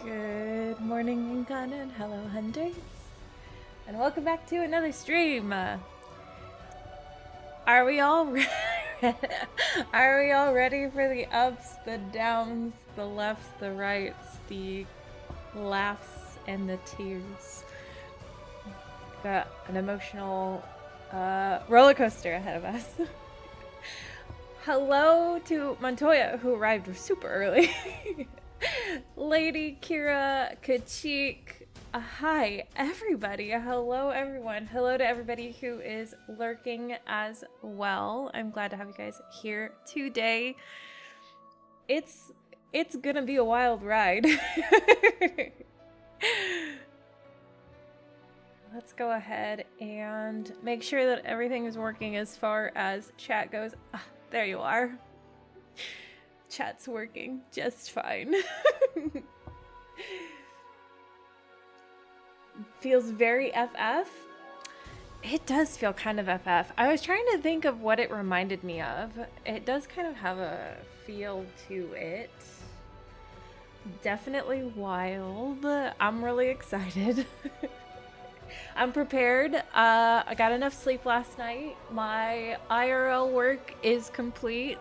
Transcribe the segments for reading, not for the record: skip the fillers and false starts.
Good morning, Incon, and hello, hunters, and welcome back to another stream. Are we all are we all ready for the ups, the downs, the lefts, the rights, the laughs, and the tears? Got an emotional roller coaster ahead of us. Hello to Montoya, who arrived super early. Lady Kira, Kachik, hi everybody, hello everyone, hello to everybody who is lurking as well. I'm glad to have you guys here today. It's gonna be a wild ride. Let's go ahead and make sure that everything is working as far as chat goes. Ah, there you are. Chat's working just fine. Feels very FF. It does feel kind of FF. I was trying to think of what it reminded me of. It does kind of have a feel to it. Definitely wild. I'm really excited. I'm prepared. I got enough sleep last night. My IRL work is complete.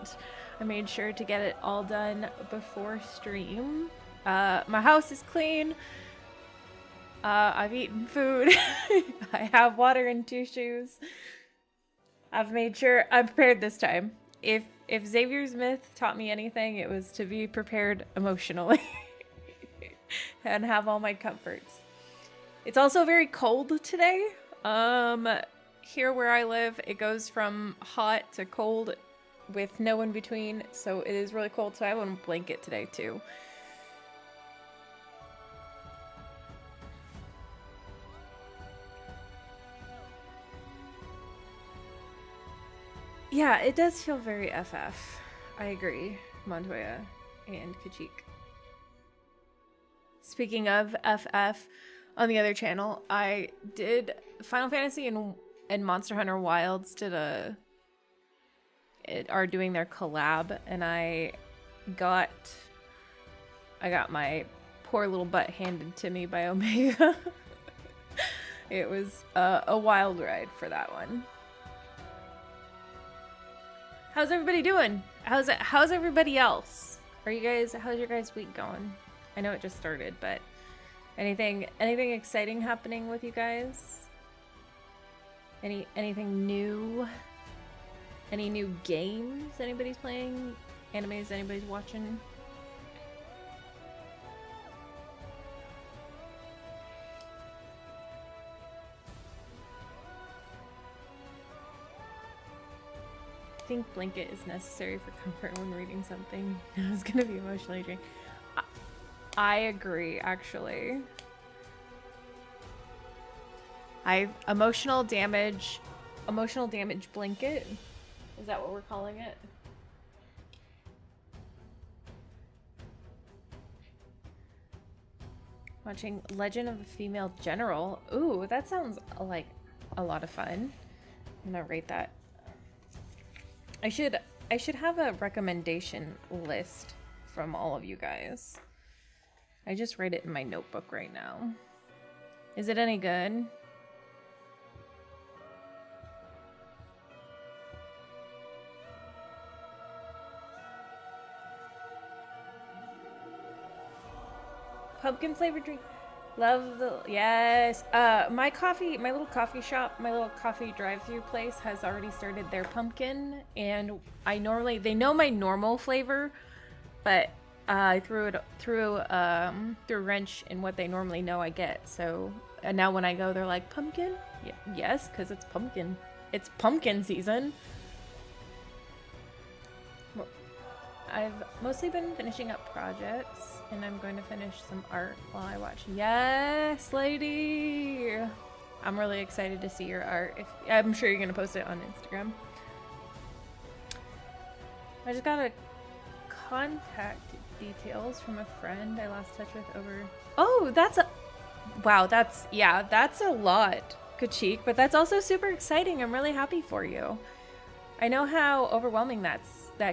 I made sure to get it all done before stream. My house is clean. I've eaten food. I have water and tissues. I've made sure I'm prepared this time. If Xavier's myth taught me anything, it was to be prepared emotionally and have all my comforts. It's also very cold today. Here where I live, it goes from hot to cold with no in between, so it is really cold, so I have a blanket today too. Yeah, it does feel very FF. I agree, Montoya and Kachik. Speaking of FF, on the other channel, I did Final Fantasy and Monster Hunter Wilds are doing their collab, and I got my poor little butt handed to me by Omega. It was a wild ride for that one. How's everybody doing? How's everybody else? How's your guys' week going? I know it just started, but anything exciting happening with you guys? Anything new? Any new games anybody's playing? Animes anybody's watching? I think blanket is necessary for comfort when reading something. It's gonna be emotionally draining. I agree, actually. Emotional damage blanket. Is that what we're calling it? Watching Legend of a Female General. Ooh, that sounds like a lot of fun. I'm gonna rate that. I should have a recommendation list from all of you guys. I just write it in my notebook right now. Is it any good? Pumpkin flavored drink. Love the, yes. My little coffee shop, my little coffee drive-through place has already started their pumpkin, and they know my normal flavor, but I threw a wrench in what they normally know I get. So and now when I go, they're like, pumpkin? Yeah, yes, because it's pumpkin. It's pumpkin season. I've mostly been finishing up projects, and I'm going to finish some art while I watch. Yes, lady! I'm really excited to see your art. I'm sure you're going to post it on Instagram. I just got a contact details from a friend I lost touch with over... Oh, wow, that's a lot, Kachik, but that's also super exciting. I'm really happy for you. I know how overwhelming that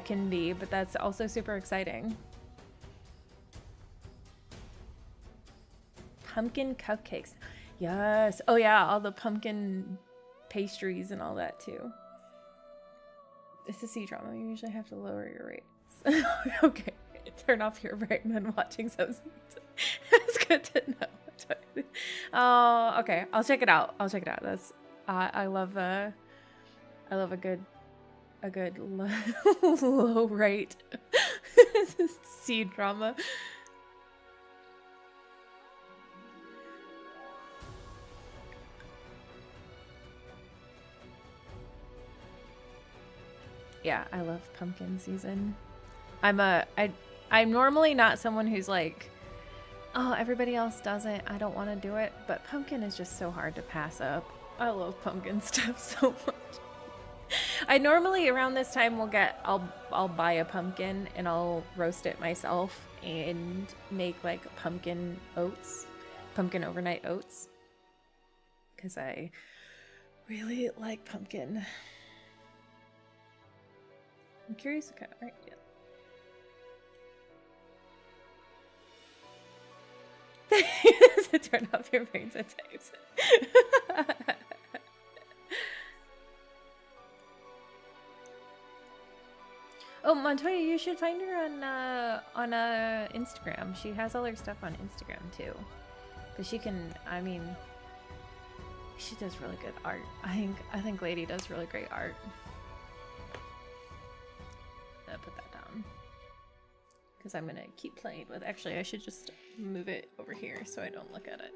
can be, but that's also super exciting. pumpkin cupcakes. Yes. Oh yeah, all the pumpkin pastries and all that too. It's a C drama. You usually have to lower your rates. Okay. Turn off your brain when watching some. That's good to know. Oh, okay. I'll check it out. That's I love a good low rate C drama. Yeah, I love pumpkin season. I'm normally not someone who's like, oh, everybody else does it, I don't want to do it, but pumpkin is just so hard to pass up. I love pumpkin stuff so much. I normally around this time I'll buy a pumpkin and I'll roast it myself and make like pumpkin overnight oats, because I really like pumpkin. I'm curious what kind of art. To turn off your brains at times. Oh, Montoya, you should find her on Instagram. She has all her stuff on Instagram too. But she can, I mean, she does really good art. I think Lady does really great art. I'm gonna put that down, because I'm gonna keep playing with. Actually, I should just move it over here so I don't look at it.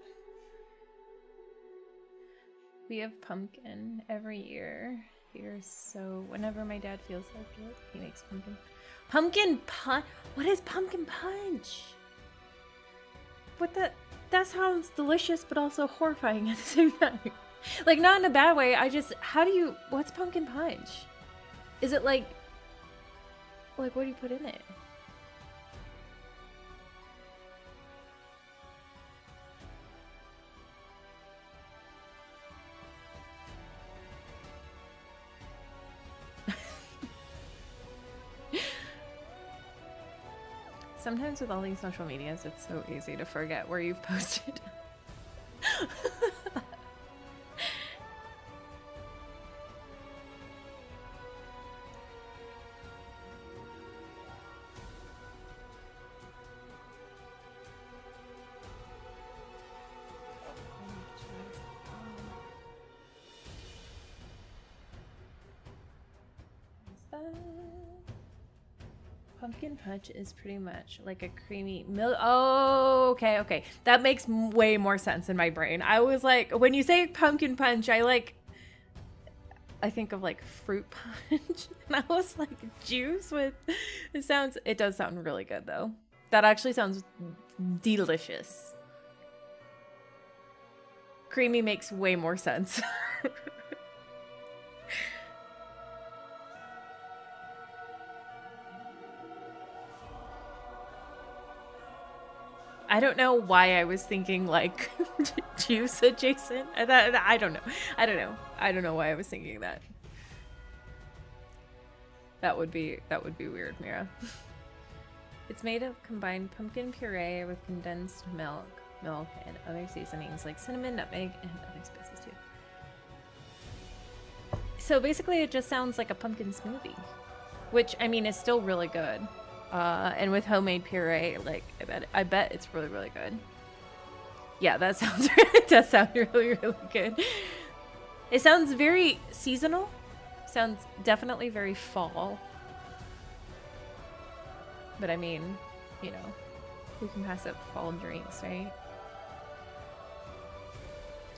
We have pumpkin every year here, so whenever my dad feels like it, he makes pumpkin. Pumpkin punch? What is pumpkin punch? What that sounds delicious, but also horrifying at the same time. Like, not in a bad way. What's pumpkin punch? Is it like what do you put in it? Sometimes with all these social medias, it's so easy to forget where you've posted. Pumpkin punch is pretty much like a creamy milk. Oh, okay. That makes way more sense in my brain. I was like, when you say pumpkin punch, I think of like fruit punch. And I was like, juice with, it does sound really good though. That actually sounds delicious. Creamy makes way more sense. I don't know why I was thinking like juice adjacent. I don't know why I was thinking that. That would be weird, Mira. It's made of combined pumpkin puree with condensed milk, and other seasonings like cinnamon, nutmeg, and other spices too. So basically, it just sounds like a pumpkin smoothie, which I mean is still really good. And with homemade puree, like I bet it's really, really good. Yeah, that sounds it does sound really, really good. It sounds very seasonal. Sounds definitely very fall. But I mean, you know, who can pass up fall drinks, right?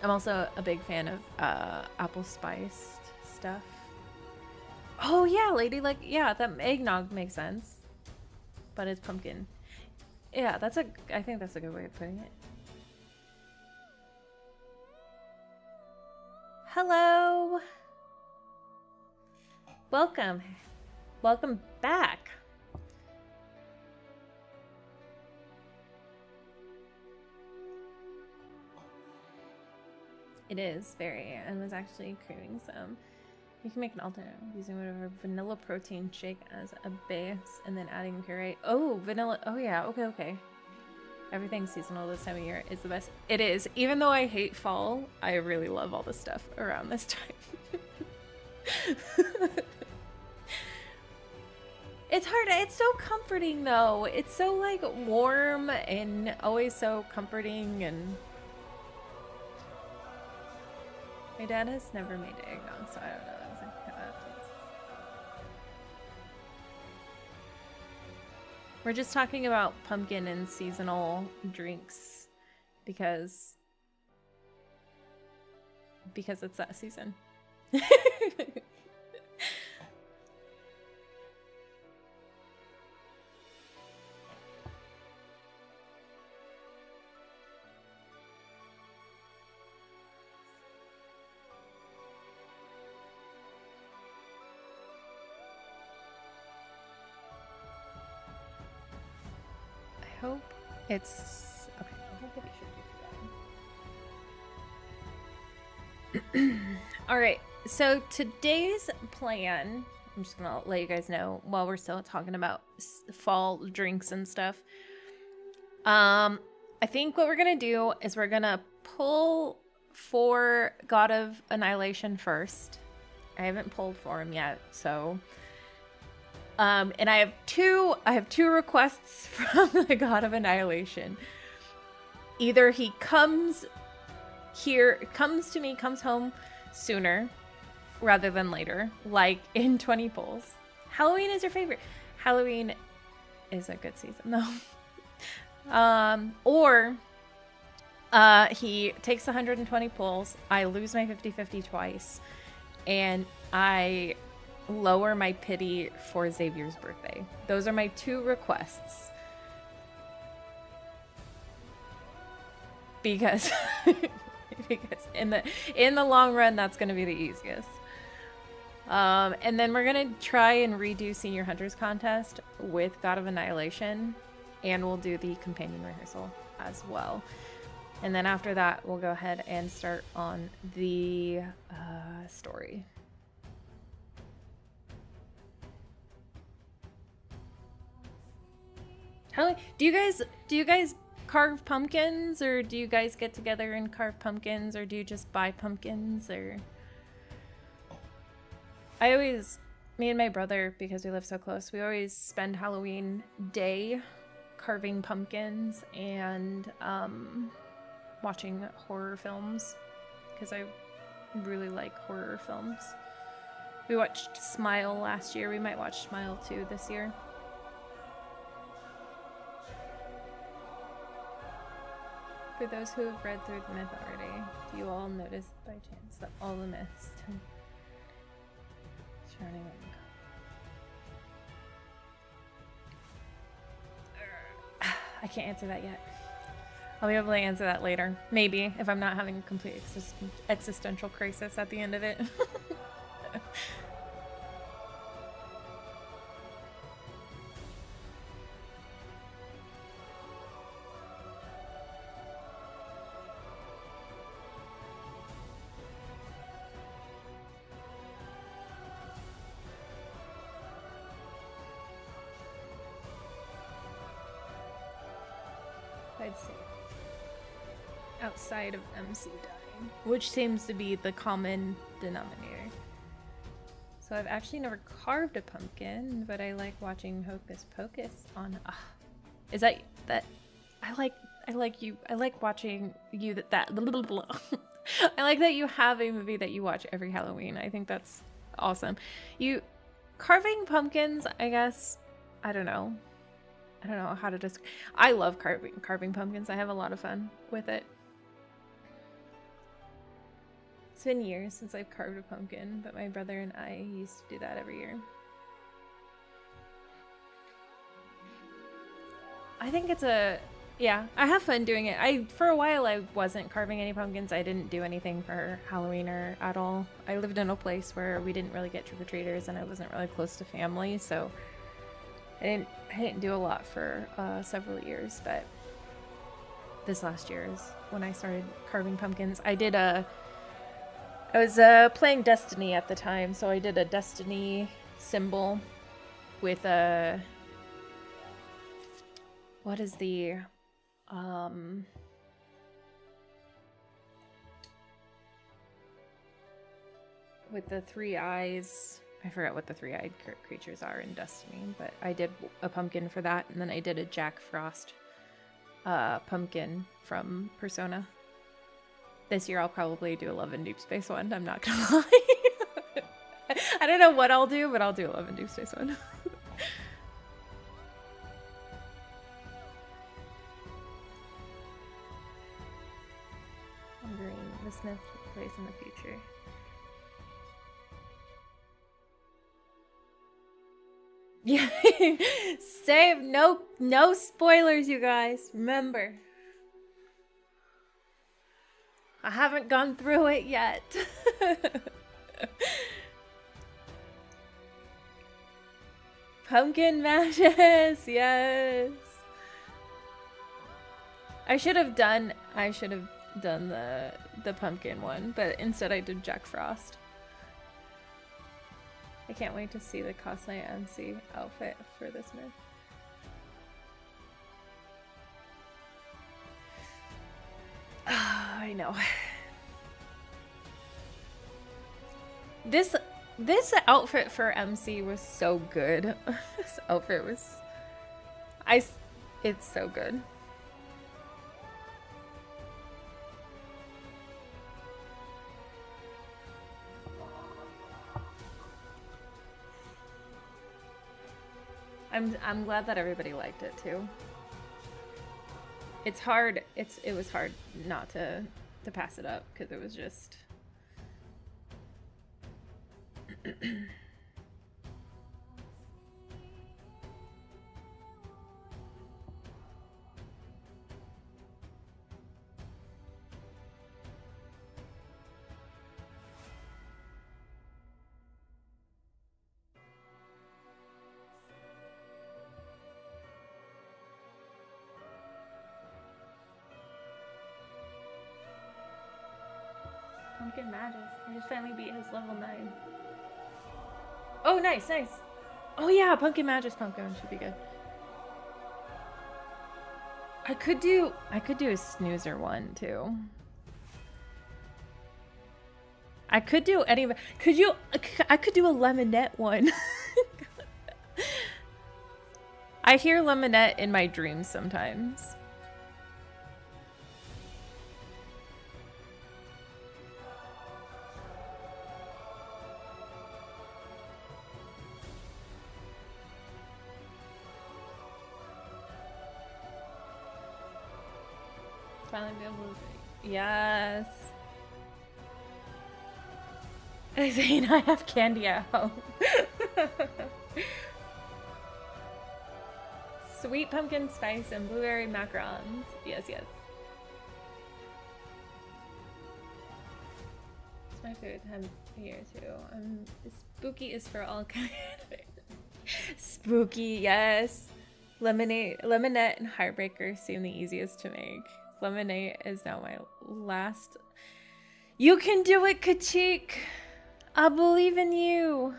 I'm also a big fan of apple spiced stuff. Oh yeah, lady, like yeah, that eggnog makes sense. But it's pumpkin. Yeah, I think that's a good way of putting it. Hello. Welcome. Welcome back. It is very, and was actually craving some. You can make an alternate using whatever vanilla protein shake as a base and then adding puree. Oh, vanilla. Oh, yeah. Okay. Everything seasonal this time of year is the best. It is. Even though I hate fall, I really love all the stuff around this time. It's hard. It's so comforting, though. It's so, like, warm and always so comforting. And my dad has never made eggnog, so I don't know how that tastes. We're just talking about pumpkin and seasonal drinks because it's that season. I hope it's okay. I don't think it should be too bad. All right. So today's plan, I'm just gonna let you guys know while we're still talking about fall drinks and stuff. I think what we're gonna do is we're gonna pull for God of Annihilation first. I haven't pulled for him yet, so. And I have two requests from the God of Annihilation. Either he comes home sooner rather than later, like in 20 pulls. Halloween is your favorite. Halloween is a good season though. Or he takes 120 pulls, I lose my 50-50 twice, and I lower my pity for Xavier's birthday. Those are my two requests. Because in the long run, that's going to be the easiest. And then we're going to try and redo Senior Hunters Contest with God of Annihilation, and we'll do the companion rehearsal as well. And then after that, we'll go ahead and start on the story. Do you guys carve pumpkins, or do you guys get together and carve pumpkins, or do you just buy pumpkins? Or me and my brother, because we live so close, we always spend Halloween day carving pumpkins and watching horror films, because I really like horror films. We watched Smile last year. We might watch Smile 2 this year. For those who have read through the myth already, do you all notice by chance that all the myths surrounding I can't answer that yet. I'll be able to answer that later. Maybe, if I'm not having a complete existential crisis at the end of it. I'd say outside of MC dying, which seems to be the common denominator. So I've actually never carved a pumpkin, but I like watching Hocus Pocus on. Is that I like watching you that blah, blah, blah. I like that you have a movie that you watch every Halloween. I think that's awesome. You carving pumpkins, I guess. I don't know how to describe. I love carving pumpkins. I have a lot of fun with it. It's been years since I've carved a pumpkin, but my brother and I used to do that every year. I think it's I have fun doing it. For a while I wasn't carving any pumpkins. I didn't do anything for Halloween or at all. I lived in a place where we didn't really get trick-or-treaters, and I wasn't really close to family, so I didn't do a lot for several years. But this last year is when I started carving pumpkins. I was playing Destiny at the time, so I did a Destiny symbol with a... What is the With the 3 eyes, I forgot what the 3-eyed creatures are in Destiny, but I did a pumpkin for that, and then I did a Jack Frost pumpkin from Persona. This year I'll probably do a Love and Deepspace one, I'm not gonna lie. I don't know what I'll do, but I'll do a Love and Deepspace one. Green, the Smith plays in the future. Yeah, save no spoilers, you guys. Remember, I haven't gone through it yet. Pumpkin matches, yes. I should have done the pumpkin one, but instead I did Jack Frost. I can't wait to see the cosplay MC outfit for this myth. I know. This outfit for MC was so good. This outfit was... It's so good. I'm glad that everybody liked it too. It's hard. It was hard not to pass it up because it was just. Pumpkin Magus. I just finally beat his level 9. Oh, nice. Oh yeah, Pumpkin Magus pumpkin should be good. I could do a snoozer one too. I could do any. I could do a lemonette one. I hear lemonette in my dreams sometimes. Finally be able to... Yes. Zayne, I have candy at home. Sweet pumpkin spice and blueberry macarons. Yes. It's my favorite time of year too. Spooky is for all kinds. Spooky, yes. Lemonette and Heartbreaker seem the easiest to make. Lemonade is now my last. You can do it, Kachik. I believe in you.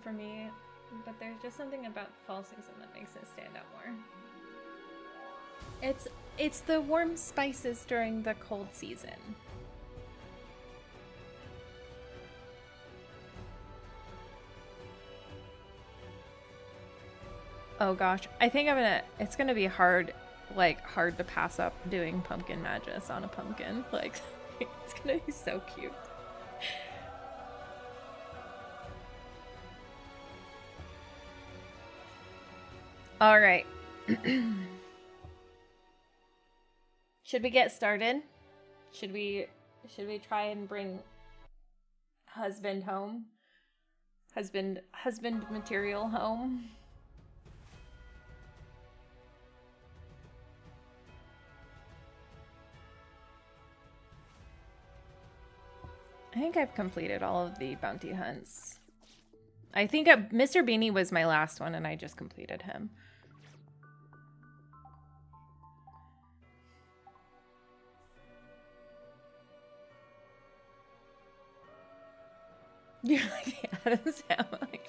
For me, but there's just something about fall season that makes it stand out more. It's the warm spices during the cold season. Oh gosh, I think it's gonna be hard to pass up doing pumpkin magus on a pumpkin. Like, it's gonna be so cute. All right. Should we get started? Should we try and bring husband home? Husband material home? I think I've completed all of the bounty hunts. I think Mr. Beanie was my last one and I just completed him. You're like the Addams Family.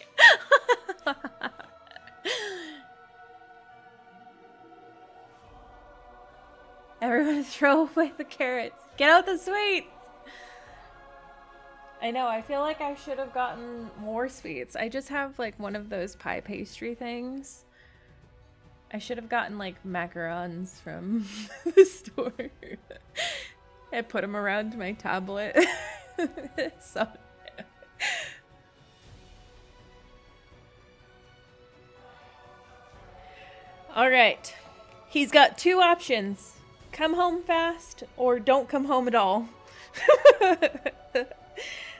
Everyone throw away the carrots. Get out the sweets. I know, I feel like I should have gotten more sweets. I just have like one of those pie pastry things. I should have gotten like macarons from the store. I put them around my tablet. So all right. He's got two options. Come home fast or don't come home at all.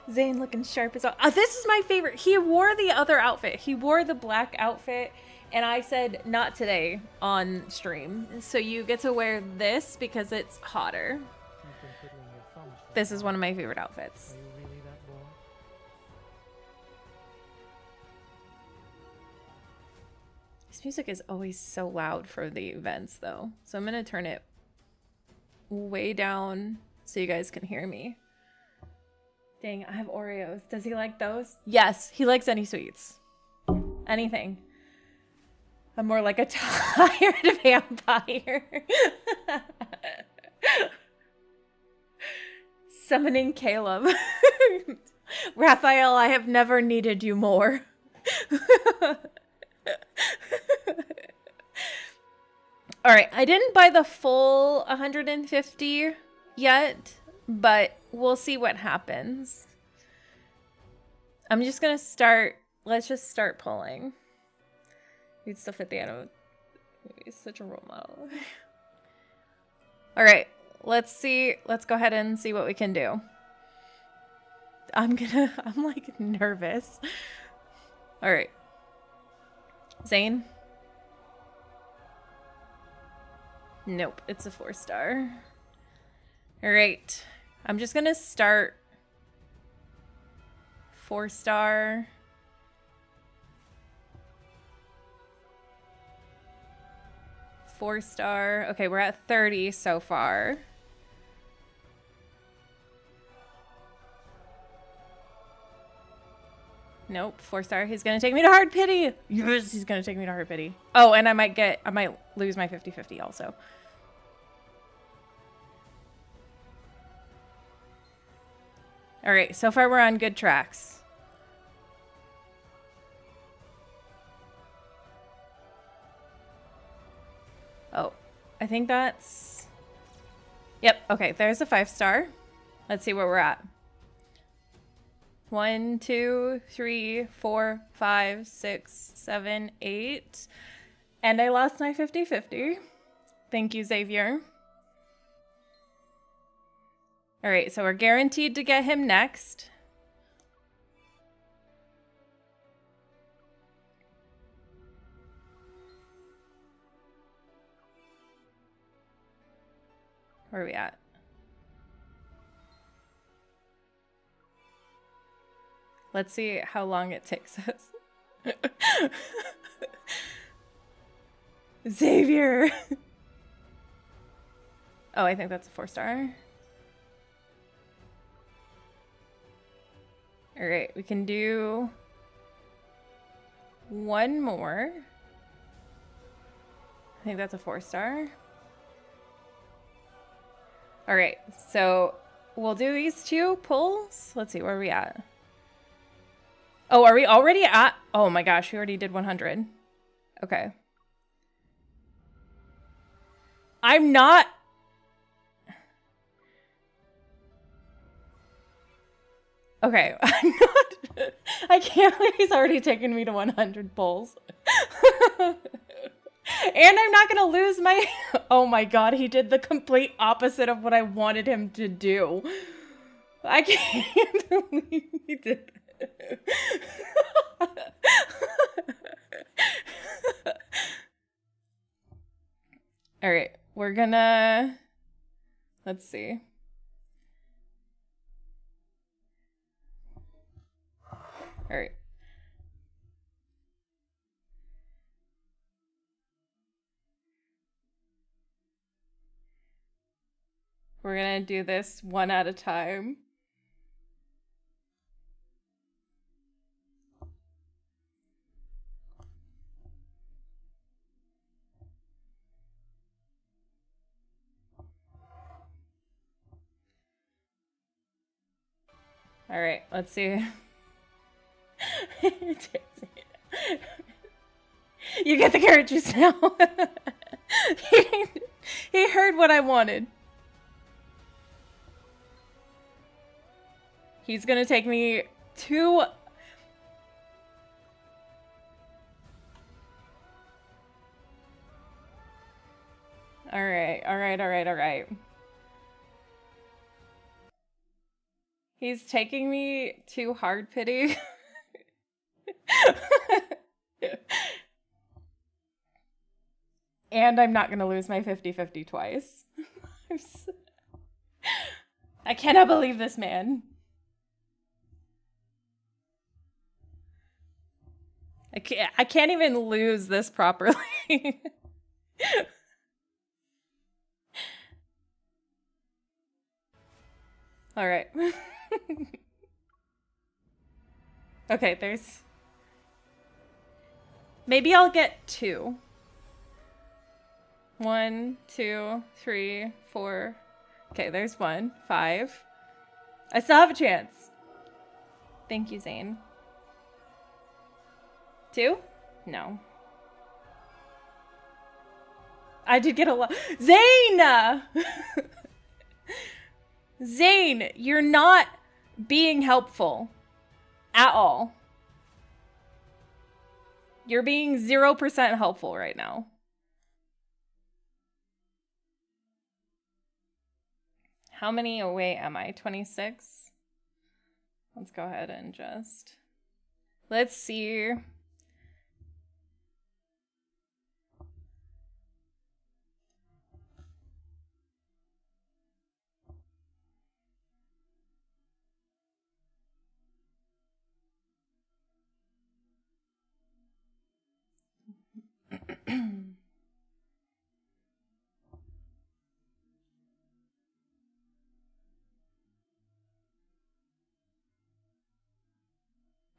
Zayne looking sharp as all. This is my favorite. He wore the other outfit. He wore the black outfit and I said not today on stream. So you get to wear this because it's hotter. This is one of my favorite outfits. Are you really that bored? This music is always so loud for the events though. So I'm going to turn it way down so you guys can hear me. Dang, I have Oreos. Does he like those? Yes, he likes any sweets. Anything. I'm more like a tired vampire. Summoning Caleb. Raphael, I have never needed you more. All right, I didn't buy the full 150 yet, but we'll see what happens. I'm just gonna start. Let's just start pulling. We'd still fit the anime. He's such a role model. All right, let's see. Let's go ahead and see what we can do. I'm like nervous. All right, Zayne. Nope, it's a 4-star. All right, I'm just gonna start 4-star. Four-star. Okay, we're at 30 so far. Nope, 4-star. He's gonna take me to hard pity. Yes, he's gonna take me to hard pity. Oh, and I might lose my 50-50 also. All right, so far we're on good tracks. Oh, I think that's... Yep, okay, there's a 5-star. Let's see where we're at. 1, 2, 3, 4, 5, 6, 7, 8. And I lost my 50-50. Thank you, Xavier. All right, so we're guaranteed to get him next. Where are we at? Let's see how long it takes us. Xavier! Oh, I think that's a 4-star. All right, we can do one more. I think that's a 4-star. All right, so we'll do these 2 pulls. Let's see, where are we at? Oh, are we already at? Oh my gosh, we already did 100. Okay. I'm not. Okay, I'm not. I can't believe he's already taken me to 100 pulls. And I'm not gonna lose my... Oh my god, he did the complete opposite of what I wanted him to do. I can't believe he did that. Alright, we're gonna... Let's see. Alright. We're gonna do this one at a time. All right, let's see. You get the carrot juice now. He heard what I wanted. He's gonna take me to... Alright. He's taking me to hard pity. And I'm not gonna lose my 50-50 twice. I cannot believe this man. I can't even lose this properly. All right. Okay, there's... Maybe I'll get 2. 1, 2, 3, 4. Okay, there's 1. 5. I still have a chance. Thank you, Zayne. 2? No. I did get a lot. Zayne! Zayne, you're not being helpful at all. You're being 0% helpful right now. How many away am I? 26? Let's go ahead and just... Let's see.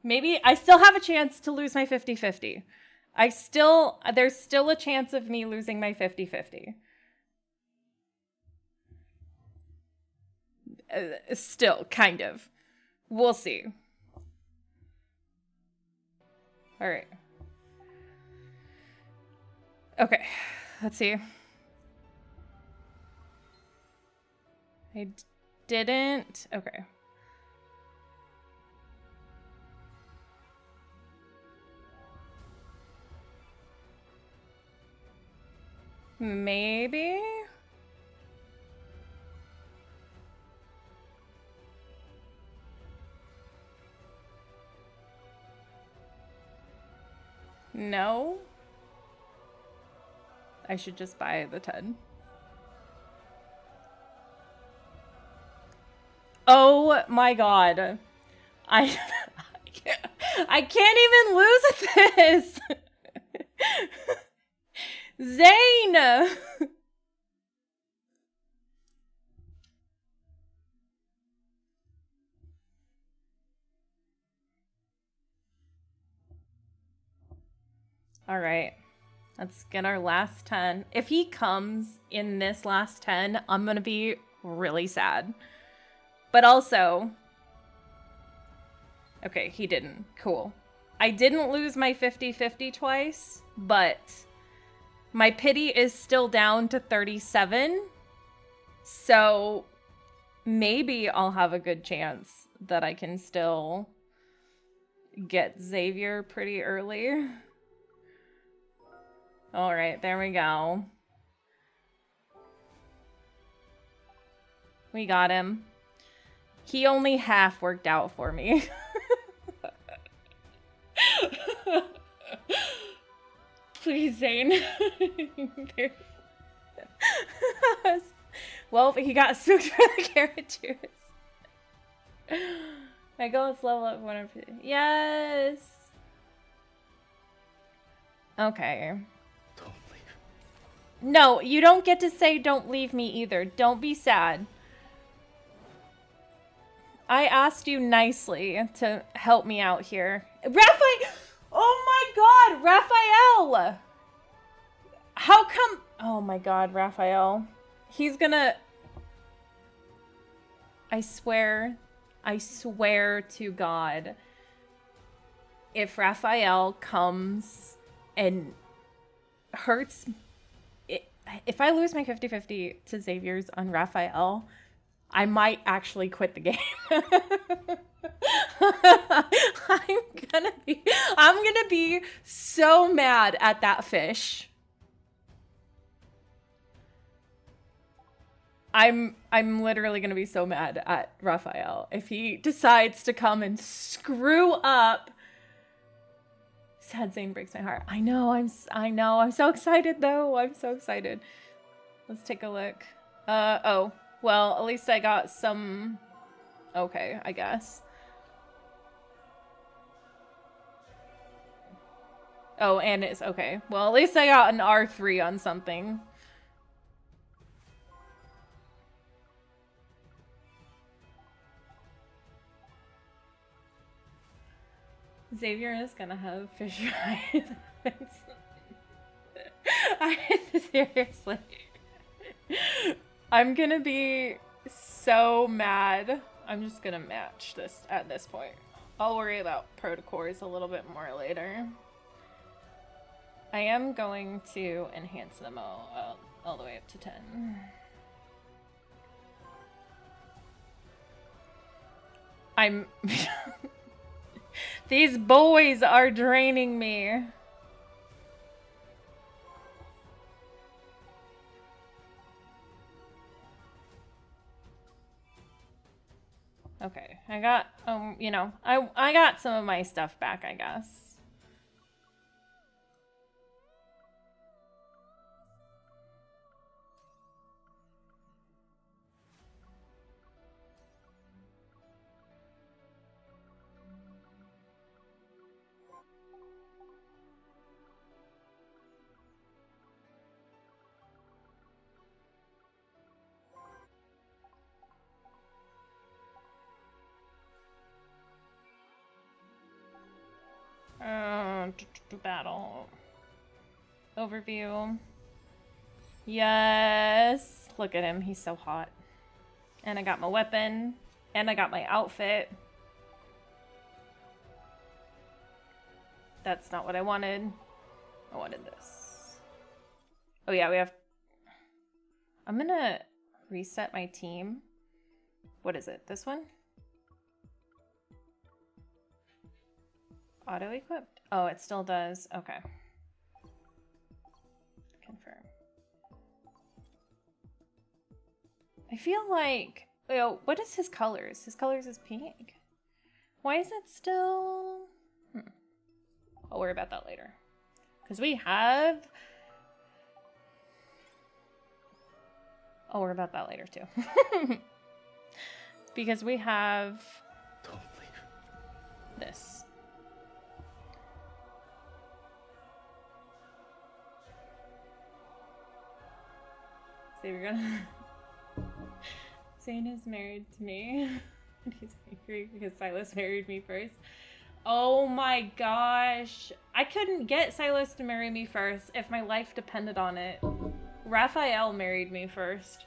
Maybe I still have a chance to lose my 50-50. There's still a chance of me losing my 50-50. Still, kind of. We'll see. All right. Okay, let's see. I didn't. Okay. Maybe? No? I should just buy the 10. Oh my god. I can't even lose at this! Zayne! Alright. Let's get our last 10. If he comes in this last 10, I'm gonna be really sad. But also... Okay, he didn't. Cool. I didn't lose my 50-50 twice, but... My pity is still down to 37. So... Maybe I'll have a good chance that I can still... get Xavier pretty early. Alright, there we go. We got him. He only half worked out for me. Please, Zayne. Well, he got spooked for the carrot juice. My goal is level up 150. Yes. Okay. Don't leave. No, you don't get to say don't leave me either. Don't be sad. I asked you nicely to help me out here. Raphael! Oh my god, Raphael! How come... Oh my god, Raphael. He's gonna... I swear I swear to God, if Raphael comes and hurts, if I lose my 50-50 to Xavier's on Raphael, I might actually quit the game. I'm gonna be so mad at that fish. I'm literally gonna be so mad at Raphael if he decides to come and screw up. Sad Zayne breaks my heart. I know. I'm so excited though. I'm so excited. Let's take a look. Oh. Well, at least I got some... Okay, I guess. Oh, and it's... Okay. Well, at least I got an R3 on something. Xavier is gonna have fisher eyes. Seriously. I'm gonna be so mad. I'm just gonna match this at this point. I'll worry about protocors a little bit more later. I am going to enhance them all the way up to 10. I'm... These boys are draining me. Okay, I got, you know, I got some of my stuff back, I guess. Battle. Overview. Yes. Look at him. He's so hot. And I got my weapon. And I got my outfit. That's not what I wanted. I wanted this. Oh yeah, we have... I'm gonna reset my team. What is it? This one? Auto-equipped? Oh, it still does. Okay. Confirm. I feel like... Oh, what is his colors? His colors is pink. Why is it still... I'll worry about that later. Because we have... I'll worry about that later too. Because we have... Don't leave. This. So we're gonna... Zayne is married to me. And he's angry because Silas married me first. Oh my gosh. I couldn't get Silas to marry me first if my life depended on it. Raphael married me first.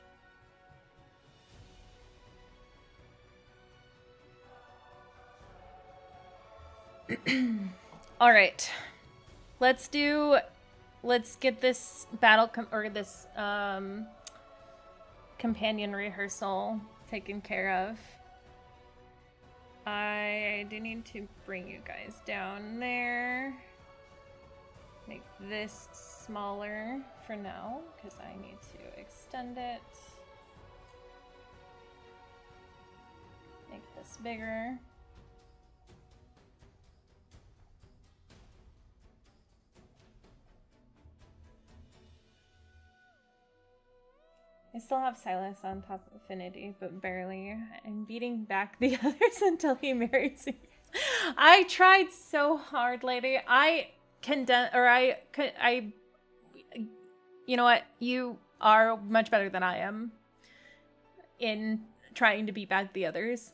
All right. Let's get this battle this companion rehearsal taken care of. I do need to bring you guys down there. Make this smaller for now because I need to extend it. Make this bigger. I still have Silas on top of Affinity, but barely. I'm beating back the others until he marries me. I tried so hard, lady. You know what? You are much better than I am in trying to beat back the others.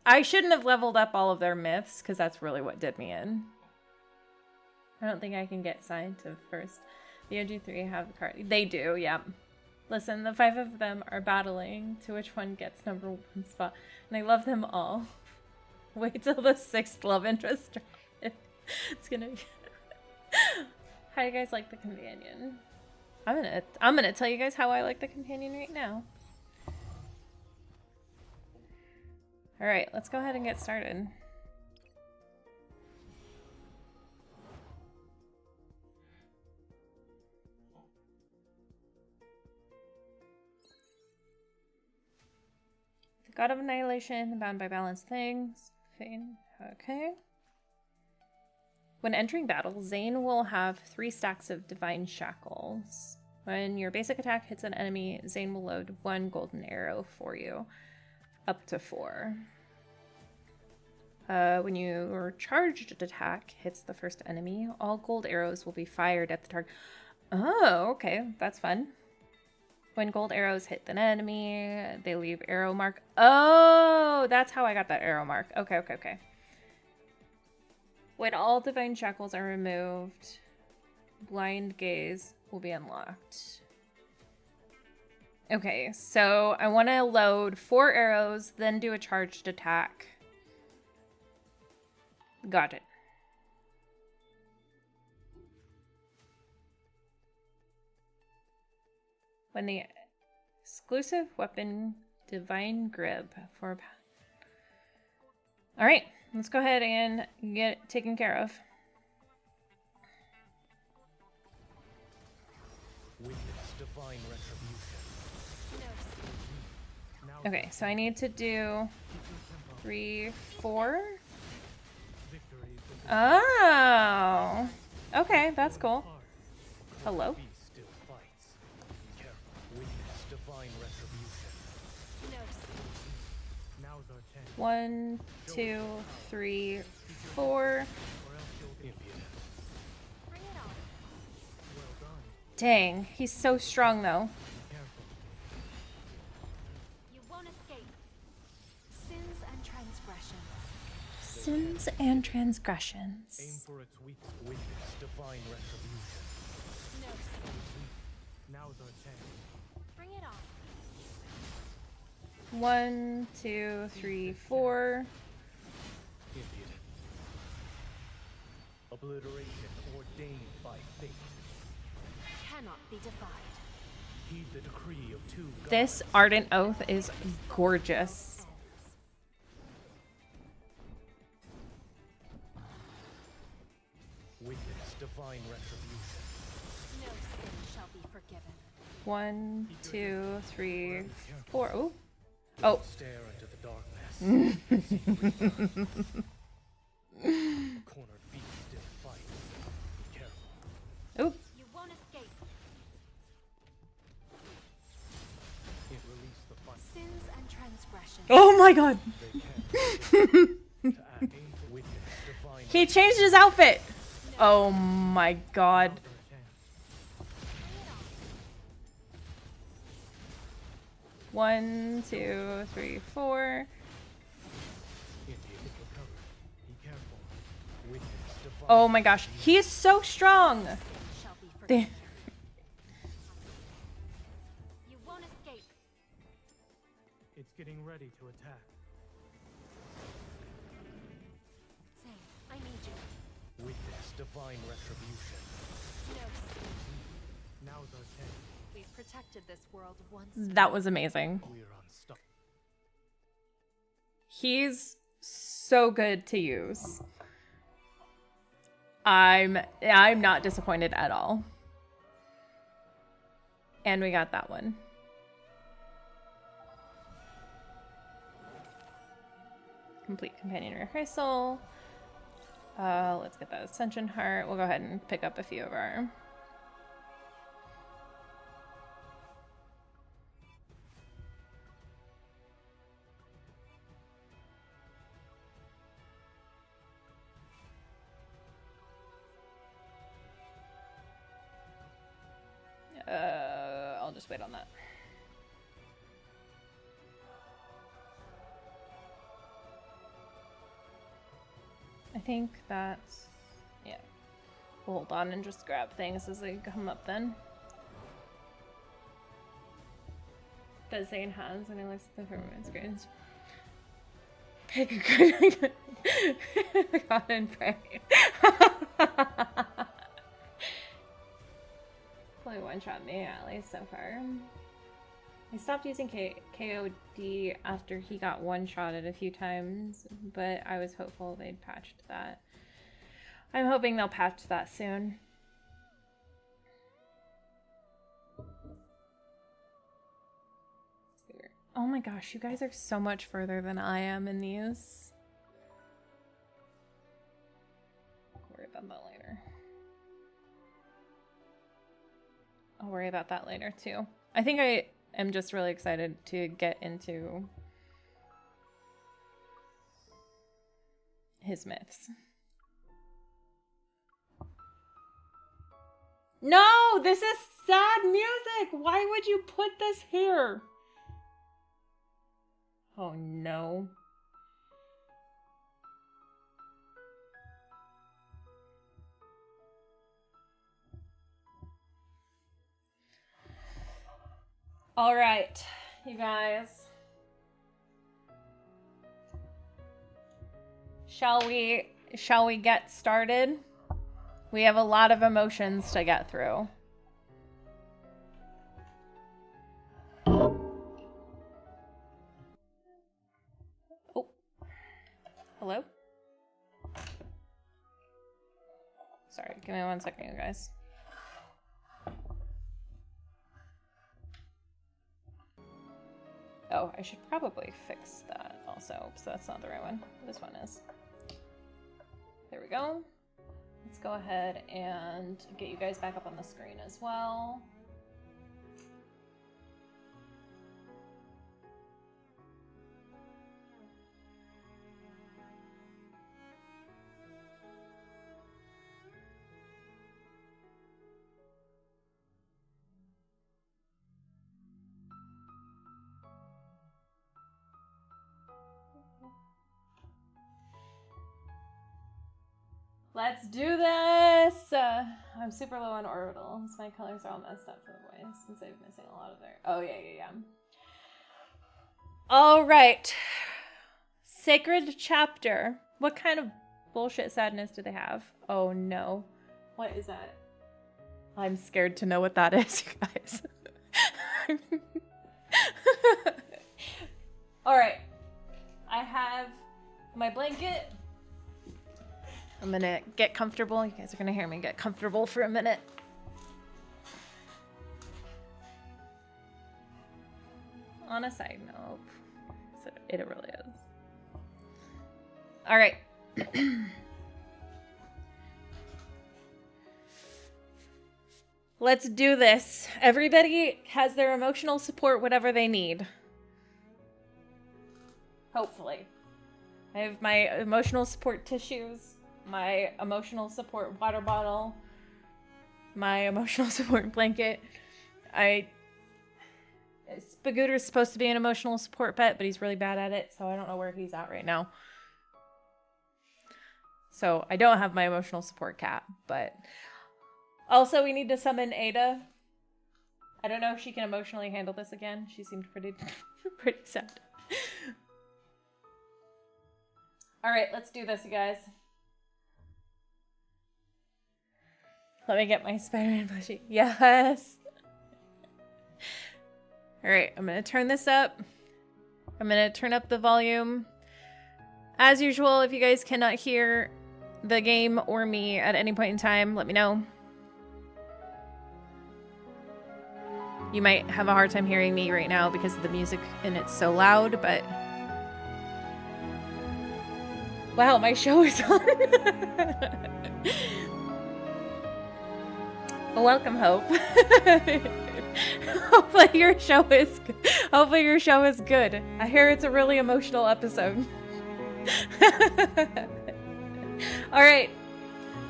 I shouldn't have leveled up all of their myths, because that's really what did me in. I don't think I can get signed to first. The OG3 have the card. They do, yeah. Listen, the 5 of them are battling to which one gets #1 spot, and I love them all. Wait till the 6th love interest. It's gonna be. How do you guys like the companion? I'm gonna tell you guys how I like the companion right now. All right, let's go ahead and get started. The God of Annihilation, bound by balanced things. Fane. Okay. When entering battle, Zayne will have 3 stacks of Divine Shackles. When your basic attack hits an enemy, Zayne will load 1 golden arrow for you. Up to 4. When your charged attack hits the first enemy, all gold arrows will be fired at the target. Oh, okay. That's fun. When gold arrows hit an enemy, they leave arrow mark. Oh, that's how I got that arrow mark. Okay, okay, okay. When all divine shackles are removed, blind gaze will be unlocked. Okay, so I want to load 4 arrows, then do a charged attack. Got it. When the exclusive weapon Divine Grip for... Alright, let's go ahead and get it taken care of. Divine retribution. Okay, so I need to do 3, 4. Oh, okay, that's cool. Hello? Divine retribution. 1, 2, 3, 4. Dang, he's so strong though. You won't escape. Sins and transgressions. Sins and transgressions. Aim for its weakness, divine retribution. No. Now's our chance. Bring it on. 1, 2, 3, 4. Impudent. Obliteration ordained by fate. Cannot be defied. Heed the decree of 2 gods. This Ardent Oath is gorgeous. Witness divine retribution. No sin shall be forgiven. 1, 2, 3, 4. Oh. Oh. Stare into the darkness. Cornered beast still fights. Be careful. Oh. You won't escape. It released the fight. Sins and transgressions. Oh my god. They can to act. Aim for witness divine. He changed his outfit. Oh my god. Now's our chance. Bring it on. 1, 2, 3, 4. Impudent recovered. Be careful. Witness divine. Oh my gosh. He is so strong. Sin shall be Damn. forgiven. You won't escape. It's getting ready to attack. Zayne, I need you. Witness divine retribution. No. Now's our chance. We've protected this world once. That was amazing. We're unstoppable. He's so good to use. I'm not disappointed at all. And we got that one. Complete companion rehearsal. Let's get that Ascension Heart. We'll go ahead and pick up a few of our... I'll just wait on that. I think that's... yeah. We'll hold on and just grab things as they come up then. that Zayne has when he looks at the performance screens. Pick a good God and pray. Only one shot me at least so far. I stopped using KOD after he got one-shotted a few times, but I was hopeful they'd patched that. I'm hoping they'll patch that soon. Oh my gosh, you guys are so much further than I am in these. I'll worry about that later. I'll worry about that later too. I think I am just really excited to get into his myths. No, this is sad music. Why would you put this here? Oh no. All right, you guys. Shall we get started? We have a lot of emotions to get through. Oh. Hello? Sorry, give me 1 second, you guys. Oh, I should probably fix that also, so that's not the right one. This one is. There we go. Let's go ahead and get you guys back up on the screen as well. Let's do this! I'm super low on orbitals. My colors are all messed up for the voice since I'm missing a lot of their... Oh, yeah. All right. Sacred chapter. What kind of bullshit sadness do they have? Oh, no. What is that? I'm scared to know what that is, you guys. All right. I have my blanket. I'm gonna get comfortable. You guys are gonna hear me get comfortable for a minute. On a side note, so it really is. All right. Let's do this. Everybody has their emotional support, whatever they need. Hopefully. I have my emotional support tissues, my emotional support water bottle, my emotional support blanket. Spagooter's supposed to be an emotional support pet, but he's really bad at it, so I don't know where he's at right now. So I don't have my emotional support cat, but also we need to summon Ada. I don't know if she can emotionally handle this again. She seemed pretty sad. All right, let's do this, you guys. Let me get my Spider-Man plushie. Yes. All right, I'm gonna turn this up. I'm gonna turn up the volume. As usual, if you guys cannot hear the game or me at any point in time, let me know. You might have a hard time hearing me right now because of the music and it's so loud, but... Wow, my show is on. Welcome, Hope. Hopefully your show is good. I hear it's a really emotional episode. All right.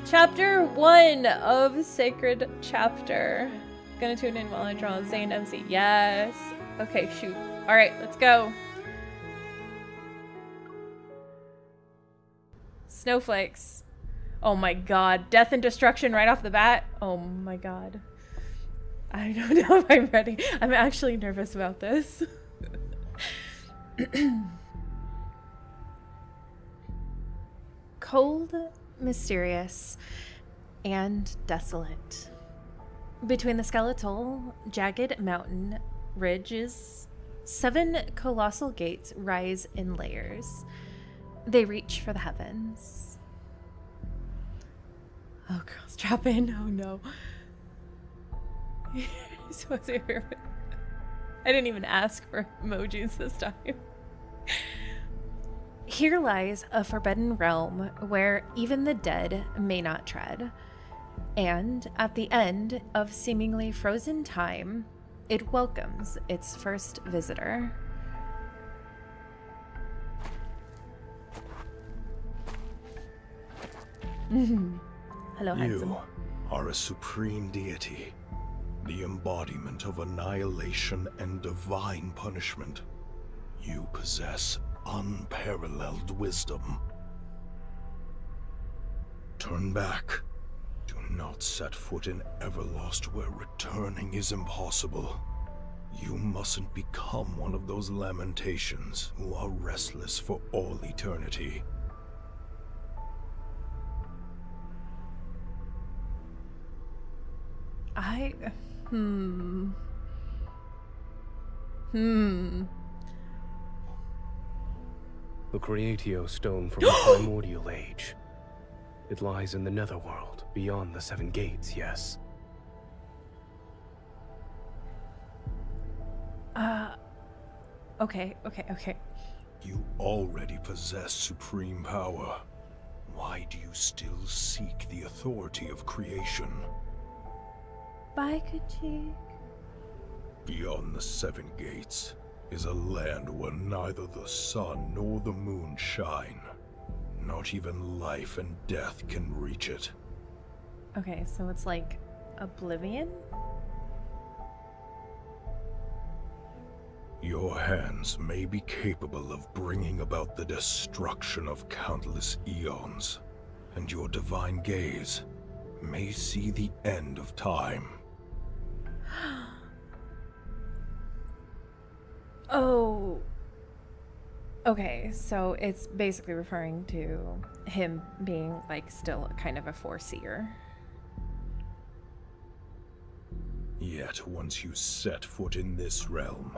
Chapter 1 of Sacred Chapter. Gonna tune in while I draw Zayne MC. Yes. Okay, shoot. All right, let's go. Snowflakes. Oh my god. Death and destruction right off the bat. Oh my god. I don't know if I'm ready. I'm actually nervous about this. Cold, mysterious, and desolate. Between the skeletal, jagged mountain ridges, 7 colossal gates rise in layers. They reach for the heavens. Oh, girls, drop in. Oh, no. I didn't even ask for emojis this time. Here lies a forbidden realm where even the dead may not tread. And at the end of seemingly frozen time, it welcomes its first visitor. Hello, handsome. You are a supreme deity, the embodiment of annihilation and divine punishment. You possess unparalleled wisdom. Turn back. Do not set foot in Everlost where returning is impossible. You mustn't become one of those lamentations who are restless for all eternity. The Creatio Stone from the Primordial Age. It lies in the Netherworld, beyond the 7 gates, yes. Okay. You already possess supreme power. Why do you still seek the authority of creation? Bye, Kachik. Beyond the 7 gates is a land where neither the sun nor the moon shine. Not even life and death can reach it. Okay, so it's like Oblivion? Your hands may be capable of bringing about the destruction of countless eons, and your divine gaze may see the end of time. Oh. Okay, so it's basically referring to him being like still kind of a foreseer. Yet once you set foot in this realm,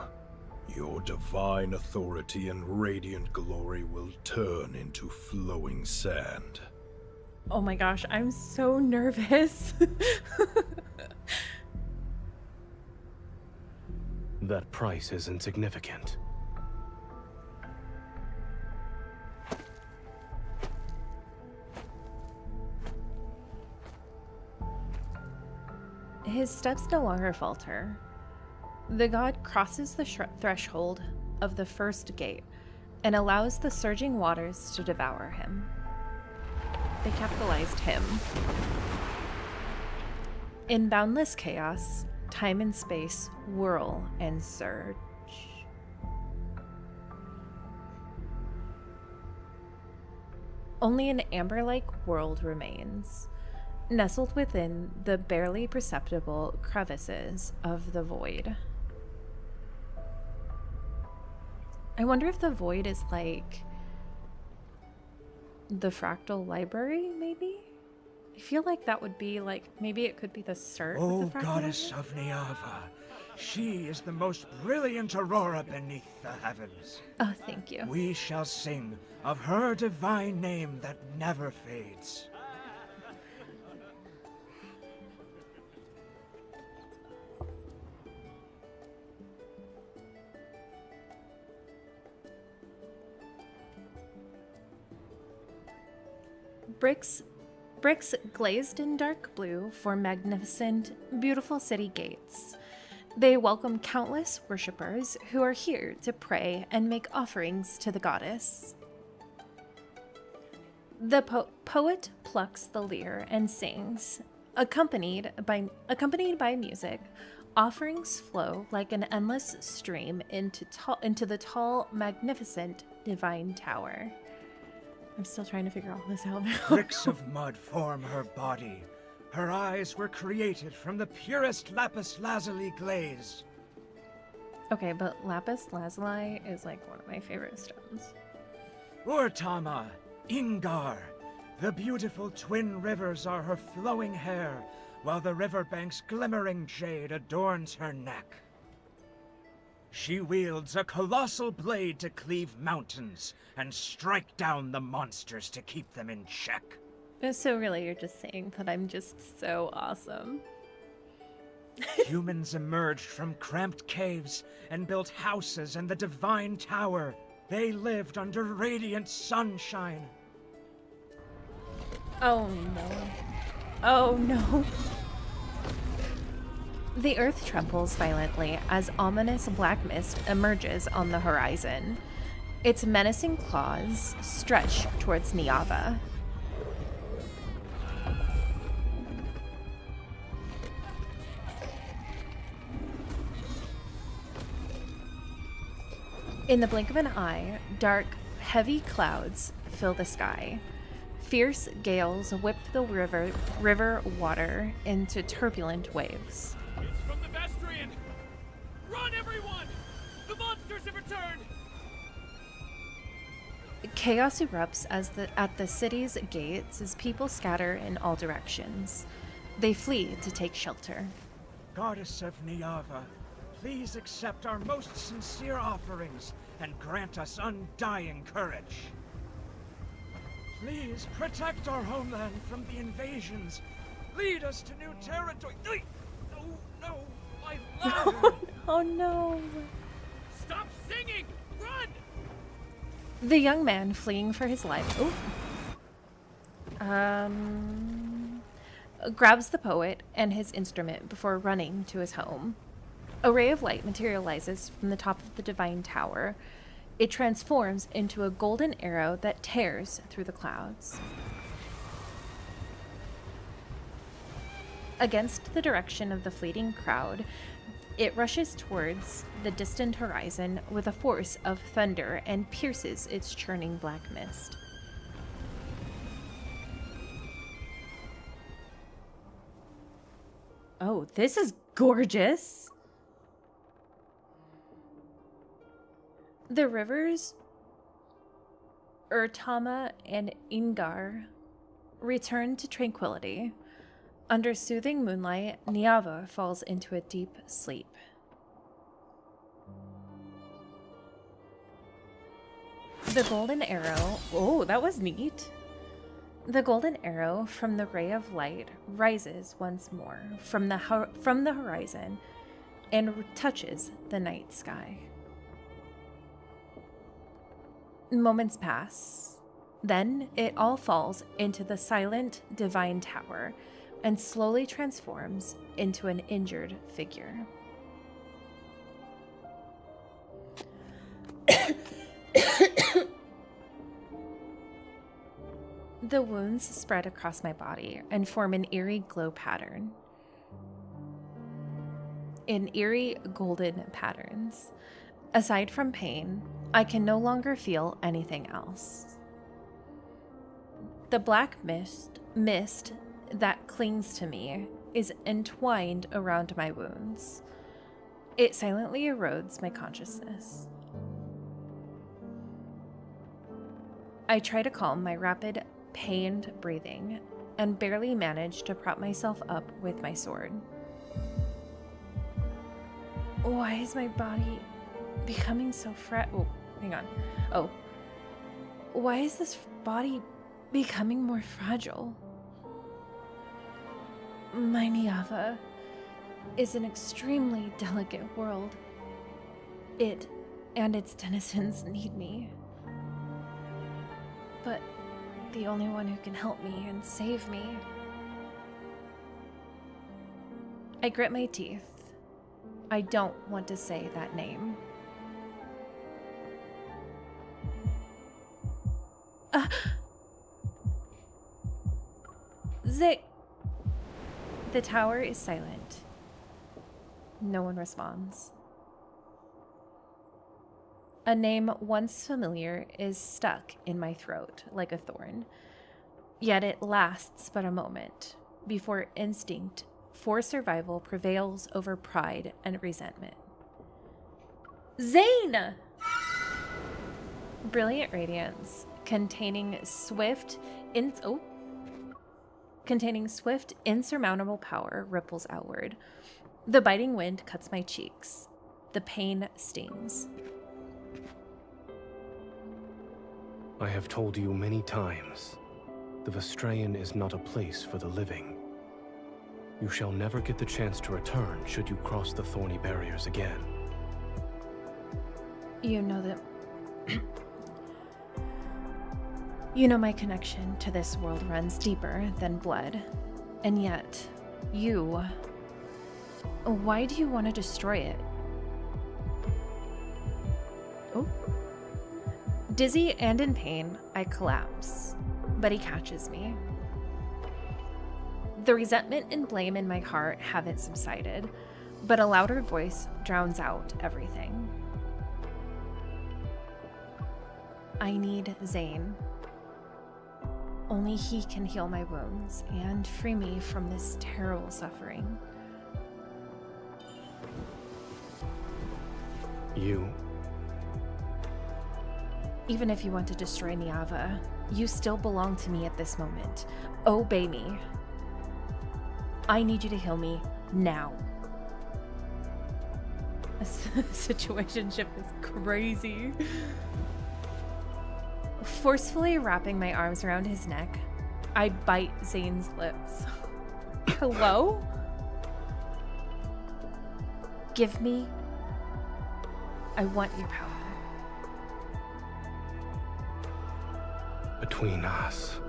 your divine authority and radiant glory will turn into flowing sand. Oh my gosh, I'm so nervous. That price is insignificant. His steps no longer falter. The god crosses the threshold of the first gate and allows the surging waters to devour him. They capitalized him. In boundless chaos, time and space whirl and surge. Only an amber-like world remains, nestled within the barely perceptible crevices of the void. I wonder if the void is like the fractal library, maybe? I feel like that would be like, maybe it could be the start of the fractal goddess library? of Niava, she is the most brilliant aurora beneath the heavens. Oh, thank you. We shall sing of her divine name that never fades. Bricks glazed in dark blue for magnificent, beautiful city gates. They welcome countless worshippers who are here to pray and make offerings to the goddess. The poet plucks the lyre and sings, accompanied by music. Offerings flow like an endless stream into the tall, magnificent divine tower. I'm still trying to figure all this out now. Bricks of mud form her body. Her eyes were created from the purest lapis lazuli glaze. Okay, but lapis lazuli is like one of my favorite stones. Urtama, Ingar, the beautiful twin rivers are her flowing hair, while the riverbank's glimmering jade adorns her neck. She wields a colossal blade to cleave mountains and strike down the monsters to keep them in check. So really, you're just saying that I'm just so awesome. Humans emerged from cramped caves and built houses in the Divine Tower. They lived under radiant sunshine. Oh no. Oh no. The earth trembles violently as ominous black mist emerges on the horizon. Its menacing claws stretch towards Niava. In the blink of an eye, dark, heavy clouds fill the sky. Fierce gales whip the river water into turbulent waves. It's from the Vestrian! Run, everyone! The monsters have returned! Chaos erupts at the city's gates as people scatter in all directions. They flee to take shelter. Goddess of Niava, please accept our most sincere offerings and grant us undying courage. Please protect our homeland from the invasions. Lead us to new territory. No, no, my ladder! Oh no. Stop singing! Run! The young man fleeing for his life. Grabs the poet and his instrument before running to his home. A ray of light materializes from the top of the Divine Tower. It transforms into a golden arrow that tears through the clouds. Against the direction of the fleeting crowd, it rushes towards the distant horizon with a force of thunder and pierces its churning black mist. Oh, this is gorgeous! The rivers Urtama and Ingar return to tranquility. Under soothing moonlight, Niava falls into a deep sleep. The golden arrow... Oh, that was neat. The golden arrow from the ray of light rises once more from the horizon and touches the night sky. Moments pass. Then it all falls into the silent Divine Tower and slowly transforms into an injured figure. The wounds spread across my body and form an eerie glow pattern. In eerie golden patterns. Aside from pain, I can no longer feel anything else. The black mist that clings to me is entwined around my wounds. It silently erodes my consciousness. I try to calm my rapid, pained breathing and barely manage to prop myself up with my sword. Why is my body becoming so Oh, hang on. Oh. Why is this body becoming more fragile? My Niava is an extremely delicate world. It and its denizens need me. But the only one who can help me and save me. I grit my teeth. I don't want to say that name. Zay. The tower is silent. No one responds. A name once familiar is stuck in my throat like a thorn. Yet it lasts but a moment, before instinct for survival prevails over pride and resentment. Zayne! Brilliant radiance, containing swift, insurmountable power ripples outward. The biting wind cuts my cheeks. The pain stings. I have told you many times, the Vestrayan is not a place for the living. You shall never get the chance to return should you cross the thorny barriers again. You know that... You know my connection to this world runs deeper than blood. And yet, you... Why do you want to destroy it? Oh. Dizzy and in pain, I collapse, but he catches me. The resentment and blame in my heart haven't subsided, but a louder voice drowns out everything. I need Zayne. Only he can heal my wounds and free me from this terrible suffering. You? Even if you want to destroy Niava, you still belong to me at this moment. Obey me. I need you to heal me now. This situationship is crazy. Forcefully wrapping my arms around his neck, I bite Zayne's lips. Hello? Give me. I want your power. Between us,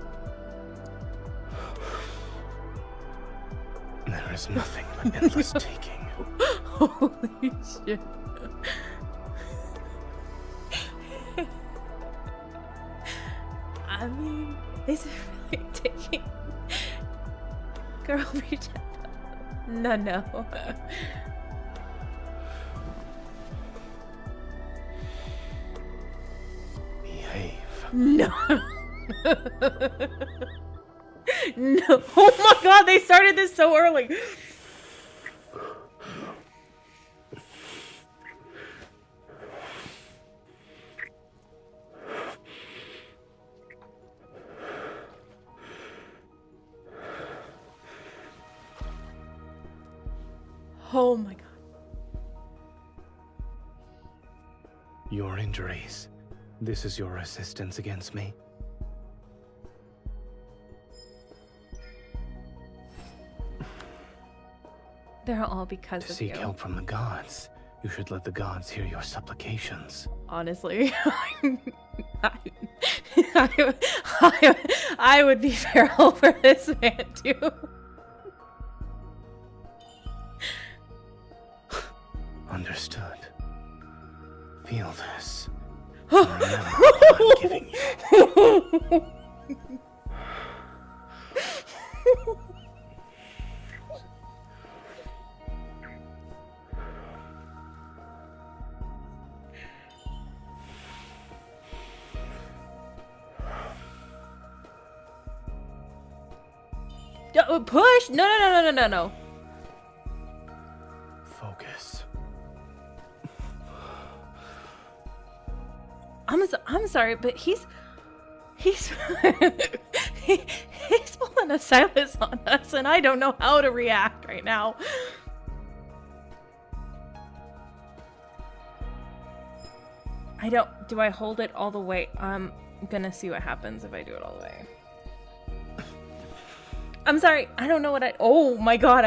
there is nothing but endless taking. Holy shit. I mean, is it really taking? Girl, reach out. No. Behave. No. No. Oh my god, they started this so early. Oh my god. Your injuries. This is your resistance against me? They're all because To of seek you. help from the gods, you should let the gods hear your supplications. Honestly, I would be feral for this man too. Understood. Feel this. Remember what I'm giving you. Push! No. Focus. I'm sorry, but he's he's pulling a Silas on us, and I don't know how to react right now. Do I hold it all the way? I'm gonna see what happens if I do it all the way. I'm sorry, I don't know what oh my god,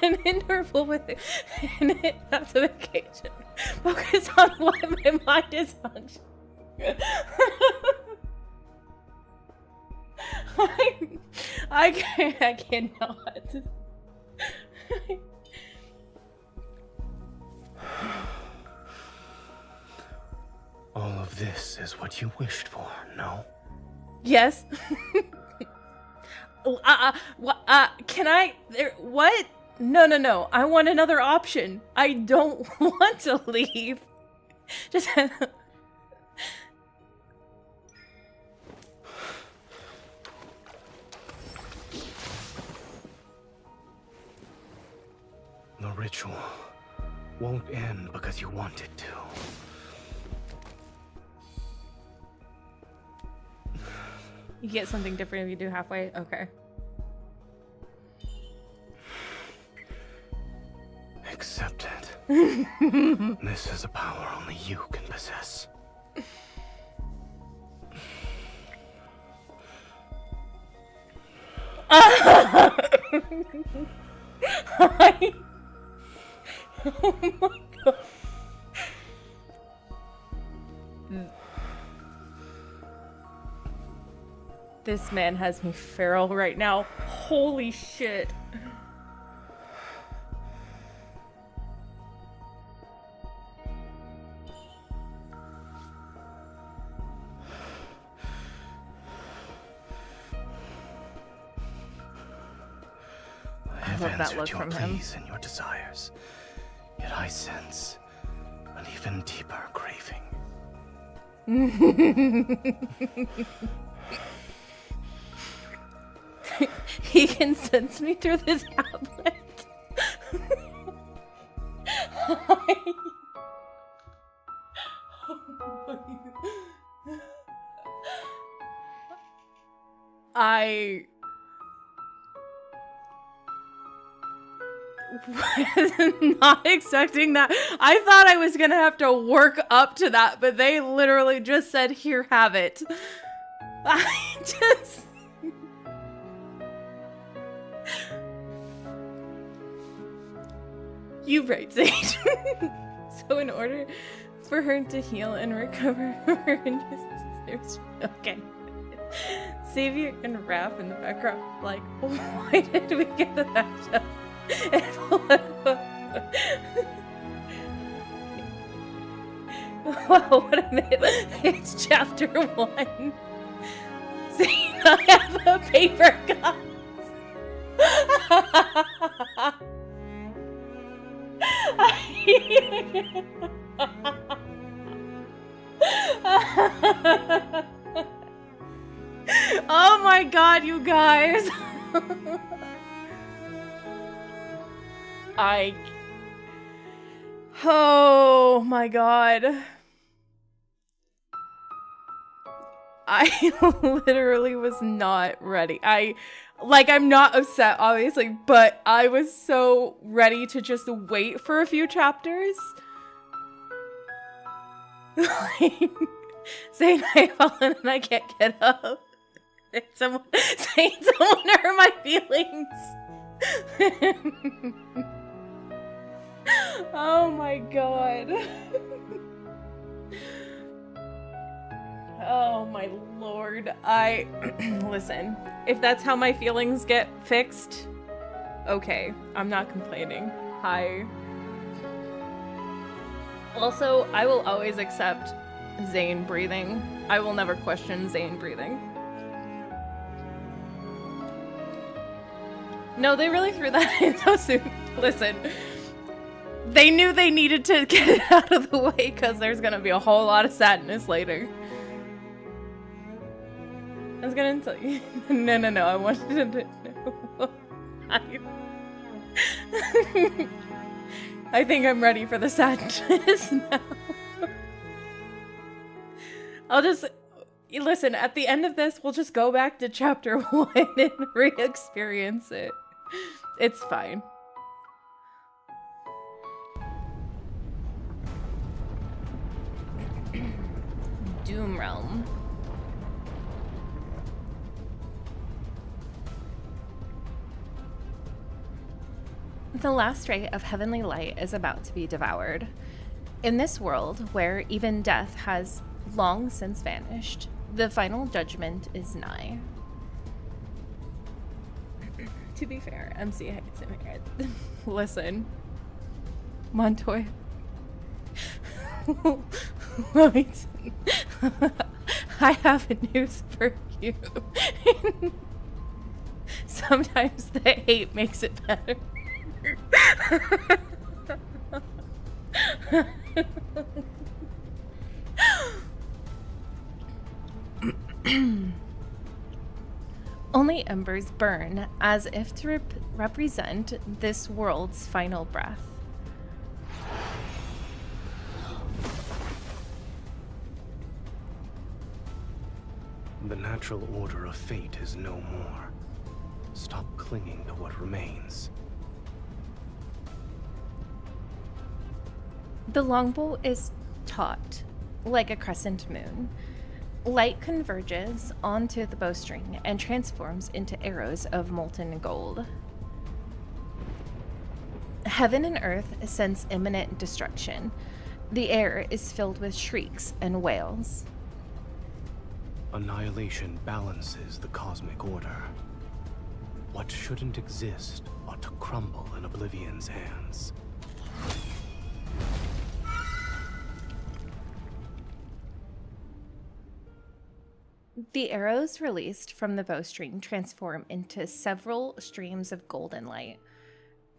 an interval with an intensification. Focus on what my mind is on. I cannot. All of this is what you wished for, no? Yes. Can I? What? No. I want another option. I don't want to leave. Just... The ritual won't end because you want it to. You get something different if you do halfway? Okay. Accept it. This is a power only you can possess. Oh my god. This man has me feral right now. Holy shit. I have love that answered look your from him. pleas and your desires, yet I sense an even deeper craving. He can sense me through this tablet. I was not expecting that. I thought I was gonna have to work up to that, but they literally just said, "Here, have it." I just... You right, Zayne. So in order for her to heal and recover her injustice, okay. Xavier and Raph in the background, like, why did we get to that show? Wow, what a minute. It's chapter 1. Zayne, I have a paper cut. Oh my god, you guys. Oh my god. I literally was not ready. I'm not upset, obviously, but I was so ready to just wait for a few chapters. Like, saying I've fallen and I can't get up. Saying someone hurt my feelings. Oh my god. Oh my lord. Listen, if that's how my feelings get fixed, okay, I'm not complaining. Also, I will always accept Zayne breathing. I will never question Zayne breathing. No, they really threw that in so soon. Listen, they knew they needed to get it out of the way because there's gonna be a whole lot of sadness later. I was gonna tell you. No, I wanted to know. I think I'm ready for the sadness now. I'll just... Listen, at the end of this, we'll just go back to chapter 1 and re-experience it. It's fine. Doom Realm. The last ray of heavenly light is about to be devoured. In this world, where even death has long since vanished, the final judgment is nigh. To be fair, MC hates him here. Listen, Montoya. I have news for you. Sometimes the hate makes it better. Only embers burn, as if to represent this world's final breath. The natural order of fate is no more. Stop clinging to what remains. The longbow is taut, like a crescent moon. Light converges onto the bowstring and transforms into arrows of molten gold. Heaven and earth sense imminent destruction. The air is filled with shrieks and wails. Annihilation balances the cosmic order. What shouldn't exist ought to crumble in Oblivion's hands. The arrows released from the bowstring transform into several streams of golden light.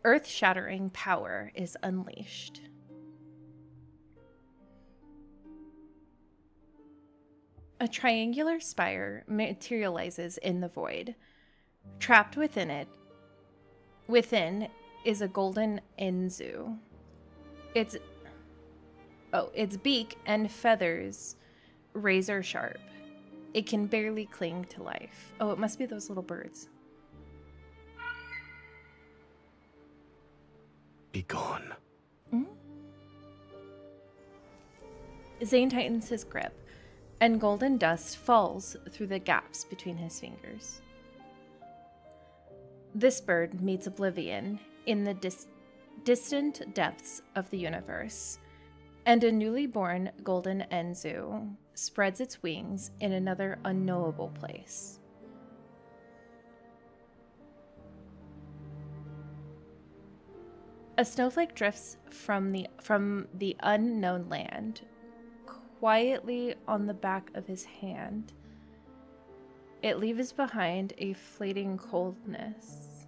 Earth-shattering power is unleashed. A triangular spire materializes in the void. Trapped within is a golden Enzu. Its beak and feathers razor sharp. It can barely cling to life. Oh, it must be those little birds. Be gone. Zayne tightens his grip, and golden dust falls through the gaps between his fingers. This bird meets Oblivion in the distant depths of the universe, and a newly born golden Enzu spreads its wings in another unknowable place. A snowflake drifts from the unknown land, quietly on the back of his hand. It leaves behind a fleeting coldness.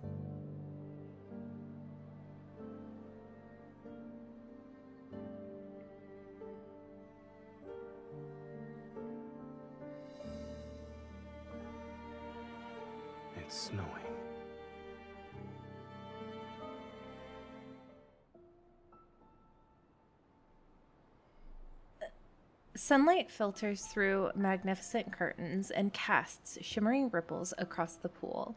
It's snowing. Sunlight filters through magnificent curtains and casts shimmering ripples across the pool.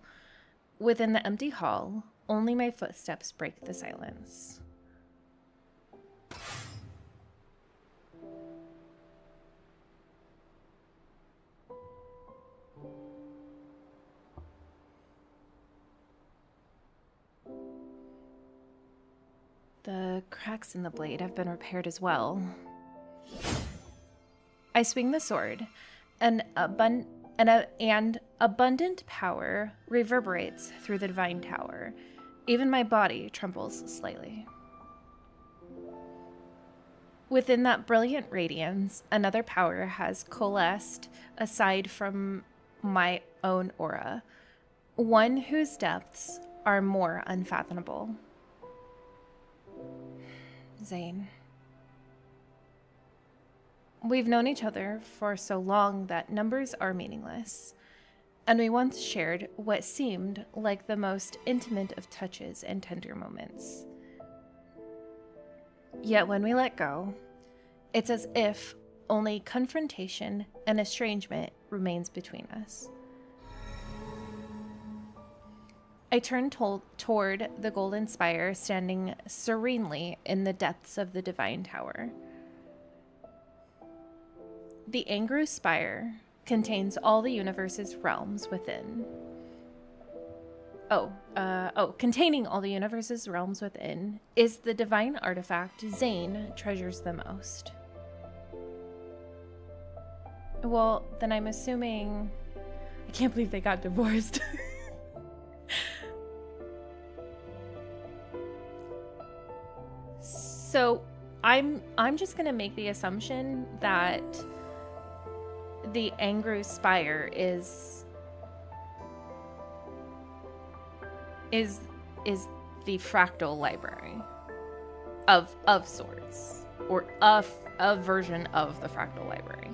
Within the empty hall, only my footsteps break the silence. The cracks in the blade have been repaired as well. I swing the sword, and abundant power reverberates through the divine tower. Even my body trembles slightly. Within that brilliant radiance, another power has coalesced aside from my own aura, one whose depths are more unfathomable. Zayne. We've known each other for so long that numbers are meaningless, and we once shared what seemed like the most intimate of touches and tender moments. Yet when we let go, it's as if only confrontation and estrangement remains between us. I turn toward the golden spire standing serenely in the depths of the divine tower. The Angru Spire contains all the universe's realms within. Containing all the universe's realms within is the divine artifact Zayne treasures the most. Well, then I'm assuming... I can't believe they got divorced. So, I'm just gonna make the assumption that the Angru Spire is the fractal library of sorts, or a version of the fractal library.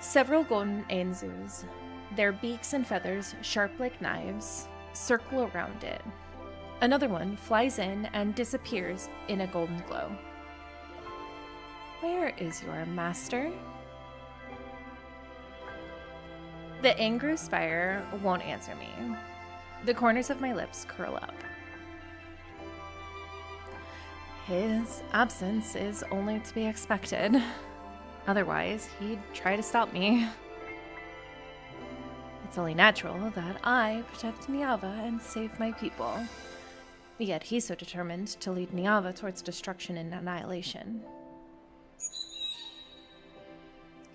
Several golden Ainzus, their beaks and feathers sharp like knives, circle around it. Another one flies in and disappears in a golden glow. Where is your master? The Angru Spire won't answer me. The corners of my lips curl up. His absence is only to be expected. Otherwise, he'd try to stop me. It's only natural that I protect Niava and save my people. Yet he's so determined to lead Niava towards destruction and annihilation.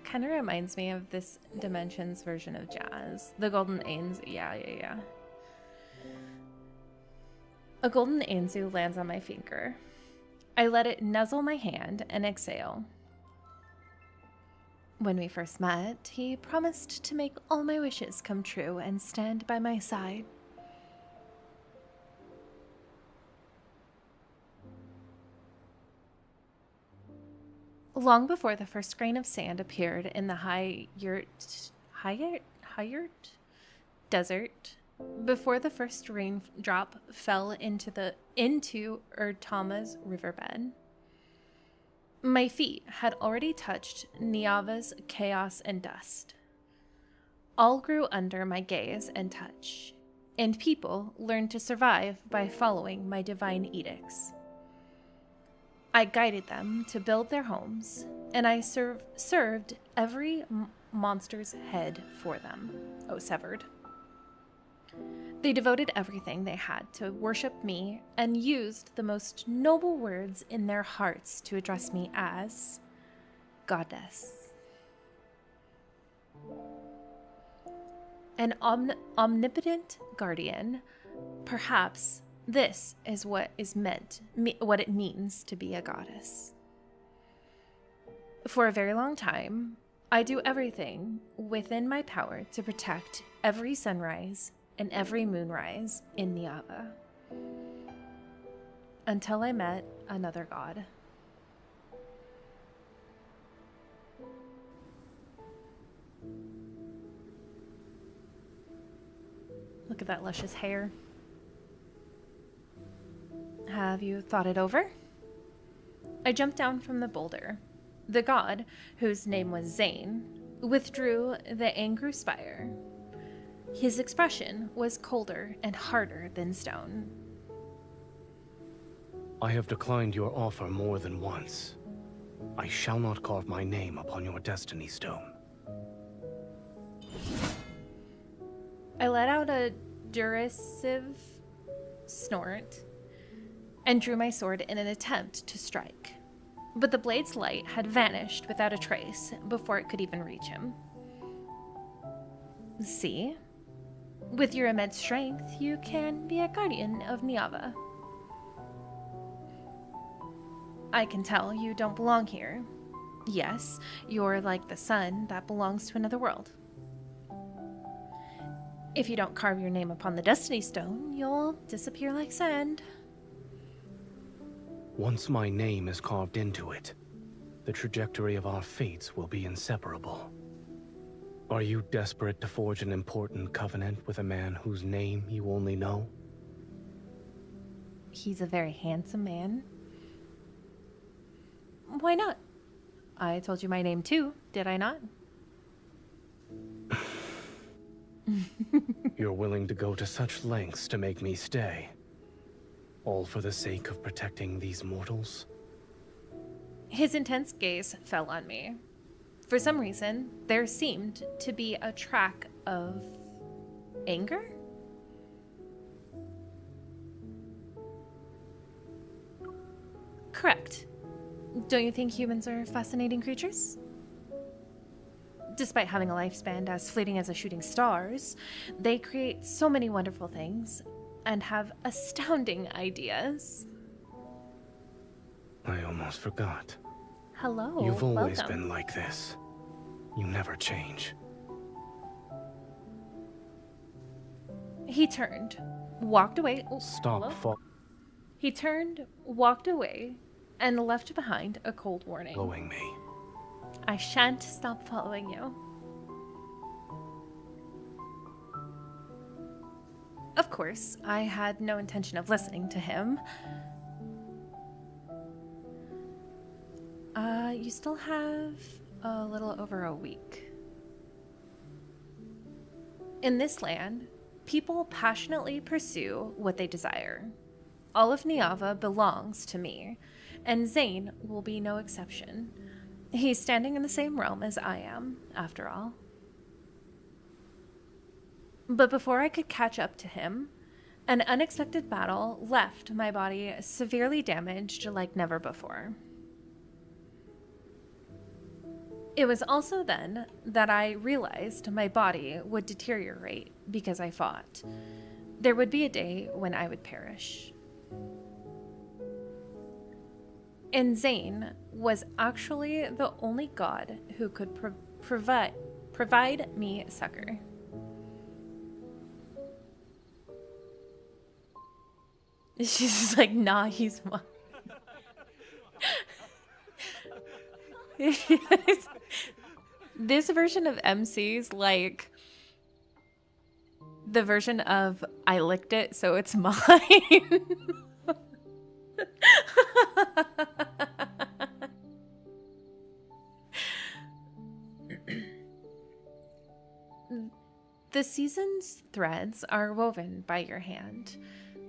Kind of reminds me of this dimension's version of jazz. The golden Ainzu. Yeah. A golden Ainzu lands on my finger. I let it nuzzle my hand and exhale. When we first met, he promised to make all my wishes come true and stand by my side. Long before the first grain of sand appeared in the Hayurt desert, before the first raindrop fell into Urtama's riverbed, my feet had already touched Niava's chaos and dust. All grew under my gaze and touch, and people learned to survive by following my divine edicts. I guided them to build their homes, and I served every monster's head for them. Oh, severed. They devoted everything they had to worship me and used the most noble words in their hearts to address me as Goddess. An omnipotent guardian, perhaps this is what it means to be a goddess. For a very long time, I do everything within my power to protect every sunrise and every moonrise in Niava. Until I met another god. Look at that luscious hair. Have you thought it over? I jumped down from the boulder. The god, whose name was Zayne, withdrew the Angru Spire. His expression was colder and harder than stone. I have declined your offer more than once. I shall not carve my name upon your destiny stone. I let out a derisive snort and drew my sword in an attempt to strike. But the blade's light had vanished without a trace before it could even reach him. See? With your immense strength, you can be a guardian of Niava. I can tell you don't belong here. Yes, you're like the sun that belongs to another world. If you don't carve your name upon the Destiny Stone, you'll disappear like sand. Once my name is carved into it, the trajectory of our fates will be inseparable. Are you desperate to forge an important covenant with a man whose name you only know? He's a very handsome man. Why not? I told you my name too, did I not? You're willing to go to such lengths to make me stay. All for the sake of protecting these mortals? His intense gaze fell on me. For some reason, there seemed to be a track of anger? Correct. Don't you think humans are fascinating creatures? Despite having a lifespan as fleeting as a shooting star's, they create so many wonderful things and have astounding ideas. I almost forgot. Hello, You've always welcome. been like this. You never change. He turned, walked away. Oh, Stop hello? He turned, walked away, and left behind a cold warning. following me. I shan't stop following you. Of course, I had no intention of listening to him. You still have a little over a week. In this land, people passionately pursue what they desire. All of Niava belongs to me, and Zayne will be no exception. He's standing in the same realm as I am, after all. But before I could catch up to him, an unexpected battle left my body severely damaged like never before. It was also then that I realized my body would deteriorate because I fought. There would be a day when I would perish. And Zayne was actually the only god who could provide me succor. She's just like, nah, he's one. This version of MC's like the version of I licked it, so it's mine. The season's threads are woven by your hand.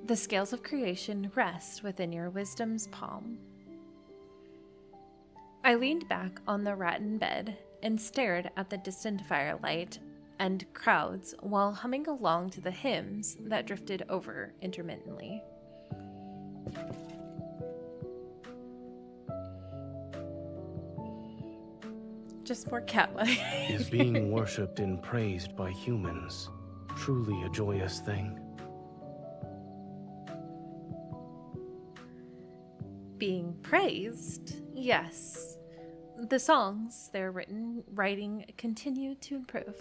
The scales of creation rest within your wisdom's palm. I leaned back on the rattan bed and stared at the distant firelight and crowds while humming along to the hymns that drifted over intermittently. Just more cat-like. Is being worshipped and praised by humans truly a joyous thing? Being praised? Yes. The songs they're writing continue to improve.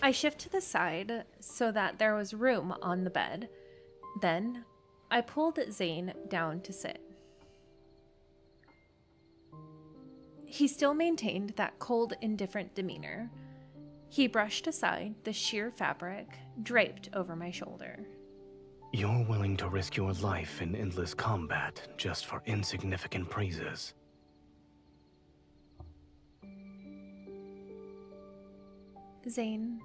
I shift to the side so that there was room on the bed. Then I pulled Zayne down to sit. He still maintained that cold, indifferent demeanor. He brushed aside the sheer fabric draped over my shoulder. You're willing to risk your life in endless combat just for insignificant praises. Zayne,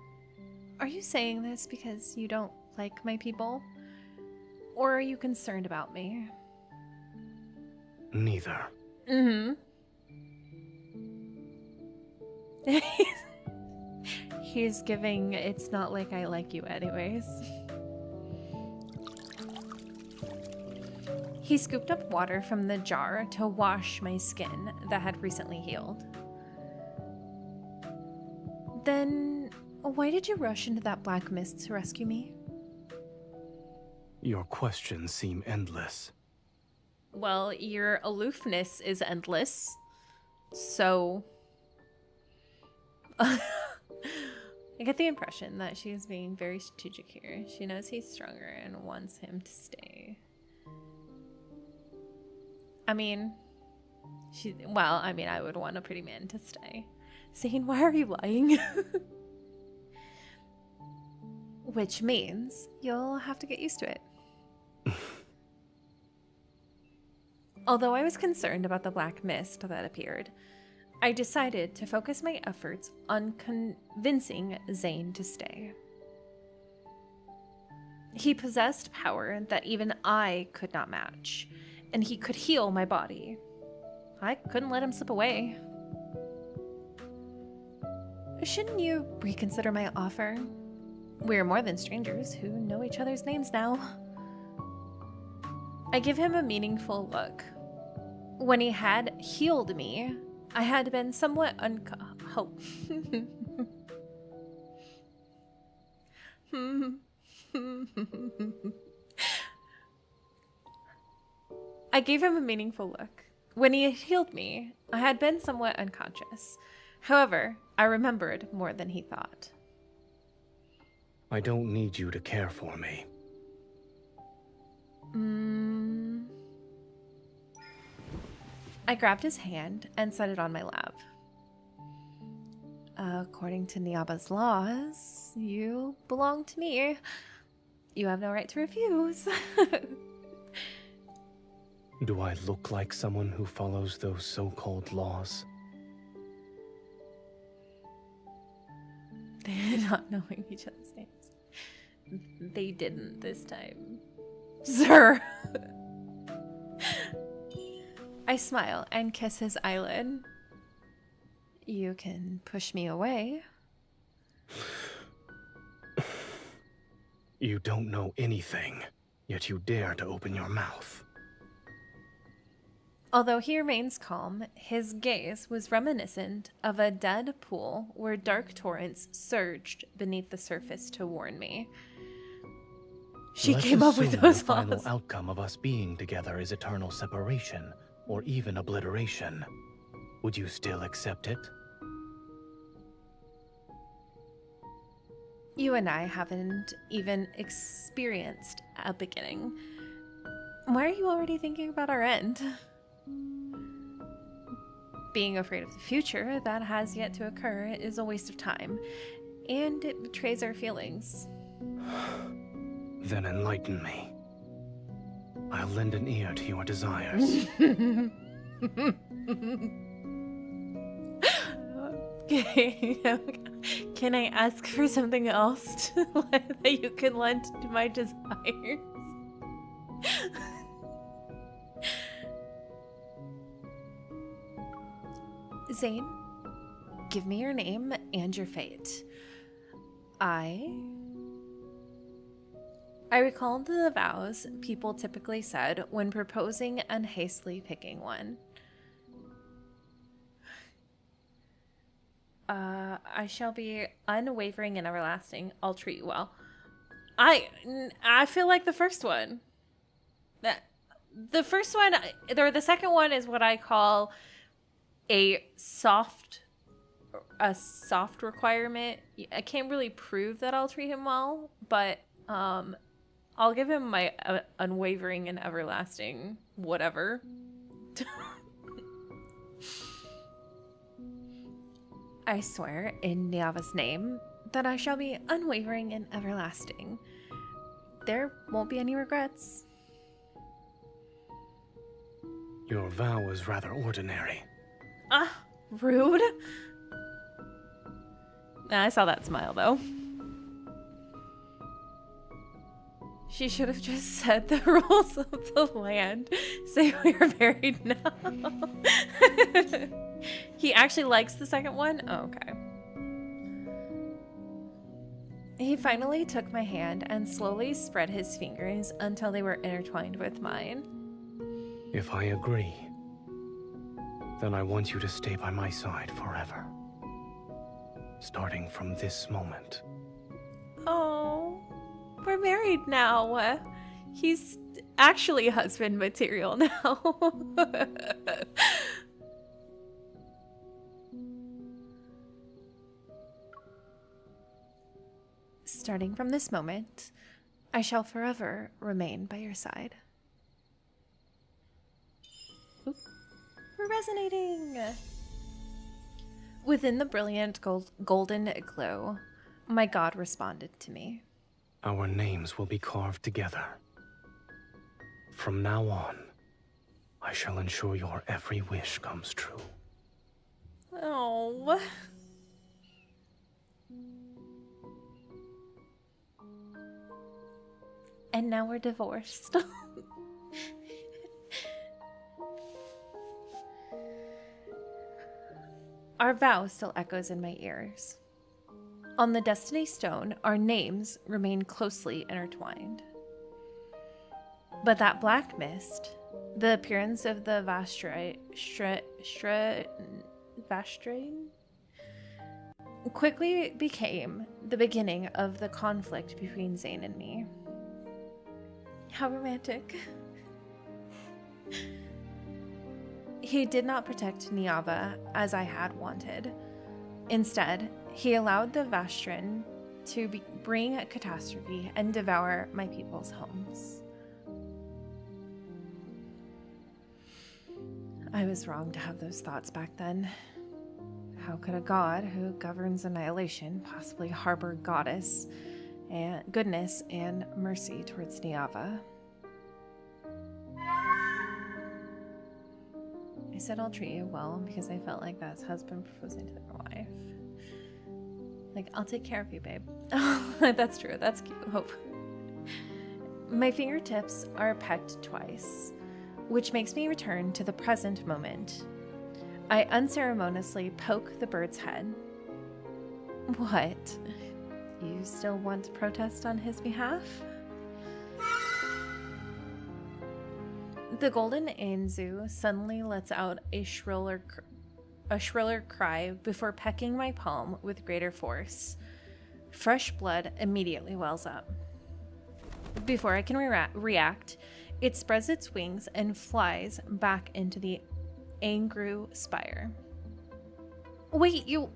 are you saying this because you don't like my people? Or are you concerned about me? Neither. Mm-hmm. He's giving, it's not like I like you anyways. He scooped up water from the jar to wash my skin that had recently healed. Then, why did you rush into that black mist to rescue me? Your questions seem endless. Well, your aloofness is endless. So... I get the impression that she's being very strategic here. She knows he's stronger and wants him to stay. I mean, I would want a pretty man to stay. Zayne, why are you lying? Which means you'll have to get used to it. Although I was concerned about the black mist that appeared, I decided to focus my efforts on convincing Zayne to stay. He possessed power that even I could not match, and he could heal my body. I couldn't let him slip away. Shouldn't you reconsider my offer? We're more than strangers who know each other's names now. I give him a meaningful look. When he had healed me, I had been somewhat I gave him a meaningful look. When he had healed me, I had been somewhat unconscious. However, I remembered more than he thought. I don't need you to care for me. I grabbed his hand and set it on my lap. According to Niaba's laws, you belong to me. You have no right to refuse. Do I look like someone who follows those so-called laws? They're not knowing each other's names. They didn't this time. Sir! I smile and kiss his eyelid. You can push me away. You don't know anything, yet you dare to open your mouth. Although he remains calm, his gaze was reminiscent of a dead pool where dark torrents surged beneath the surface to warn me. She Let's came up with assume those the final laws. outcome of us being together is eternal separation, or even obliteration. Would you still accept it? You and I haven't even experienced a beginning. Why are you already thinking about our end? Being afraid of the future that has yet to occur is a waste of time, and it betrays our feelings. Then enlighten me. I'll lend an ear to your desires. Can I ask for something else that you can lend to my desires? Zayne, give me your name and your fate. I recalled the vows people typically said when proposing and hastily picking one. I shall be unwavering and everlasting. I'll treat you well. I feel like the first one. The first one, or the second one, is what I call a soft requirement. I can't really prove that I'll treat him well, but I'll give him my unwavering and everlasting whatever. I swear in Niava's name that I shall be unwavering and everlasting. There won't be any regrets. Your vow is rather ordinary. Rude. Nah, I saw that smile though. She should have just said the rules of the land. Say we are married now. He actually likes the second one? Oh, okay. He finally took my hand and slowly spread his fingers until they were intertwined with mine. If I agree, then I want you to stay by my side forever. Starting from this moment. Oh, we're married now. He's actually husband material now. Starting from this moment, I shall forever remain by your side. Oop. We're resonating! Within the brilliant golden glow, my god responded to me. Our names will be carved together. From now on, I shall ensure your every wish comes true. Oh. And now we're divorced. Our vow still echoes in my ears. On the Destiny Stone, our names remain closely intertwined. But that black mist, the appearance of the Vastrain, quickly became the beginning of the conflict between Zayne and me. How romantic. He did not protect Niava as I had wanted. Instead, he allowed the Vastrin to bring a catastrophe and devour my people's homes. I was wrong to have those thoughts back then. How could a god who governs annihilation possibly harbor goddess and goodness and mercy towards Niava? I said I'll treat you well because I felt like that's husband proposing to their wife. Like, I'll take care of you, babe. That's true. That's cute. Hope. My fingertips are pecked twice, which makes me return to the present moment. I unceremoniously poke the bird's head. What? You still want to protest on his behalf? The golden Anzu suddenly lets out a shriller cry before pecking my palm with greater force. Fresh blood immediately wells up. Before I can react, it spreads its wings and flies back into the Angru spire. Wait, you...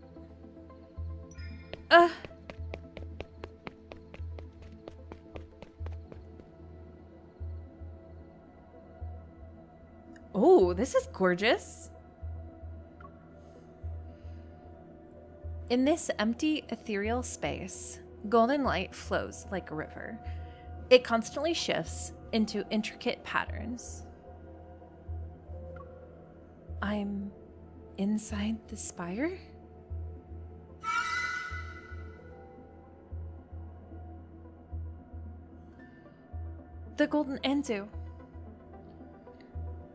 Oh, this is gorgeous. In this empty, ethereal space, golden light flows like a river. It constantly shifts into intricate patterns. I'm inside the spire? The golden Enzu.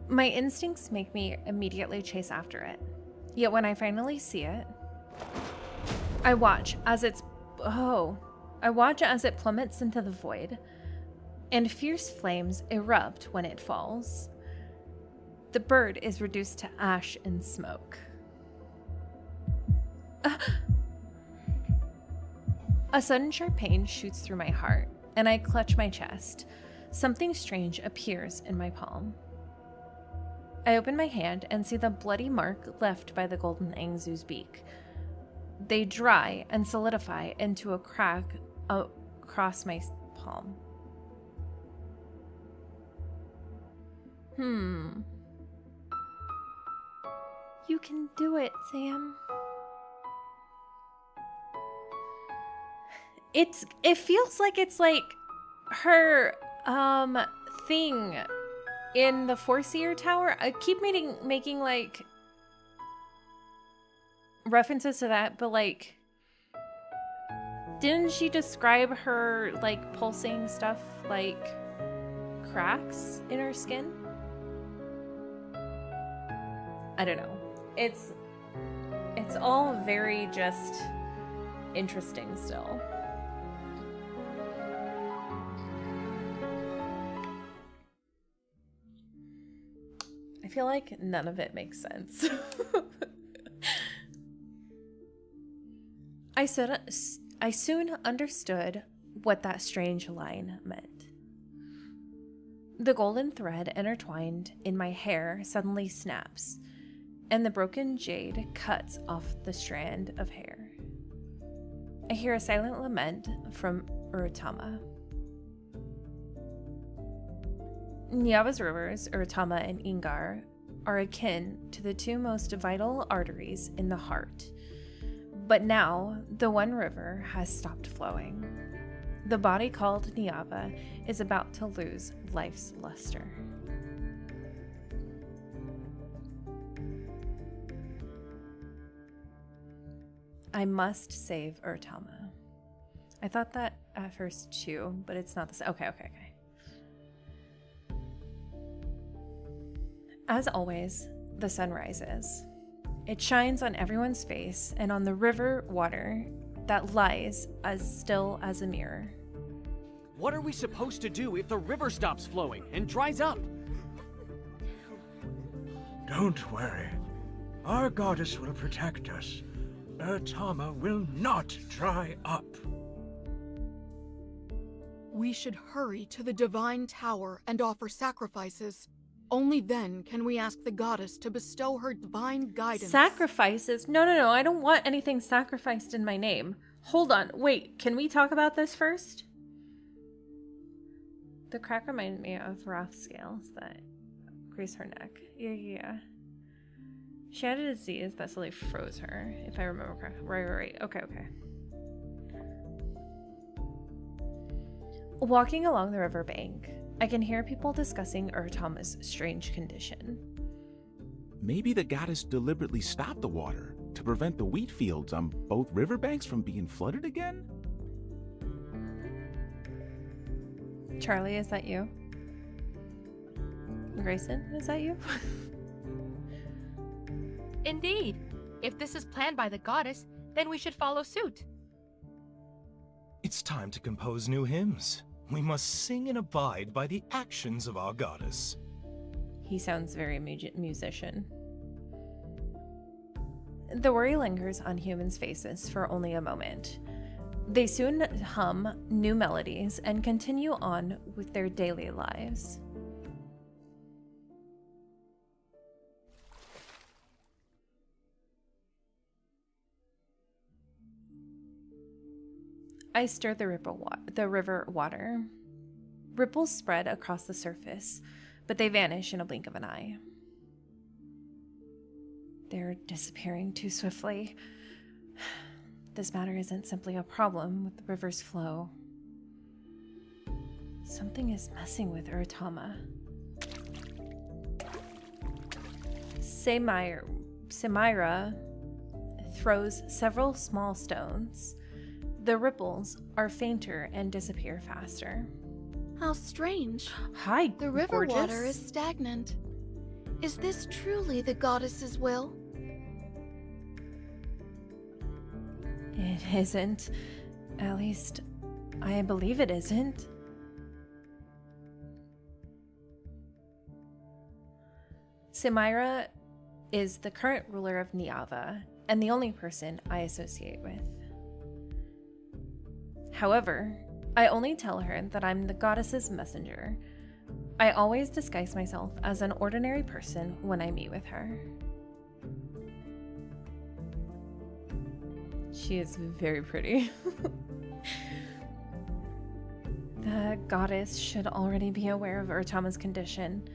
My instincts make me immediately chase after it. Yet when I finally see it, I watch as it plummets into the void, and fierce flames erupt when it falls. The bird is reduced to ash and smoke. A sudden sharp pain shoots through my heart, and I clutch my chest. Something strange appears in my palm. I open my hand and see the bloody mark left by the golden Angzu's beak. They dry and solidify into a crack across my palm. You can do it, Sam. It feels like it's like her thing in the Foreseer Tower. I keep making like references to that, but like, didn't she describe her like pulsing stuff like cracks in her skin? I don't know. It's all very just interesting still. I feel like none of it makes sense. I soon understood what that strange line meant. The golden thread intertwined in my hair suddenly snaps, and the broken jade cuts off the strand of hair. I hear a silent lament from Urutama. Niava's rivers, Urutama and Ingar, are akin to the two most vital arteries in the heart. But now, the one river has stopped flowing. The body called Niava is about to lose life's luster. I must save Urutama. I thought that at first too, but it's not the same. Okay. As always, the sun rises. It shines on everyone's face and on the river water that lies as still as a mirror. What are we supposed to do if the river stops flowing and dries up? Don't worry. Our goddess will protect us. Urutama will not dry up. We should hurry to the Divine Tower and offer sacrifices. Only then can we ask the goddess to bestow her divine guidance. Sacrifices? No. I don't want anything sacrificed in my name. Hold on. Wait, can we talk about this first? The crack reminded me of Roth's scales that grace her neck. Yeah. She had a disease that slowly froze her, if I remember correctly. Right. Okay. Walking along the riverbank, I can hear people discussing Urtama's strange condition. Maybe the goddess deliberately stopped the water to prevent the wheat fields on both riverbanks from being flooded again? Charlie, is that you? Grayson, is that you? Indeed. If this is planned by the goddess, then we should follow suit. It's time to compose new hymns. We must sing and abide by the actions of our goddess. He sounds very musician. The worry lingers on humans' faces for only a moment. They soon hum new melodies and continue on with their daily lives. I stir the river water. Ripples spread across the surface, but they vanish in a blink of an eye. They're disappearing too swiftly. This matter isn't simply a problem with the river's flow. Something is messing with Urtama. Samira throws several small stones. The ripples are fainter and disappear faster. How strange. Hi, The river gorgeous. water is stagnant. Is this truly the goddess's will? It isn't. At least, I believe it isn't. Samira is the current ruler of Niava, and the only person I associate with. However, I only tell her that I'm the goddess's messenger. I always disguise myself as an ordinary person when I meet with her. She is very pretty. The goddess should already be aware of Urtama's condition.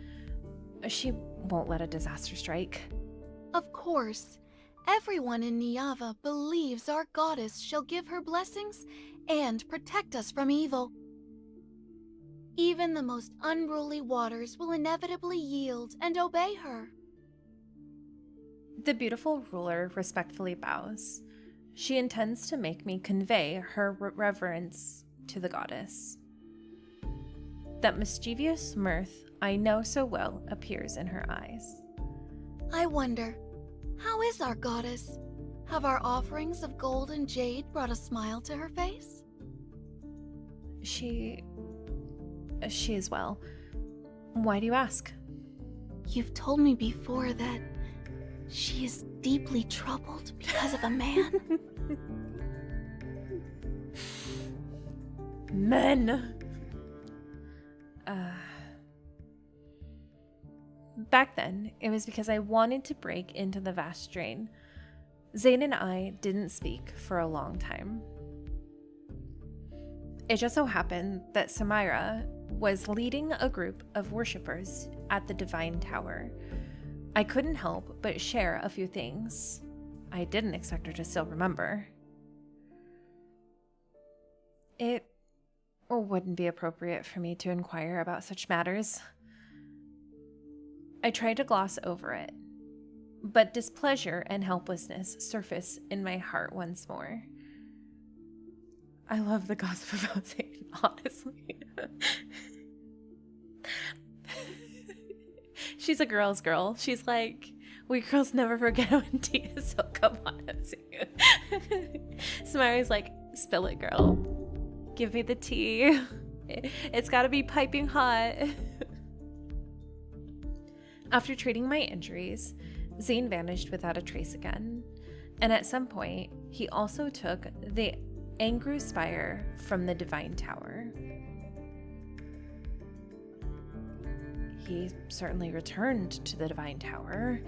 She won't let a disaster strike. Of course. Everyone in Niava believes our goddess shall give her blessings and protect us from evil. Even the most unruly waters will inevitably yield and obey her. The beautiful ruler respectfully bows. She intends to make me convey her reverence to the goddess. That mischievous mirth I know so well appears in her eyes. I wonder, how is our goddess? Have our offerings of gold and jade brought a smile to her face? She is well. Why do you ask? You've told me before that she is deeply troubled because of a man. Men! Back then, it was because I wanted to break into the vast drain. Zayne and I didn't speak for a long time. It just so happened that Samira was leading a group of worshippers at the Divine Tower. I couldn't help but share a few things. I didn't expect her to still remember. It wouldn't be appropriate for me to inquire about such matters. I tried to gloss over it, but displeasure and helplessness surface in my heart once more. I love the gossip about Zayne, honestly. She's a girl's girl. She's like, we girls never forget when tea is, so come on. Samari's like, spill it, girl. Give me the tea. It's gotta be piping hot. After treating my injuries, Zayne vanished without a trace again, and at some point, he also took the Angru Spire from the Divine Tower. He certainly returned to the Divine Tower,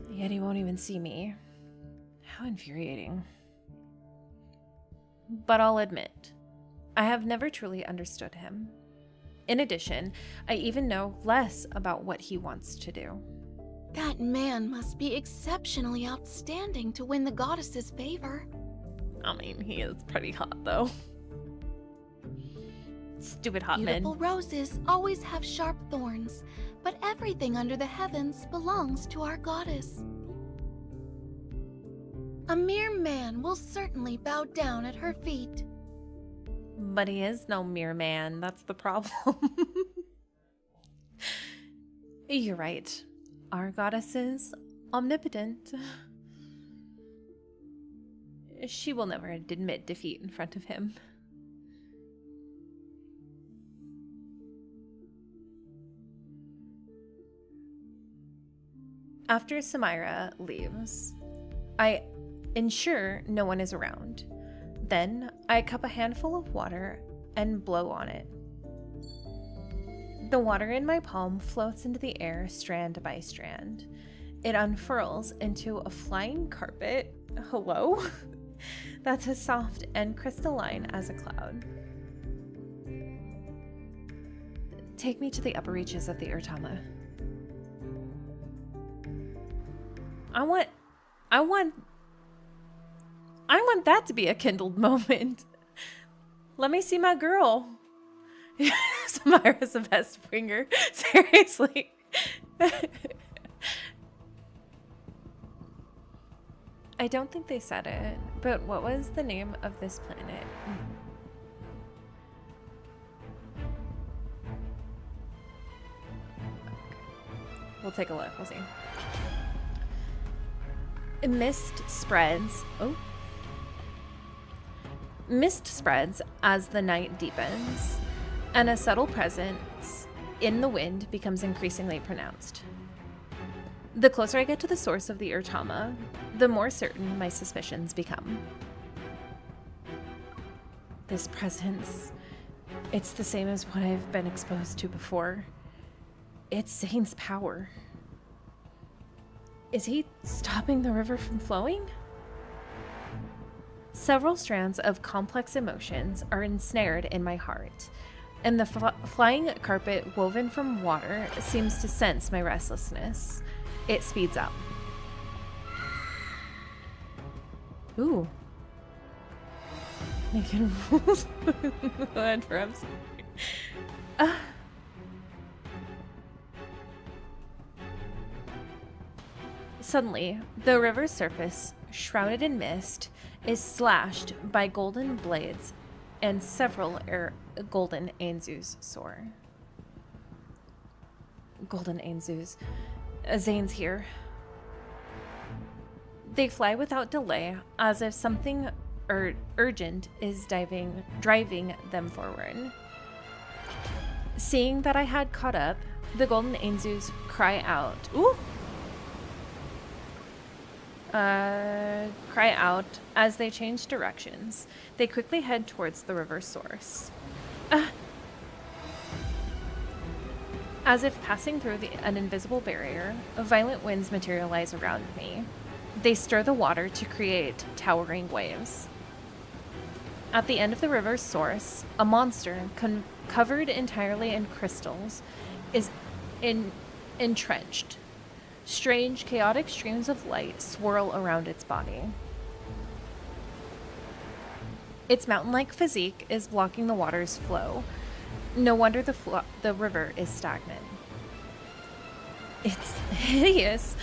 yet he won't even see me. How infuriating. but I'll admit, I have never truly understood him. In addition, I even know less about what he wants to do. That man must be exceptionally outstanding to win the goddess's favor. I mean, he is pretty hot, though. Stupid hot men. Beautiful roses always have sharp thorns, but everything under the heavens belongs to our goddess. A mere man will certainly bow down at her feet. But he is no mere man, that's the problem. You're right. Our goddess is omnipotent. She will never admit defeat in front of him. After Samira leaves, I ensure no one is around. Then I cup a handful of water and blow on it. The water in my palm floats into the air strand by strand. It unfurls into a flying carpet. Hello? That's as soft and crystalline as a cloud. Take me to the upper reaches of the Urtama. I want that to be a kindled moment. Let me see my girl. Samira's the best bringer. Seriously. I don't think they said it, but what was the name of this planet? We'll take a look. We'll see. Mist spreads. Oh. Mist spreads as the night deepens, and a subtle presence in the wind becomes increasingly pronounced. The closer I get to the source of the Urtama, the more certain my suspicions become. This presence, it's the same as what I've been exposed to before. It's Zayne's power. Is he stopping the river from flowing? Several strands of complex emotions are ensnared in my heart, and the flying carpet woven from water seems to sense my restlessness. It speeds up. Ooh. Making rules. I'm sorry. Suddenly, the river's surface, shrouded in mist, is slashed by golden blades, and several golden Ainzus soar. Golden Ainzus. Zayne's here. They fly without delay, as if something urgent is driving them forward. Seeing that I had caught up, the golden Ainzus cry out. Ooh! Cry out as they change directions. They quickly head towards the river's source. As if passing through an invisible barrier, violent winds materialize around me. They stir the water to create towering waves. At the end of the river's source, a monster covered entirely in crystals is entrenched. Strange, chaotic streams of light swirl around its body. Its mountain-like physique is blocking the water's flow. No wonder the river is stagnant. It's hideous,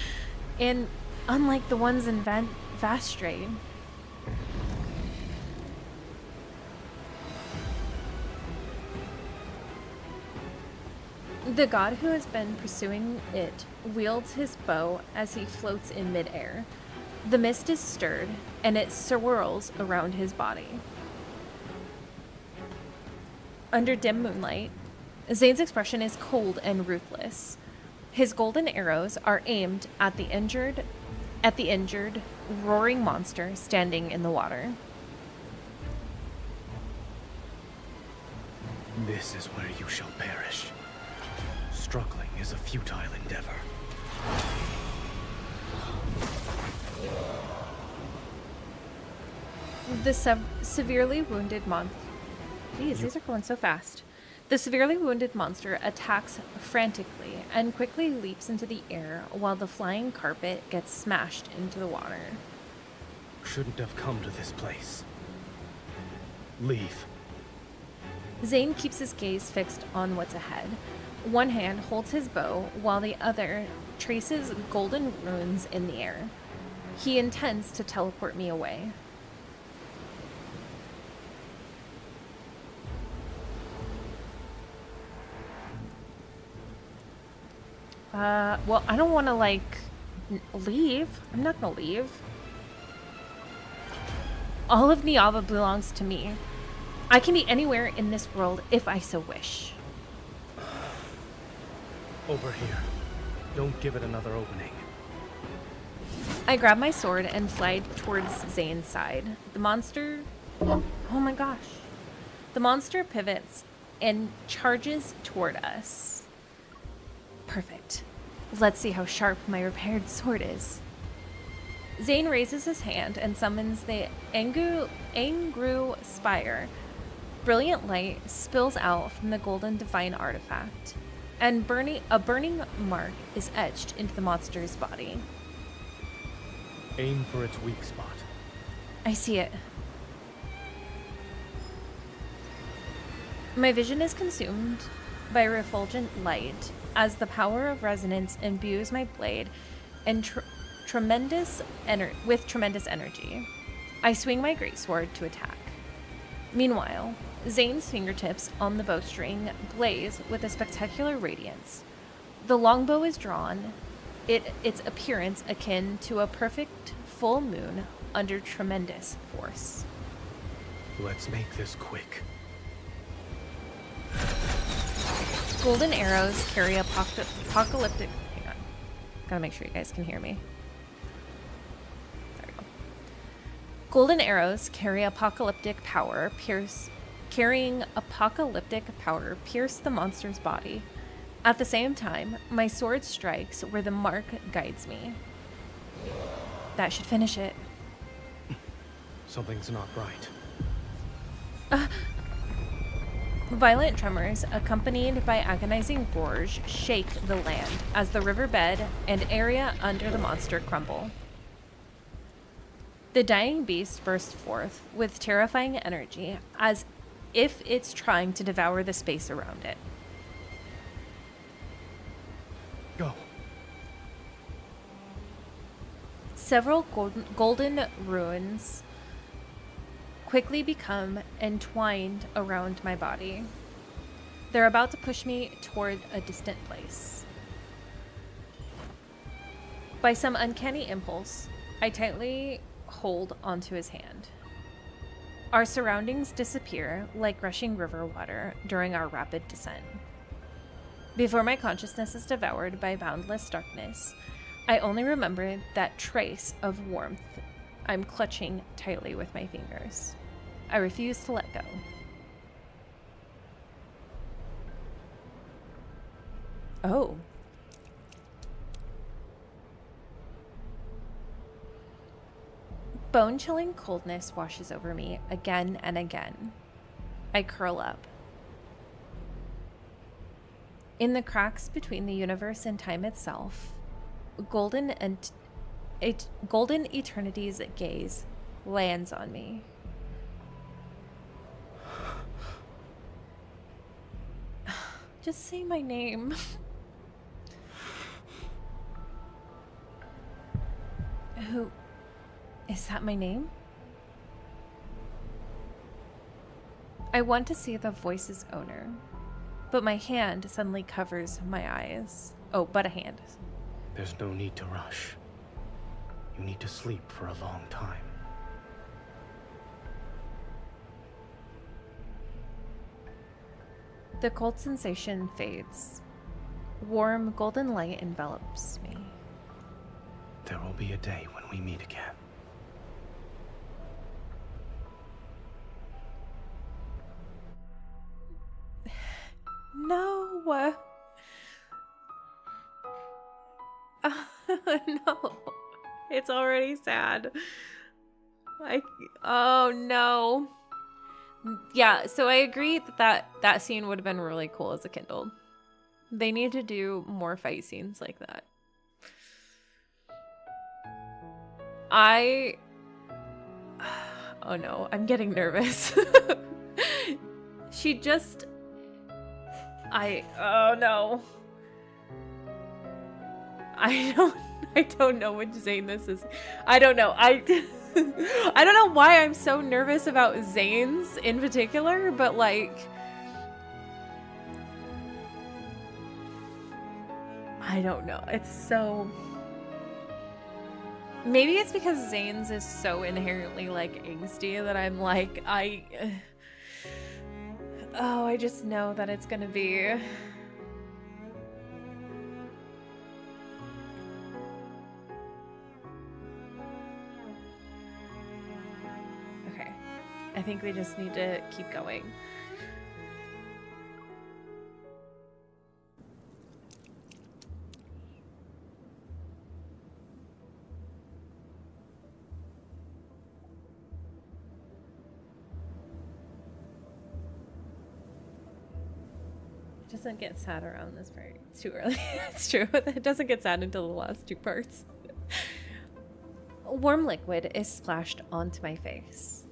and unlike the ones in Vastrade. The god who has been pursuing it wields his bow as he floats in midair. The mist is stirred, and it swirls around his body. Under dim moonlight, Zayne's expression is cold and ruthless. His golden arrows are aimed at the injured, roaring monster standing in the water. This is where you shall perish. Struggling is a futile endeavor. The severely wounded monster. Jeez, these are going so fast. The severely wounded monster attacks frantically and quickly leaps into the air while the flying carpet gets smashed into the water. Shouldn't have come to this place. Leave. Zayne keeps his gaze fixed on what's ahead. One hand holds his bow while the other traces golden runes in the air. He intends to teleport me away. Well, I don't want to, like, leave. I'm not gonna leave. All of Niava belongs to me. I can be anywhere in this world if I so wish. Over here. Don't give it another opening. I grab my sword and fly towards Zayne's side. The monster... Oh my gosh. The monster pivots and charges toward us. Perfect. Let's see how sharp my repaired sword is. Zayne raises his hand and summons the Angru Spire. Brilliant light spills out from the golden divine artifact, and a burning mark is etched into the monster's body. Aim for its weak spot. I see it. My vision is consumed by refulgent light as the power of resonance imbues my blade and tremendous energy. I swing my greatsword to attack. Meanwhile, Zayne's fingertips on the bowstring blaze with a spectacular radiance. The longbow is drawn, its appearance akin to a perfect full moon under tremendous force. Let's make this quick. Golden arrows carry apocalyptic... Hang on. Gotta make sure you guys can hear me. There we go. Golden arrows carrying apocalyptic power pierce the monster's body. At the same time, my sword strikes where the mark guides me. That should finish it. Something's not right. Violent tremors, accompanied by agonizing roars, shake the land as the riverbed and area under the monster crumble. The dying beast bursts forth with terrifying energy, as if it's trying to devour the space around it. Go. Several golden runes quickly become entwined around my body. They're about to push me toward a distant place. By some uncanny impulse, I tightly hold onto his hand. Our surroundings disappear like rushing river water during our rapid descent. Before my consciousness is devoured by boundless darkness, I only remember that trace of warmth I'm clutching tightly with my fingers. I refuse to let go. Oh. Bone-chilling coldness washes over me again and again. I curl up. In the cracks between the universe and time itself, golden eternity's gaze lands on me. Just say my name. Who? Is that my name? I want to see the voice's owner, but my hand suddenly covers my eyes. Oh, but a hand. There's no need to rush. You need to sleep for a long time. The cold sensation fades. Warm golden light envelops me. There will be a day when we meet again. No. No. It's already sad. Oh no. Yeah, so I agree that scene would have been really cool as a Kindle. They need to do more fight scenes like that. Oh no, I'm getting nervous. Oh no. I don't know which Zayne this is. I don't know. I don't know why I'm so nervous about Zayne's in particular, but like I don't know. It's so maybe it's because Zayne's is so inherently like angsty that I'm like oh, I just know that it's gonna be okay. I think we just need to keep going. It doesn't get sad around this part. It's too early. It's true. It doesn't get sad until the last two parts. Warm liquid is splashed onto my face.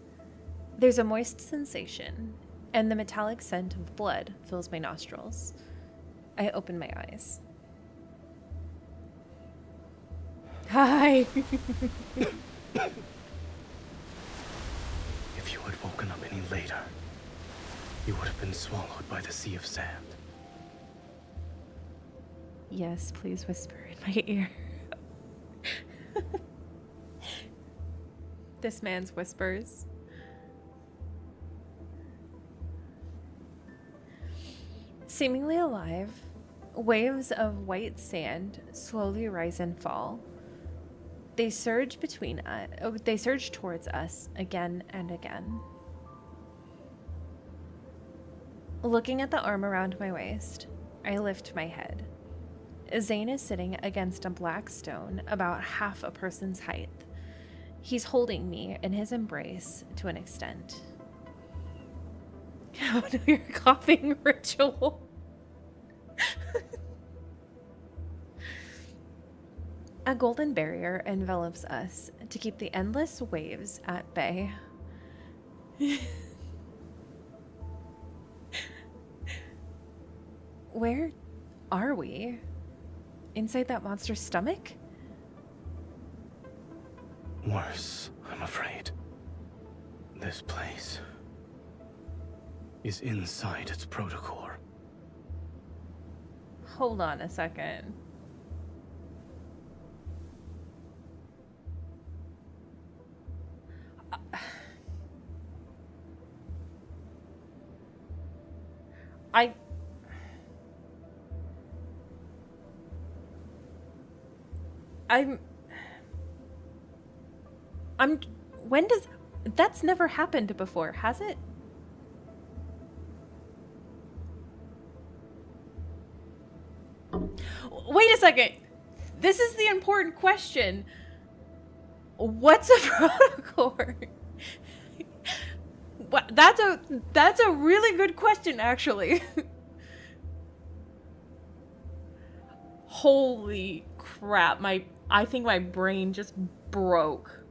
There's a moist sensation, and the metallic scent of blood fills my nostrils. I open my eyes. Hi! If you had woken up any later, you would have been swallowed by the sea of sand. Yes, please whisper in my ear. This man's whispers. Seemingly alive, waves of white sand slowly rise and fall. They surge they surge towards us again and again. Looking at the arm around my waist, I lift my head. Zayne is sitting against a black stone about half a person's height. He's holding me in his embrace to an extent. Oh no, your coughing ritual. A golden barrier envelops us to keep the endless waves at bay. Where are we? Inside that monster's stomach? Worse, I'm afraid. This place is inside its protocore. Hold on a second. When does... That's never happened before, has it? Wait a second. This is the important question. What's a protocore? That's a really good question, actually. Holy crap, I think my brain just broke.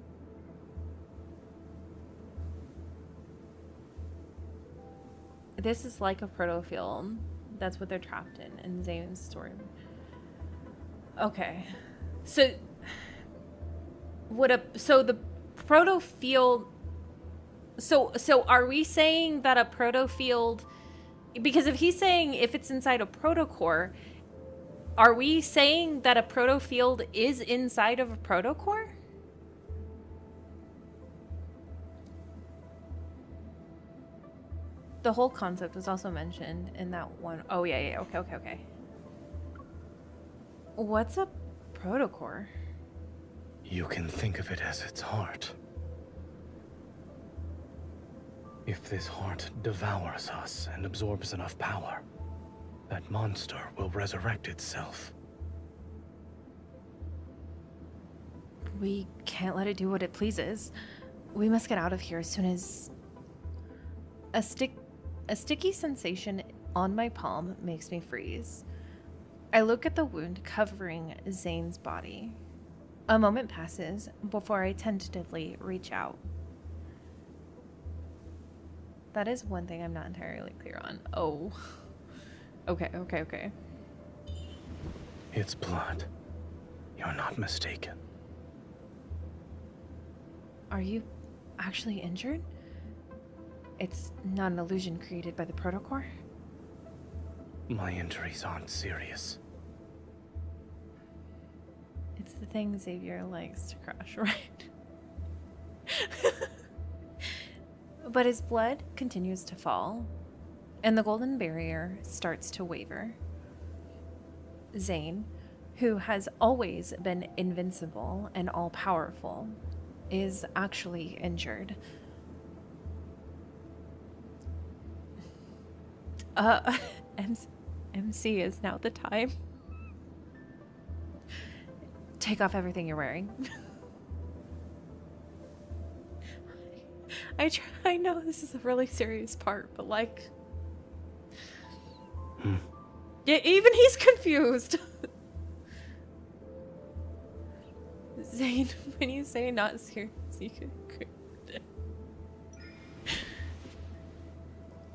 This is like a protofield. That's what they're trapped in Zayne's story. Okay. So the protofield, so are we saying that a protofield, because if he's saying if it's inside a protocore, are we saying that a protofield is inside of a protocore? The whole concept was also mentioned in that one. Oh yeah, okay. What's a protocore? You can think of it as its heart. If this heart devours us and absorbs enough power, that monster will resurrect itself. We can't let it do what it pleases. We must get out of here as soon as... A sticky sensation on my palm makes me freeze. I look at the wound covering Zayne's body. A moment passes before I tentatively reach out. That is one thing I'm not entirely clear on. Oh. Okay. It's blood. You're not mistaken. Are you actually injured? It's not an illusion created by the protocore? My injuries aren't serious. It's the thing Xavier likes to crush, right? But his blood continues to fall, and the golden barrier starts to waver. Zayne, who has always been invincible and all-powerful, is actually injured. MC, is now the time. Take off everything you're wearing. I know this is a really serious part, but like... Yeah, even he's confused. Zayne, when you say not serious, you could...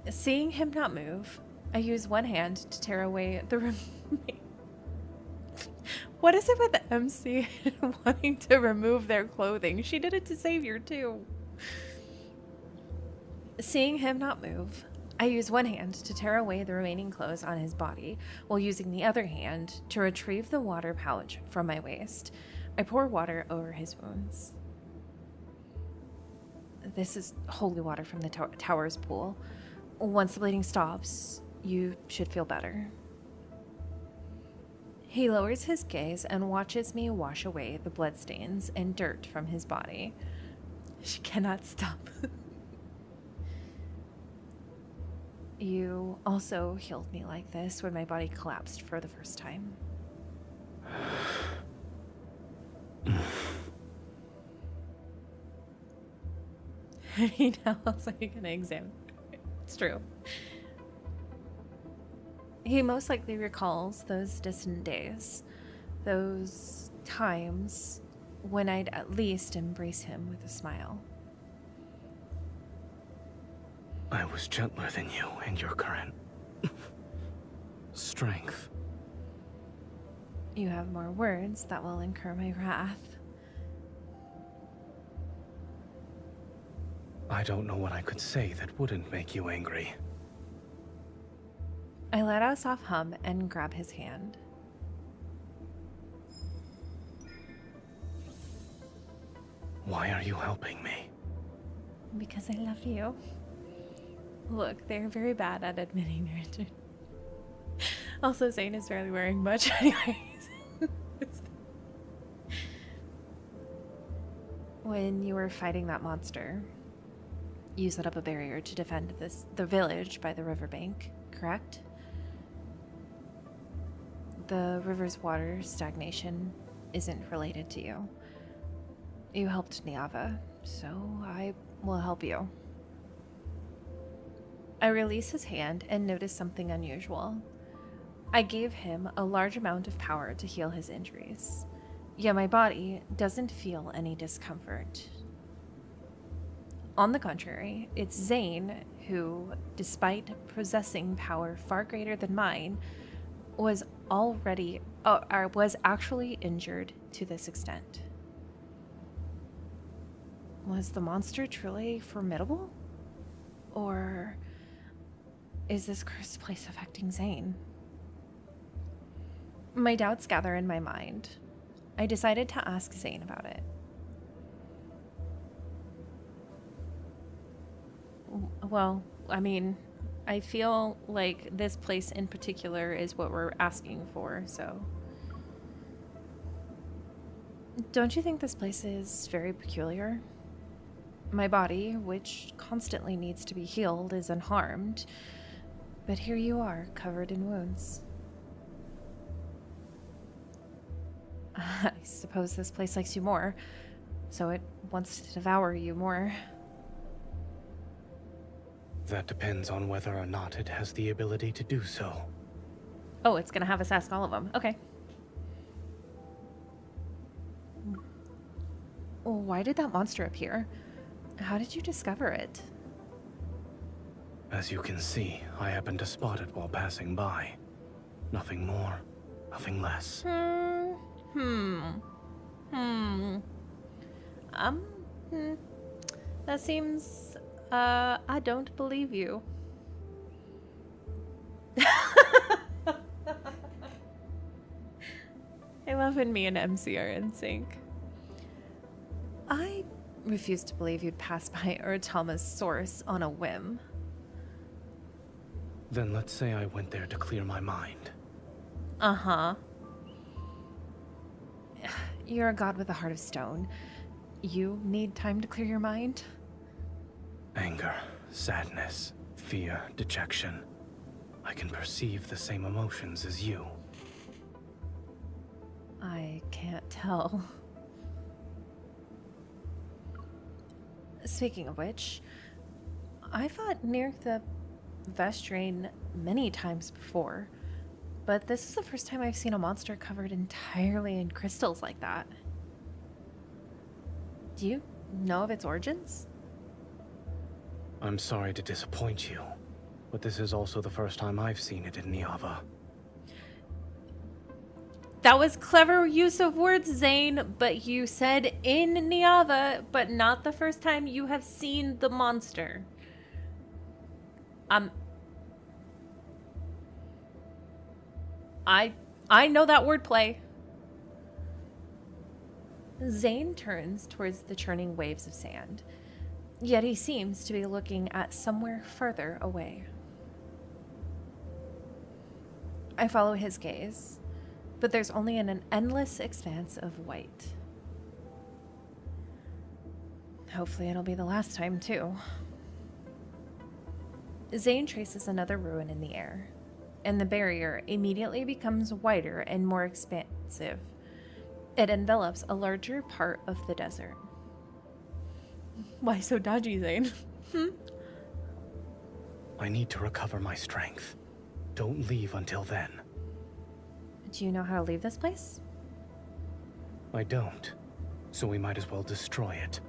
Seeing him not move, I use one hand to tear away the remain. What is it with MC wanting to remove their clothing? She did it to Xavier too. Seeing him not move, I use one hand to tear away the remaining clothes on his body, while using the other hand to retrieve the water pouch from my waist. I pour water over his wounds. This is holy water from the tower's pool. Once the bleeding stops, you should feel better. He lowers his gaze and watches me wash away the bloodstains and dirt from his body. She cannot stop. You also healed me like this when my body collapsed for the first time. He now also gonna examine. It's true. He most likely recalls those distant days, those times when I'd at least embrace him with a smile. I was gentler than you in your current strength. You have more words that will incur my wrath. I don't know what I could say that wouldn't make you angry. I let out a soft hum and grab his hand. Why are you helping me? Because I love you. Look, they're very bad at admitting their injury. Also, Zayne is barely wearing much anyways. When you were fighting that monster, you set up a barrier to defend the village by the riverbank, correct? The river's water stagnation isn't related to you. You helped Niava, so I will help you. I release his hand and notice something unusual. I gave him a large amount of power to heal his injuries, yet my body doesn't feel any discomfort. On the contrary, it's Zayne who, despite possessing power far greater than mine, was actually injured to this extent. Was the monster truly formidable? Or is this cursed place affecting Zayne? My doubts gather in my mind. I decided to ask Zayne about it. Well, I mean, I feel like this place in particular is what we're asking for, so... Don't you think this place is very peculiar? My body, which constantly needs to be healed, is unharmed, but here you are, covered in wounds. I suppose this place likes you more. so it wants to devour you more. That depends on whether or not it has the ability to do so. Oh, it's gonna have us ask all of them. Okay. Why did that monster appear? How did you discover it? As you can see, I happened to spot it while passing by. Nothing more, nothing less. That seems, I don't believe you. I love when me and MC are in sync. I refuse to believe you'd pass by Urtama's source on a whim. Then let's say I went there to clear my mind. Uh-huh. You're a god with a heart of stone. You need time to clear your mind? Anger, sadness, fear, dejection. I can perceive the same emotions as you. I can't tell. Speaking of which, I fought near the Vestrain many times before, but this is the first time I've seen a monster covered entirely in crystals like that. Do you know of its origins? I'm sorry to disappoint you, but this is also the first time I've seen it in Niava. That was clever use of words, Zayne, but you said in Niava, but not the first time you have seen the monster. I know that wordplay. Zayne turns towards the churning waves of sand, yet he seems to be looking at somewhere further away. I follow his gaze, but there's only an endless expanse of white. Hopefully it'll be the last time, too. Zayne traces another ruin in the air, and the barrier immediately becomes wider and more expansive. It envelops a larger part of the desert. Why so dodgy, Zayne? I need to recover my strength. Don't leave until then. Do you know how to leave this place? I don't, so we might as well destroy it.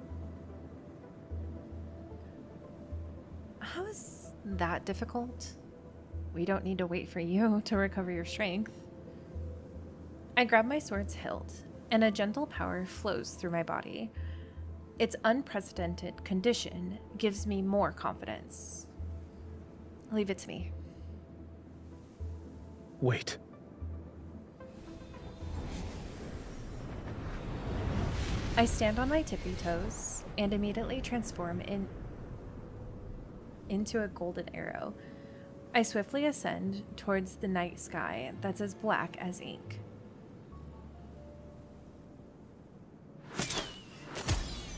How is that difficult? We don't need to wait for you to recover your strength. I grab my sword's hilt, and a gentle power flows through my body. Its unprecedented condition gives me more confidence. Leave it to me. Wait. I stand on my tippy toes and immediately transform into a golden arrow. I swiftly ascend towards the night sky that's as black as ink.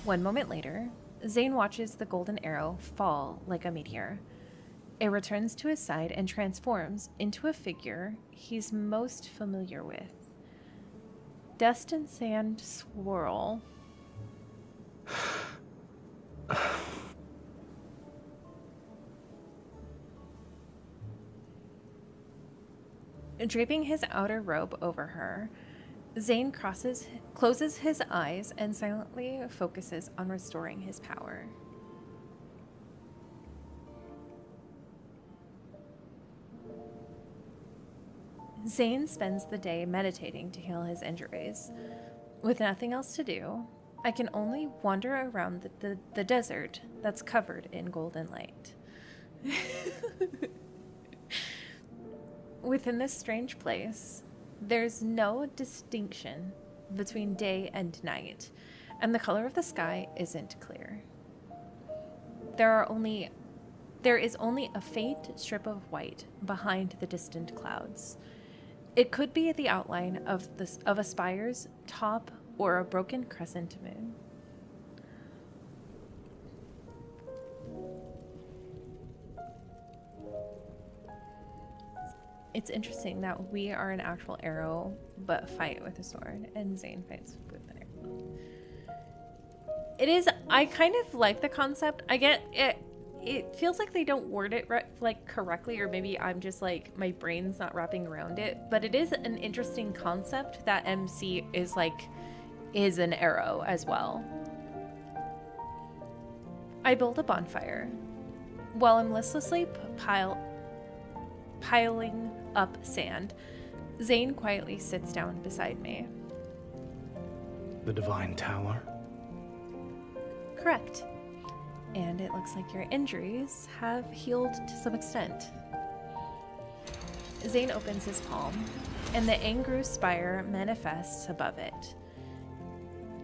One moment later, Zayne watches the golden arrow fall like a meteor. It returns to his side and transforms into a figure he's most familiar with. Dust and sand swirl. Draping his outer robe over her, Zayne closes his eyes and silently focuses on restoring his power. Zayne spends the day meditating to heal his injuries. With nothing else to do, I can only wander around the desert that's covered in golden light. Within this strange place, there's no distinction between day and night, and the color of the sky isn't clear. There is only a faint strip of white behind the distant clouds. It could be the outline of a spire's top or a broken crescent moon. It's interesting that we are an actual arrow, but fight with a sword, and Zayne fights with an arrow. It is. I kind of like the concept. I get it. It feels like they don't word it like correctly, or maybe I'm just like my brain's not wrapping around it. But it is an interesting concept that MC is an arrow as well. I build a bonfire while I'm listlessly piling up sand. Zayne quietly sits down beside me. The Divine Tower? Correct. And it looks like your injuries have healed to some extent. Zayne opens his palm, and the Angru spire manifests above it.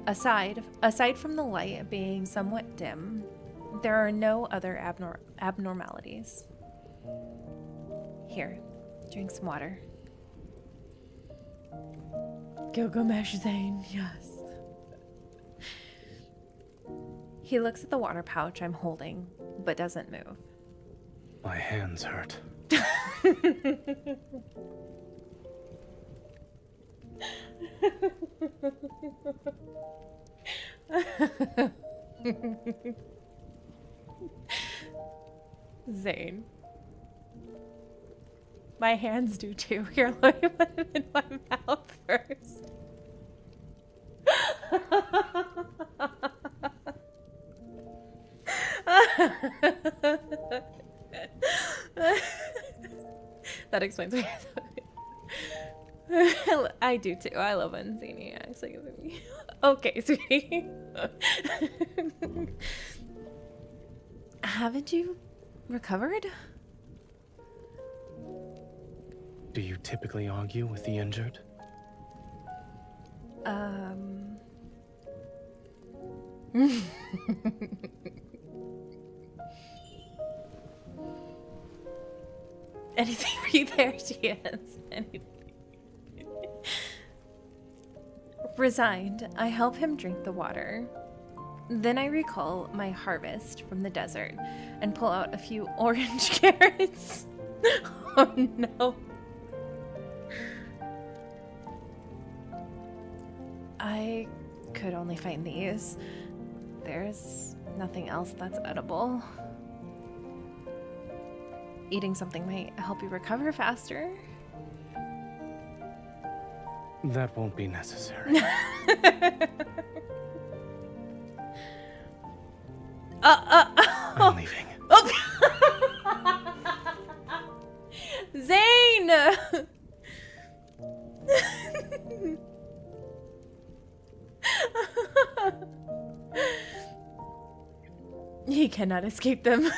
Aside from the light being somewhat dim, there are no other abnormalities. Here, drink some water. Gilgamesh Zayne, yes. He looks at the water pouch I'm holding, but doesn't move. My hands hurt. Zayne. My hands do too. Here, let me put them in my mouth first. That explains why I do too. I love when Zayne acts like me. Okay, sweetie. Haven't you recovered? Do you typically argue with the injured? Anything for you there, she has. Anything. Resigned, I help him drink the water. Then I recall my harvest from the desert and pull out a few orange carrots. Oh no. I could only find these. There's nothing else that's edible. Eating something might help you recover faster. That won't be necessary. I'm leaving. Oh. Zayne! He cannot escape them.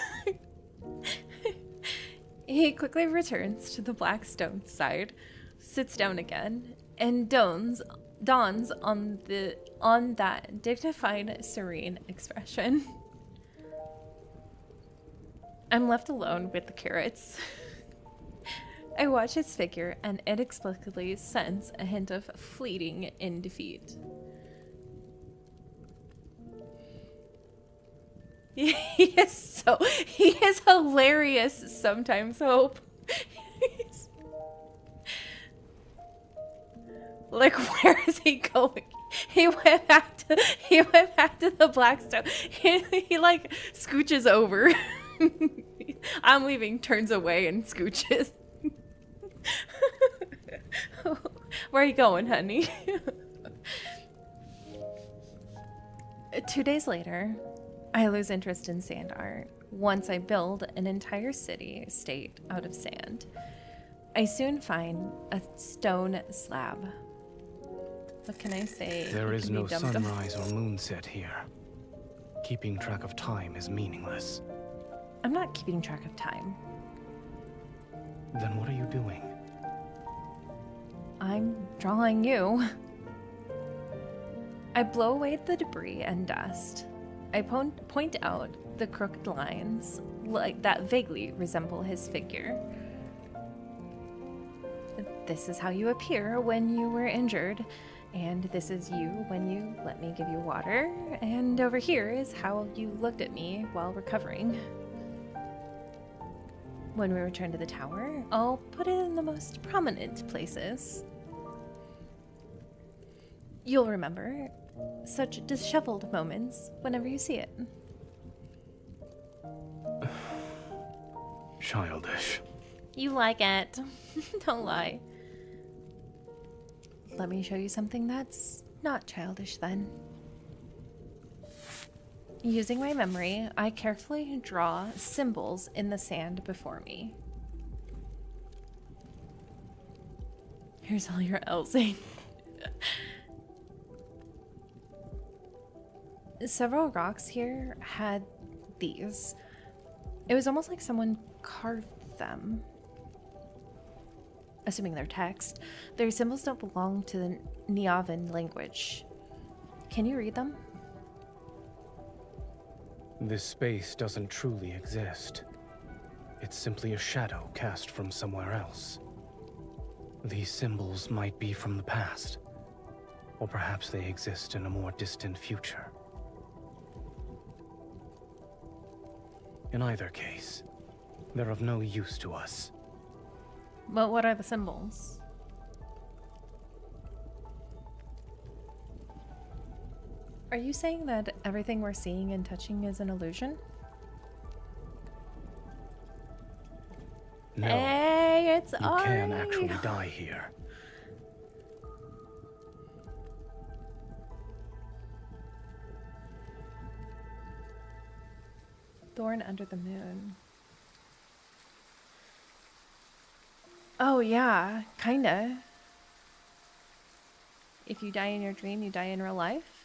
He quickly returns to the black stone side, sits down again, and dawns on that dignified, serene expression. I'm left alone with the carrots. I watch his figure and inexplicably sense a hint of fleeting in defeat. He is hilarious sometimes, Hope. Like, where is he going? He went back to the Blackstone. He like scooches over. I'm leaving, turns away and scooches. Where are you going, honey? 2 days later, I lose interest in sand art once I build an entire city-state out of sand. I soon find a stone slab. What can I say? There is no sunrise or moonset here. Keeping track of time is meaningless. I'm not keeping track of time. Then what are you doing? I'm drawing you. I blow away the debris and dust. I point out the crooked lines like that vaguely resemble his figure. This is how you appear when you were injured, and this is you when you let me give you water, and over here is how you looked at me while recovering. When we return to the tower, I'll put it in the most prominent places. You'll remember, such disheveled moments whenever you see it. Childish. You like it. Don't lie. Let me show you something that's not childish then. Using my memory, I carefully draw symbols in the sand before me. Here's all your L's. Several rocks here had these. It was almost like someone carved them. Assuming they're text, their symbols don't belong to the Niavan language. Can you read them? This space doesn't truly exist. It's simply a shadow cast from somewhere else. These symbols might be from the past, or perhaps they exist in a more distant future. In either case, they're of no use to us. But what are the symbols? Are you saying that everything we're seeing and touching is an illusion? No, hey, it's you Arnie. can actually die here. Thorn under the moon. Oh yeah, kinda. If you die in your dream, you die in real life.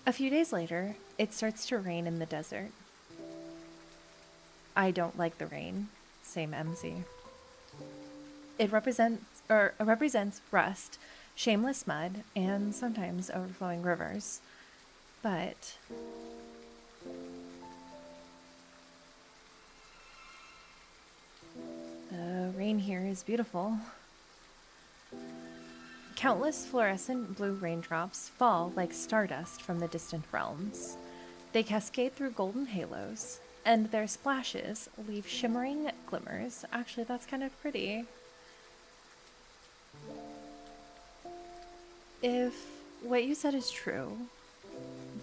A few days later, it starts to rain in the desert. I don't like the rain. Same MZ. It represents rust, shameless mud, and sometimes overflowing rivers. But the rain here is beautiful. Countless fluorescent blue raindrops fall like stardust from the distant realms. They cascade through golden halos, and their splashes leave shimmering glimmers. Actually, that's kind of pretty. If what you said is true,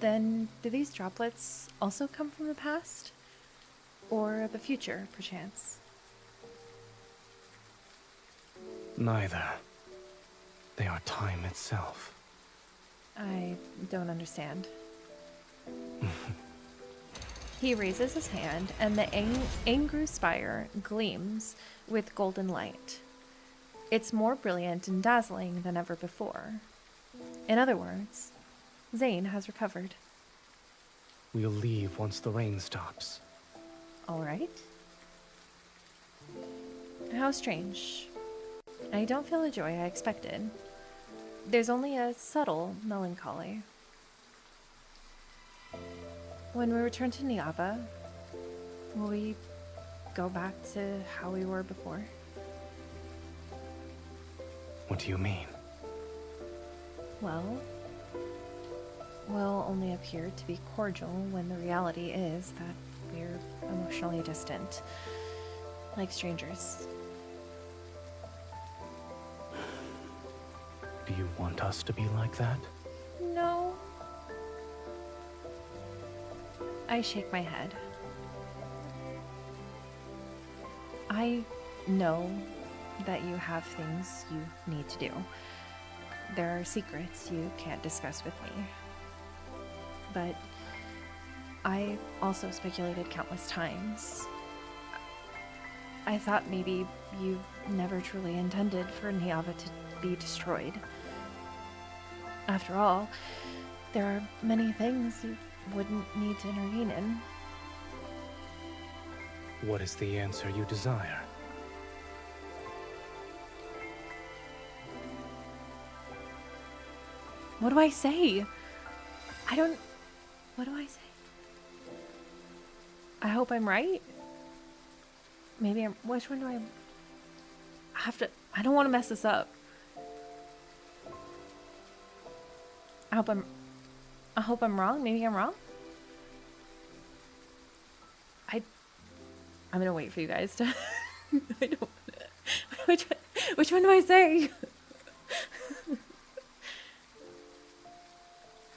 then do these droplets also come from the past? Or the future, perchance? Neither. They are time itself. I don't understand. He raises his hand, and the Angru spire gleams with golden light. It's more brilliant and dazzling than ever before. In other words, Zayne has recovered. We'll leave once the rain stops. All right. How strange. I don't feel the joy I expected. There's only a subtle melancholy. When we return to Niava, will we go back to how we were before? What do you mean? Well, we'll only appear to be cordial when the reality is that we're emotionally distant, like strangers. Do you want us to be like that? No. I shake my head. I know that you have things you need to do. There are secrets you can't discuss with me. But I also speculated countless times. I thought maybe you never truly intended for Niava to be destroyed. After all, there are many things you wouldn't need to intervene in. What is the answer you desire? What do I say? What do I say? I hope I'm right. Maybe which one do I have to, I don't want to mess this up. I hope I'm wrong. Maybe I'm wrong. I'm gonna wait for you guys to. I don't. Which one do I say?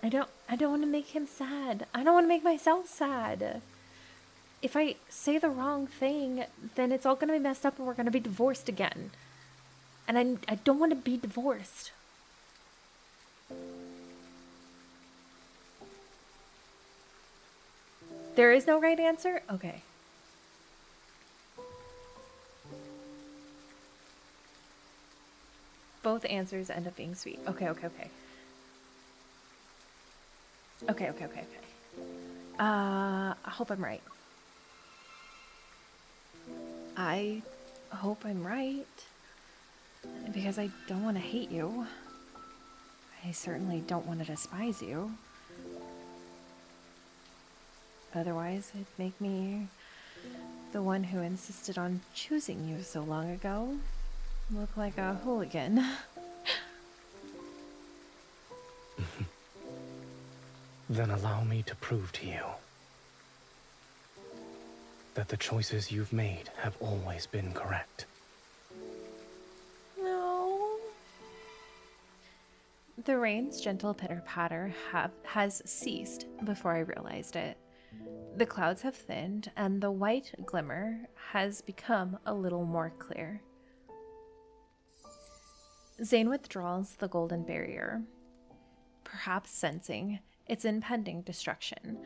I don't want to make him sad. I don't want to make myself sad. If I say the wrong thing, then it's all going to be messed up and we're going to be divorced again. And I don't want to be divorced. There is no right answer? Okay. Both answers end up being sweet. Okay. Okay. I hope I'm right. I hope I'm right. Because I don't want to hate you. I certainly don't want to despise you. Otherwise, it'd make me the one who insisted on choosing you so long ago look like a hooligan. Then allow me to prove to you that the choices you've made have always been correct. No. The rain's gentle pitter-patter has ceased before I realized it. The clouds have thinned, and the white glimmer has become a little more clear. Zayne withdraws the golden barrier, perhaps sensing its impending destruction.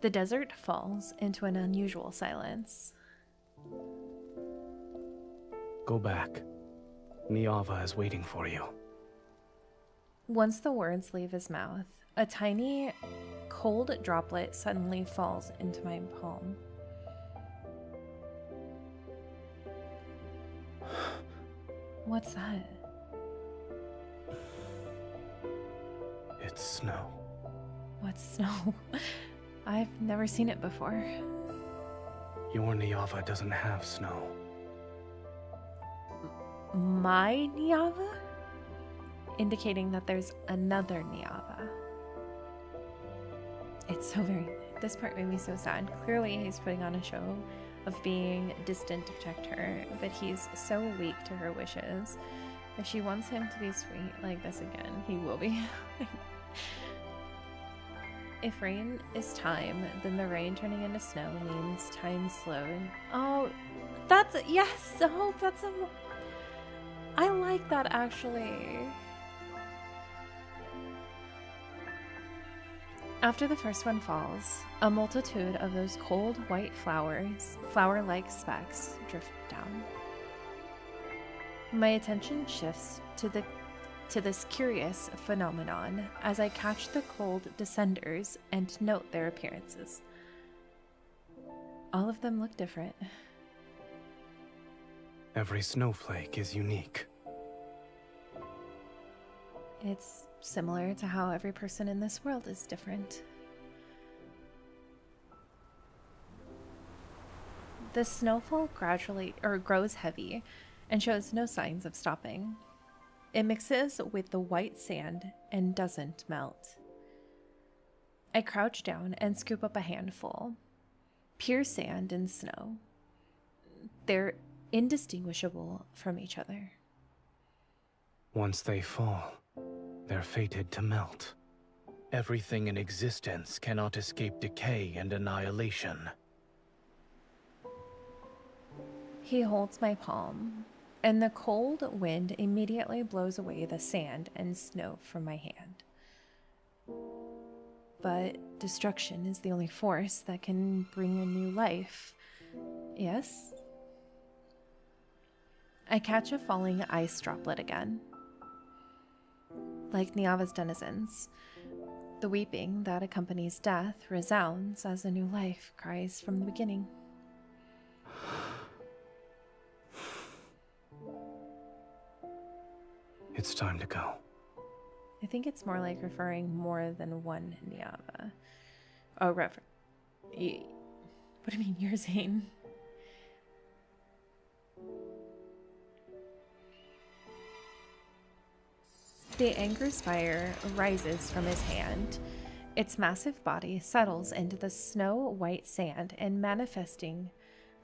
The desert falls into an unusual silence. Go back. Niava is waiting for you. Once the words leave his mouth, a tiny, cold droplet suddenly falls into my palm. What's that? It's snow. What's snow? I've never seen it before. Your Niava doesn't have snow. My Niava? Indicating that there's another Niava. It's so very... This part made me so sad. Clearly he's putting on a show of being distant to protect her, but he's so weak to her wishes. If she wants him to be sweet like this again, he will be. If rain is time, then the rain turning into snow means time slowed. Oh, that's... Yes! Oh, that's a... I like that, actually. After the first one falls, a multitude of those cold white flowers, flower-like specks, drift down. My attention shifts to this curious phenomenon as I catch the cold descenders and note their appearances. All of them look different. Every snowflake is unique. It's similar to how every person in this world is different. The snowfall gradually grows heavy and shows no signs of stopping. It mixes with the white sand and doesn't melt. I crouch down and scoop up a handful. Pure sand and snow. They're indistinguishable from each other. Once they fall, they're fated to melt. Everything in existence cannot escape decay and annihilation. He holds my palm, and the cold wind immediately blows away the sand and snow from my hand. But destruction is the only force that can bring a new life. Yes? I catch a falling ice droplet again. Like Niava's denizens, the weeping that accompanies death resounds as a new life cries from the beginning. It's time to go. I think it's more like referring more than one Niava. Oh, what do you mean, you're Zayne? The anger spire rises from his hand. Its massive body settles into the snow-white sand and manifesting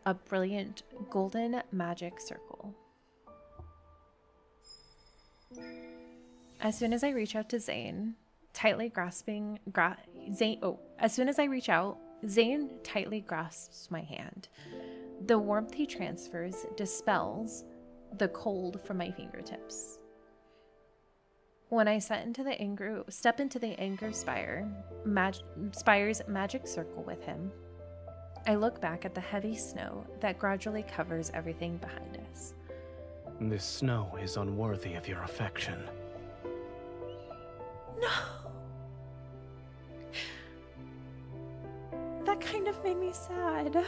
a brilliant golden magic circle. As soon as I reach out to Zayne, tightly grasping Zayne. Oh, as soon as I reach out, Zayne tightly grasps my hand. The warmth he transfers dispels the cold from my fingertips. When I step into the anger spire's magic circle with him, I look back at the heavy snow that gradually covers everything behind us. This snow is unworthy of your affection. No! That kind of made me sad.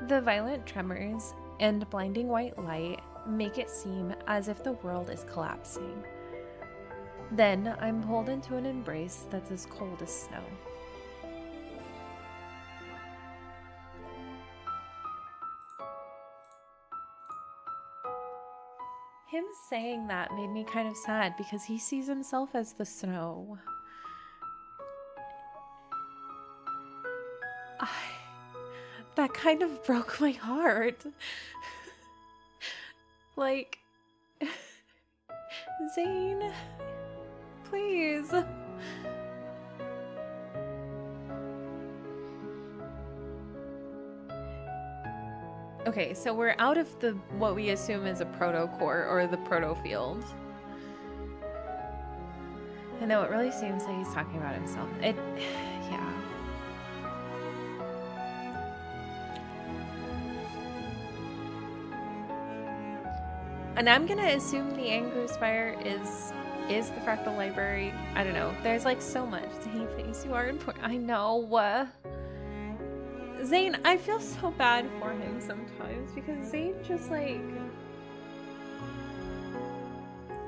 The violent tremors and blinding white light make it seem as if the world is collapsing. Then I'm pulled into an embrace that's as cold as snow. Him saying that made me kind of sad because he sees himself as the snow. That kind of broke my heart. Like, Zayne, please. Okay, so we're out of the what we assume is a proto-core or the proto-field. And though it really seems like he's talking about himself. Yeah. And I'm gonna assume the Anger Spire is the Fractal Library. I don't know. There's like so much. Zayne, please, you are important. I know. Zayne, I feel so bad for him sometimes because Zayne just like...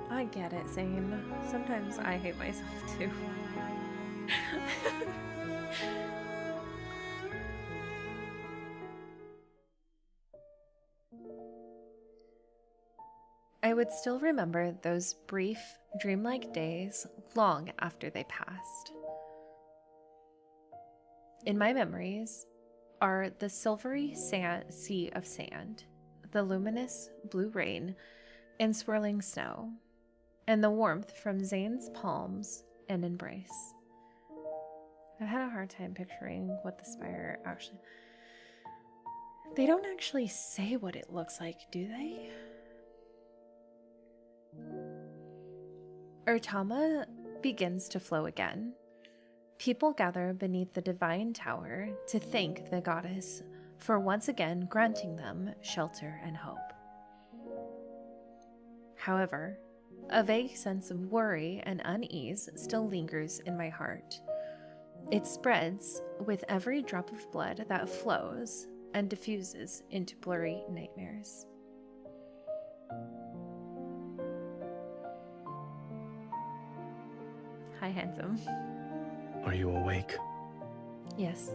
I get it, Zayne. Sometimes I hate myself too. I would still remember those brief, dreamlike days long after they passed. In my memories are the silvery sea of sand, the luminous blue rain and swirling snow, and the warmth from Zayne's palms and embrace. I had a hard time picturing what the spire actually... They don't actually say what it looks like, do they? Urtama begins to flow again. People gather beneath the divine tower to thank the goddess for once again granting them shelter and hope. However, a vague sense of worry and unease still lingers in my heart. It spreads with every drop of blood that flows and diffuses into blurry nightmares. Hi, handsome. Are you awake? Yes.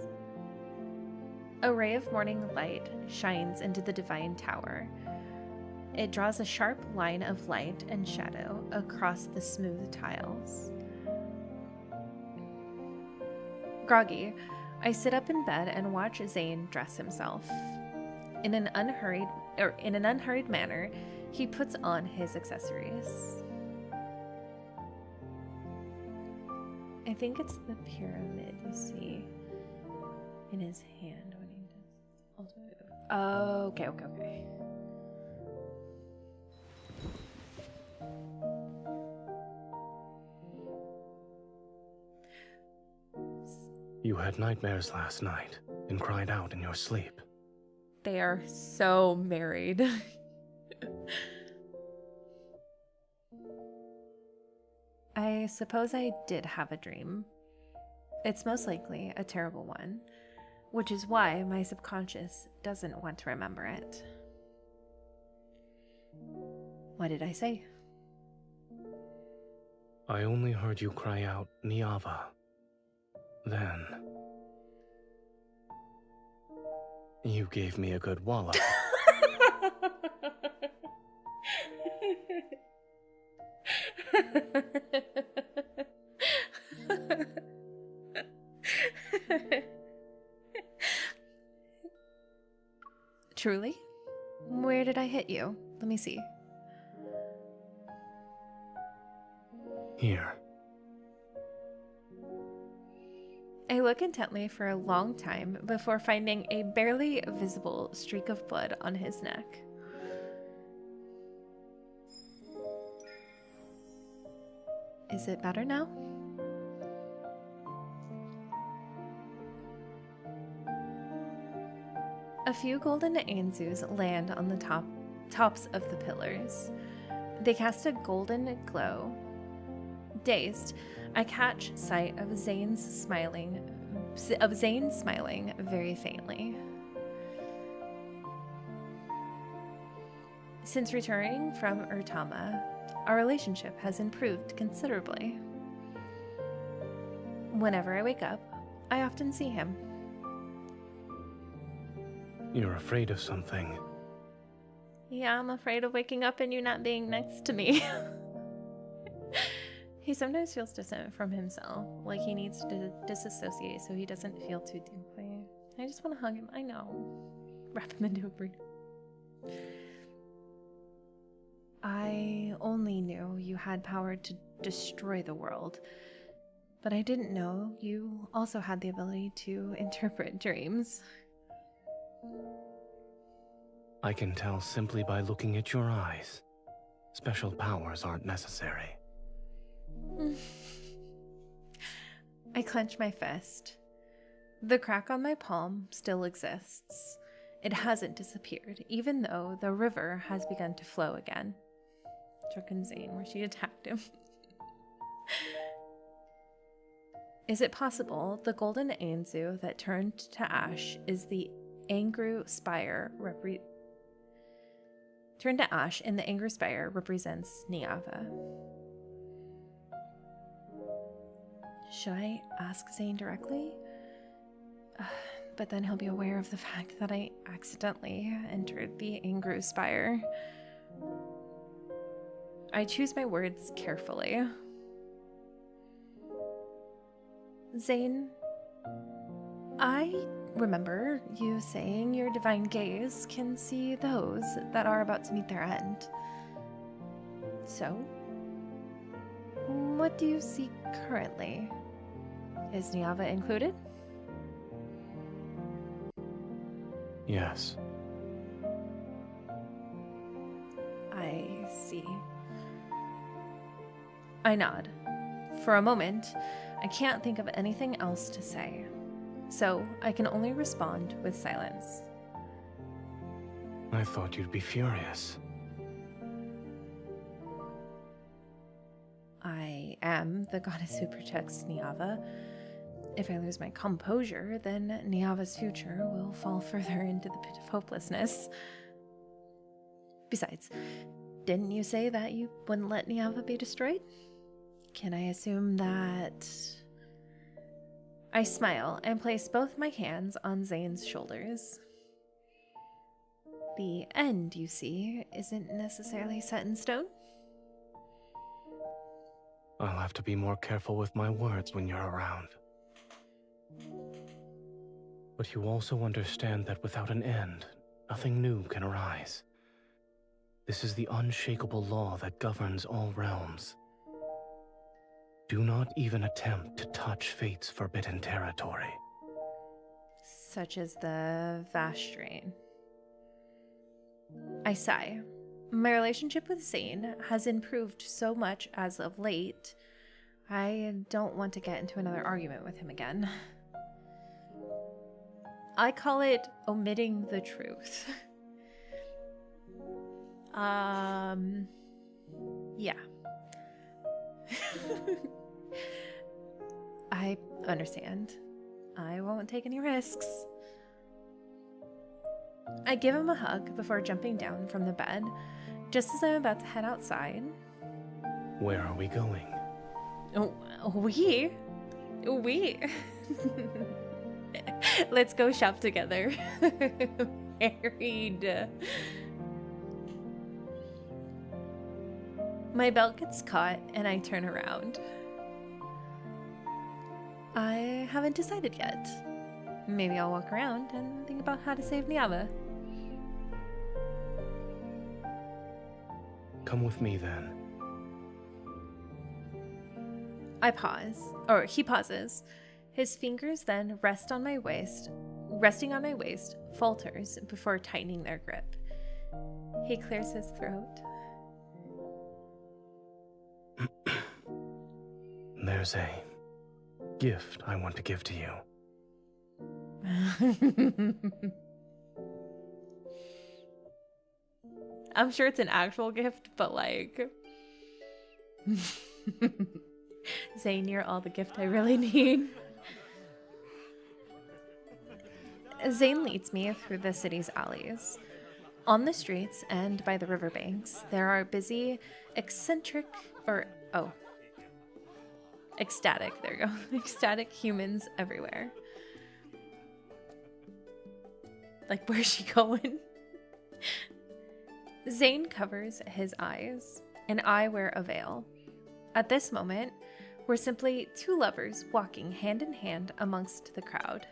A ray of morning light shines into the divine tower. It draws a sharp line of light and shadow across the smooth tiles. Groggy, I sit up in bed and watch Zayne dress himself. In an unhurried manner, he puts on his accessories. I think it's the pyramid you see in his hand when he does ultimate. Oh, okay. You had nightmares last night and cried out in your sleep. They are so married. I suppose I did have a dream. It's most likely a terrible one, which is why my subconscious doesn't want to remember it. What did I say? I only heard you cry out, Niava. Then... you gave me a good wallop. Truly? Where did I hit you? Let me see. Here. I look intently for a long time before finding a barely visible streak of blood on his neck. Is it better now? A few golden Anzus land on the tops of the pillars. They cast a golden glow. Dazed, I catch sight of Zayne smiling very faintly. Since returning from Urtama, our relationship has improved considerably. Whenever I wake up, I often see him. You're afraid of something. Yeah, I'm afraid of waking up and you not being next to me. He sometimes feels distant from himself, like he needs to disassociate so he doesn't feel too deeply. I just want to hug him, I know. Wrap him into a burrito. I only knew you had power to destroy the world, but I didn't know you also had the ability to interpret dreams. I can tell simply by looking at your eyes. Special powers aren't necessary. I clench my fist. The crack on my palm still exists. It hasn't disappeared, even though the river has begun to flow again. Drunken Zayne, where she attacked him. Is it possible the golden Anzu that turned to ash is the Angru Spire turned to ash and the Angru Spire represents Niava? Should I ask Zayne directly? But then he'll be aware of the fact that I accidentally entered the Angru Spire. I choose my words carefully. Zayne, I remember you saying your divine gaze can see those that are about to meet their end. So, what do you see currently? Is Niava included? Yes. I see. I nod. For a moment, I can't think of anything else to say, so I can only respond with silence. I thought you'd be furious. I am the goddess who protects Niava. If I lose my composure, then Niava's future will fall further into the pit of hopelessness. Besides, didn't you say that you wouldn't let Niava be destroyed? Can I assume that... I smile and place both my hands on Zayne's shoulders. The end, you see, isn't necessarily set in stone. I'll have to be more careful with my words when you're around. But you also understand that without an end, nothing new can arise. This is the unshakable law that governs all realms. Do not even attempt to touch fate's forbidden territory. Such as the vast drain. I sigh. My relationship with Zayne has improved so much as of late. I don't want to get into another argument with him again. I call it omitting the truth. Yeah. I understand. I won't take any risks. I give him a hug before jumping down from the bed, just as I'm about to head outside. Where are we going? Oh, we? Let's go shop together. Married. My belt gets caught and I turn around. I haven't decided yet. Maybe I'll walk around and think about how to save Niava. Come with me then. I pause, or he pauses. His fingers then resting on my waist, falters before tightening their grip. He clears his throat. There's a gift I want to give to you. I'm sure it's an actual gift, but like... Zayne, you're all the gift I really need. Zayne leads me through the city's alleys. On the streets and by the riverbanks, there are busy, ecstatic, there you go, ecstatic humans everywhere. Like, where's she going? Zayne covers his eyes, and I wear a veil. At this moment, we're simply two lovers walking hand in hand amongst the crowd.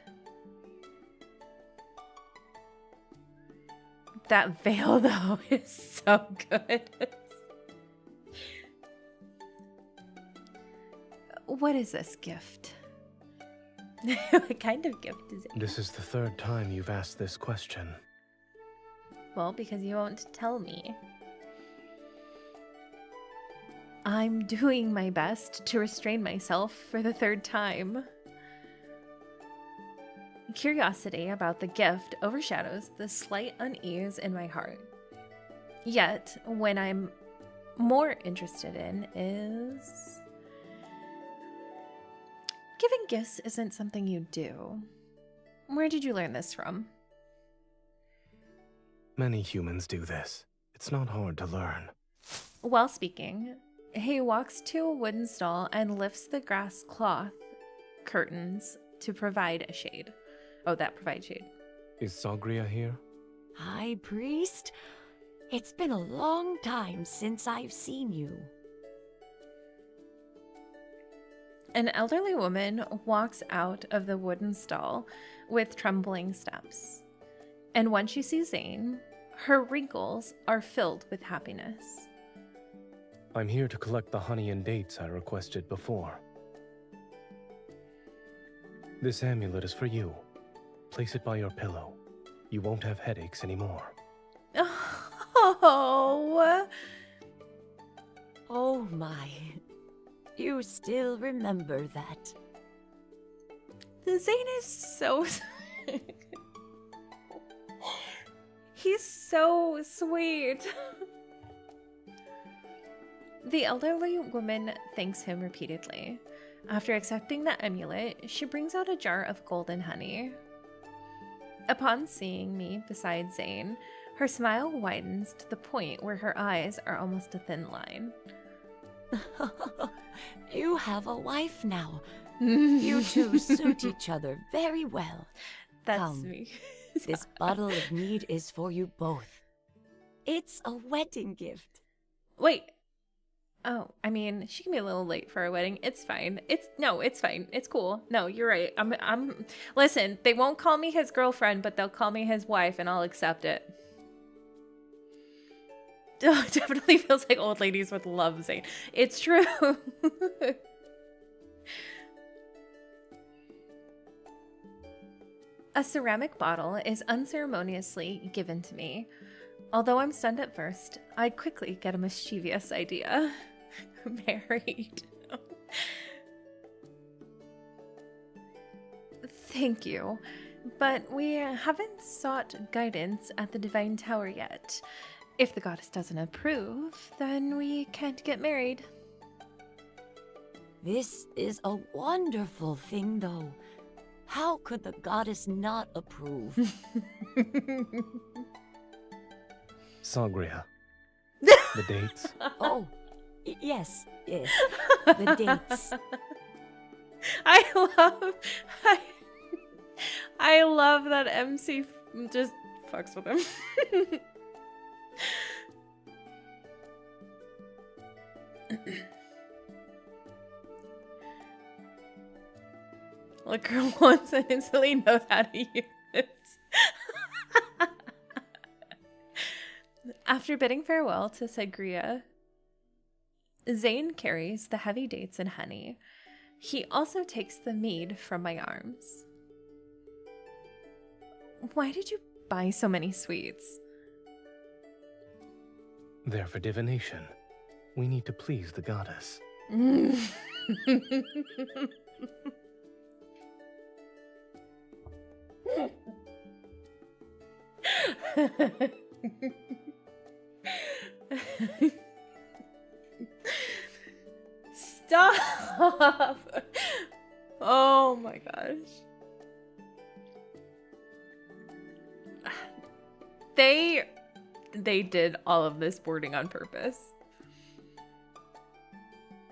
That veil, though, is so good. What is this gift? What kind of gift is it? This is the third time you've asked this question. Well, because you won't tell me. I'm doing my best to restrain myself for the third time. Curiosity about the gift overshadows the slight unease in my heart. Yet, what I'm more interested in is... Giving gifts isn't something you do. Where did you learn this from? Many humans do this. It's not hard to learn. While speaking, he walks to a wooden stall and lifts the grass cloth curtains to provide a shade. Oh, that provides shade. Is Sagria here? High Priest? It's been a long time since I've seen you. An elderly woman walks out of the wooden stall with trembling steps. And when she sees Zayne, her wrinkles are filled with happiness. I'm here to collect the honey and dates I requested before. This amulet is for you. Place it by your pillow. You won't have headaches anymore. Oh! Oh my. You still remember that. Zayne is so... He's so sweet. The elderly woman thanks him repeatedly. After accepting the amulet, she brings out a jar of golden honey. Upon seeing me beside Zayne, her smile widens to the point where her eyes are almost a thin line. You have a wife now. You two suit each other very well. That's Come. me. This bottle of mead is for you both. It's a wedding gift. Wait. Oh, I mean, she can be a little late for a wedding. It's fine. It's fine. It's cool. No, you're right. Listen, they won't call me his girlfriend, but they'll call me his wife, and I'll accept it. Oh, it definitely feels like old ladies would love Zayne. It's true. A ceramic bottle is unceremoniously given to me. Although I'm stunned at first, I quickly get a mischievous idea. Married. Thank you, but we haven't sought guidance at the Divine Tower yet. If the goddess doesn't approve, then we can't get married. This is a wonderful thing, though. How could the goddess not approve? Sagria. The dates? Oh, yes. The dates. I love that MC just fucks with him. Like, girl once and instantly knows how to use it. After bidding farewell to Sagria, Zayne carries the heavy dates and honey. He also takes the mead from my arms. Why did you buy so many sweets? They're for divination. We need to please the goddess. Stop! Oh my gosh. They did all of this boarding on purpose.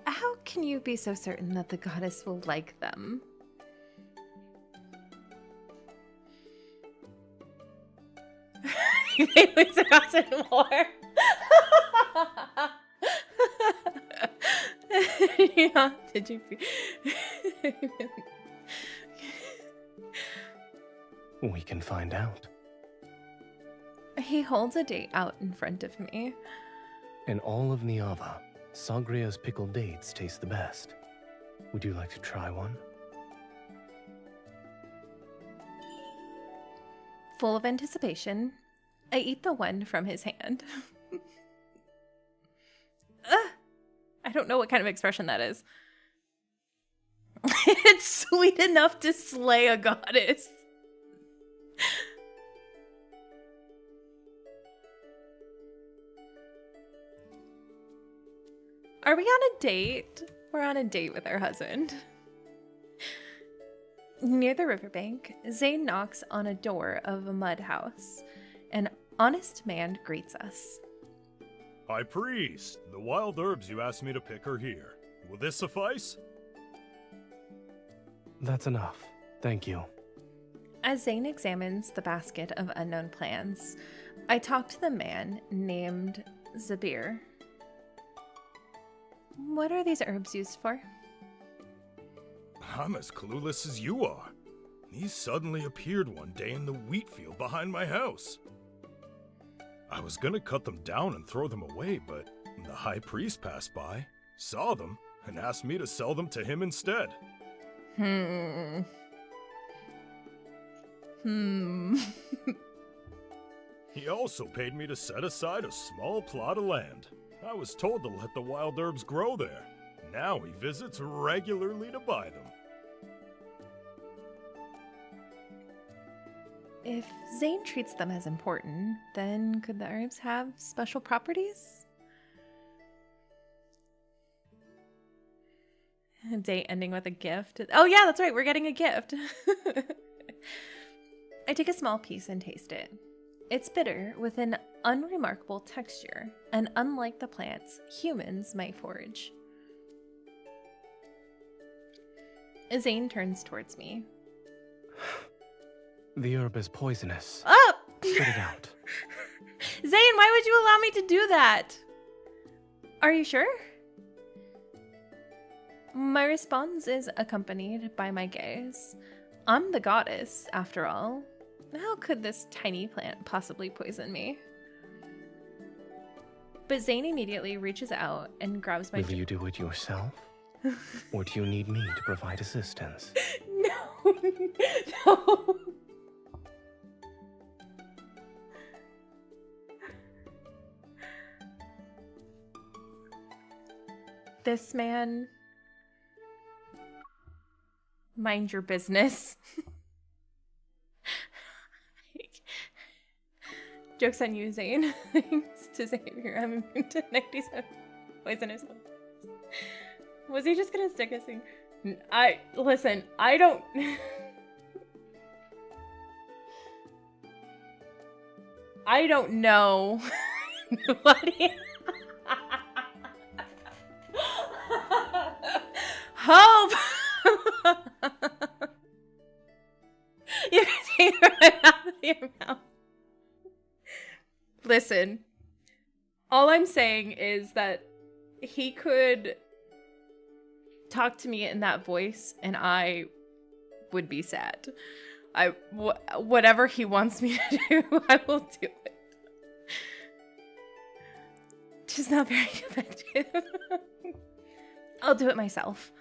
How can you be so certain that the goddess will like them? They lose across it more. Yeah, did you We can find out. He holds a date out in front of me. In all of Niava, Sagria's pickled dates taste the best. Would you like to try one? Full of anticipation, I eat the one from his hand. I don't know what kind of expression that is. It's sweet enough to slay a goddess. Are we on a date? We're on a date with our husband. Near the riverbank, Zayne knocks on a door of a mud house. An honest man greets us. High Priest, the wild herbs you asked me to pick are here. Will this suffice? That's enough. Thank you. As Zayne examines the basket of unknown plants, I talk to the man named Zabir. What are these herbs used for? I'm as clueless as you are. These suddenly appeared one day in the wheat field behind my house. I was gonna cut them down and throw them away, but the High Priest passed by, saw them, and asked me to sell them to him instead. He also paid me to set aside a small plot of land. I was told to let the wild herbs grow there. Now he visits regularly to buy them. If Zayne treats them as important, then could the herbs have special properties? A date ending with a gift. Oh yeah, that's right, we're getting a gift. I take a small piece and taste it. It's bitter with an unremarkable texture, and unlike the plants humans might forage. Zayne turns towards me. The herb is poisonous. Oh! Spit it out. Zayne, why would you allow me to do that? Are you sure? My response is accompanied by my gaze. I'm the goddess, after all. How could this tiny plant possibly poison me? But Zayne immediately reaches out and grabs my... Will you do it yourself? Or do you need me to provide assistance? No, no. This man... Mind your business. Joke's on you, Zayne. Thanks to Xavier, I'm immune to 97 poisonous ones. Was he just gonna stick us in? Listen, I don't... I don't know. What do you... Hope! You can take it right out of your mouth. Listen, all I'm saying is that he could talk to me in that voice and I would be sad. Whatever he wants me to do, I will do it. Just not very effective. I'll do it myself.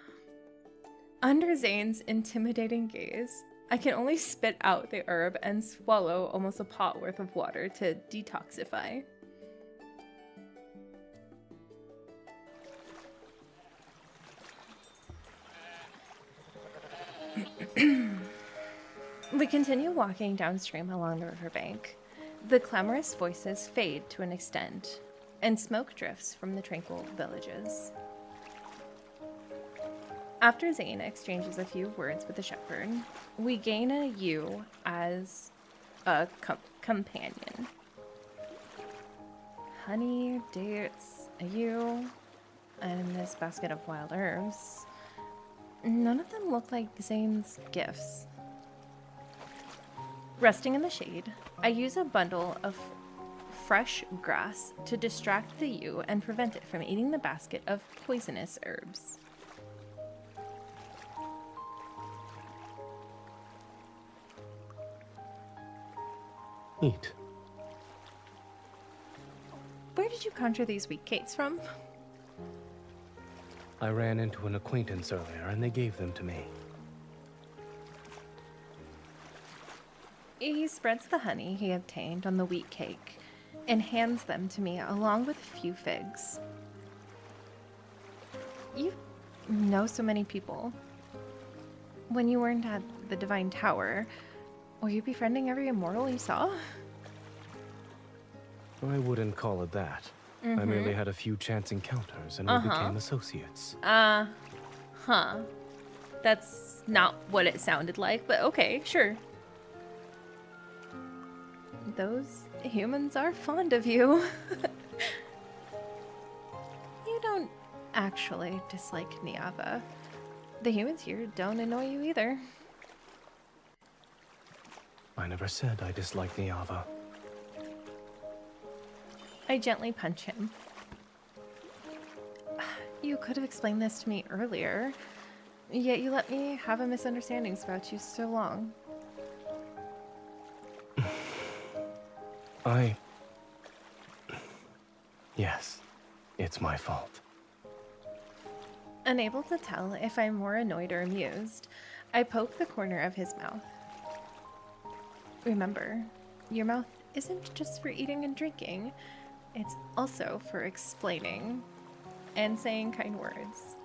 Under Zayne's intimidating gaze, I can only spit out the herb and swallow almost a pot worth of water to detoxify. We continue walking downstream along the riverbank. The clamorous voices fade to an extent, and smoke drifts from the tranquil villages. After Zayne exchanges a few words with the shepherd, we gain a ewe as a companion. Honey, dates, a ewe, and this basket of wild herbs. None of them look like Zayne's gifts. Resting in the shade, I use a bundle of fresh grass to distract the ewe and prevent it from eating the basket of poisonous herbs. Eat. Where did you conjure these wheat cakes from? I ran into an acquaintance earlier and they gave them to me. He spreads the honey he obtained on the wheat cake and hands them to me along with a few figs. You know so many people. When you weren't at the Divine Tower, were you befriending every immortal you saw? I wouldn't call it that. I merely had a few chance encounters and we became associates. That's not what it sounded like, but okay, sure. Those humans are fond of you. You don't actually dislike Niava. The humans here don't annoy you either. I never said I disliked Niava. I gently punch him. You could have explained this to me earlier, yet you let me have a misunderstandings about you so long. Yes, it's my fault. Unable to tell if I'm more annoyed or amused, I poke the corner of his mouth. Remember, your mouth isn't just for eating and drinking, it's also for explaining and saying kind words.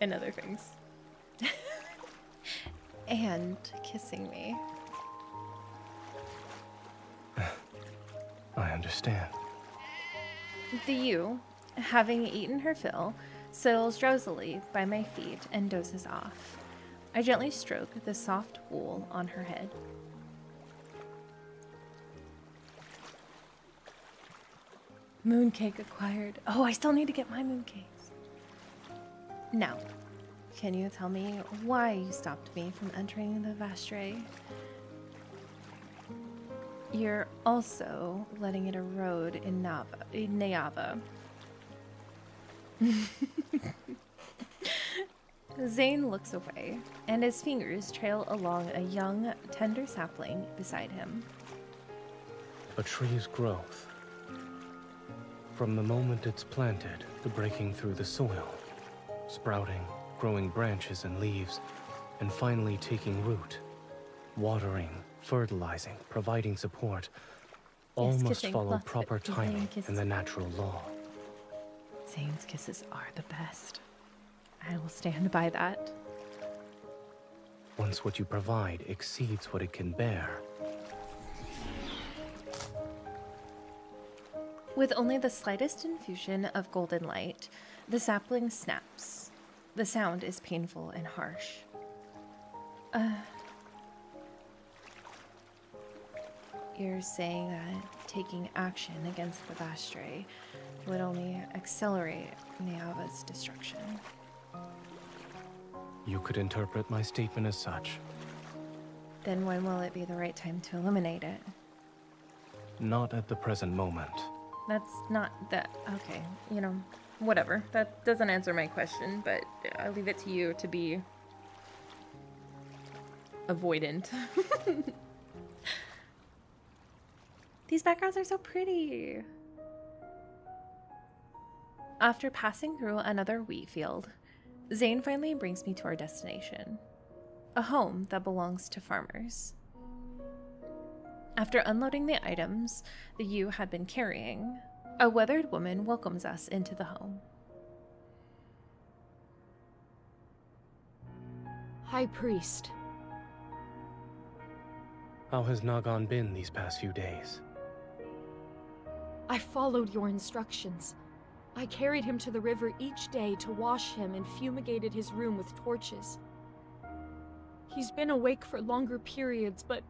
And other things. And kissing me. I understand. The ewe, having eaten her fill, settles drowsily by my feet and dozes off. I gently stroke the soft wool on her head. Mooncake acquired. Oh, I still need to get my mooncakes. Now, can you tell me why you stopped me from entering the Vastray? You're also letting it erode in Niava. Zayne looks away, and his fingers trail along a young, tender sapling beside him. A tree's growth. From the moment it's planted to breaking through the soil, sprouting, growing branches and leaves, and finally taking root, watering, fertilizing, providing support, all Yes, must kissing, follow lots of proper it. Zayne timing kisses. and the natural law. Zayne's kisses are the best. I will stand by that. Once what you provide exceeds what it can bear, With only the slightest infusion of golden light, the sapling snaps. The sound is painful and harsh. You're saying that taking action against the Vastray would only accelerate Niava's destruction. you could interpret my statement as such. Then when will it be the right time to eliminate it? Not at the present moment. That's not that. Okay, whatever. That doesn't answer my question, but I'll leave it to you to be avoidant. These backgrounds are so pretty. After passing through another wheat field, Zayne finally brings me to our destination, a home that belongs to farmers. After unloading the items the ewe had been carrying, a weathered woman welcomes us into the home. High Priest. How has Nagan been these past few days? I followed your instructions. I carried him to the river each day to wash him and fumigated his room with torches. He's been awake for longer periods, but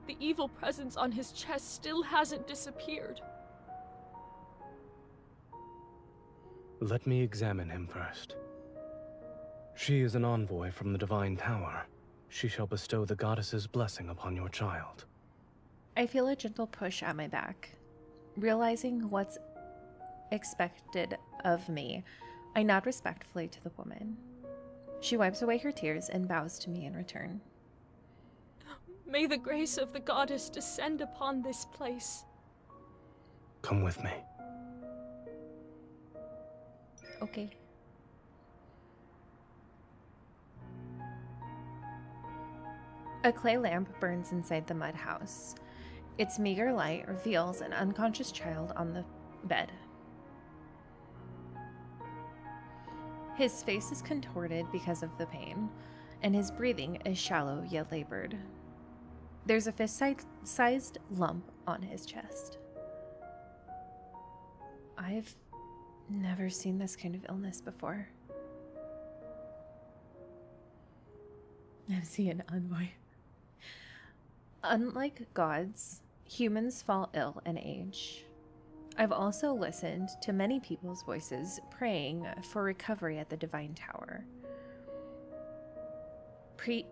the evil presence on his chest still hasn't disappeared. Let me examine him first. She is an envoy from the Divine Tower. She shall bestow the goddess's blessing upon your child. I feel a gentle push at my back. Realizing what's expected of me, I nod respectfully to the woman. She wipes away her tears and bows to me in return. May the grace of the goddess descend upon this place. Come with me. Okay. A clay lamp burns inside the mud house. Its meager light reveals an unconscious child on the bed. His face is contorted because of the pain, and his breathing is shallow yet labored. There's a fist-sized lump on his chest. I've never seen this kind of illness before. I'm seeing envoy. Unlike gods, humans fall ill and age. I've also listened to many people's voices praying for recovery at the Divine Tower.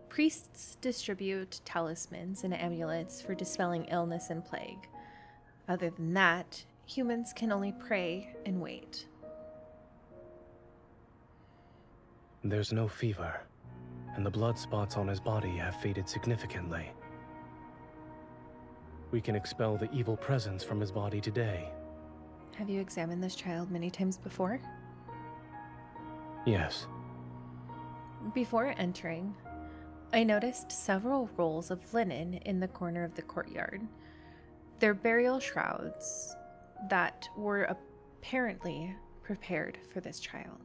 Priests distribute talismans and amulets for dispelling illness and plague. Other than that, humans can only pray and wait. There's no fever, and the blood spots on his body have faded significantly. We can expel the evil presence from his body today. Have you examined this child many times before? Yes. Before entering, I noticed several rolls of linen in the corner of the courtyard. They're burial shrouds that were apparently prepared for this child.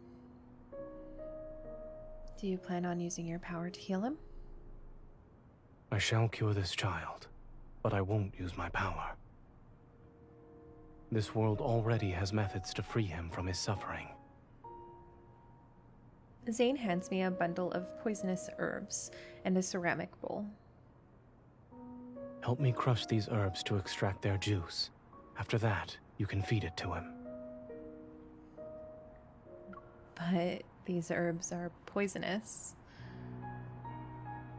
Do you plan on using your power to heal him? I shall cure this child, but I won't use my power. This world already has methods to free him from his suffering. Zayne hands me a bundle of poisonous herbs and a ceramic bowl. Help me crush these herbs to extract their juice. After that, you can feed it to him. But these herbs are poisonous.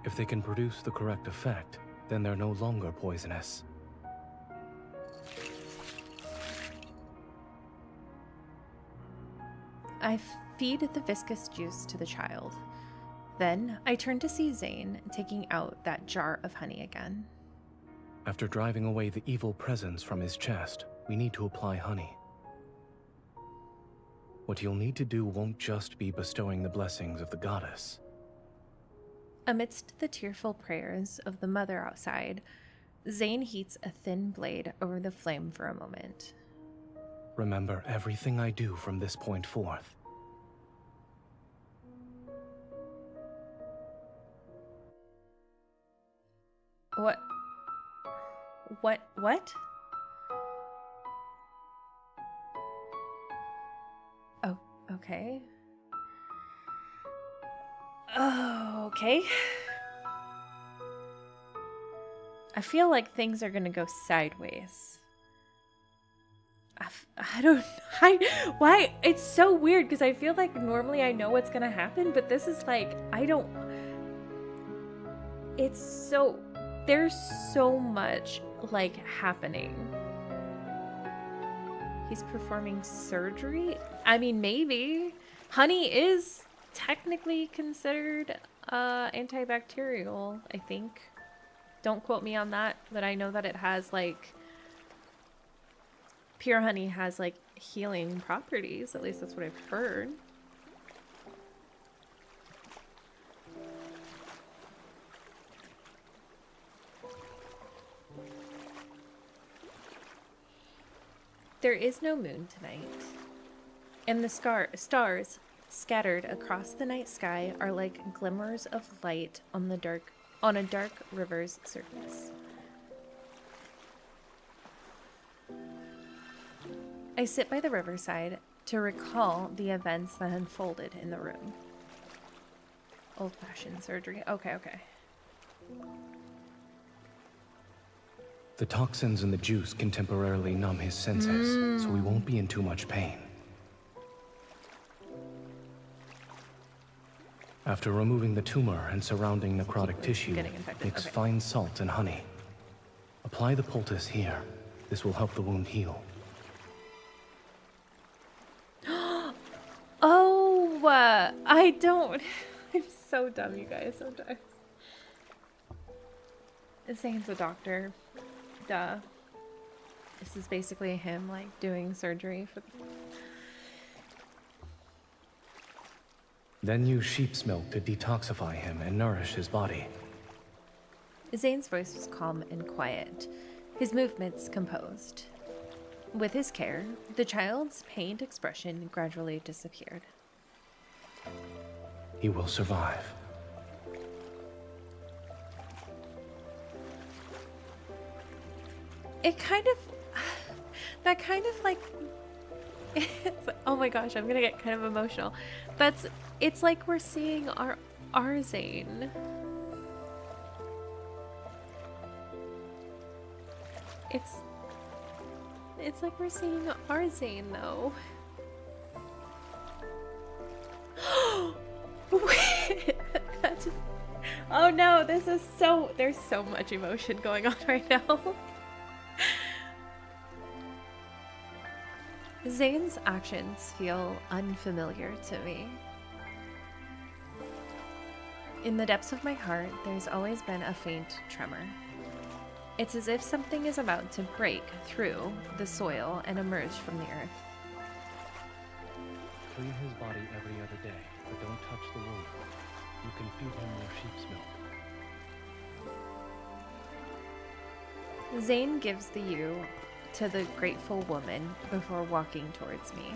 If they can produce the correct effect, then they're no longer poisonous. I feed the viscous juice to the child. Then I turn to see Zayne taking out that jar of honey again. After driving away the evil presence from his chest, we need to apply honey. What you'll need to do won't just be bestowing the blessings of the goddess. Amidst the tearful prayers of the mother outside, Zayne heats a thin blade over the flame for a moment. Remember everything I do from this point forth. What? Oh, okay. Oh, okay. I feel like things are gonna go sideways. I don't... why? It's so weird, because I feel like normally I know what's gonna happen, but this is like, I don't... It's so... There's so much, like, happening. He's performing surgery? I mean, maybe. Honey is technically considered antibacterial, I think. Don't quote me on that, but I know that it has, like... Pure honey has, like, healing properties. At least that's what I've heard. There is no moon tonight, and the stars scattered across the night sky are like glimmers of light on a dark river's surface. I sit by the riverside to recall the events that unfolded in the room. Old-fashioned surgery. Okay. The toxins in the juice can temporarily numb his senses, so he won't be in too much pain. After removing the tumor and surrounding necrotic tissue, mix fine salt and honey. Apply the poultice here. This will help the wound heal. I don't... I'm so dumb, you guys, sometimes. Zayne's a doctor. Duh. This is basically him, like, doing surgery for... Then use sheep's milk to detoxify him and nourish his body. Zayne's voice was calm and quiet, his movements composed. With his care, the child's pained expression gradually disappeared. He will survive. It kind of... That kind of like... Oh my gosh, I'm gonna get kind of emotional. It's like we're seeing our Zayne. It's like we're seeing our Zayne though. Wait, that just... Oh no, this is so... There's so much emotion going on right now. Zayne's actions feel unfamiliar to me. In the depths of my heart, there's always been a faint tremor. It's as if something is about to break through the soil and emerge from the earth. Clean his body every other day, but don't touch the wound. You can feed him your sheep's milk. Zayne gives the ewe to the grateful woman before walking towards me.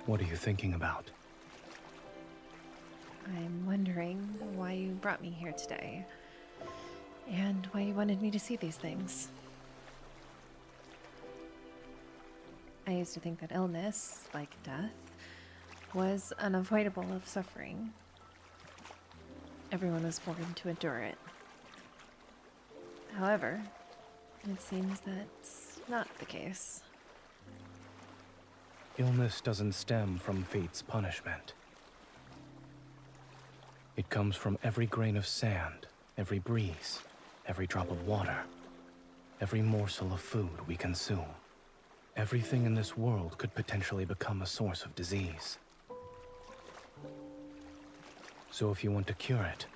What are you thinking about? I'm wondering why you brought me here today, and why you wanted me to see these things. I used to think that illness, like death, was unavoidable of suffering. Everyone was born to endure it. However, it seems that's not the case. Illness doesn't stem from fate's punishment. It comes from every grain of sand, every breeze, every drop of water, every morsel of food we consume. Everything in this world could potentially become a source of disease. So if you want to cure it,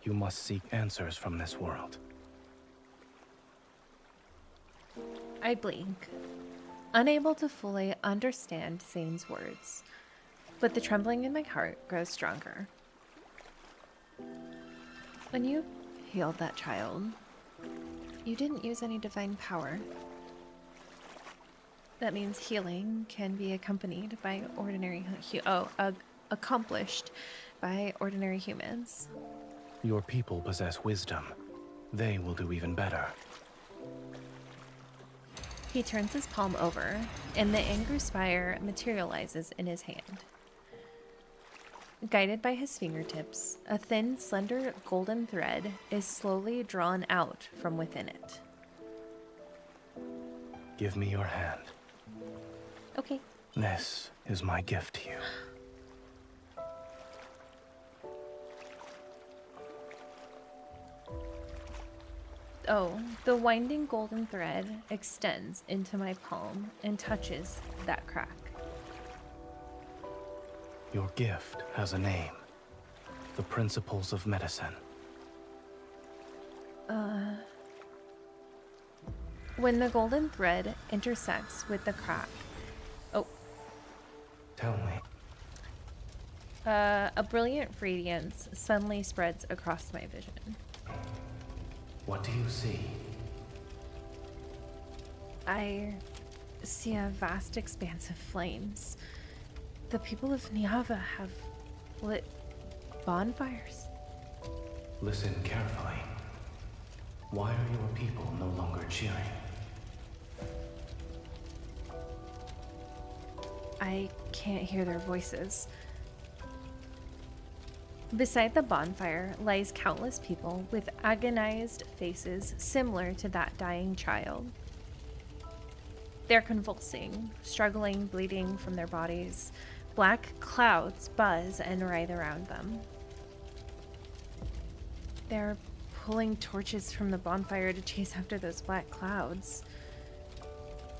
you must seek answers from this world. I blink, unable to fully understand Zayne's words, but the trembling in my heart grows stronger. When you healed that child, you didn't use any divine power. That means healing can be accompanied by accomplished by ordinary humans. Your people possess wisdom. They will do even better. He turns his palm over, and the anger spire materializes in his hand. Guided by his fingertips, a thin, slender golden thread is slowly drawn out from within it. Give me your hand. Okay. This is my gift to you. Oh, the winding golden thread extends into my palm and touches that crack. Your gift has a name. The Principles of Medicine. When the golden thread intersects with the crack... Oh. Tell me. A brilliant radiance suddenly spreads across my vision. What do you see? I see a vast expanse of flames. The people of Niava have lit bonfires. Listen carefully. Why are your people no longer cheering? I can't hear their voices. Beside the bonfire lies countless people with agonized faces similar to that dying child. They're convulsing, struggling, bleeding from their bodies. Black clouds buzz and writhe around them. They're pulling torches from the bonfire to chase after those black clouds.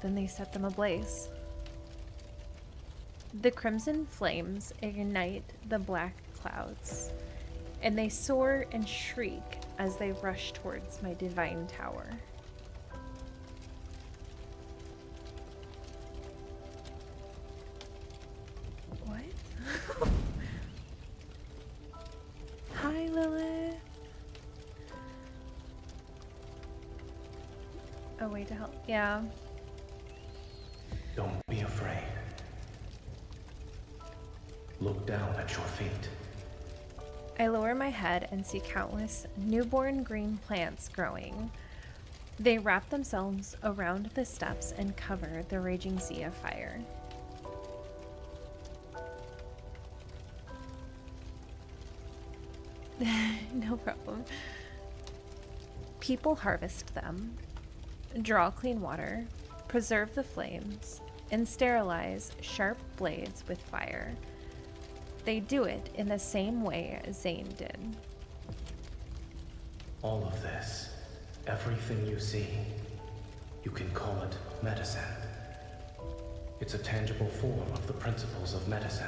Then they set them ablaze. The crimson flames ignite the black clouds, and they soar and shriek as they rush towards my divine tower. What? Hi, Lilith. A way to help. Yeah. Don't be afraid. Look down at your feet. I lower my head and see countless newborn green plants growing. They wrap themselves around the steps and cover the raging sea of fire. No problem. People harvest them, draw clean water, preserve the flames, and sterilize sharp blades with fire. They do it in the same way Zayne did. All of this, everything you see, you can call it medicine. It's a tangible form of the principles of medicine.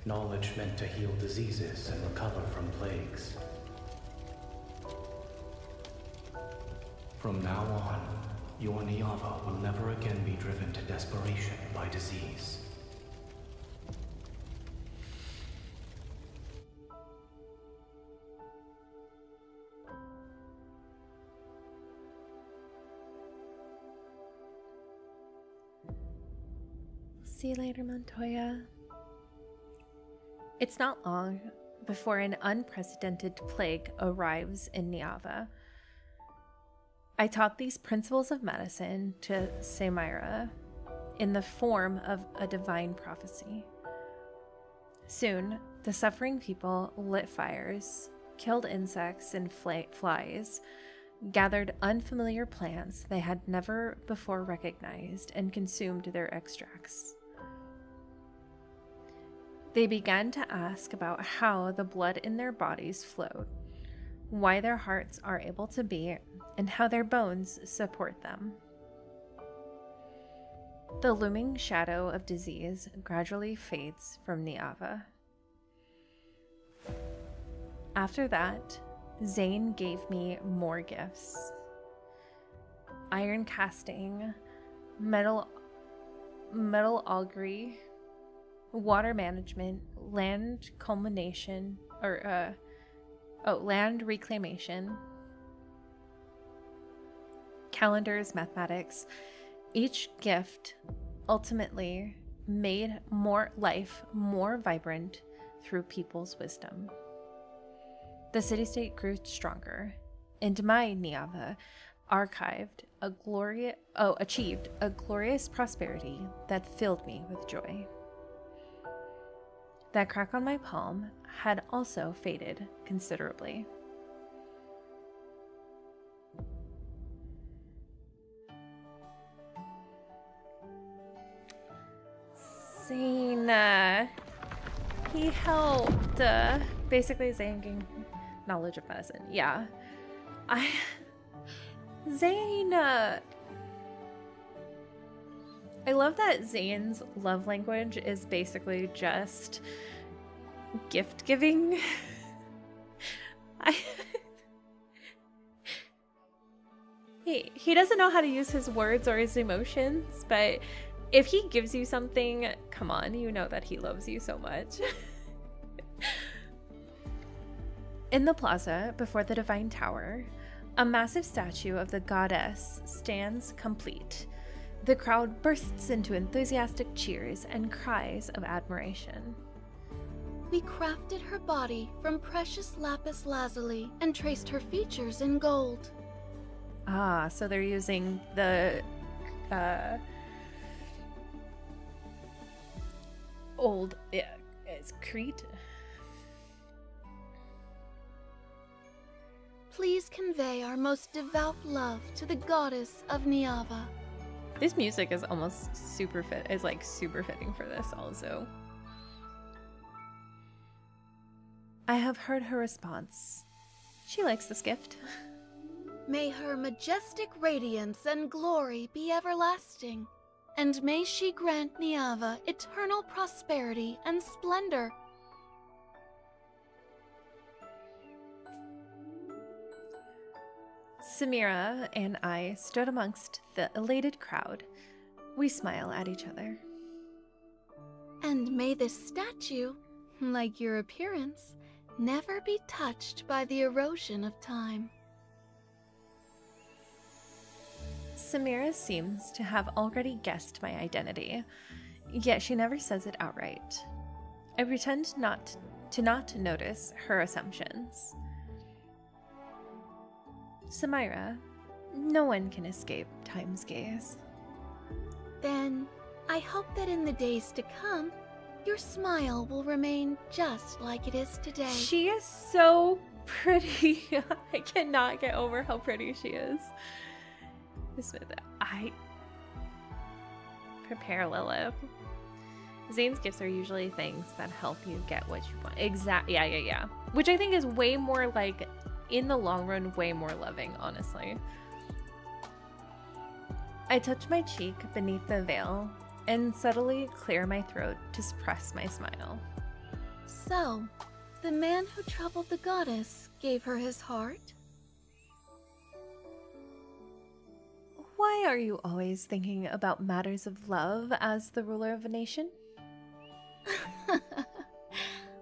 Knowledge meant to heal diseases and recover from plagues. From now on, your Niava will never again be driven to desperation by disease. See you later, Montoya. It's not long before an unprecedented plague arrives in Niava. I taught these principles of medicine to Samira in the form of a divine prophecy. Soon, the suffering people lit fires, killed insects and flies, gathered unfamiliar plants they had never before recognized, and consumed their extracts. They began to ask about how the blood in their bodies flowed, why their hearts are able to beat, and how their bones support them. The looming shadow of disease gradually fades from Niava. After that, Zayne gave me more gifts. Iron casting, metal augury, water management, land reclamation, calendars, mathematics. Each gift ultimately made life more vibrant through people's wisdom. The city-state grew stronger, and my Niava achieved a glorious prosperity that filled me with joy. That crack on my palm had also faded considerably. Zayne, he helped. Basically, Zayne gained knowledge of medicine. Yeah. Zayne, I love that Zayne's love language is basically just gift giving. He doesn't know how to use his words or his emotions, but if he gives you something, come on, you know that he loves you so much. In the plaza before the Divine Tower A massive statue of the goddess stands complete. The crowd bursts into enthusiastic cheers and cries of admiration. We crafted her body from precious lapis lazuli and traced her features in gold. Ah, so they're using the old, yeah, it's Crete. Please convey our most devout love to the goddess of Niava. This music is almost super super fitting for this also. I have heard her response. She likes this gift. May her majestic radiance and glory be everlasting, and may she grant Niava eternal prosperity and splendor. Samira and I stood amongst the elated crowd. We smile at each other. And may this statue, like your appearance, never be touched by the erosion of time. Samira seems to have already guessed my identity, yet she never says it outright. I pretend not to notice her assumptions. Samira, no one can escape time's gaze. Then, I hope that in the days to come, your smile will remain just like it is today. She is so pretty. I cannot get over how pretty she is. I prepare Lilith. Zayne's gifts are usually things that help you get what you want. Exactly. Yeah. Which I think is way more like, in the long run, way more loving, honestly. I touch my cheek beneath the veil and subtly clear my throat to suppress my smile. So, the man who troubled the goddess gave her his heart? Why are you always thinking about matters of love as the ruler of a nation?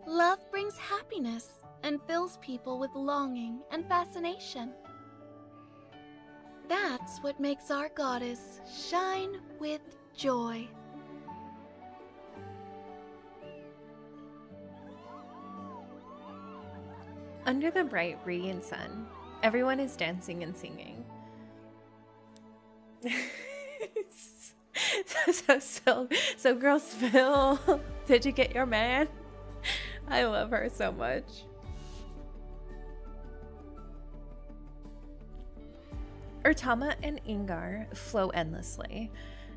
Love brings happiness and fills people with longing and fascination. That's what makes our goddess shine with joy. Under the bright, radiant sun, everyone is dancing and singing. So girls, Phil, did you get your man? I love her so much. Urtama and Ingar flow endlessly,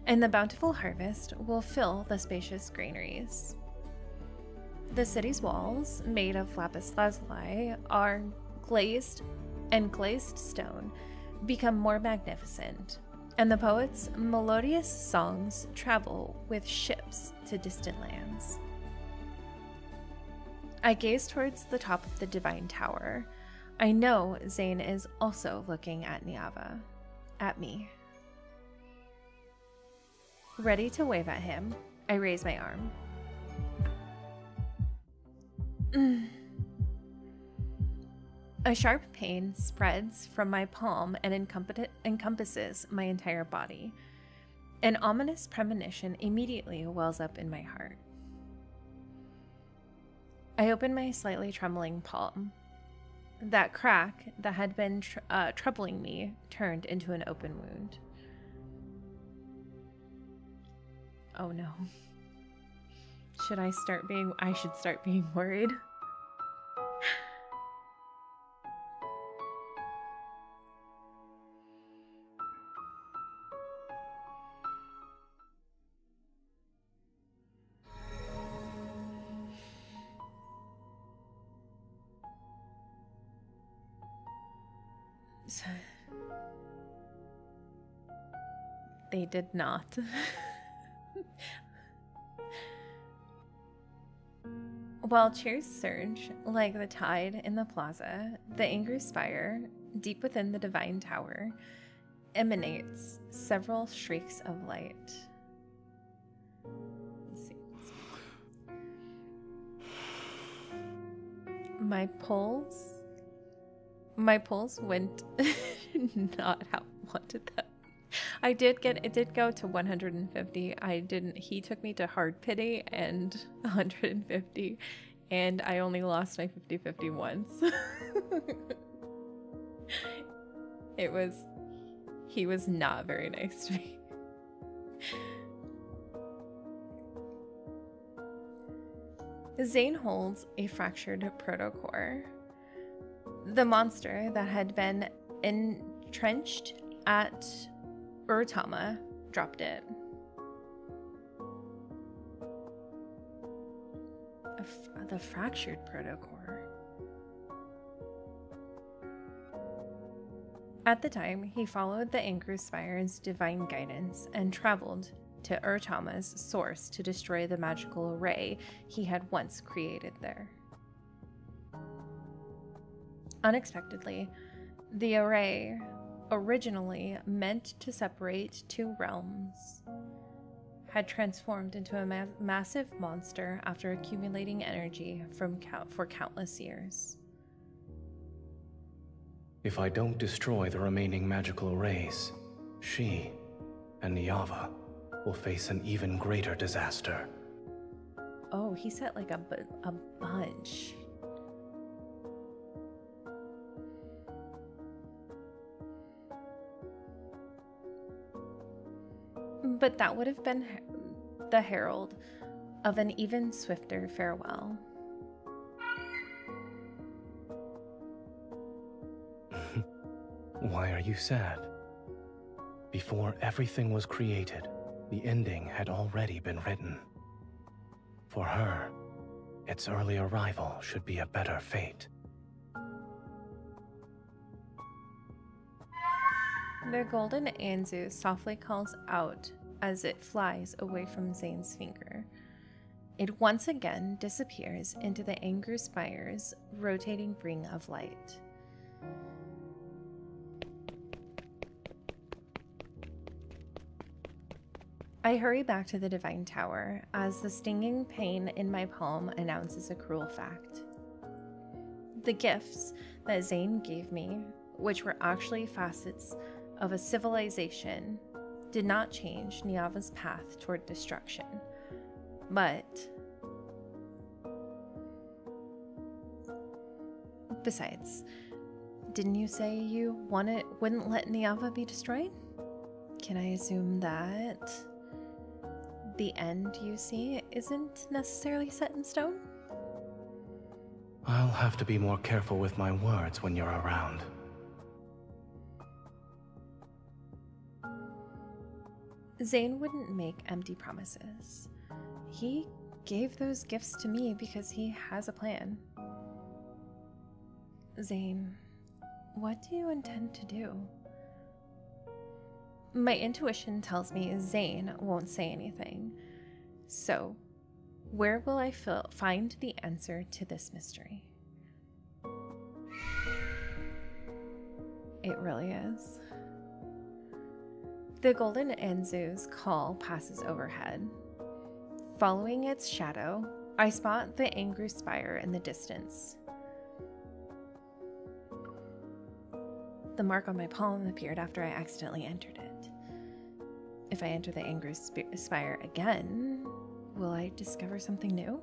and the bountiful harvest will fill the spacious granaries. The city's walls, made of lapis lazuli, are glazed, and glazed stone become more magnificent, and the poets' melodious songs travel with ships to distant lands. I gaze towards the top of the divine tower. I know Zayne is also looking at Niava, at me. Ready to wave at him, I raise my arm. A sharp pain spreads from my palm and encompasses my entire body. An ominous premonition immediately wells up in my heart. I open my slightly trembling palm. That crack that had been troubling me turned into an open wound. Oh no. I should start being worried. They did not. While cheers surge like the tide in the plaza, the angry spire, deep within the divine tower, emanates several shrieks of light. Let's see. My pulls went not how I wanted them. It did go to 150. He took me to hard pity and 150, and I only lost my 50-50 once. He was not very nice to me. Zayne holds a fractured protocore. The monster that had been entrenched at Urtama dropped it. The fractured protocore. At the time, he followed the Anchor Spire's divine guidance and traveled to Urtama's source to destroy the magical array he had once created there. Unexpectedly, the array, originally meant to separate two realms, had transformed into a massive monster after accumulating energy for countless years. If I don't destroy the remaining magical arrays, she and Niava will face an even greater disaster. Oh, he said like a bunch. But that would have been the herald of an even swifter farewell. Why are you sad? Before everything was created, the ending had already been written. For her, its early arrival should be a better fate. The golden Anzu softly calls out as it flies away from Zayne's finger. It once again disappears into the Anchor Spire's rotating ring of light. I hurry back to the Divine Tower as the stinging pain in my palm announces a cruel fact. The gifts that Zayne gave me, which were actually facets of a civilization, did not change Niava's path toward destruction. But besides, didn't you say you wouldn't let Niava be destroyed? Can I assume that the end you see isn't necessarily set in stone? I'll have to be more careful with my words when you're around. Zayne wouldn't make empty promises. He gave those gifts to me because he has a plan. Zayne, what do you intend to do? My intuition tells me Zayne won't say anything. So, where will I find the answer to this mystery? It really is. The golden Anzu's call passes overhead. Following its shadow, I spot the Angry Spire in the distance. The mark on my palm appeared after I accidentally entered it. If I enter the Angry Spire again, will I discover something new?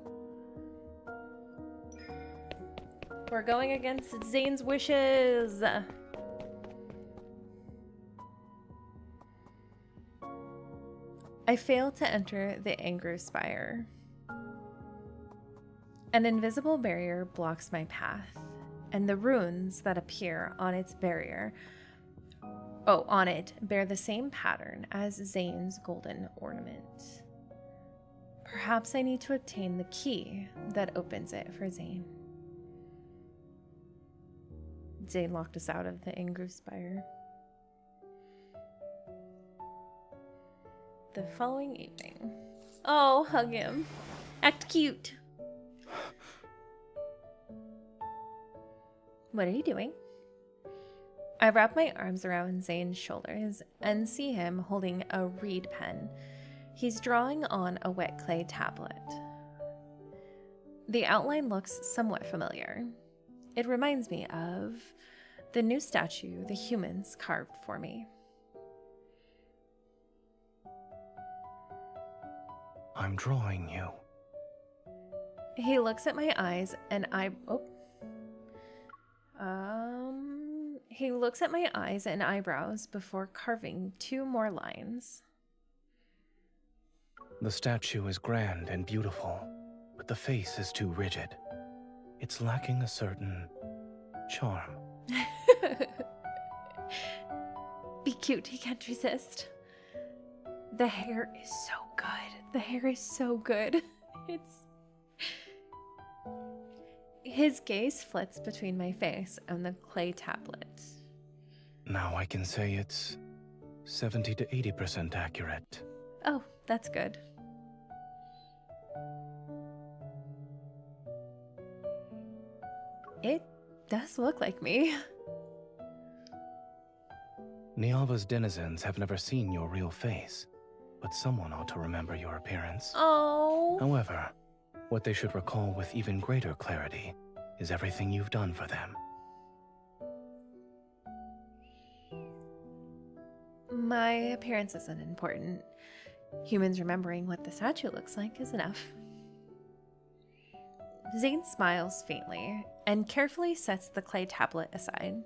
We're going against Zayne's wishes! I fail to enter the Angry Spire. An invisible barrier blocks my path, and the runes that appear on its barrier on it bear the same pattern as Zayne's golden ornament. Perhaps I need to obtain the key that opens it for Zayne. Zayne locked us out of the Angry Spire. The following evening. Oh, hug him. Act cute. What are you doing? I wrap my arms around Zayne's shoulders and see him holding a reed pen. He's drawing on a wet clay tablet. The outline looks somewhat familiar. It reminds me of the new statue the humans carved for me. I'm drawing you. He looks at my eyes and he looks at my eyes and eyebrows before carving 2 more lines. The statue is grand and beautiful, but the face is too rigid. It's lacking a certain charm. Be cute, he can't resist. The hair is so good. The hair is so good. His gaze flits between my face and the clay tablet. Now I can say it's 70 to 80% accurate. Oh, that's good. It does look like me. Niava's denizens have never seen your real face, but someone ought to remember your appearance. Oh. However, what they should recall with even greater clarity is everything you've done for them. My appearance isn't important. Humans remembering what the statue looks like is enough. Zayne smiles faintly and carefully sets the clay tablet aside.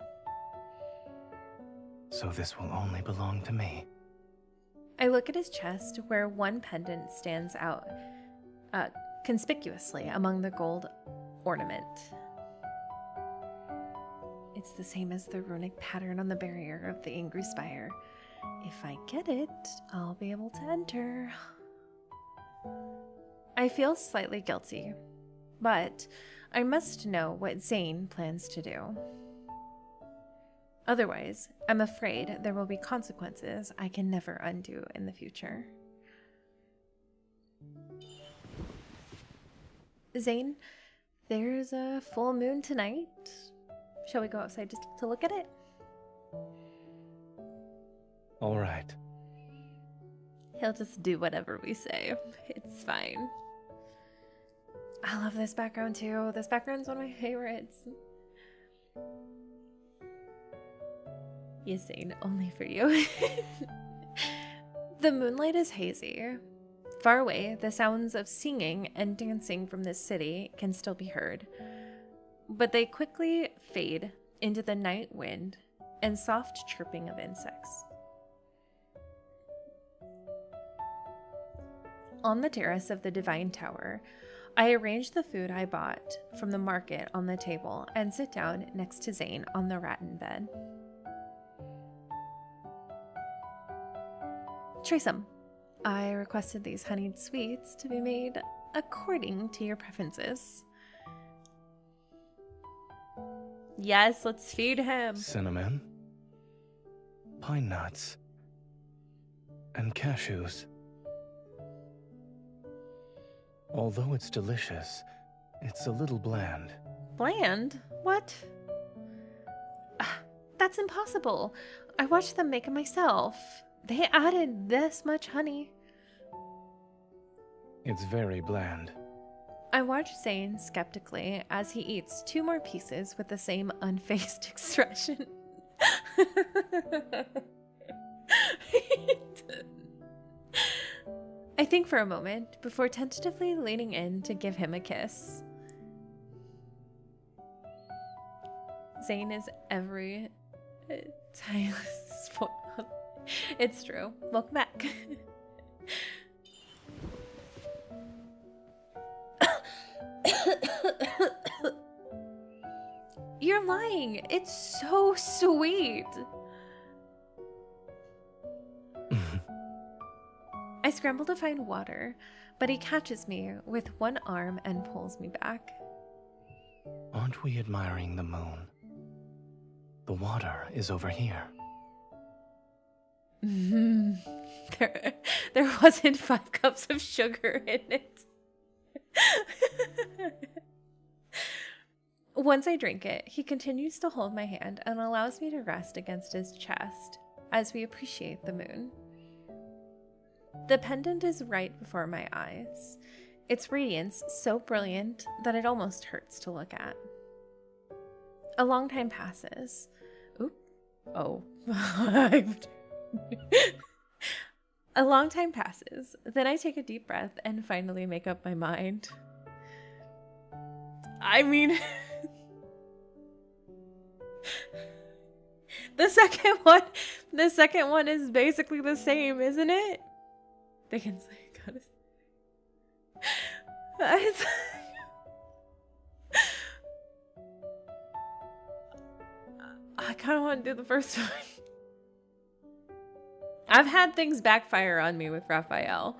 So this will only belong to me. I look at his chest where one pendant stands out conspicuously among the gold ornament. It's the same as the runic pattern on the barrier of the Angry Spire. If I get it, I'll be able to enter. I feel slightly guilty, but I must know what Zayne plans to do. Otherwise, I'm afraid there will be consequences I can never undo in the future. Zayne, there's a full moon tonight. Shall we go outside just to look at it? All right. He'll just do whatever we say. It's fine. I love this background too. This background's one of my favorites. Yes, Zayne, only for you. The moonlight is hazy. Far away, the sounds of singing and dancing from this city can still be heard, but they quickly fade into the night wind and soft chirping of insects. On the terrace of the Divine Tower, I arrange the food I bought from the market on the table and sit down next to Zayne on the rattan bed. Try some. I requested these honeyed sweets to be made according to your preferences. Yes, let's feed him. Cinnamon, pine nuts, and cashews. Although it's delicious, it's a little bland. Bland? What? That's impossible. I watched them make it myself. They added this much honey. It's very bland. I watch Zayne skeptically as he eats 2 more pieces with the same unfazed expression. I think for a moment before tentatively leaning in to give him a kiss. Zayne is every time. It's true. Welcome back. You're lying. It's so sweet. I scramble to find water, but he catches me with one arm and pulls me back. Aren't we admiring the moon? The water is over here. There wasn't 5 cups of sugar in it. Once I drink it, he continues to hold my hand and allows me to rest against his chest as we appreciate the moon. The pendant is right before my eyes, its radiance so brilliant that it almost hurts to look at. A long time passes. Oh. A long time passes. Then I take a deep breath and finally make up my mind. I mean, the second one is basically the same, isn't it? They can say goddess. I kind of want to do the first one. I've had things backfire on me with Raphael.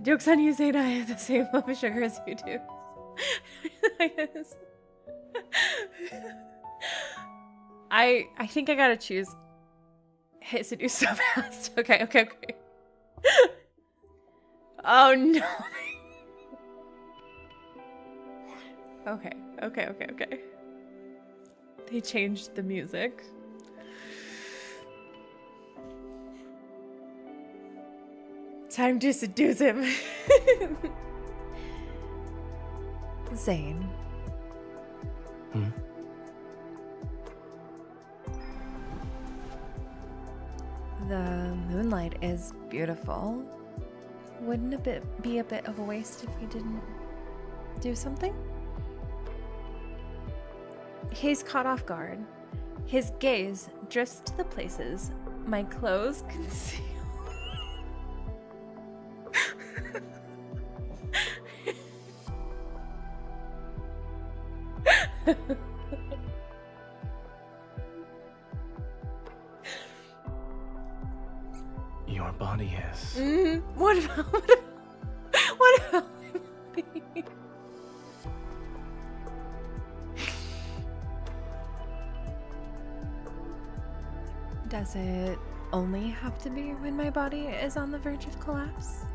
Joke's on you, Zayne, I have the same love of sugar as you do. I think I gotta choose hit seduce so fast. Okay. Oh no. Okay. They changed the music. Time to seduce him. Zayne. The moonlight is beautiful. Wouldn't it be a bit of a waste if we didn't do something? He's caught off guard. His gaze drifts to the places my clothes conceal. Your body is... What about me? Does it only have to be when my body is on the verge of collapse?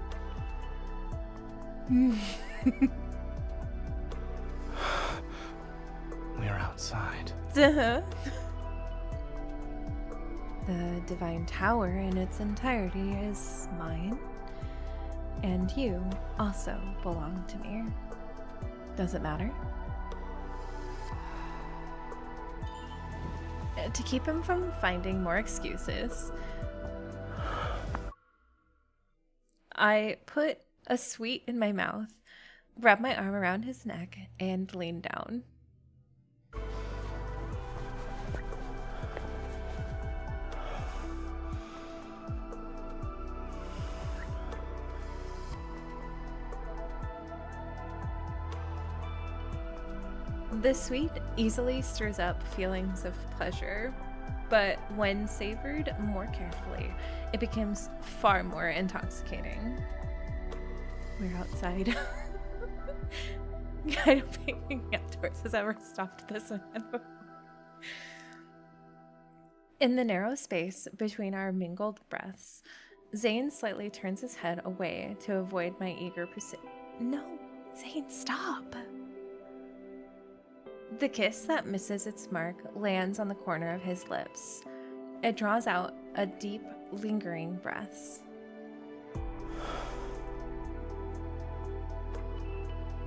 We're outside. The Divine Tower in its entirety is mine. And you also belong to me. Does it matter? To keep him from finding more excuses, I put a sweet in my mouth, wrap my arm around his neck, and lean down. The sweet easily stirs up feelings of pleasure, but when savored more carefully, it becomes far more intoxicating. We're outside. I don't think outdoors has ever stopped this one. In the narrow space between our mingled breaths, Zayne slightly turns his head away to avoid my eager pursuit. No, Zayne, stop! The kiss that misses its mark lands on the corner of his lips. It draws out a deep, lingering breath.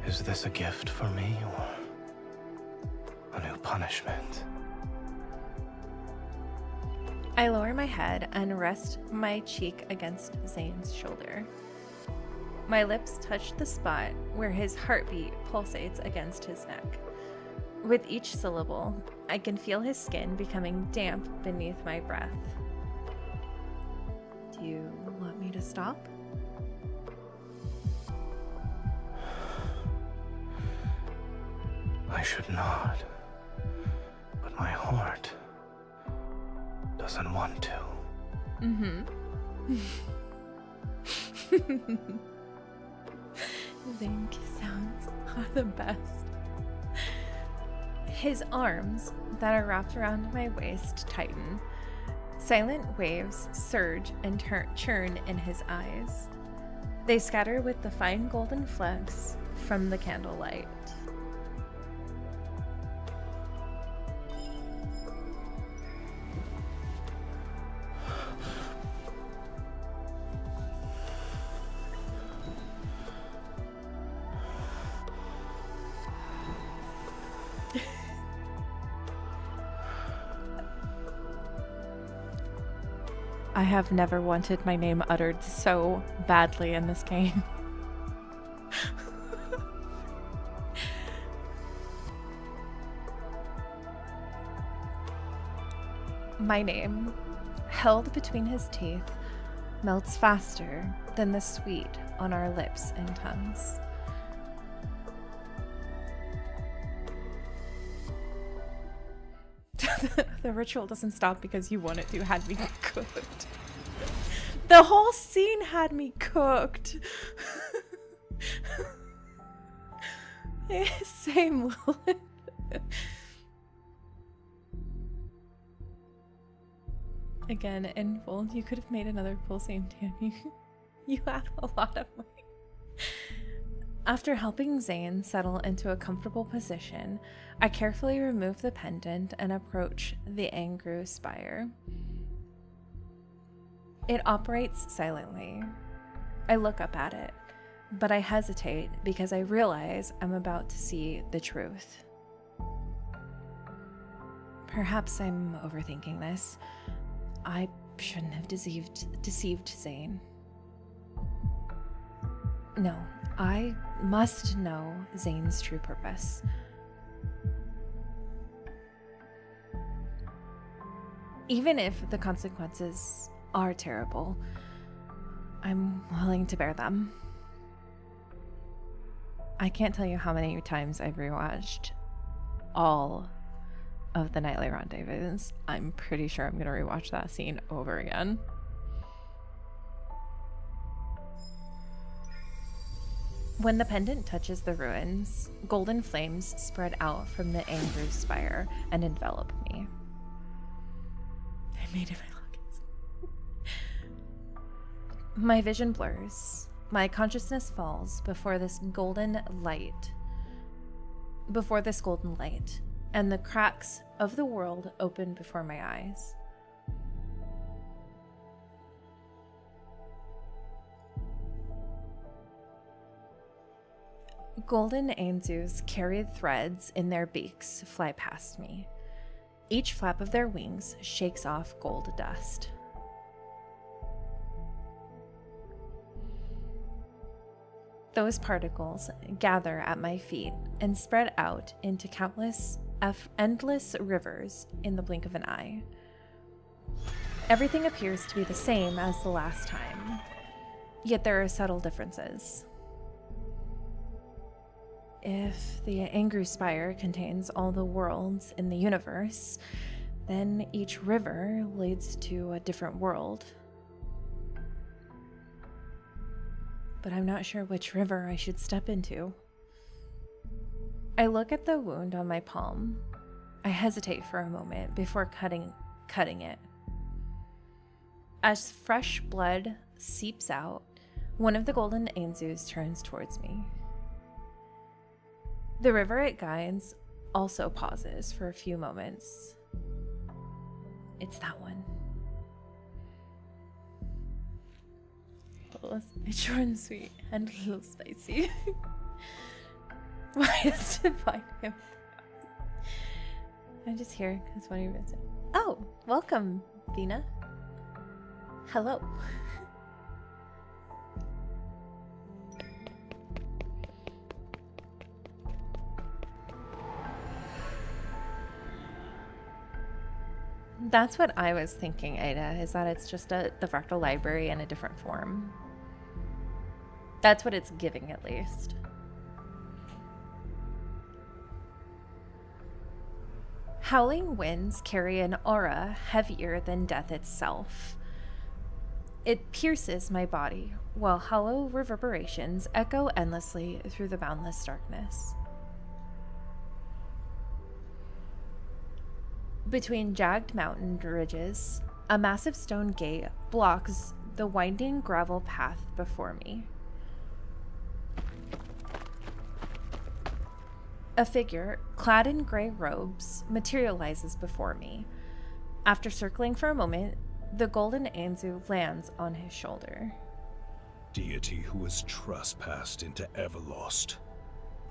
Is this a gift for me, or a new punishment? I lower my head and rest my cheek against Zayne's shoulder. My lips touch the spot where his heartbeat pulsates against his neck. With each syllable, I can feel his skin becoming damp beneath my breath. Do you want me to stop? I should not, but my heart doesn't want to. Zayne kiss sounds are the best. His arms that are wrapped around my waist tighten. Silent waves surge and churn in his eyes. They scatter with the fine golden flecks from the candlelight. have never wanted my name uttered so badly in this game. My name, held between his teeth, melts faster than the sweet on our lips and tongues. The ritual doesn't stop because you want it to. Had me cooked. The whole scene had me cooked. Same. Again, in full. You could have made another full scene, Tammy. You have a lot of money. After helping Zayne settle into a comfortable position, I carefully remove the pendant and approach the Angru spire. It operates silently. I look up at it, but I hesitate because I realize I'm about to see the truth. Perhaps I'm overthinking this. I shouldn't have deceived Zayne. No, I must know Zayne's true purpose. Even if the consequences are terrible, I'm willing to bear them. I can't tell you how many times I've rewatched all of the Nightly Rendezvous. I'm pretty sure I'm going to rewatch that scene over again. When the pendant touches the ruins, golden flames spread out from the Angru spire and envelop me. I made it my lockets. My vision blurs. My consciousness falls before this golden light, and the cracks of the world open before my eyes. Golden Anzus carried threads in their beaks fly past me. Each flap of their wings shakes off gold dust. Those particles gather at my feet and spread out into countless, endless rivers in the blink of an eye. Everything appears to be the same as the last time, yet there are subtle differences. If the Angru Spire contains all the worlds in the universe, then each river leads to a different world. But I'm not sure which river I should step into. I look at the wound on my palm. I hesitate for a moment before cutting it. As fresh blood seeps out, one of the golden Anzus turns towards me. The river it guides also pauses for a few moments. It's that one. It's short and sweet and a little spicy. Why is to find him? I'm just here because one of your said, "Oh, welcome, Vina. Hello." That's what I was thinking, Ada, is that it's just the fractal library in a different form. That's what it's giving, at least. Howling winds carry an aura heavier than death itself. It pierces my body, while hollow reverberations echo endlessly through the boundless darkness. Between jagged mountain ridges, a massive stone gate blocks the winding gravel path before me. A figure, clad in gray robes, materializes before me. After circling for a moment, the golden Anzu lands on his shoulder. Deity who has trespassed into Everlost,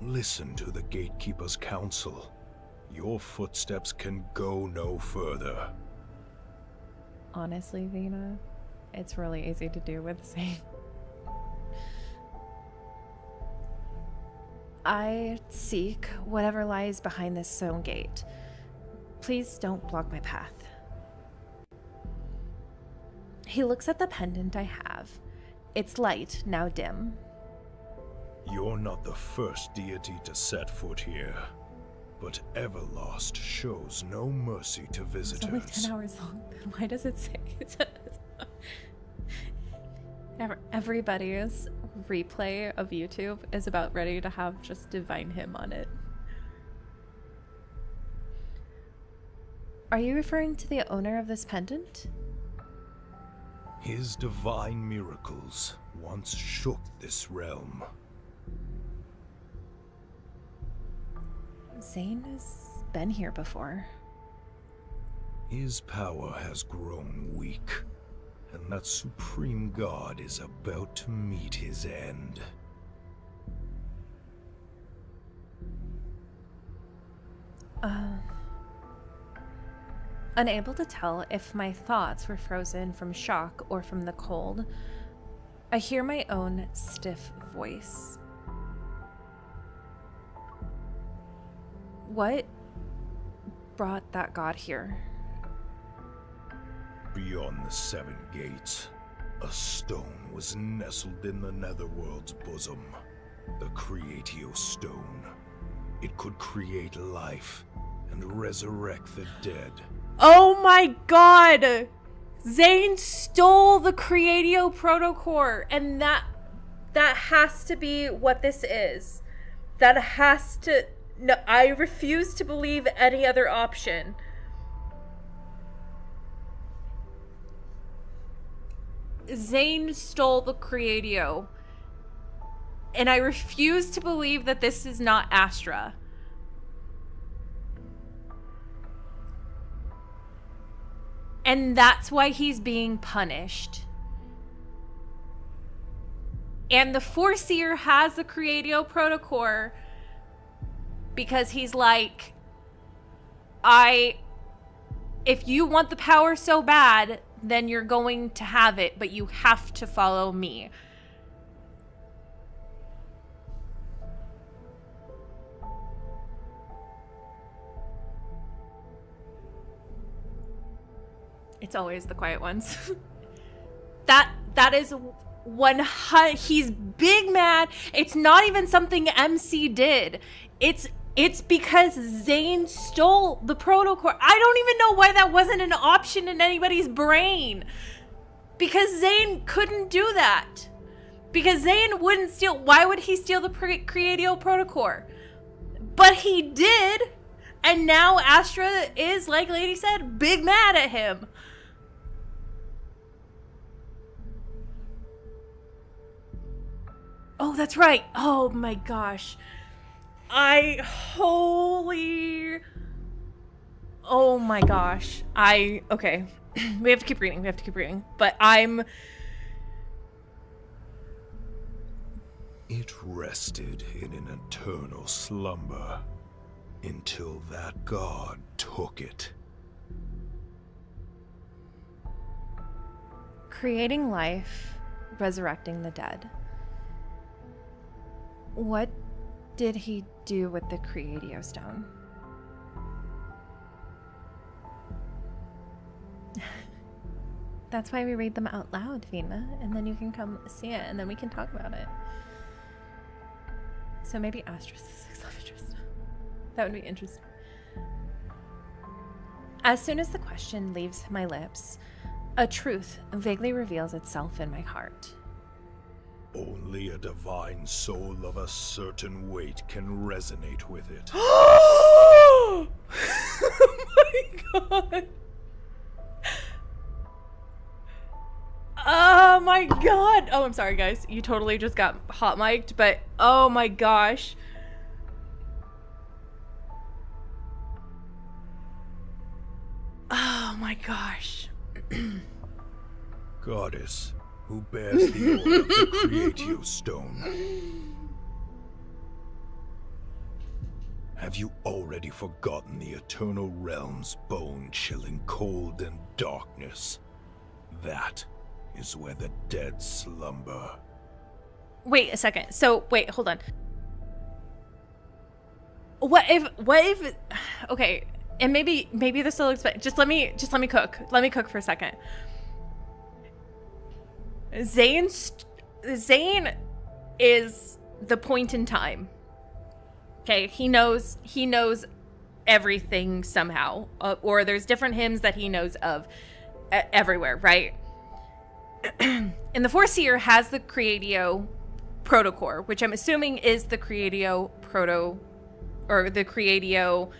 listen to the Gatekeeper's counsel. Your footsteps can go no further. Honestly, Vina, it's really easy to do with Zayne. I seek whatever lies behind this stone gate. Please don't block my path. He looks at the pendant I have. Its light now dim. You're not the first deity to set foot here, but Everlost shows no mercy to visitors. It's only 10 hours long. Why does it say everybody's replay of YouTube is about ready to have just divine hymn on it? Are you referring to the owner of this pendant? His divine miracles once shook this realm. Zayne has been here before. His power has grown weak, and that supreme god is about to meet his end. Unable to tell if my thoughts were frozen from shock or from the cold, I hear my own stiff voice. What brought that god here? Beyond the seven gates, a stone was nestled in the Netherworld's bosom. The Creatio Stone. It could create life and resurrect the dead. Oh my god! Zayne stole the Creatio Protocore, and that has to be what this is. That has to... No, I refuse to believe any other option. Zayne stole the Creatio, and I refuse to believe that this is not Astra. And that's why he's being punished. And the Foreseer has the Creatio Protocore because he's like, if you want the power so bad, then you're going to have it, but you have to follow me. It's always the quiet ones. that is he's big mad. It's not even something MC did. It's because Zayne stole the protocore. I don't even know why that wasn't an option in anybody's brain. Because Zayne couldn't do that. Because Zayne wouldn't steal. Why would he steal the Creatio Protocore? But he did. And now Astra is, like Lady said, big mad at him. Oh, that's right. Oh my gosh. Oh my gosh. Okay. We have to keep reading. But It rested in an eternal slumber until that god took it. Creating life, resurrecting the dead. What did he do with the Creatio Stone? That's why we read them out loud, Vina, and then you can come see it, and then we can talk about it. So maybe Astra's the sixth love interest. That would be interesting. As soon as the question leaves my lips, a truth vaguely reveals itself in my heart. Only a divine soul of a certain weight can resonate with it. Oh my god! Oh my god! Oh, I'm sorry, guys. You totally just got hot mic'd, but oh my gosh. Oh my gosh. Goddess, who bears the order of the Creatio Stone. Have you already forgotten the eternal realm's bone-chilling cold and darkness? That is where the dead slumber. Wait a second. So, wait, hold on. What if, okay, and maybe this will explain. Just let me cook. Let me cook for a second. Zayne is the point in time. Okay, he knows everything somehow, or there's different hymns that he knows of everywhere, right? And the Foreseer has the Creatio Protocore, which I'm assuming is the Creatio or the Creatio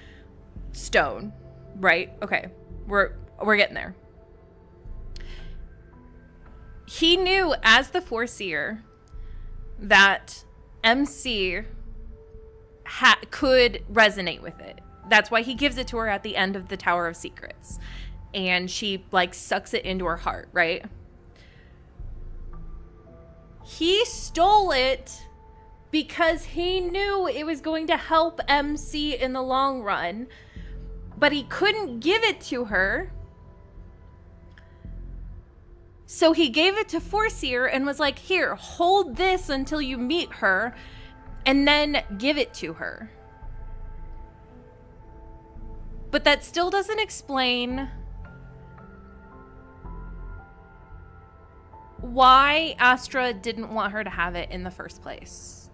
stone, right? Okay, we're getting there. He knew as the Foreseer that MC could resonate with it. That's why he gives it to her at the end of the Tower of Secrets, and she like sucks it into her heart, right? He stole it because he knew it was going to help MC in the long run, but he couldn't give it to her. So he gave it to Foreseer and was like, here, hold this until you meet her, and then give it to her. But that still doesn't explain why Astra didn't want her to have it in the first place.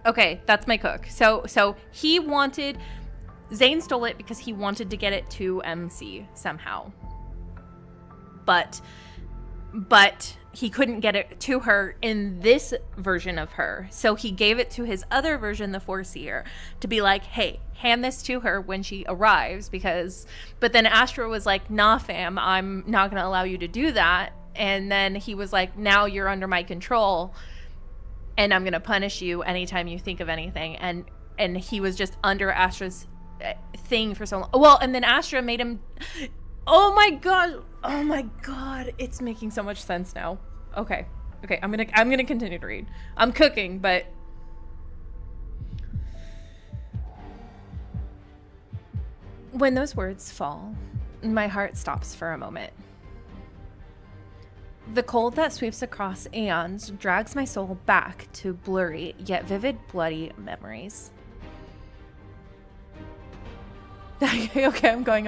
Okay, that's my cook. So he wanted... Zayne stole it because he wanted to get it to MC somehow. But he couldn't get it to her in this version of her. So he gave it to his other version, the Foreseer, to be like, hey, hand this to her when she arrives, but then Astra was like, nah, fam, I'm not going to allow you to do that. And then he was like, now you're under my control, and I'm going to punish you anytime you think of anything. And he was just under Astra's thing for so long. Well, and then Astra made him... Oh my god, it's making so much sense now. Okay, I'm gonna continue to read. I'm cooking, but... When those words fall, my heart stops for a moment. The cold that sweeps across aeons drags my soul back to blurry yet vivid bloody memories. Okay, I'm going.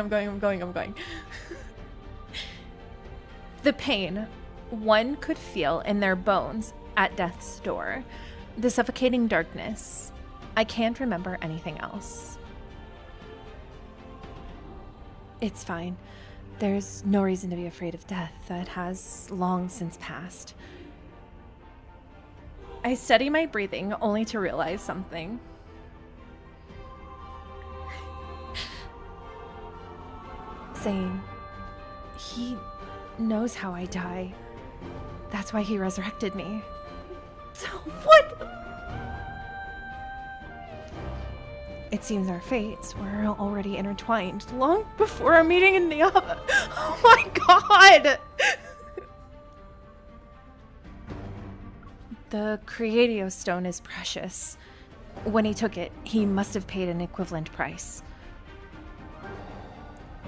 The pain one could feel in their bones at death's door. The suffocating darkness. I can't remember anything else. It's fine. There's no reason to be afraid of death. That has long since passed. I steady my breathing only to realize something. Zayne, he knows how I die. That's why he resurrected me. So what? It seems our fates were already intertwined long before our meeting in Niava. Oh my god! The Creatio stone is precious. When he took it, he must have paid an equivalent price.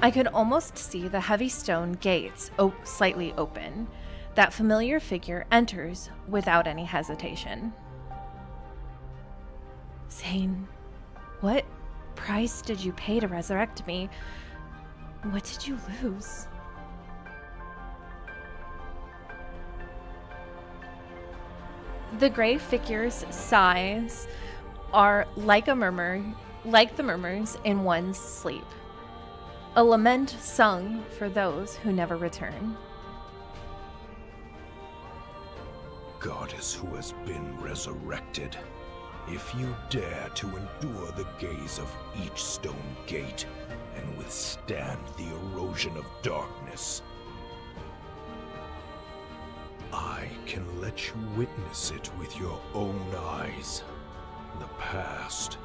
I could almost see the heavy stone gates slightly open. That familiar figure enters without any hesitation. Zayne, what price did you pay to resurrect me? What did you lose? The gray figure's sighs are like the murmurs in one's sleep. A lament sung for those who never return. Goddess who has been resurrected, if you dare to endure the gaze of each stone gate and withstand the erosion of darkness, I can let you witness it with your own eyes. The past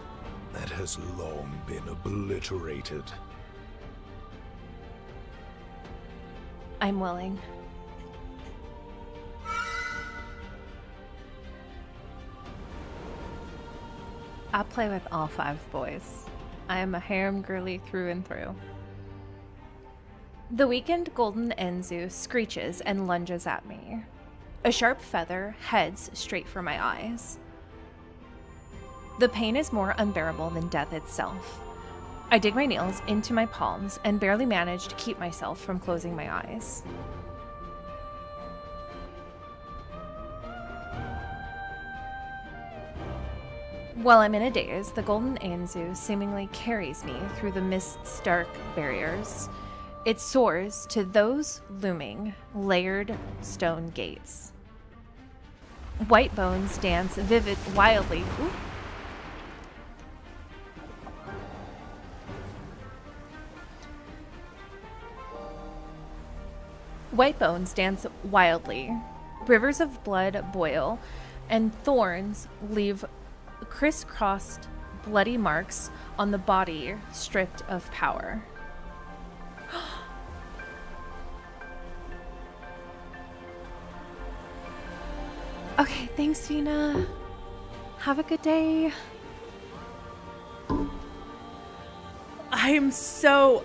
that has long been obliterated. I'm willing. I'll play with all 5 boys. I am a harem girly through and through. The weakened golden Enzu screeches and lunges at me. A sharp feather heads straight for my eyes. The pain is more unbearable than death itself. I dig my nails into my palms and barely manage to keep myself from closing my eyes. While I'm in a daze, the golden Anzu seemingly carries me through the mist's dark barriers. It soars to those looming, layered stone gates. White bones dance wildly. Ooh. White bones dance wildly. Rivers of blood boil, and thorns leave crisscrossed bloody marks on the body stripped of power. Okay, thanks, Vina. Have a good day.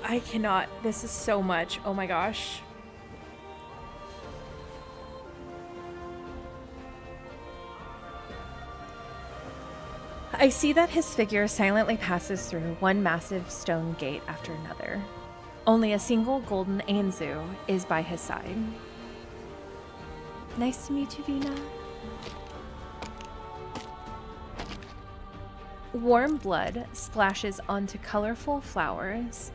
I cannot. This is so much. Oh my gosh. I see that his figure silently passes through one massive stone gate after another. Only a single golden Anzu is by his side. Nice to meet you, Vina. Warm blood splashes onto colorful flowers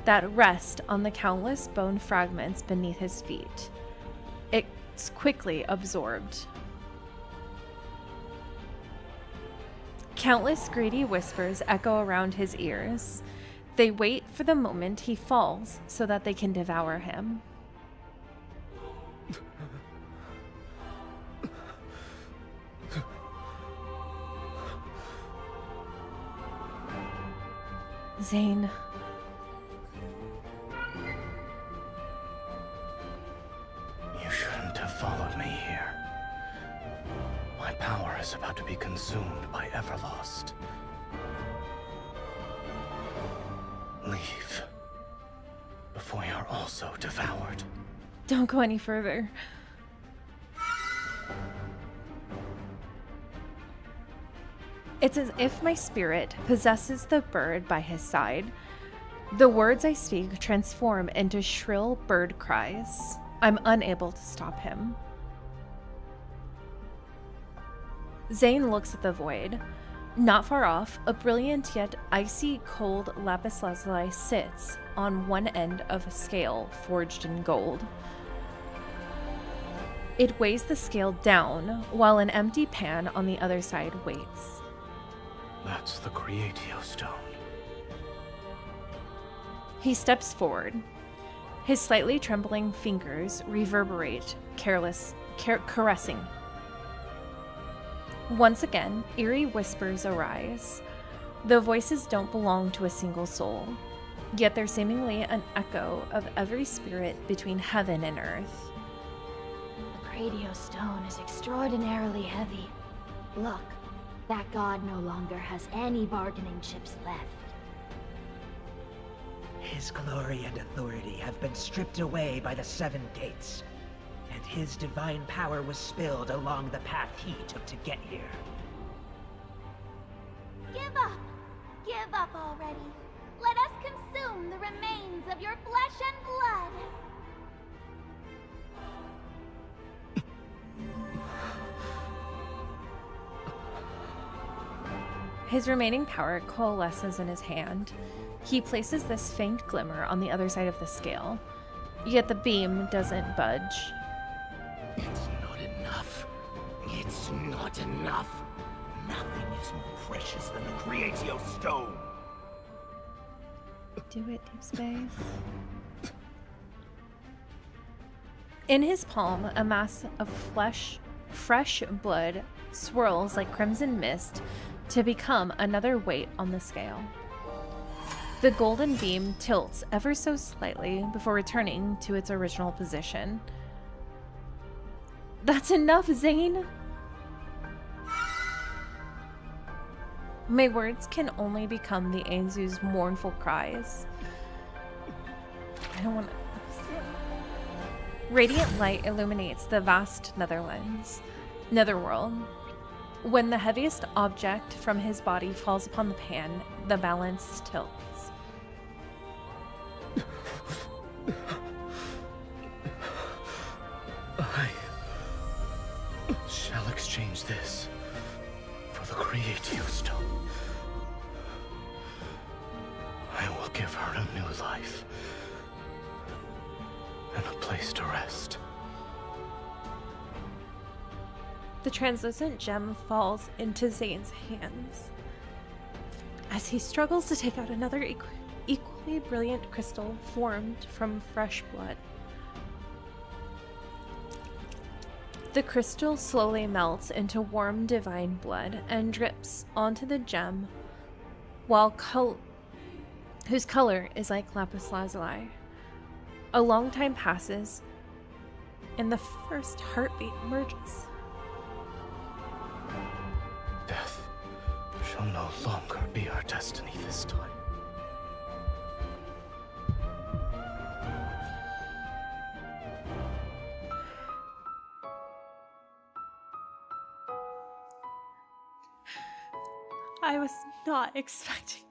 that rest on the countless bone fragments beneath his feet. It's quickly absorbed. Countless greedy whispers echo around his ears. They wait for the moment he falls so that they can devour him. Zayne. You shouldn't have followed me here. My power is about to be consumed by Everlost. Leave. Before you're also devoured. Don't go any further. It's as if my spirit possesses the bird by his side. The words I speak transform into shrill bird cries. I'm unable to stop him. Zayne looks at the void. Not far off, a brilliant yet icy cold lapis lazuli sits on one end of a scale forged in gold. It weighs the scale down, while an empty pan on the other side waits. That's the Creatio Stone. He steps forward. His slightly trembling fingers reverberate, caressing. Once again, eerie whispers arise. The voices don't belong to a single soul, yet they're seemingly an echo of every spirit between heaven and earth. The Creatio Stone is extraordinarily heavy. Look, that god no longer has any bargaining chips left. His glory and authority have been stripped away by the Seven Gates, and his divine power was spilled along the path he took to get here. Give up! Give up already! Let us consume the remains of your flesh and blood! His remaining power coalesces in his hand. He places this faint glimmer on the other side of the scale, yet the beam doesn't budge. It's not enough. It's not enough. Nothing is more precious than the Creatio Stone. Do it, Deepspace. In his palm, a mass of fresh blood swirls like crimson mist to become another weight on the scale. The golden beam tilts ever so slightly before returning to its original position. That's enough, Zayne! My words can only become the Anzu's mournful cries. I don't want to... Radiant light illuminates the vast netherworld. When the heaviest object from his body falls upon the pan, the balance tilts. I shall exchange this for the Creatio Stone. I will give her a new life and a place to rest. The translucent gem falls into Zayne's hands. As he struggles to take out another equally brilliant crystal formed from fresh blood. The crystal slowly melts into warm divine blood and drips onto the gem, whose color is like lapis lazuli. A long time passes, and the first heartbeat emerges. Death shall no longer be our destiny this time. I was not expecting that.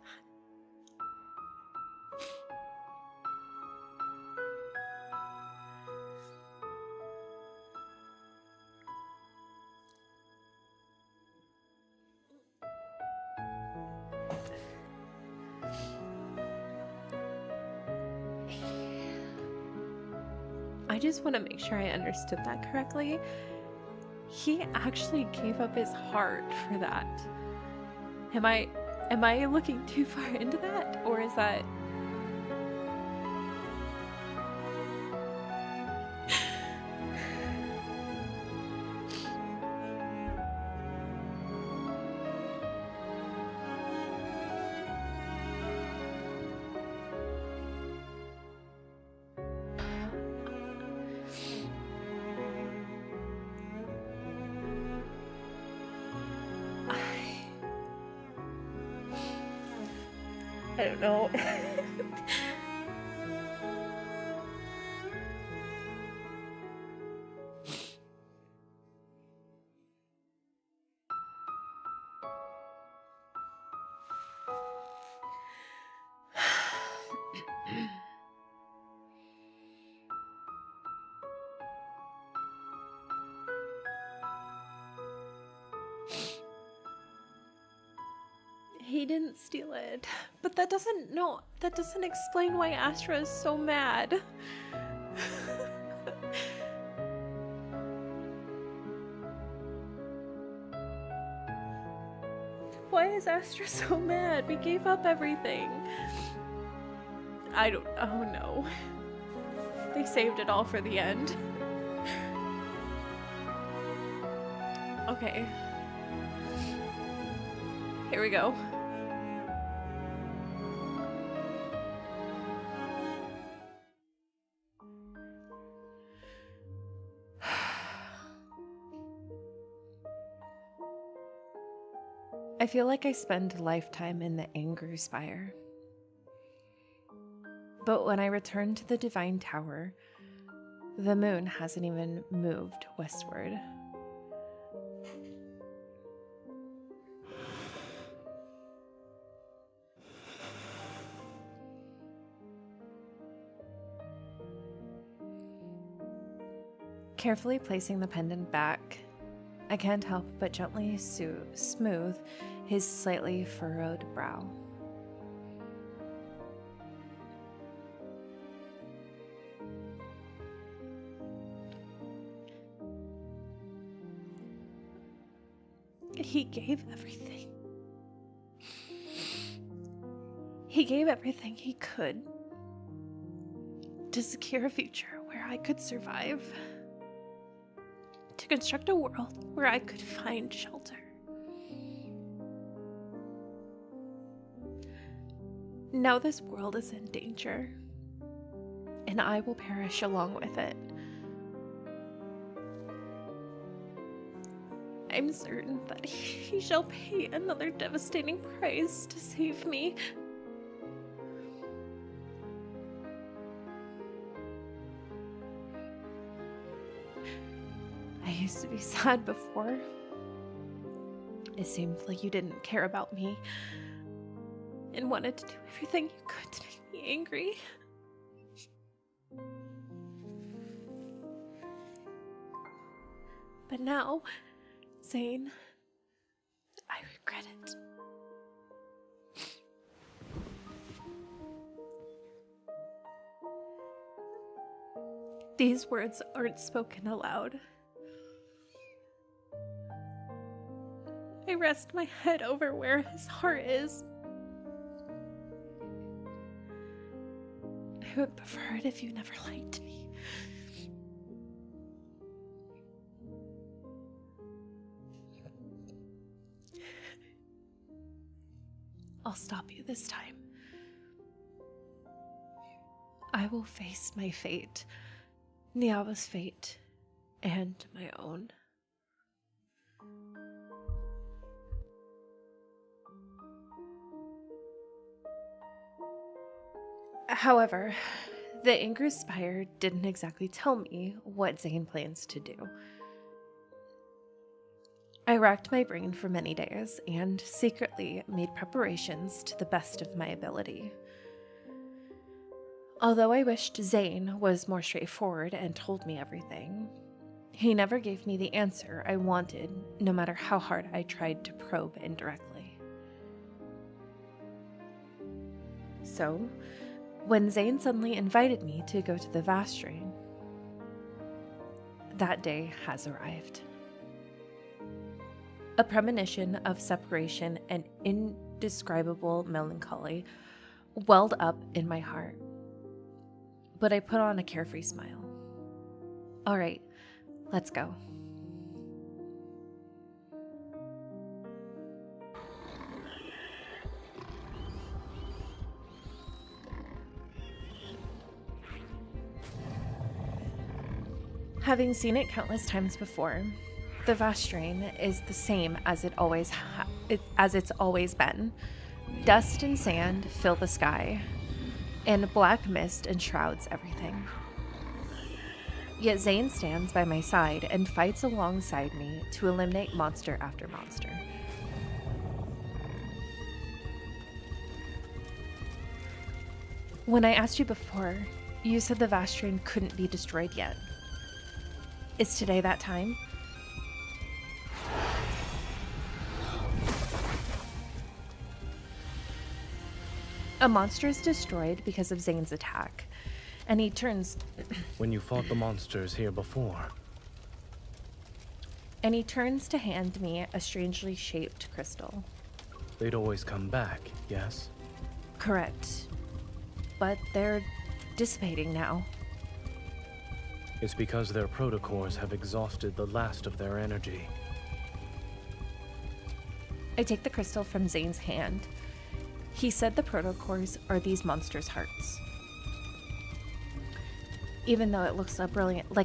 I just want to make sure I understood that correctly. He actually gave up his heart for that. Am I looking too far into that, or is that... I don't know. He didn't steal it, but that doesn't explain why Astra is so mad. Why is Astra so mad? We gave up everything. Oh no. They saved it all for the end. Okay. Here we go. I feel like I spend a lifetime in the Anger Spire. But when I return to the Divine Tower, the moon hasn't even moved westward. Carefully placing the pendant back, I can't help but gently smooth his slightly furrowed brow. He gave everything. He gave everything he could to secure a future where I could survive. To construct a world where I could find shelter. Now this world is in danger, and I will perish along with it. I'm certain that he shall pay another devastating price to save me. I used to be sad before. It seemed like you didn't care about me and wanted to do everything you could to make me angry. But now, Zayne, I regret it. These words aren't spoken aloud. I rest my head over where his heart is. I would prefer it if you never liked me. I'll stop you this time. I will face my fate, Niava's fate, and my own. However, the Angry Spire didn't exactly tell me what Zayne plans to do. I racked my brain for many days and secretly made preparations to the best of my ability. Although I wished Zayne was more straightforward and told me everything, he never gave me the answer I wanted, no matter how hard I tried to probe indirectly. So, when Zayne suddenly invited me to go to the Vastrain, that day has arrived. A premonition of separation and indescribable melancholy welled up in my heart, but I put on a carefree smile. All right, let's go. Having seen it countless times before, the Vastrain is the same as it's always been. Dust and sand fill the sky, and black mist enshrouds everything. Yet Zayne stands by my side and fights alongside me to eliminate monster after monster. When I asked you before, you said the Vastrain couldn't be destroyed yet. Is today that time? A monster is destroyed because of Zayne's attack, and he turns... When you fought the monsters here before. And he turns to hand me a strangely shaped crystal. They'd always come back, yes? Correct. But they're dissipating now. It's because their protocores have exhausted the last of their energy. I take the crystal from Zayne's hand. He said the protocores are these monsters' hearts. Even though it looks as brilliant as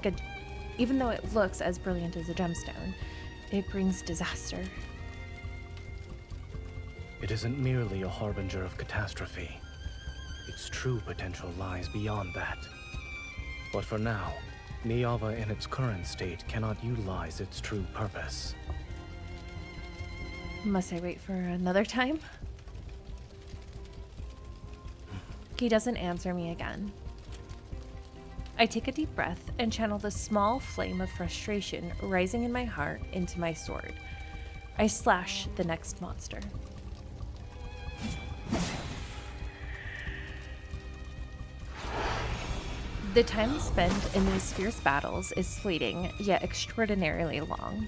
a gemstone, it brings disaster. It isn't merely a harbinger of catastrophe. Its true potential lies beyond that. But for now, Niava in its current state cannot utilize its true purpose. Must I wait for another time? He doesn't answer me again. I take a deep breath and channel the small flame of frustration rising in my heart into my sword. I slash the next monster. The time spent in these fierce battles is fleeting, yet extraordinarily long.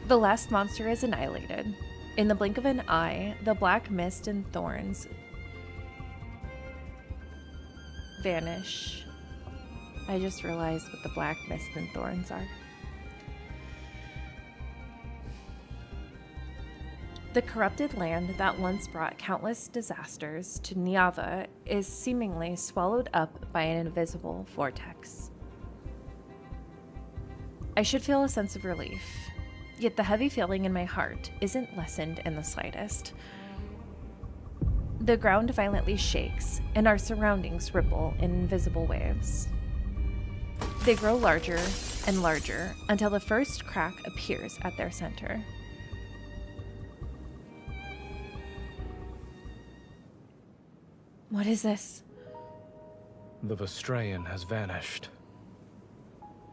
The last monster is annihilated. In the blink of an eye, the black mist and thorns vanish. I just realized what the black mist and thorns are. The corrupted land that once brought countless disasters to Niava is seemingly swallowed up by an invisible vortex. I should feel a sense of relief, yet the heavy feeling in my heart isn't lessened in the slightest. The ground violently shakes, and our surroundings ripple in invisible waves. They grow larger and larger until the first crack appears at their center. What is this? The Vestrayan has vanished.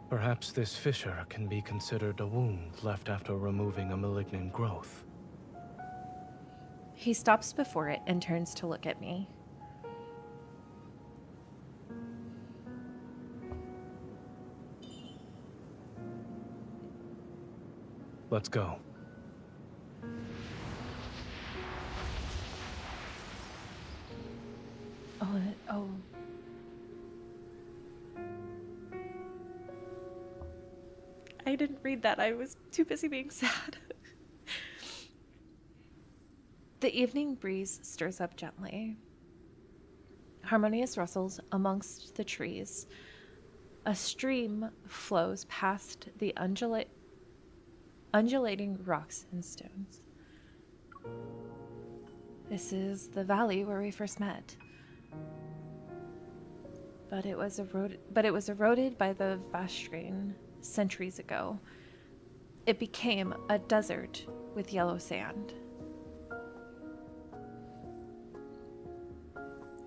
Perhaps this fissure can be considered a wound left after removing a malignant growth. He stops before it and turns to look at me. Let's go. Oh. I didn't read that. I was too busy being sad. The evening breeze stirs up gently. Harmonious rustles amongst the trees. A stream flows past the undulating rocks and stones. This is the valley where we first met. But it was eroded by the Vestrayan centuries ago. It became a desert with yellow sand.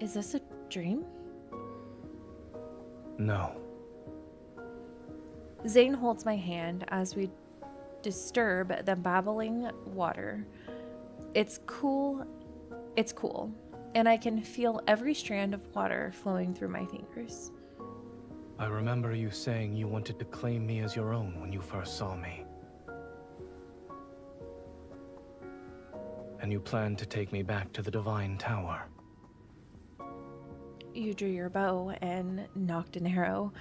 Is this a dream? No. Zayne holds my hand as we disturb the babbling water. It's cool, and I can feel every strand of water flowing through my fingers. I remember you saying you wanted to claim me as your own when you first saw me. And you planned to take me back to the Divine Tower. You drew your bow and knocked an arrow,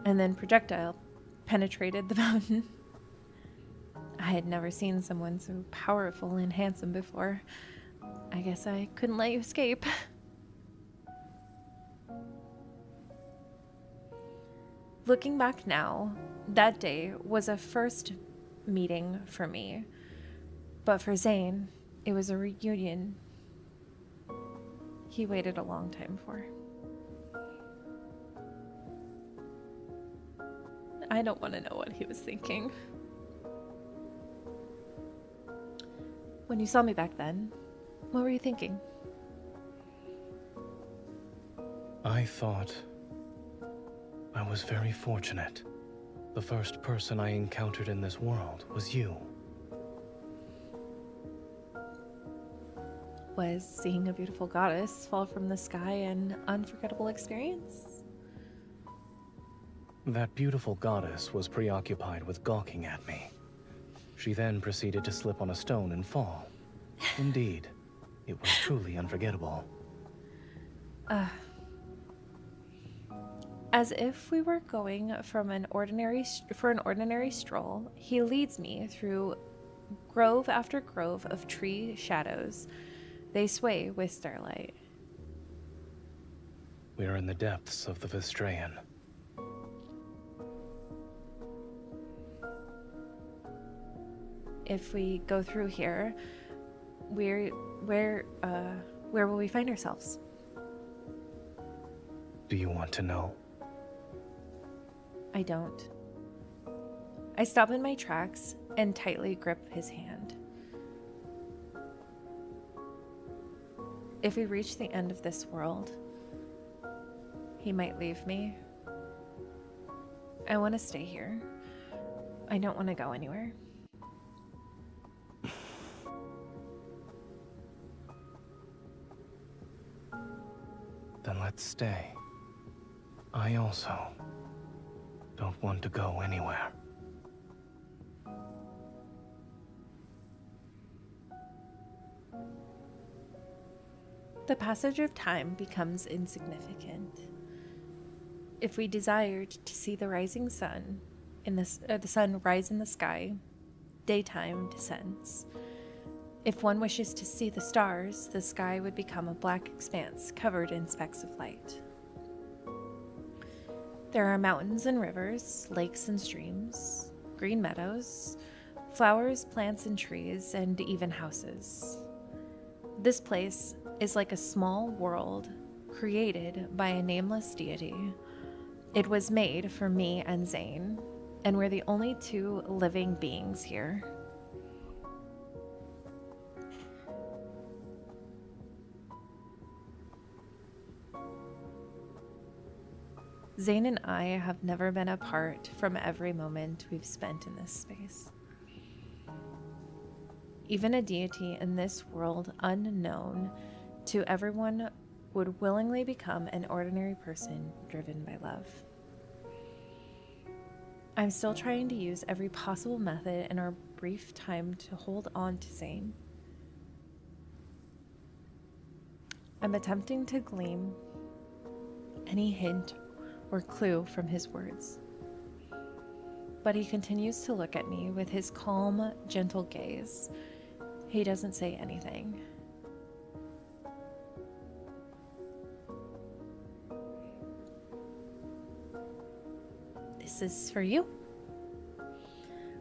and then projectile penetrated the mountain. I had never seen someone so powerful and handsome before. I guess I couldn't let you escape. Looking back now, that day was a first meeting for me. But for Zayne, it was a reunion he waited a long time for. I don't want to know what he was thinking. When you saw me back then, what were you thinking? I thought I was very fortunate. The first person I encountered in this world was you. Was seeing a beautiful goddess fall from the sky an unforgettable experience? That beautiful goddess was preoccupied with gawking at me. She then proceeded to slip on a stone and fall. Indeed, it was truly unforgettable. As if we were going from an ordinary stroll, he leads me through grove after grove of tree shadows. They sway with starlight. We are in the depths of the Vestrayan. If we go through here, where will we find ourselves? Do you want to know? I don't. I stop in my tracks and tightly grip his hand. If we reach the end of this world, he might leave me. I want to stay here. I don't want to go anywhere. Then let's stay. I also don't want to go anywhere. The passage of time becomes insignificant. If we desired to see the rising sun, the sun rise in the sky, daytime descends. If one wishes to see the stars, the sky would become a black expanse covered in specks of light. There are mountains and rivers, lakes and streams, green meadows, flowers, plants and trees, and even houses. This place is like a small world created by a nameless deity. It was made for me and Zayne, and we're the only two living beings here. Zayne and I have never been apart from every moment we've spent in this space. Even a deity in this world unknown to everyone would willingly become an ordinary person driven by love. I'm still trying to use every possible method in our brief time to hold on to Zayne. I'm attempting to glean any hint or clue from his words. But he continues to look at me with his calm, gentle gaze. He doesn't say anything. This is for you.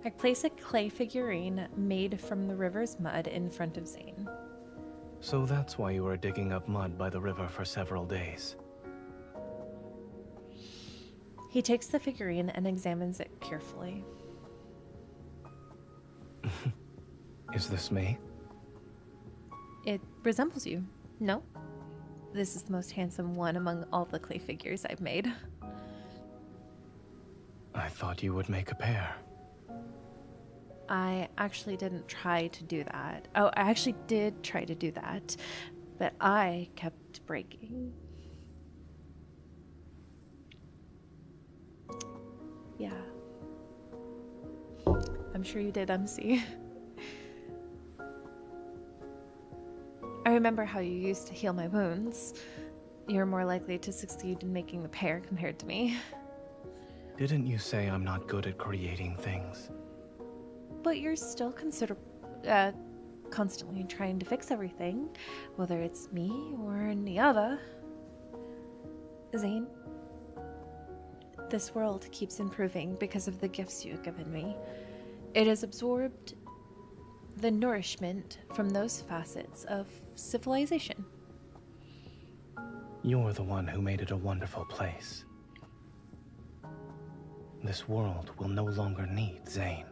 I place a clay figurine made from the river's mud in front of Zayne. So that's why you were digging up mud by the river for several days. He takes the figurine and examines it carefully. Is this me? It resembles you, no? This is the most handsome one among all the clay figures I've made. I thought you would make a pair. I actually didn't try to do that. Oh, I actually did try to do that, but I kept breaking. Yeah. I'm sure you did, MC. I remember how you used to heal my wounds. You're more likely to succeed in making the pair compared to me. Didn't you say I'm not good at creating things? But you're still constantly trying to fix everything, whether it's me or Niava. Zayne, this world keeps improving because of the gifts you've given me. It has absorbed the nourishment from those facets of civilization. You're the one who made it a wonderful place. This world will no longer need Zayne.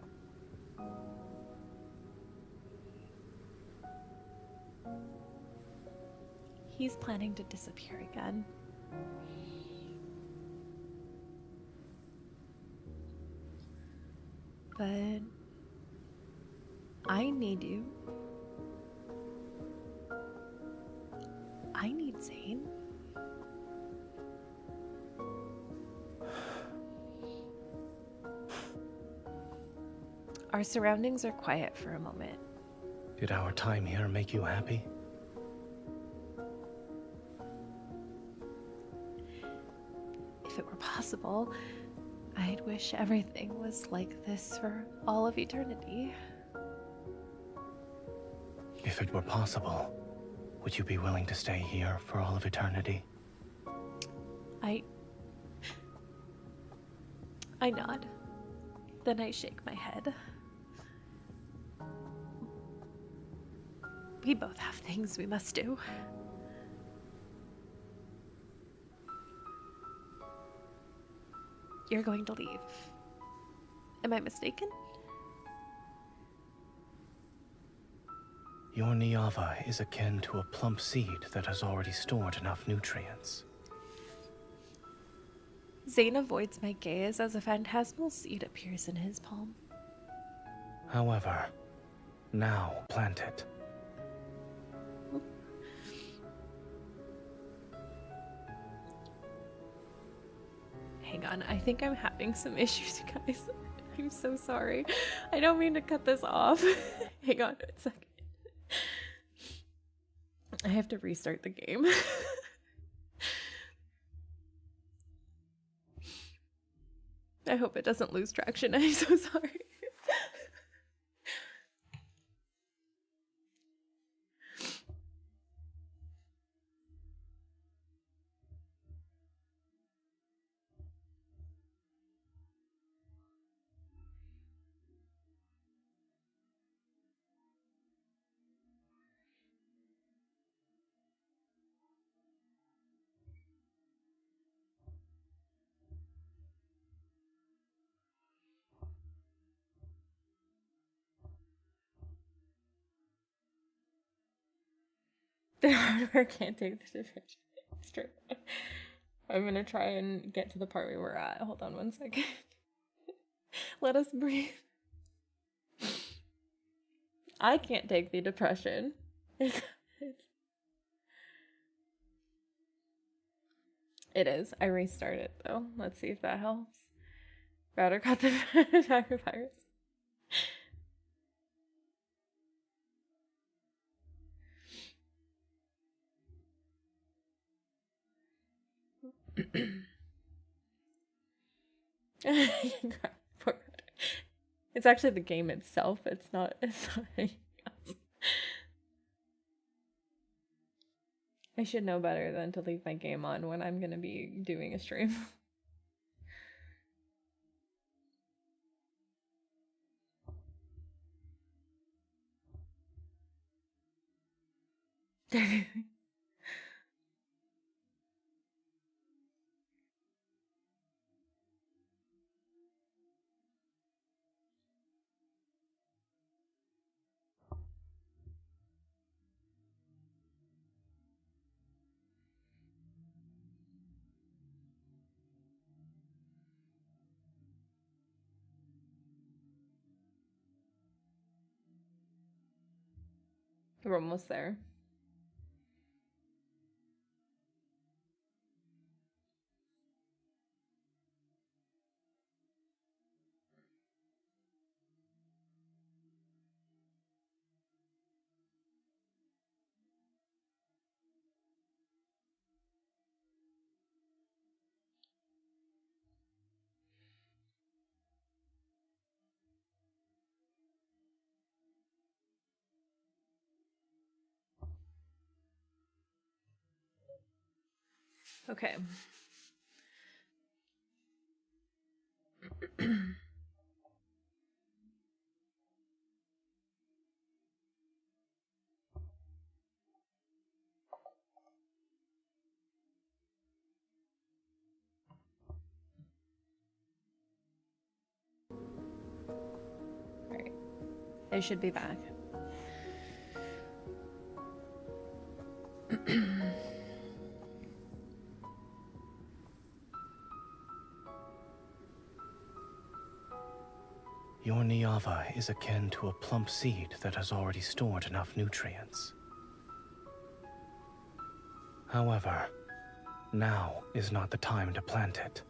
He's planning to disappear again. But I need you. I need Zayne. Our surroundings are quiet for a moment. Did our time here make you happy? If it were possible, I'd wish everything was like this for all of eternity. If it were possible, would you be willing to stay here for all of eternity? I nod. Then I shake my head. We both have things we must do. You're going to leave. Am I mistaken? Your Niava is akin to a plump seed that has already stored enough nutrients. Zayne avoids my gaze as a phantasmal seed appears in his palm. However, now plant it. Hang on, I think I'm having some issues, guys. I'm so sorry. I don't mean to cut this off. Hang on a second. I have to restart the game. I hope it doesn't lose traction. I'm so sorry. The hard work can't take the depression. It's true. I'm gonna try and get to the part we were at. Hold on one second. Let us breathe. I can't take the depression. It is. I restarted though. Let's see if that helps. Router got the virus. It's actually the game itself. It's not anything else. I should know better than to leave my game on when I'm gonna be doing a stream. We're almost there. Okay. Alright. They should be back. Your Niava is akin to a plump seed that has already stored enough nutrients. However, now is not the time to plant it.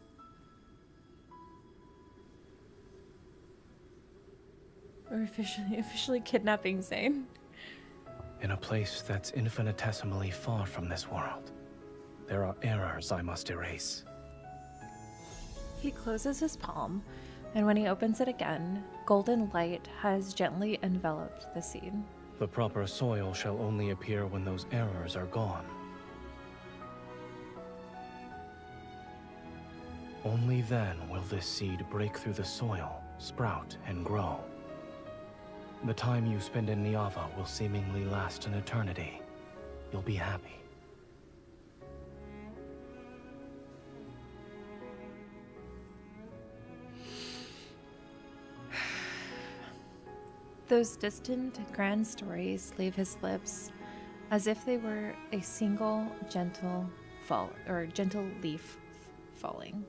We're officially kidnapping Zayne. In a place that's infinitesimally far from this world, there are errors I must erase. He closes his palm, and when he opens it again, golden light has gently enveloped the seed. The proper soil shall only appear when those errors are gone. Only then will this seed break through the soil, sprout, and grow. The time you spend in Niava will seemingly last an eternity. You'll be happy. Those distant, grand stories leave his lips as if they were a single gentle leaf falling.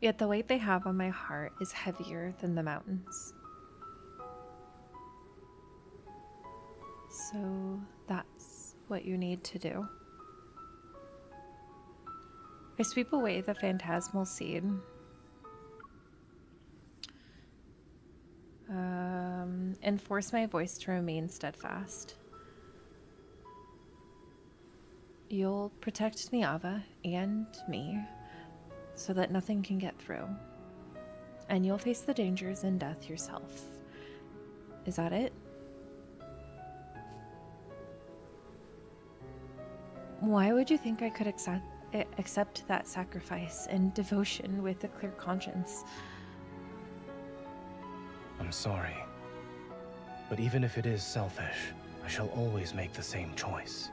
Yet the weight they have on my heart is heavier than the mountains. So that's what you need to do. I sweep away the phantasmal seed. And force my voice to remain steadfast. You'll protect Niava and me so that nothing can get through. And you'll face the dangers and death yourself. Is that it? Why would you think I could accept that sacrifice and devotion with a clear conscience? I'm sorry. But even if it is selfish, I shall always make the same choice.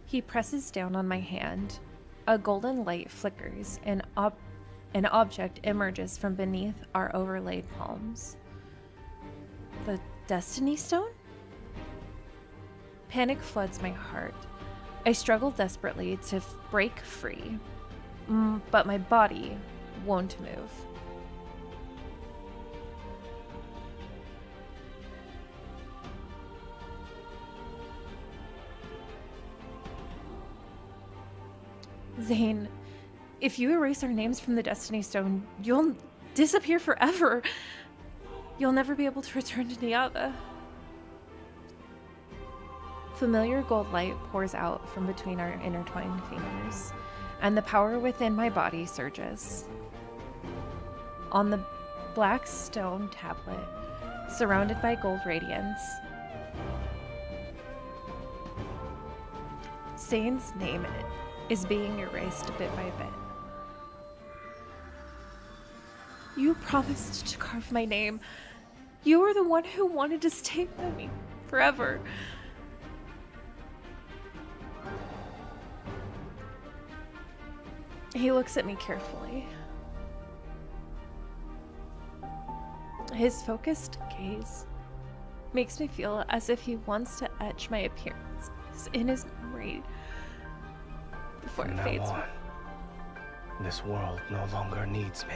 He presses down on my hand. A golden light flickers, and an object emerges from beneath our overlaid palms. Destiny Stone? Panic floods my heart. I struggle desperately to break free, but my body won't move. Zayne, if you erase our names from the Destiny Stone, you'll disappear forever. You'll never be able to return to Niava. Familiar gold light pours out from between our intertwined fingers, and the power within my body surges. On the black stone tablet, surrounded by gold radiance, Zayne's name is being erased bit by bit. You promised to carve my name. You were the one who wanted to stay with me forever. He looks at me carefully. His focused gaze makes me feel as if he wants to etch my appearance in his memory before it fades. From now on, this world no longer needs me.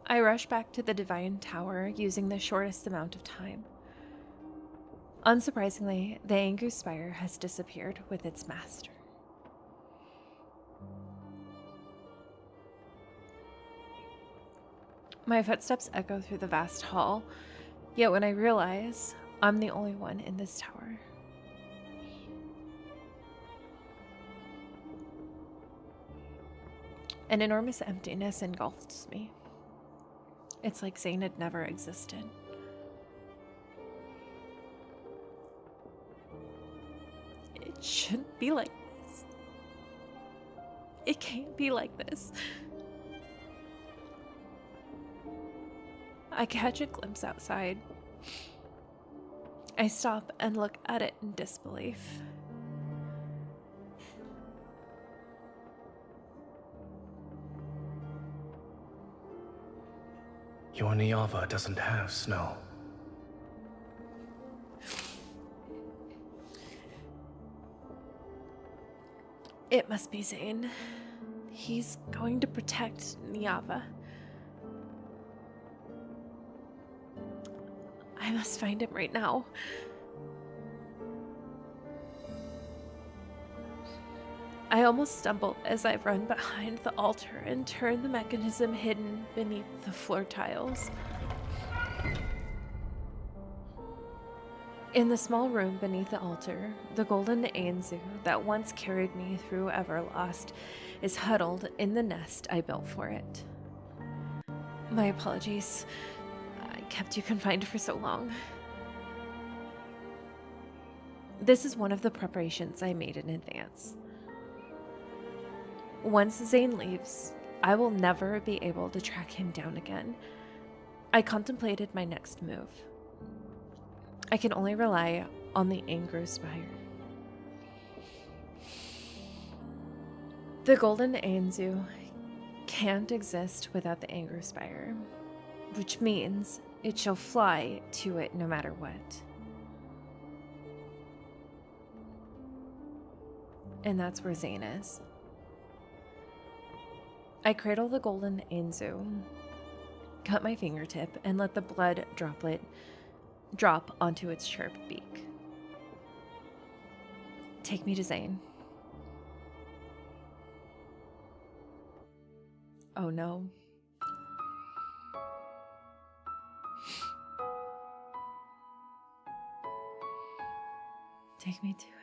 I rush back to the Divine Tower using the shortest amount of time. Unsurprisingly, the Angu Spire has disappeared with its master. My footsteps echo through the vast hall, yet when I realize I'm the only one in this tower. An enormous emptiness engulfs me. It's like Zayne had never existed. It shouldn't be like this. It can't be like this. I catch a glimpse outside. I stop and look at it in disbelief. Your Niava doesn't have snow. It must be Zayne. He's going to protect Niava. I must find him right now. I almost stumble as I run behind the altar and turn the mechanism hidden beneath the floor tiles. In the small room beneath the altar, the golden Ainzu that once carried me through Everlost is huddled in the nest I built for it. My apologies. I kept you confined for so long. This is one of the preparations I made in advance. Once Zayne leaves, I will never be able to track him down again. I contemplated my next move. I can only rely on the Angu Spire. The Golden Ainzu can't exist without the Angu Spire, which means it shall fly to it no matter what. And that's where Zayne is. I cradle the Golden Ainzu, cut my fingertip, and let the blood droplet drop onto its sharp beak. Take me to Zayne. Oh no. Take me to him.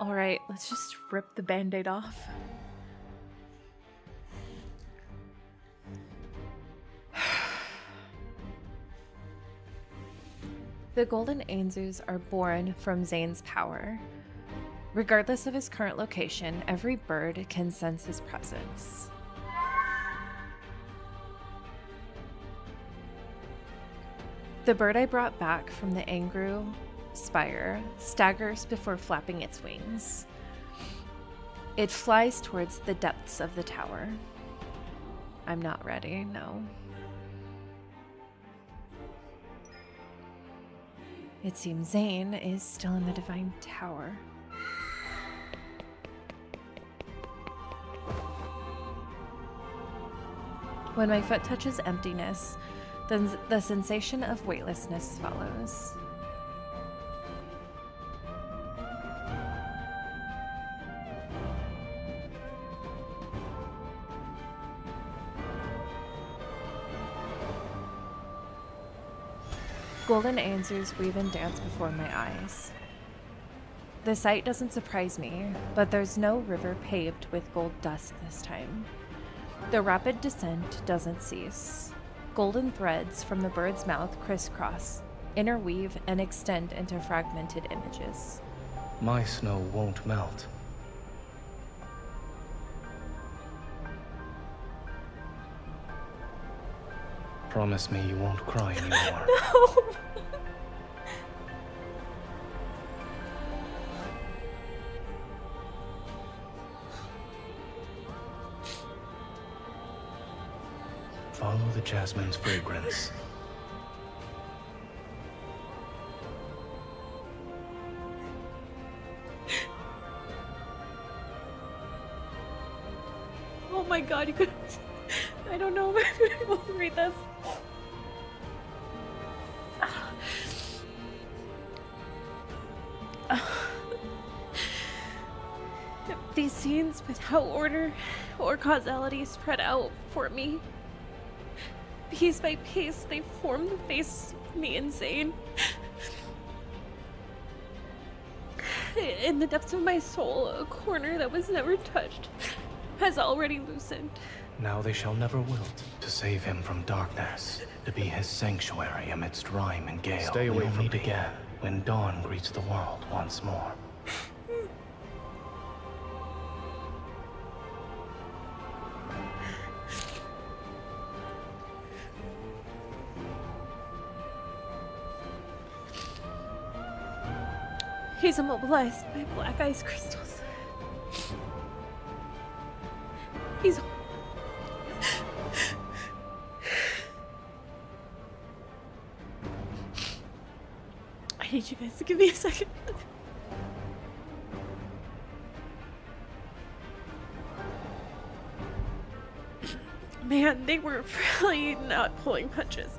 Alright, let's just rip the band-aid off. The Golden Ainzus are born from Zayne's power. Regardless of his current location, every bird can sense his presence. The bird I brought back from the Angru spire staggers before flapping its wings. It flies towards the depths of the tower. I'm not ready, no. It seems Zayne is still in the Divine Tower. When my foot touches emptiness, then the sensation of weightlessness follows. Golden answers weave and dance before my eyes. The sight doesn't surprise me, but there's no river paved with gold dust this time. The rapid descent doesn't cease. Golden threads from the bird's mouth crisscross, interweave, and extend into fragmented images. My snow won't melt. Promise me you won't cry anymore. No! Follow the jasmine's fragrance. Oh my god, you guys. I don't know if I'm gonna be able to read this. These scenes without order or causality spread out for me. Piece by piece, they form the face of me and Zayne. In the depths of my soul, a corner that was never touched has already loosened. Now they shall never wilt. To save him from darkness, to be his sanctuary amidst rime and gale. Stay away from me again when dawn greets the world once more. He's immobilized by black ice crystals. He's... I need you guys to give me a second. Man, they were really not pulling punches.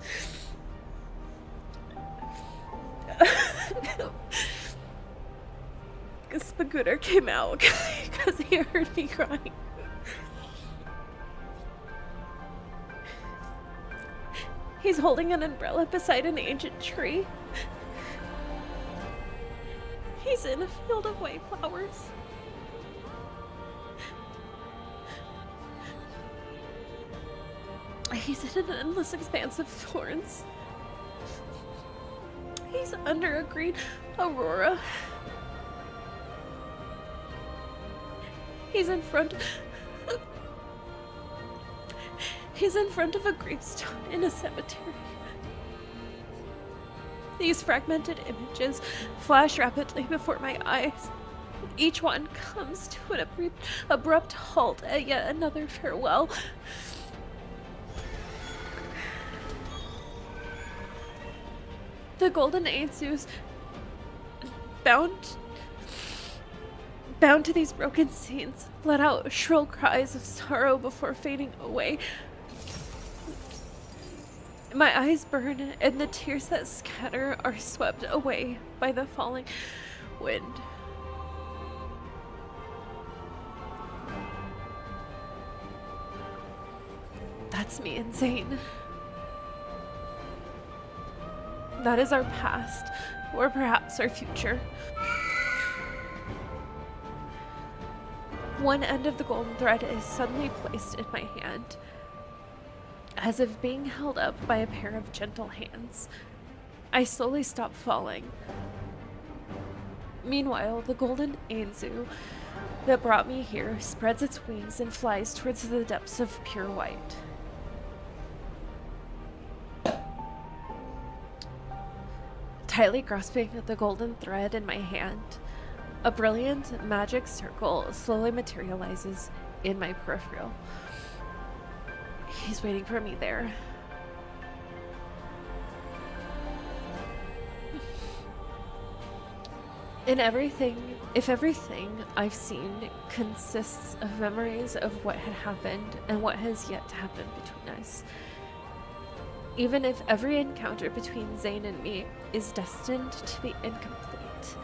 Spagooter came out because he heard me crying. He's holding an umbrella beside an ancient tree. He's in a field of white flowers. He's in an endless expanse of thorns. He's under a green aurora. He's in front of a gravestone in a cemetery. These fragmented images flash rapidly before my eyes. Each one comes to an abrupt halt at yet another farewell. The golden Asus, bound to these broken scenes, let out shrill cries of sorrow before fading away. My eyes burn, and the tears that scatter are swept away by the falling wind. That's me and Zayne. That is our past, or perhaps our future. One end of the golden thread is suddenly placed in my hand, as if being held up by a pair of gentle hands. I slowly stop falling. Meanwhile, the golden Anzu that brought me here spreads its wings and flies towards the depths of pure white. tightly grasping the golden thread in my hand. A brilliant magic circle slowly materializes in my peripheral. He's waiting for me there. If everything I've seen consists of memories of what had happened and what has yet to happen between us, even if every encounter between Zayne and me is destined to be incomplete,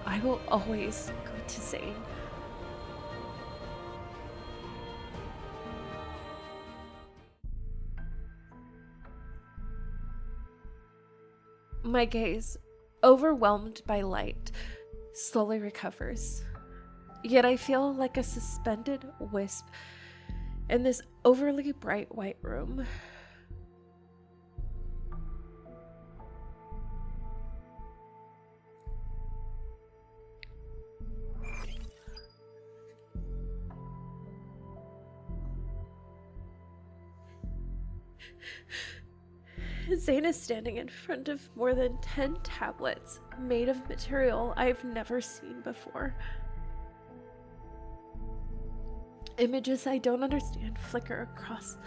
I will always go to Zayne. My gaze, overwhelmed by light, slowly recovers. Yet I feel like a suspended wisp in this overly bright white room. Zayne is standing in front of more than 10 tablets made of material I've never seen before. Images I don't understand flicker across.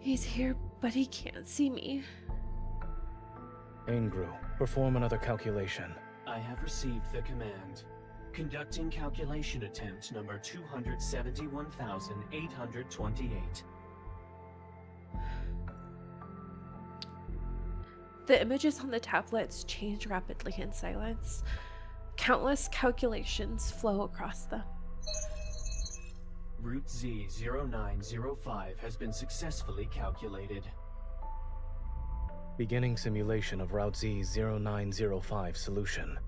He's here, but he can't see me. Angru, perform another calculation. I have received the command. Conducting calculation attempt number 271,828. The images on the tablets change rapidly in silence. Countless calculations flow across them. Root Z0905 has been successfully calculated. Beginning simulation of Route Z0905 solution.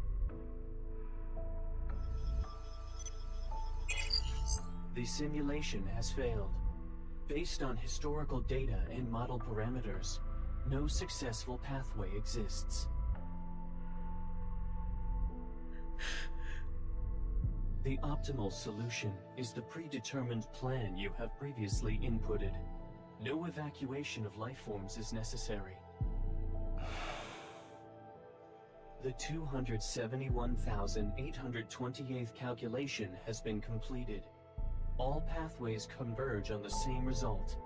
The simulation has failed. Based on historical data and model parameters, no successful pathway exists. The optimal solution is the predetermined plan you have previously inputted. No evacuation of life forms is necessary. The 271,828th calculation has been completed. All pathways converge on the same result.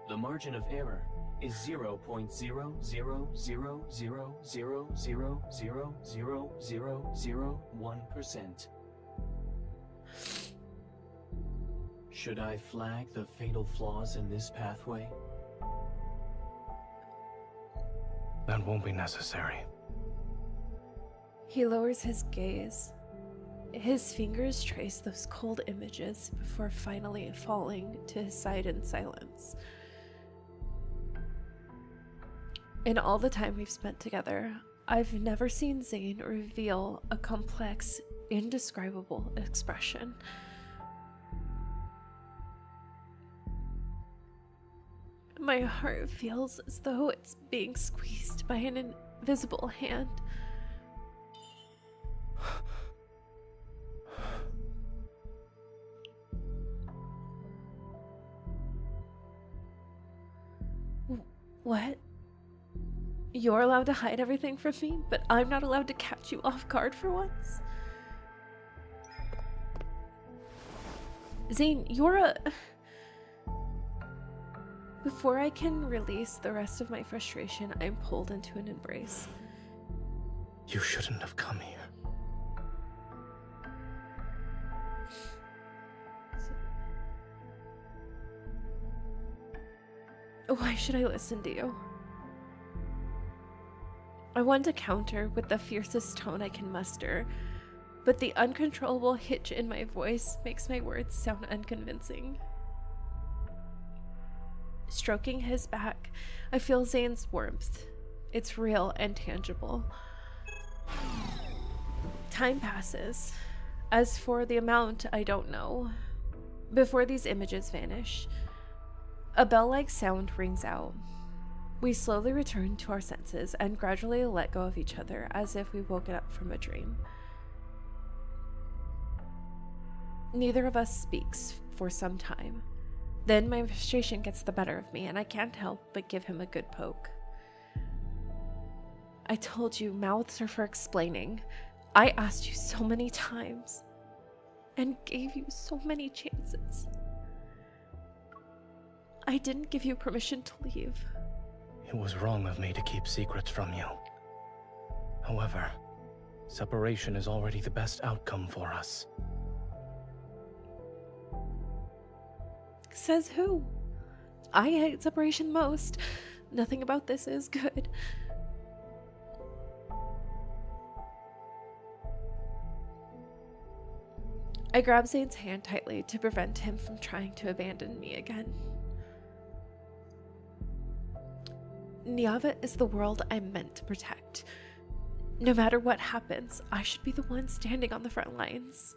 The margin of error is 0.00000000001%. Should I flag the fatal flaws in this pathway? That won't be necessary. He lowers his gaze. His fingers trace those cold images before finally falling to his side in silence. In all the time we've spent together, I've never seen Zayne reveal a complex, indescribable expression. My heart feels as though it's being squeezed by an invisible hand. What? You're allowed to hide everything from me, but I'm not allowed to catch you off guard for once? Zayne, you're a... Before I can release the rest of my frustration, I'm pulled into an embrace. You shouldn't have come here. Why should I listen to you? I want to counter with the fiercest tone I can muster, but the uncontrollable hitch in my voice makes my words sound unconvincing. Stroking his back, I feel Zayne's warmth. It's real and tangible. Time passes. As for the amount, I don't know. Before these images vanish, a bell-like sound rings out. We slowly return to our senses and gradually let go of each other as if we woke up from a dream. Neither of us speaks for some time. Then my frustration gets the better of me, and I can't help but give him a good poke. I told you, mouths are for explaining. I asked you so many times, and gave you so many chances. I didn't give you permission to leave. It was wrong of me to keep secrets from you. However, separation is already the best outcome for us. Says who? I hate separation most. Nothing about this is good. I grab Zayne's hand tightly to prevent him from trying to abandon me again. Niava is the world I'm meant to protect. No matter what happens, I should be the one standing on the front lines.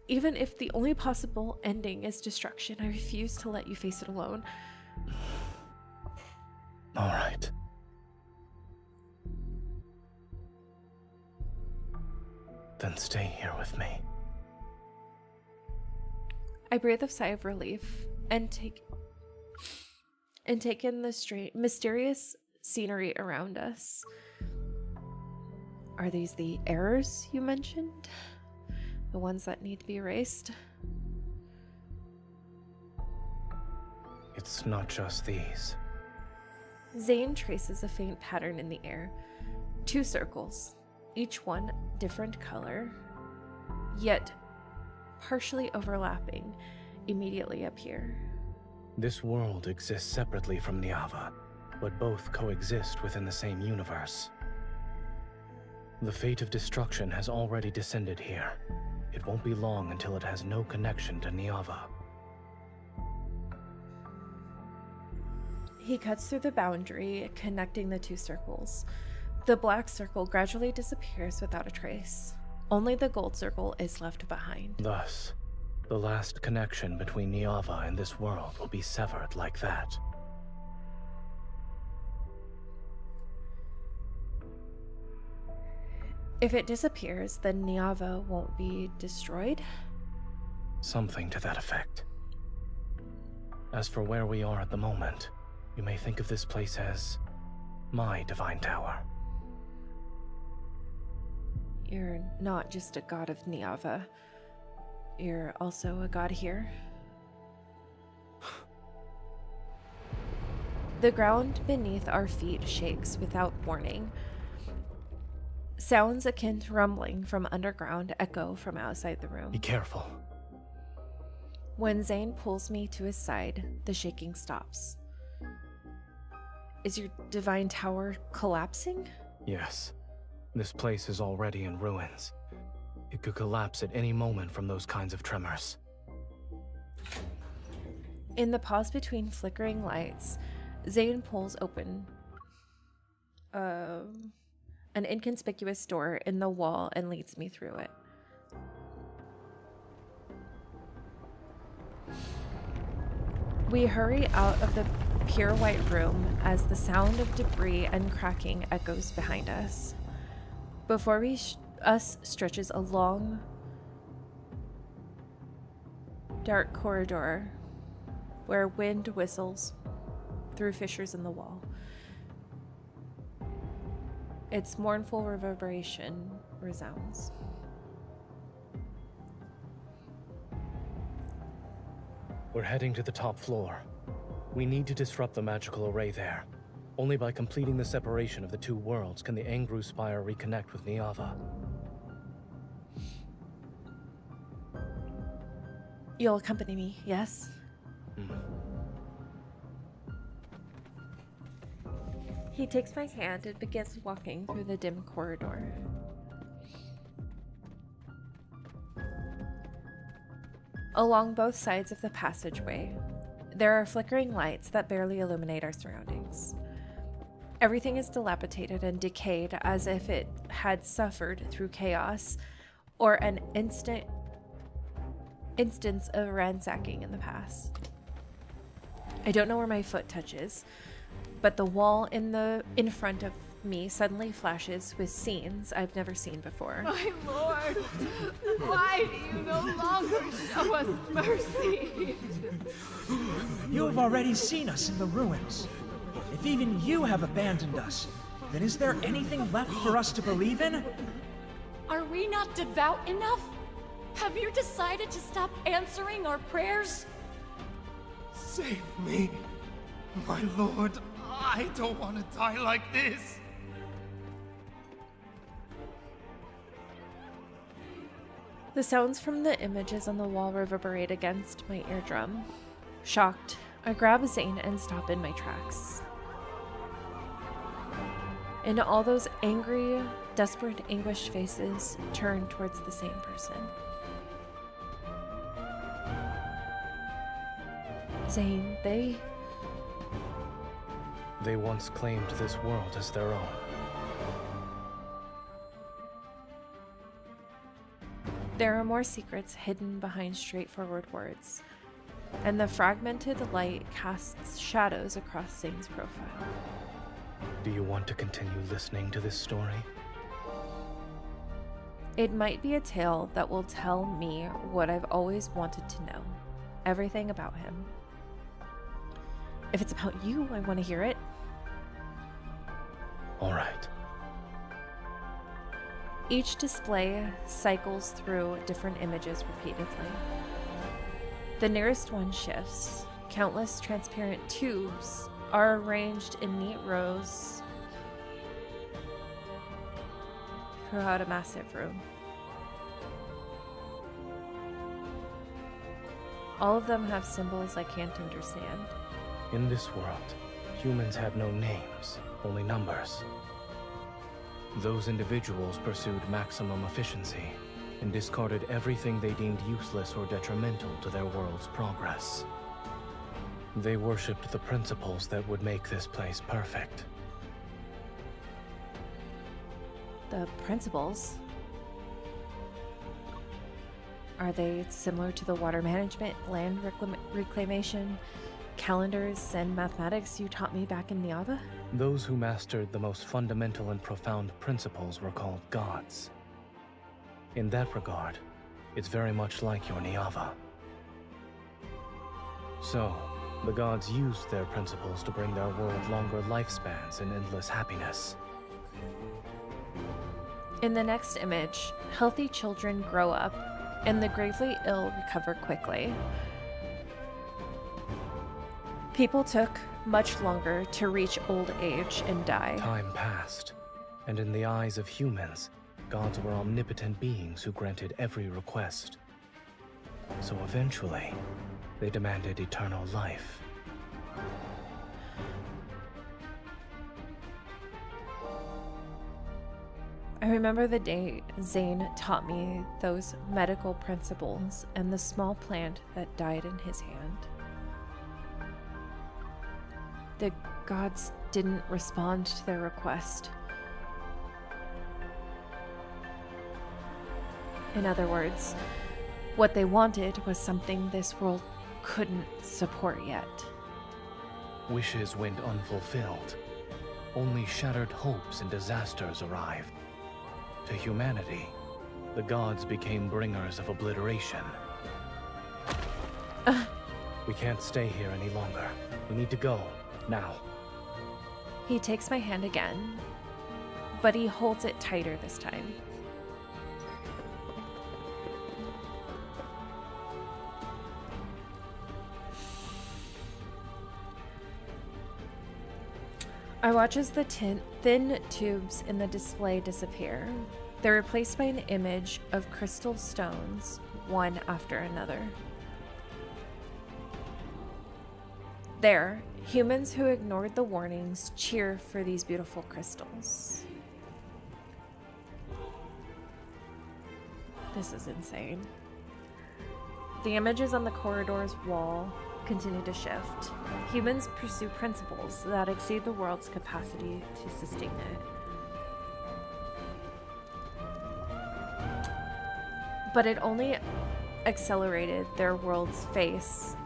Even if the only possible ending is destruction, I refuse to let you face it alone. All right. Then stay here with me. I breathe a sigh of relief and take in the mysterious scenery around us. Are these the errors you mentioned? The ones that need to be erased? It's not just these. Zayne traces a faint pattern in the air. 2 circles, each one different color, yet partially overlapping, immediately appear. This world exists separately from Niava, but both coexist within the same universe. The fate of destruction has already descended here. It won't be long until it has no connection to Niava. He cuts through the boundary, connecting the 2 circles. The black circle gradually disappears without a trace. Only the gold circle is left behind. Thus, the last connection between Niava and this world will be severed like that. If it disappears, then Niava won't be destroyed? Something to that effect. As for where we are at the moment, you may think of this place as my divine tower. You're not just a god of Niava. You're also a god here. The ground beneath our feet shakes without warning. Sounds akin to rumbling from underground echo from outside the room. Be careful. When Zayne pulls me to his side, the shaking stops. Is your divine tower collapsing? Yes. This place is already in ruins. It could collapse at any moment from those kinds of tremors. In the pause between flickering lights, Zayne pulls open an inconspicuous door in the wall and leads me through it. We hurry out of the pure white room as the sound of debris and cracking echoes behind us. Before us stretches a long, dark corridor where wind whistles through fissures in the wall. Its mournful reverberation resounds. We're heading to the top floor. We need to disrupt the magical array there. Only by completing the separation of the 2 worlds can the Angru Spire reconnect with Niava. You'll accompany me, yes? He takes my hand and begins walking through the dim corridor. Along both sides of the passageway, there are flickering lights that barely illuminate our surroundings. Everything is dilapidated and decayed as if it had suffered through chaos or an instance of ransacking in the past. I don't know where my foot touches, but the wall in front of me suddenly flashes with scenes I've never seen before. My lord, why do you no longer show us mercy? You have already seen us in the ruins. If even you have abandoned us, then is there anything left for us to believe in? Are we not devout enough? Have you decided to stop answering our prayers? Save me, my lord. I don't want to die like this. The sounds from the images on the wall reverberate against my eardrum. Shocked, I grab Zayne and stop in my tracks. And all those angry, desperate, anguished faces turn towards the same person. Zayne, They once claimed this world as their own. There are more secrets hidden behind straightforward words, and the fragmented light casts shadows across Zayne's profile. Do you want to continue listening to this story? It might be a tale that will tell me what I've always wanted to know. Everything about him. If it's about you, I want to hear it. All right. Each display cycles through different images repeatedly. The nearest one shifts. Countless transparent tubes are arranged in neat rows throughout a massive room. All of them have symbols I can't understand. In this world, humans had no names, only numbers. Those individuals pursued maximum efficiency and discarded everything they deemed useless or detrimental to their world's progress. They worshipped the principles that would make this place perfect. The principles? Are they similar to the water management, land reclamation, calendars, and mathematics you taught me back in Niava? Those who mastered the most fundamental and profound principles were called gods. In that regard, it's very much like your Niava. So, the gods used their principles to bring their world longer lifespans and endless happiness. In the next image, healthy children grow up, and the gravely ill recover quickly. People took much longer to reach old age and die. Time passed, and in the eyes of humans, gods were omnipotent beings who granted every request. So eventually, they demanded eternal life. I remember the day Zayne taught me those medical principles and the small plant that died in his hand. The gods didn't respond to their request. In other words, what they wanted was something this world couldn't support yet. Wishes went unfulfilled. Only shattered hopes and disasters arrived. To humanity, the gods became bringers of obliteration. We can't stay here any longer. We need to go, now. He takes my hand again, but he holds it tighter this time. I watch as the thin tubes in the display disappear. They're replaced by an image of crystal stones, one after another. There, humans who ignored the warnings cheer for these beautiful crystals. This is insane. The images on the corridor's wall continue to shift. Humans pursue principles that exceed the world's capacity to sustain it. But it only accelerated their world's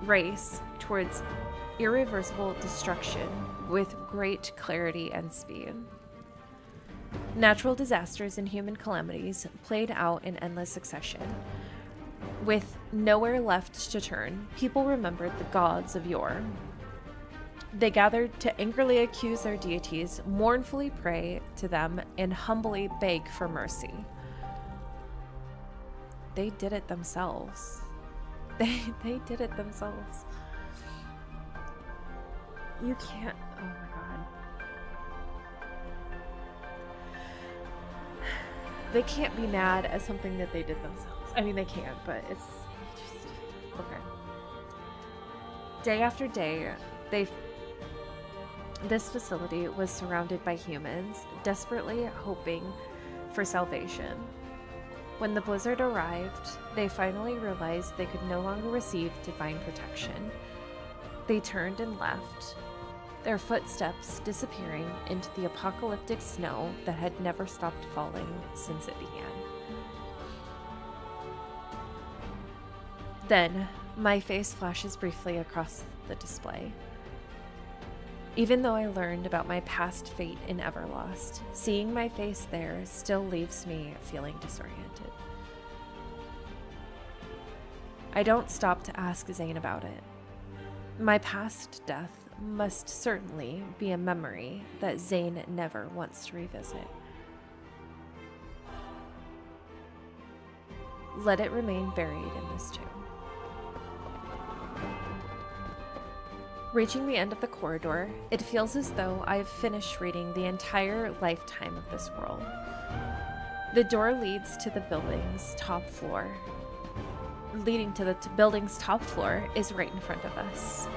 race towards – irreversible destruction with great clarity and speed. Natural disasters and human calamities played out in endless succession. With nowhere left to turn, people remembered the gods of yore. They gathered to angrily accuse their deities, mournfully pray to them, and humbly beg for mercy. They did it themselves. They did it themselves. You can't. Oh my god. They can't be mad at something that they did themselves. I mean, they can, but it's just okay. Day after day, this facility was surrounded by humans, desperately hoping for salvation. When the blizzard arrived, they finally realized they could no longer receive divine protection. They turned and left, their footsteps disappearing into the apocalyptic snow that had never stopped falling since it began. Then, my face flashes briefly across the display. Even though I learned about my past fate in Everlost, seeing my face there still leaves me feeling disoriented. I don't stop to ask Zayne about it. My past death must certainly be a memory that Zayne never wants to revisit. Let it remain buried in this tomb. Reaching the end of the corridor, it feels as though I've finished reading the entire lifetime of this world. The door leads to the building's top floor. Leading to the building's top floor is right in front of us.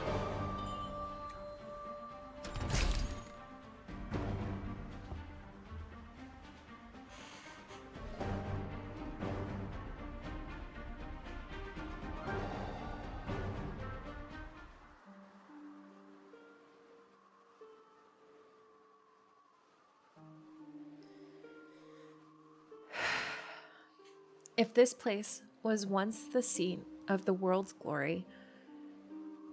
If this place was once the scene of the world's glory,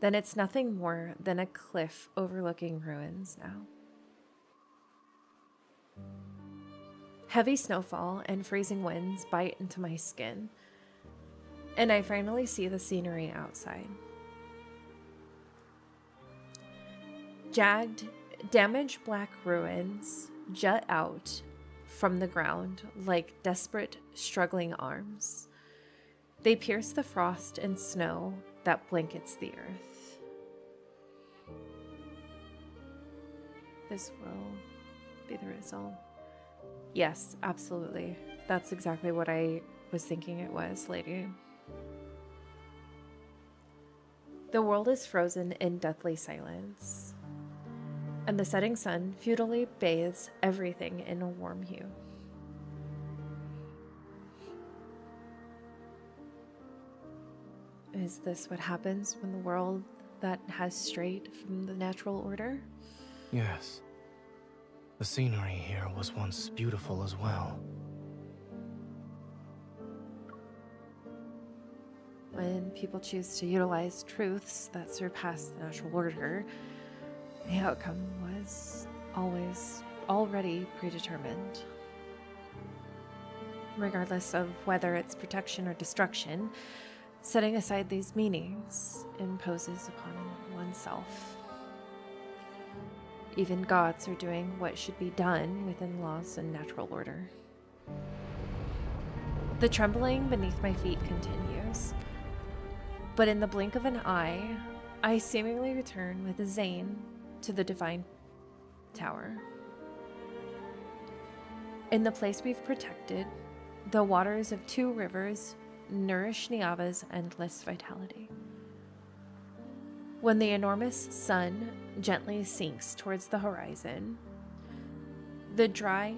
then it's nothing more than a cliff overlooking ruins now. Heavy snowfall and freezing winds bite into my skin, and I finally see the scenery outside. Jagged, damaged black ruins jut out from the ground like desperate, struggling arms. They pierce the frost and snow that blankets the earth. This will be the result. Yes, absolutely. That's exactly what I was thinking it was, lady. The world is frozen in deathly silence, and the setting sun futilely bathes everything in a warm hue. Is this what happens when the world that has strayed from the natural order? Yes. The scenery here was once beautiful as well. When people choose to utilize truths that surpass the natural order, the outcome was always already predetermined. Regardless of whether it's protection or destruction, setting aside these meanings imposes upon oneself. Even gods are doing what should be done within laws and natural order. The trembling beneath my feet continues, but in the blink of an eye, I seemingly return with Zayne to the Divine Tower. In the place we've protected, the waters of 2 rivers nourish Niava's endless vitality. When the enormous sun gently sinks towards the horizon, the dry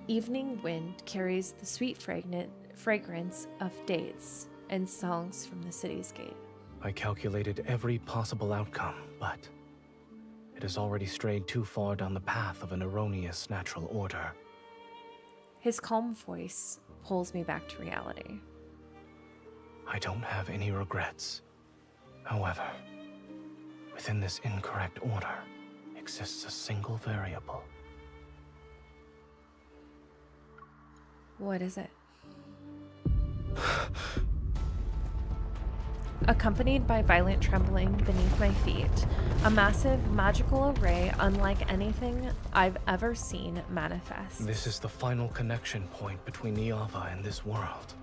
evening wind carries the sweet fragrance of dates and songs from the city's gate. I calculated every possible outcome, but it has already strayed too far down the path of an erroneous natural order. His calm voice pulls me back to reality. I don't have any regrets. However, within this incorrect order exists a single variable. What is it? Accompanied by violent trembling beneath my feet, a massive magical array unlike anything I've ever seen manifest. This is the final connection point between Niava and this world.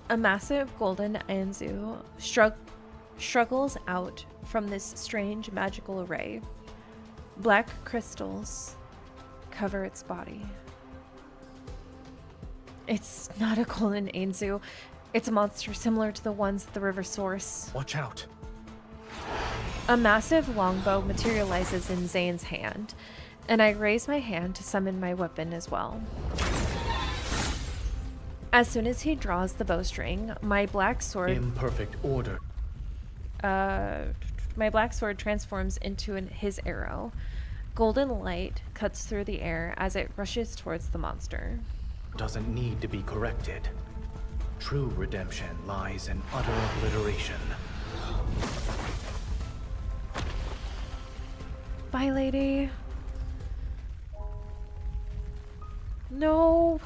A massive golden Anzu struggles out from this strange magical array. Black crystals cover its body. It's not a golden Anzu. It's a monster similar to the ones at the river source. Watch out. A massive longbow materializes in Zayne's hand, and I raise my hand to summon my weapon as well. As soon as he draws the bowstring, my black sword... Imperfect order. My black sword transforms into his arrow. Golden light cuts through the air as it rushes towards the monster. Doesn't need to be corrected. True redemption lies in utter obliteration. Bye, lady. No.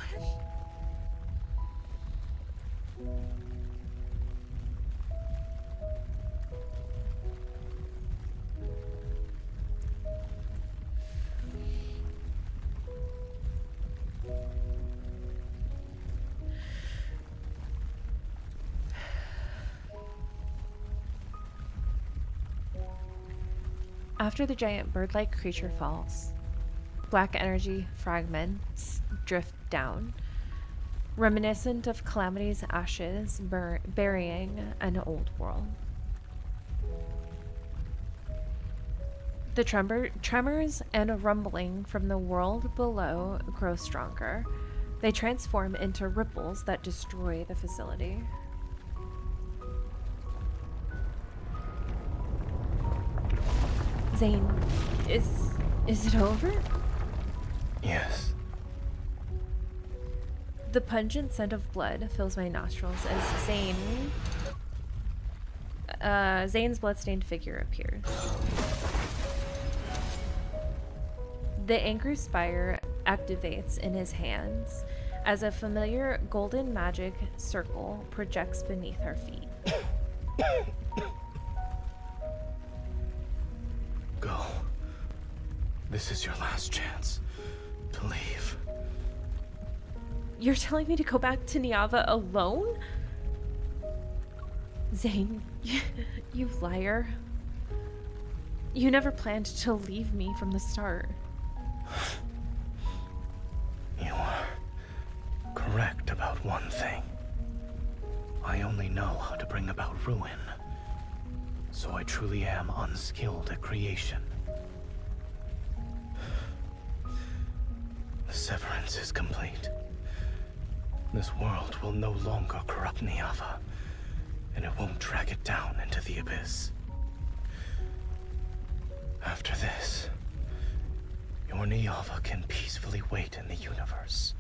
After the giant bird-like creature falls, black energy fragments drift down, reminiscent of Calamity's ashes burying an old world. The tremors and rumbling from the world below grow stronger. They transform into ripples that destroy the facility. Zayne, is it over? Yes. The pungent scent of blood fills my nostrils as Zayne's bloodstained figure appears. The anchor spire activates in his hands as a familiar golden magic circle projects beneath our feet. Go. This is your last chance to leave. You're telling me to go back to Niava alone? Zayne, you liar. You never planned to leave me from the start. You are correct about one thing. I only know how to bring about ruin. So I truly am unskilled at creation. The severance is complete. This world will no longer corrupt Niava, and it won't drag it down into the abyss. After this, your Niava can peacefully wait in the universe.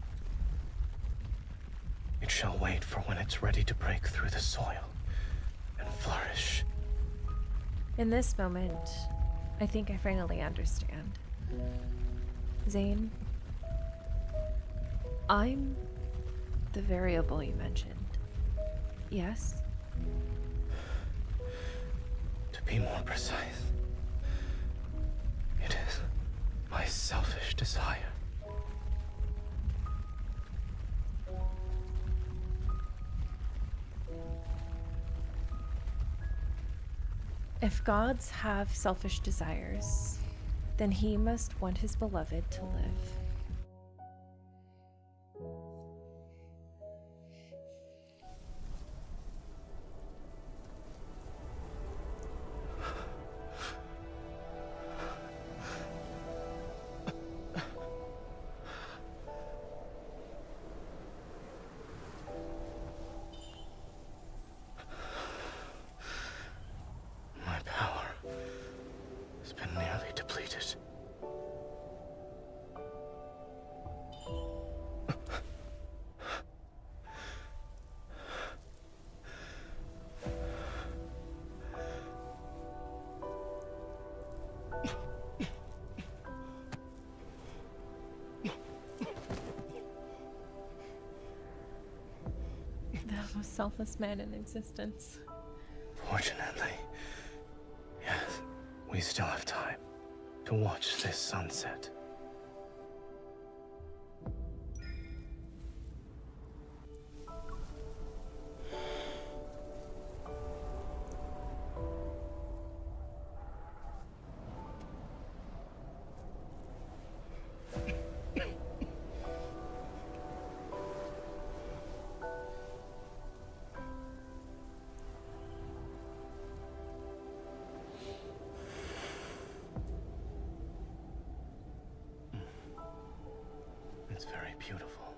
It shall wait for when it's ready to break through the soil and flourish. In this moment, I think I finally understand. Zayne, I'm the variable you mentioned. Yes? To be more precise, it is my selfish desire. If gods have selfish desires, then he must want his beloved to live. the most selfless man in existence. Fortunately, yes, we still have time to watch this sunset. It's very beautiful.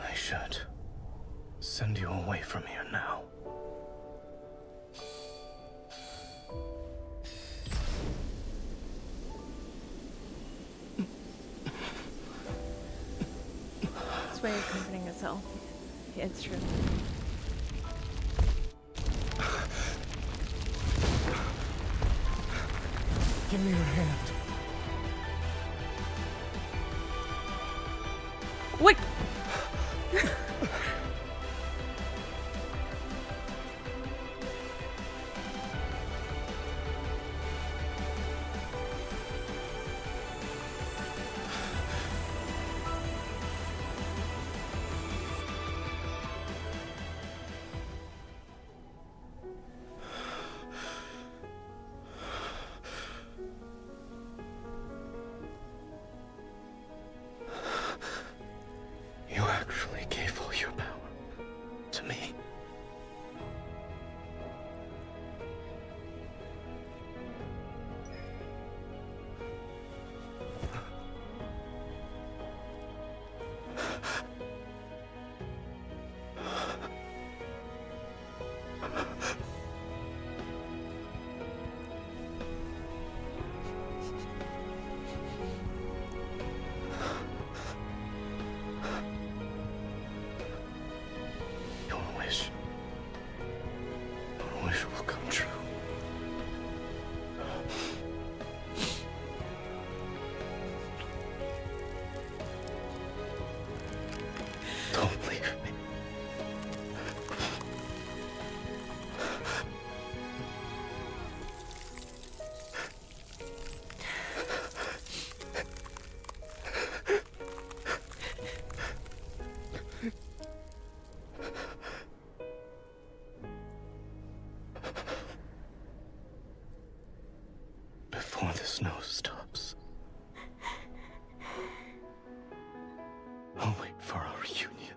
I should send you away from here now. That's why you're comforting yourself. It's true. Give me your hand. Wait! You actually gave all your power to me. Your wish will come true. Don't leave me. Before the snow stops, I'll wait for our reunion.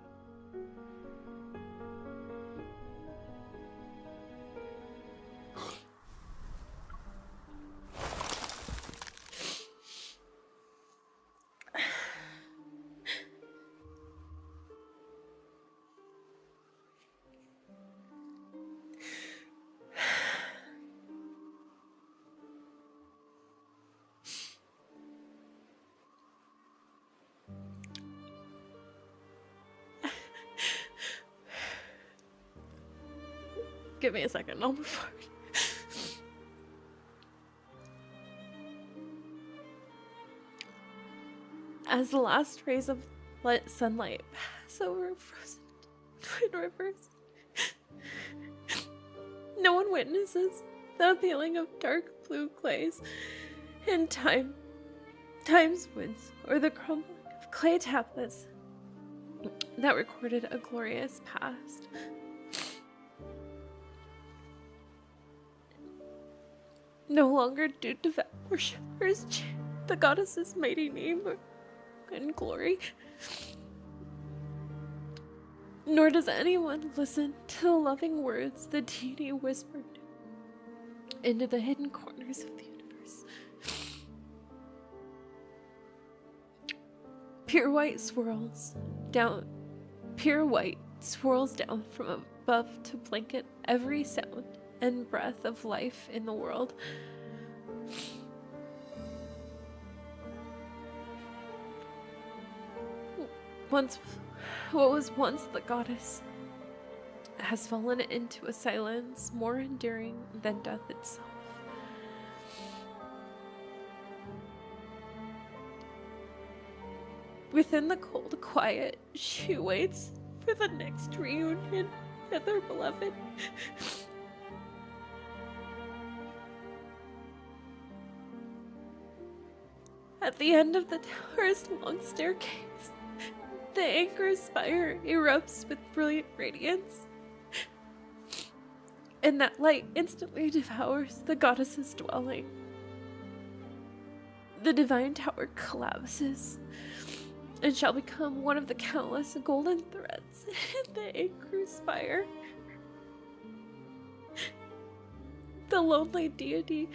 Give me a second, I'll move forward. As the last rays of sunlight pass over frozen twin rivers, no one witnesses the feeling of dark blue clays in time's woods, or the crumbling of clay tablets that recorded a glorious past. No longer do devout worshippers chant the goddess's mighty name and glory, nor does anyone listen to the loving words the deity whispered into the hidden corners of the universe. Pure white swirls down from above to blanket every sound and breath of life in the world. What was once the goddess has fallen into a silence more enduring than death itself. Within the cold quiet, she waits for the next reunion with her beloved. At the end of the tower's long staircase, the anchor spire erupts with brilliant radiance, and that light instantly devours the goddess's dwelling. The divine tower collapses and shall become one of the countless golden threads in the anchor spire. The lonely deity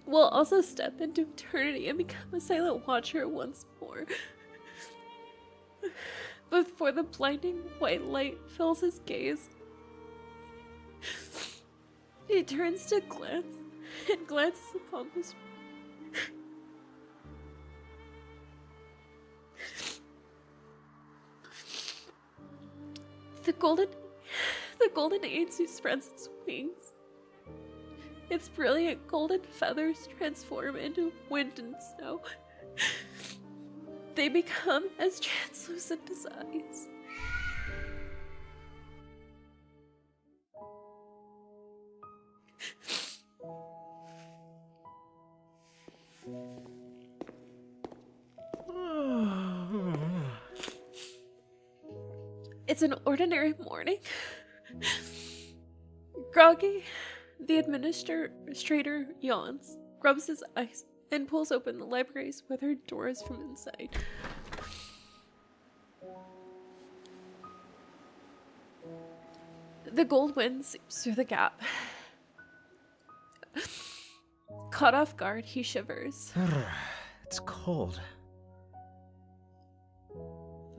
will also step into eternity and become a silent watcher once more. Before the blinding white light fills his gaze, he turns to glance and glances upon this. The golden Aetsu spreads its wings. Its brilliant golden feathers transform into wind and snow. They become as translucent as ice. It's an ordinary morning. Groggy, the administrator yawns, rubs his eyes, and pulls open the library's weathered doors from inside. The gold wind seeps through the gap. Caught off guard, he shivers. It's cold.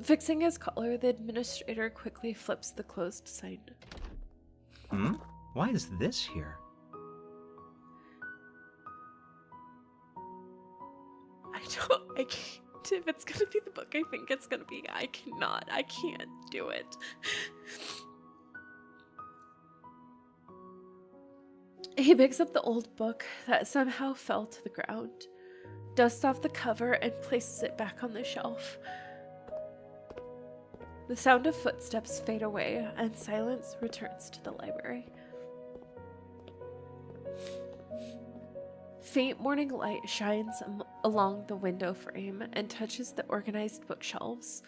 Fixing his collar, the administrator quickly flips the closed sign. Why is this here? I can't. If it's gonna be the book I think it's gonna be, I can't do it. He picks up the old book that somehow fell to the ground, dusts off the cover, and places it back on the shelf. The sound of footsteps fade away, and silence returns to the library. Faint morning light shines along the window frame and touches the organized bookshelves.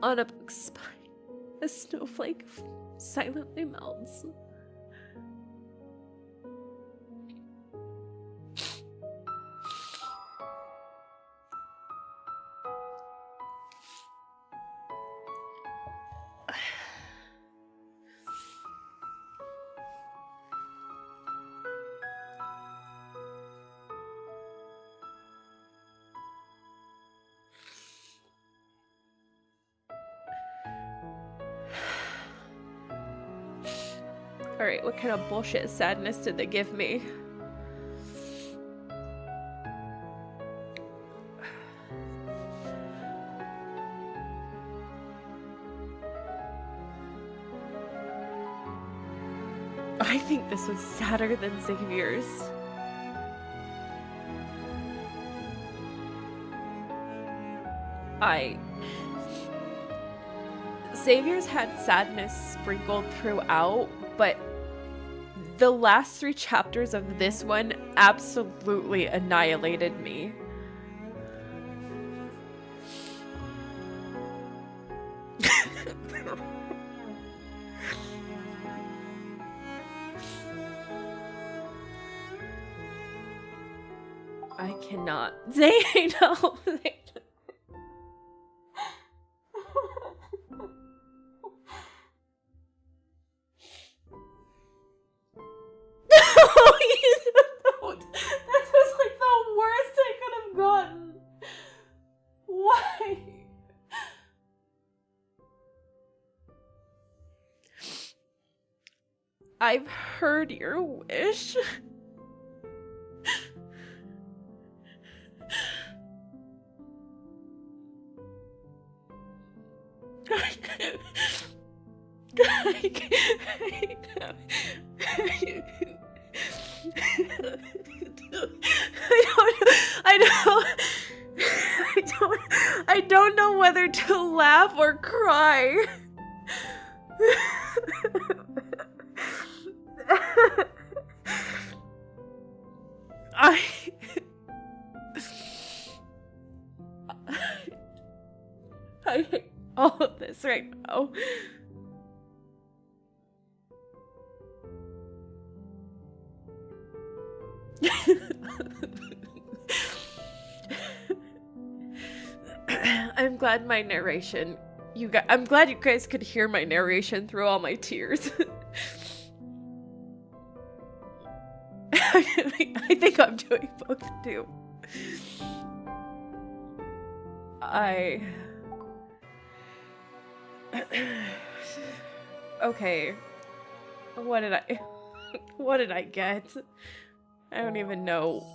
On a book spine, a snowflake silently melts. Alright, what kind of bullshit sadness did they give me? I think this was sadder than Xavier's. Xavier's had sadness sprinkled throughout, but the last 3 chapters of this one absolutely annihilated me. I cannot. Zayne, no. That was like the worst I could have gotten. Why? I've heard your wish. I I don't know whether to laugh or cry. I hate all of this right now. I'm glad my narration, I'm glad you guys could hear my narration through all my tears. I think I'm doing both too. Okay. What did I get? I don't even know.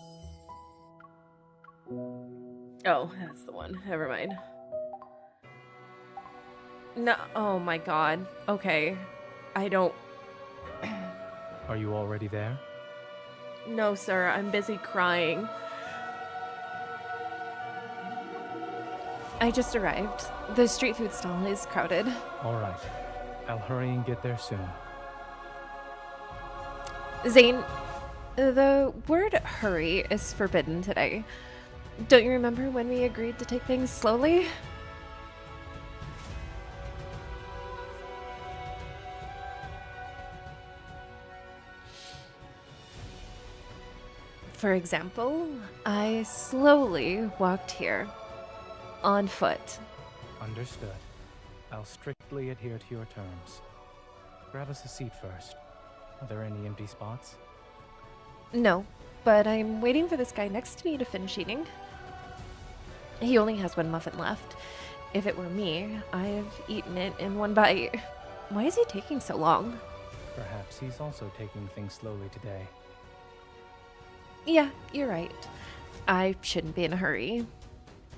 Oh, that's the one. Never mind. No, oh my god. Okay. I don't... Are you already there? No, sir. I'm busy crying. I just arrived. The street food stall is crowded. All right. I'll hurry and get there soon. Zayne, the word hurry is forbidden today. Don't you remember when we agreed to take things slowly? For example, I slowly walked here. On foot. Understood. I'll strictly adhere to your terms. Grab us a seat first. Are there any empty spots? No, but I'm waiting for this guy next to me to finish eating. He only has one muffin left. If it were me, I've eaten it in one bite. Why is he taking so long? Perhaps he's also taking things slowly today. Yeah, you're right. I shouldn't be in a hurry.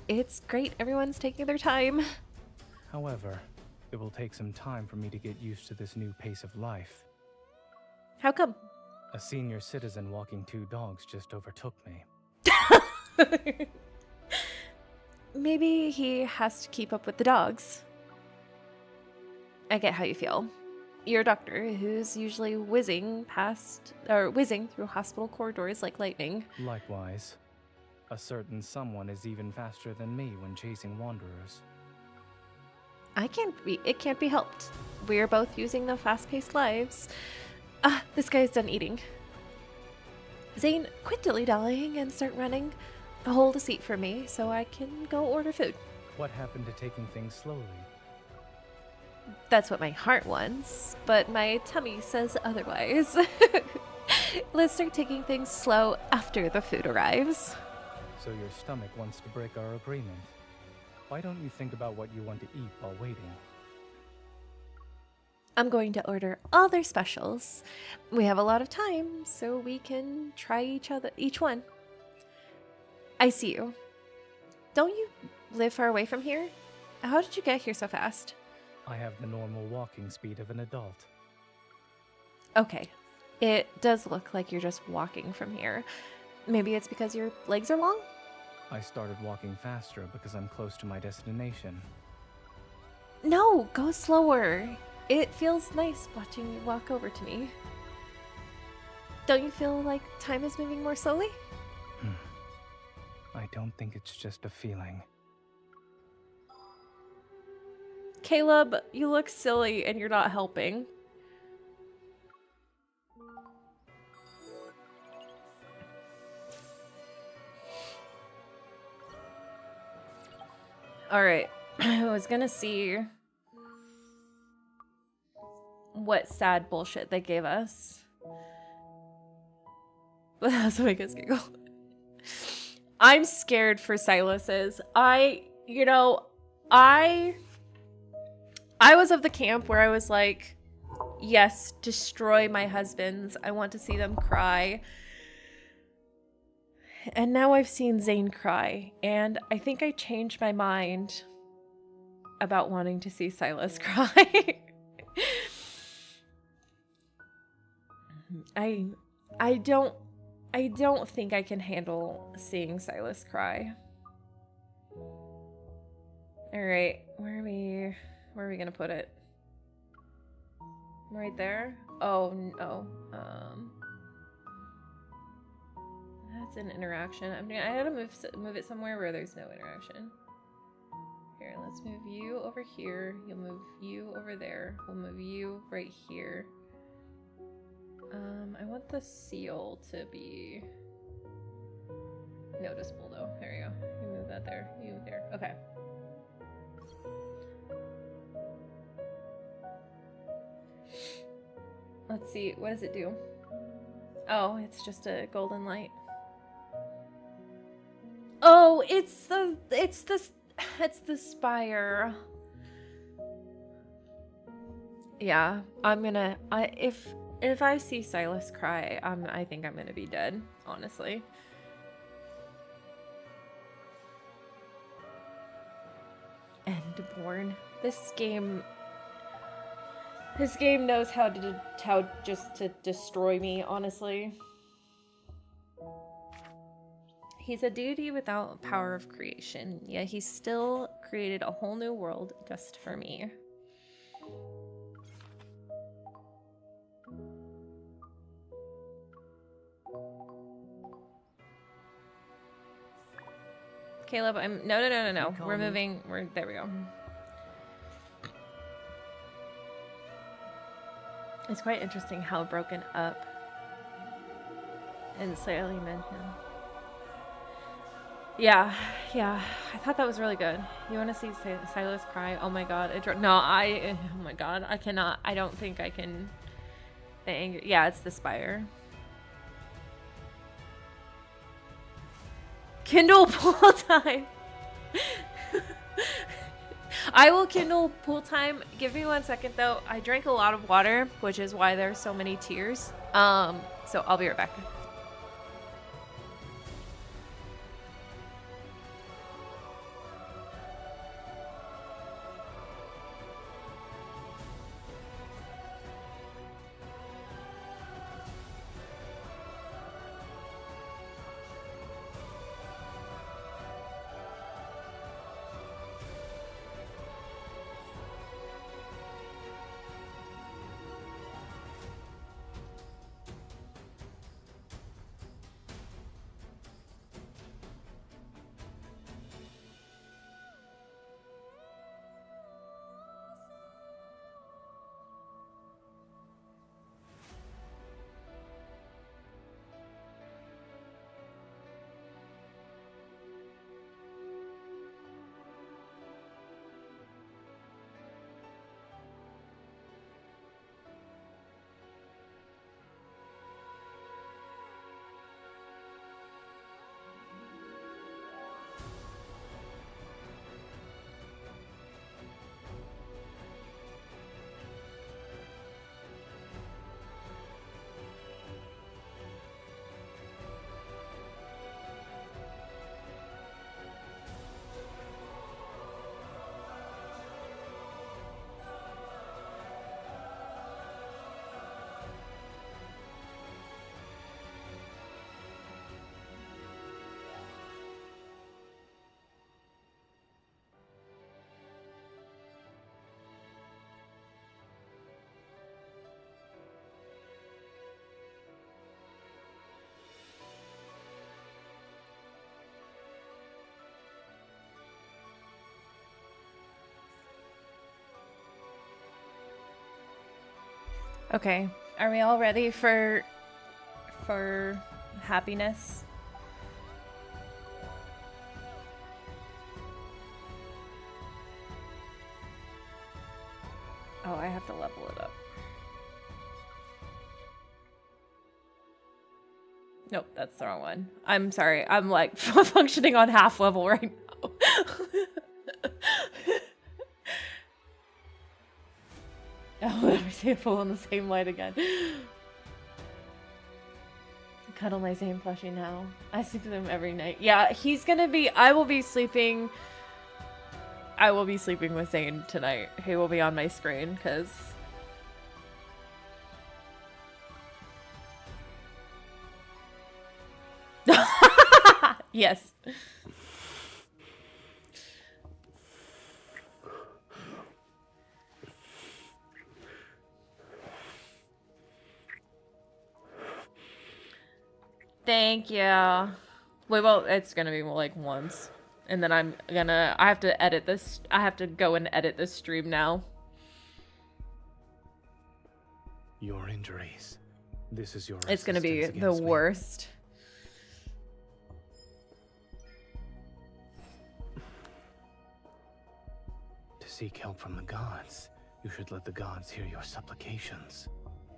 It's great everyone's taking their time. However, it will take some time for me to get used to this new pace of life. How come? A senior citizen walking 2 dogs just overtook me. Maybe he has to keep up with the dogs. I get how you feel. You're a doctor who's usually whizzing through hospital corridors like lightning. Likewise, a certain someone is even faster than me when chasing wanderers. It can't be helped. We're both using the fast-paced lives. This guy's done eating. Zayne, quit dilly-dallying and start running. Hold a seat for me so I can go order food. What happened to taking things slowly? That's what my heart wants, but my tummy says otherwise. Let's start taking things slow after the food arrives. So your stomach wants to break our agreement. Why don't you think about what you want to eat while waiting? I'm going to order all their specials. We have a lot of time, so we can try each one. I see you. Don't you live far away from here? How did you get here so fast? I have the normal walking speed of an adult. Okay. It does look like you're just walking from here. Maybe it's because your legs are long? I started walking faster because I'm close to my destination. No, go slower. It feels nice watching you walk over to me. Don't you feel like time is moving more slowly? I don't think it's just a feeling. Caleb, you look silly and you're not helping. Alright, I was gonna see what sad bullshit they gave us. But that's what makes us giggle. I'm scared for Silas's. I was of the camp where I was like, yes, destroy my husbands. I want to see them cry. And now I've seen Zayne cry, and I think I changed my mind about wanting to see Silas cry. I don't I don't think I can handle seeing Silas cry. Alright, where are we gonna put it? Right there? Oh, no. That's an interaction. I gotta move it somewhere where there's no interaction. Here, let's move you over here. You'll move you over there. We'll move you right here. I want the seal to be noticeable though. There you go. You move that there. You there. Okay. Let's see. What does it do? Oh, it's just a golden light. Oh, it's the spire. Yeah, I'm gonna. If I see Silas cry, I think I'm gonna be dead. Honestly. Endborn. This game knows how just to destroy me, honestly. He's a deity without power of creation, yet he still created a whole new world just for me. Caleb, no. We're moving. There we go. It's quite interesting how broken up and slightly mentioned. Yeah. I thought that was really good. You want to see Silas cry? Oh my god. Oh my god. I cannot. I don't think I can. The anger. Yeah, it's the spire. Kindle pool time. I will kindle pool time. Give me 1 second though. I drank a lot of water, which is why there's so many tears. So I'll be right back. Okay, are we all ready for happiness? Oh, I have to level it up. Nope, that's the wrong one. I'm sorry. I'm like functioning on half level right now. Oh, never see a fool in the same light again. Cuddle my Zayne plushie now. I sleep with him every night. Yeah, he's gonna be. I will be sleeping with Zayne tonight. He will be on my screen because Yes. Thank you. Wait, well, it's gonna be like once. And then I have to edit this. I have to go and edit this stream now. Your injuries. This is your It's gonna be resistance the against me. worst. To seek help from the gods, you should let the gods hear your supplications.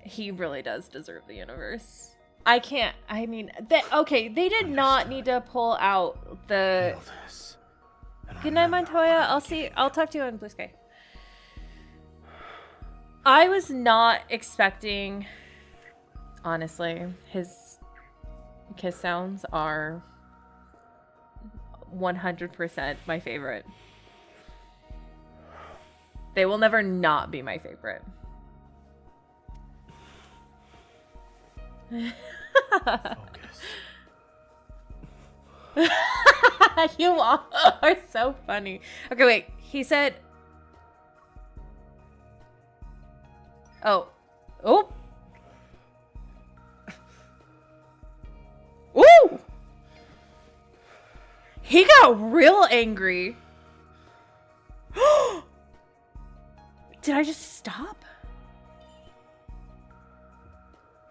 He really does deserve the universe. I can't. I mean, okay. They did not need to pull out the. Feel this. And Good night, remember Montoya. what I'm I'll talk to you on Blue Sky. I was not expecting. Honestly, his kiss sounds are 100% my favorite. They will never not be my favorite. Focus. You all are so funny. Okay, wait. He said... Oh. Oh! Ooh! He got real angry. Did I just stop?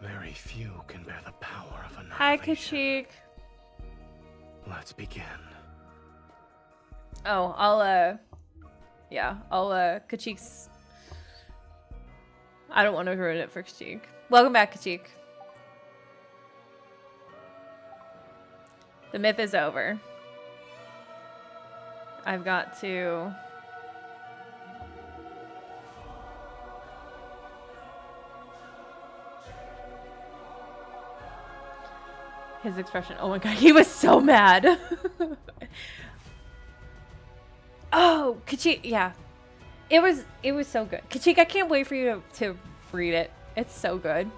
Very few can bear the power of annihilation. Hi, Kachik. Let's begin. Oh, Kachik's... I don't want to ruin it for Kachik. Welcome back, Kachik. The myth is over. I've got to... His expression. Oh my god, he was so mad. Oh, Kachik, yeah. It was so good. Kachik, I can't wait for you to read it. It's so good.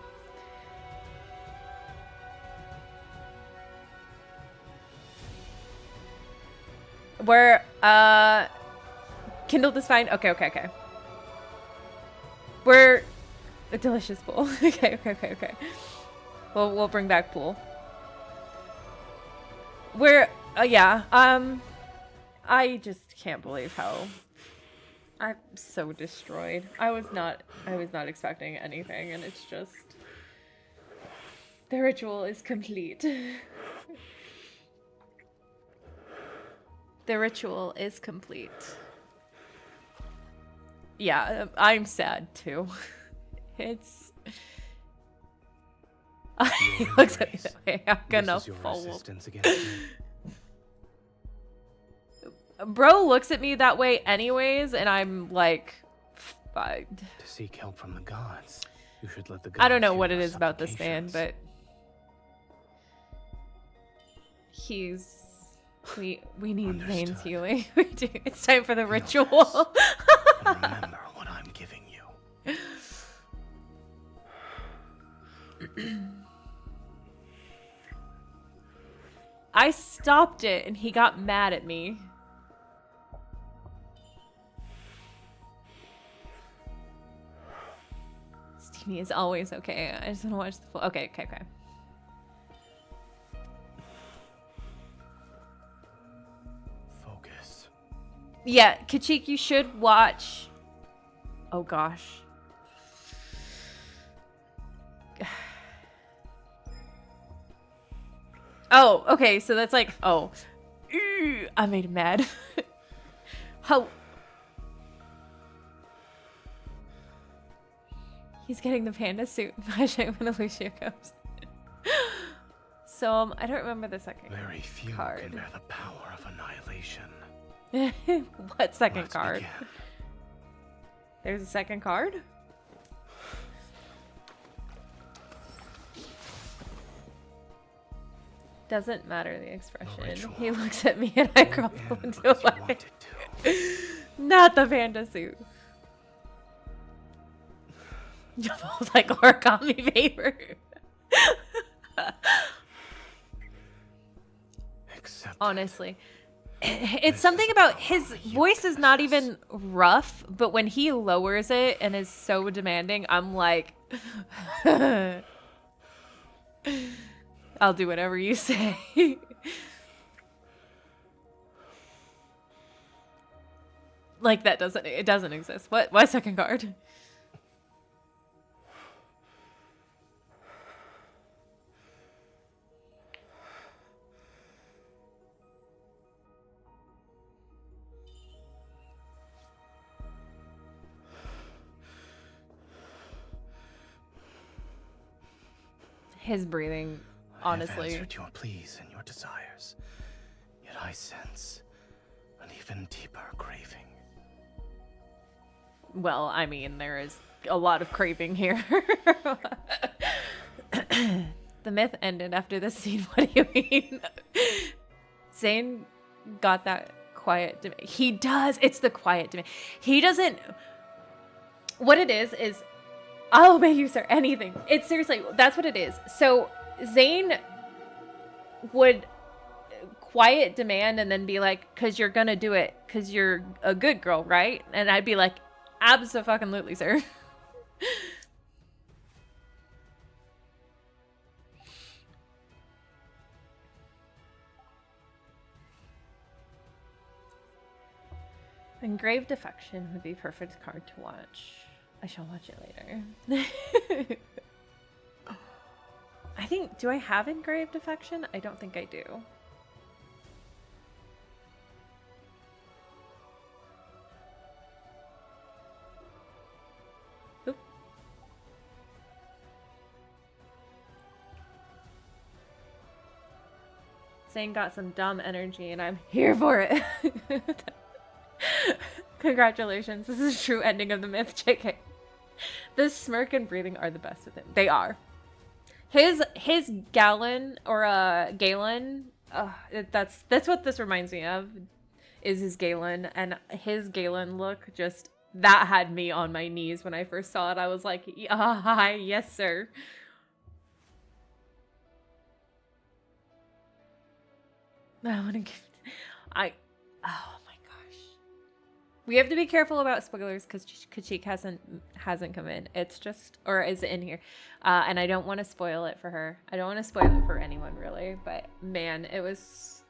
Where kindled is fine. Okay. We're a delicious pool. Okay. We'll bring back pool. We're yeah. I just can't believe how I'm so destroyed. I was not expecting anything, and it's just the ritual is complete. The ritual is complete. Yeah, I'm sad too. It's. He looks at me that way. I'm gonna fall. Bro looks at me that way anyways, and I'm like, fine. To seek help from the gods, you should let the gods. I don't know hear what it your is about this man, supplications. but we need Zayne's healing. We do. It's time for the ritual. And remember what I'm giving you. I stopped it, and he got mad at me. Steamy is always okay. I just want to watch the full. Okay. Focus. Yeah, Kachik, you should watch. Oh gosh. Oh, okay, so that's like, oh. I made him mad. How? He's getting the panda suit. Imagine when Alicia comes. So, I don't remember the second Very few card. can bear the power of annihilation. What second Let's card? begin. There's a second card? Doesn't matter the expression. He looks at me and I crumple into a weapon. Not the panda suit. Like origami paper. Accept honestly. It's something about his voice is not even rough, but when he lowers it and is so demanding, I'm like, I'll do whatever you say. Like it doesn't exist. What? Why second card? His breathing, honestly. I have answered your pleas and your desires, yet I sense an even deeper craving. Well, I mean, there is a lot of craving here. The myth ended after this scene. What do you mean? Zayne got that quiet demand. He does. It's the quiet demand. He doesn't. What it is I'll obey you, sir. Anything. It's seriously, that's what it is. So Zayne would quiet demand and then be like, "'Cause you're gonna do it, 'cause you're a good girl, right?" And I'd be like, "Abso-fucking-lutely, sir." Engraved affection would be perfect card to watch. I shall watch it later. I think, do I have engraved affection? I don't think I do. Oop. Zayne got some dumb energy and I'm here for it. Congratulations. This is a true ending of the myth, JK. The smirk and breathing are the best with him. They are. His Galen or Galen, that's what this reminds me of, is his Galen, and his Galen look just that had me on my knees when I first saw it. I was like, hi, yes sir. I want to give oh my gosh. We have to be careful about spoilers because Kashyyyk hasn't come in. It's just, or is in here. And I don't want to spoil it for her. I don't want to spoil it for anyone really, but man, it was,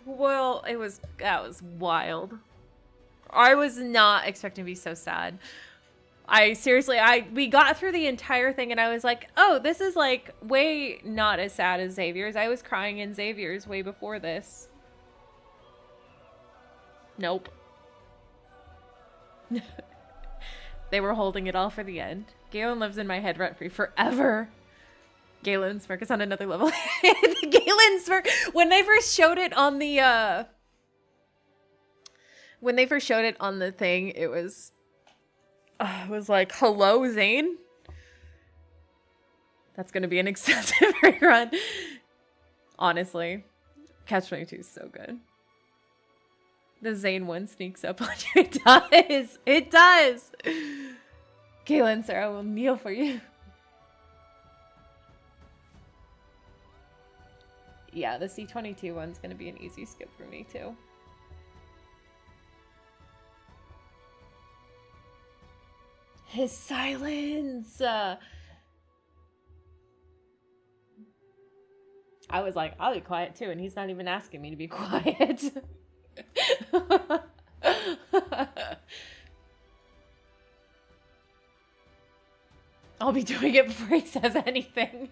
well, that was wild. I was not expecting to be so sad. We got through the entire thing and I was like, oh, this is like way not as sad as Xavier's. I was crying in Xavier's way before this. Nope. They were holding it all for the end. Galen lives in my head rent-free forever. Galen smirk is on another level. The Galen smirk, when they first showed it on the thing, it was like, hello, Zayne? That's gonna be an extensive rerun. Honestly. Catch-22 is so good. The Zayne one sneaks up on you. It does. It does. Galen, sir, I will kneel for you. Yeah, the C22 one's gonna be an easy skip for me too. His silence. I was like, I'll be quiet too, and he's not even asking me to be quiet. I'll be doing it before he says anything.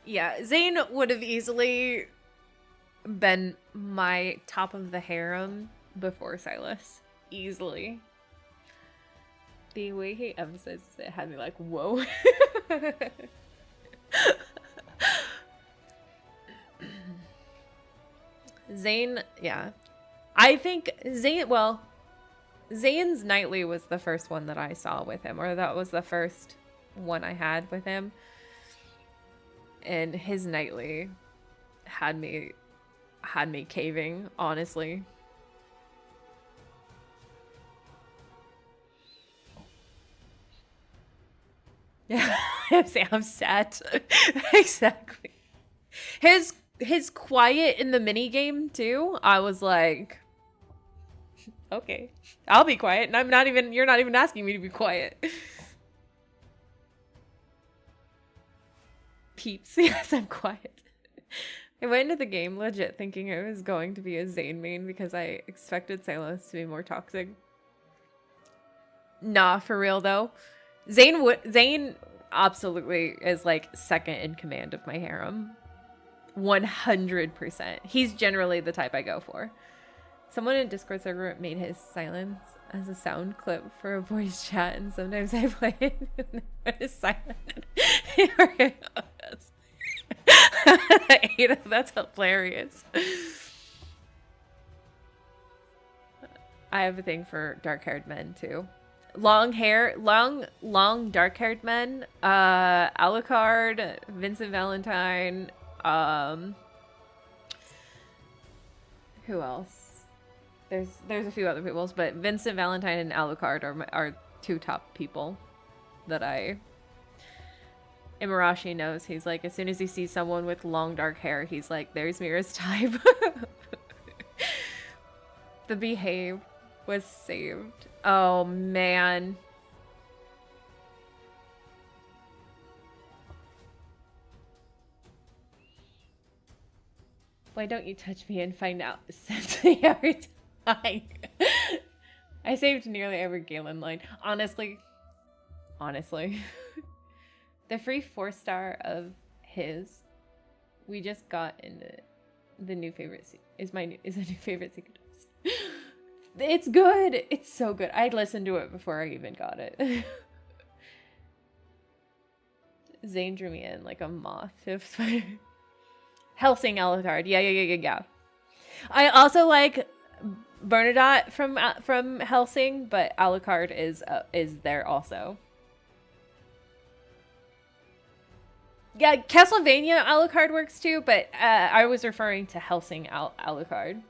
Yeah, Zayne would have easily been my top of the harem before Silas. Easily. The way he emphasizes it had me like, whoa. Zayne, yeah. I think Zayne's Nightly was the first one that I saw with him, or that was the first one I had with him. And his Nightly had me had me caving, honestly. Yeah, I'm sad. Exactly. His quiet in the mini game too. I was like, okay, I'll be quiet, and you're not even asking me to be quiet. Peeps, yes, I'm quiet. I went into the game legit thinking it was going to be a Zayne main because I expected Silas to be more toxic. Nah, for real though. Zayne absolutely is like second in command of my harem. 100%. He's generally the type I go for. Someone in Discord server made his silence as a sound clip for a voice chat, and sometimes I play it when it's silent. Ada, that's hilarious. I have a thing for dark-haired men too. Long hair, long dark-haired men. Alucard, Vincent Valentine. Who else? There's a few other people, but Vincent Valentine and Alucard are two top people that I. Imarashi knows. He's like, as soon as he sees someone with long dark hair, he's like, there's Mira's type. The Behave was saved. Oh man. Why don't you touch me and find out essentially every time? I saved nearly every Galen line. Honestly. The free 4-star of his, we just got in the new favorite is a new favorite secret. It's good. It's so good. I listened to it before I even got it. Zayne drew me in like a moth to spider. Helsing Alucard. Yeah. I also like Bernadotte from Helsing, but Alucard is there also. Yeah, Castlevania Alucard works too, but I was referring to Helsing Alucard.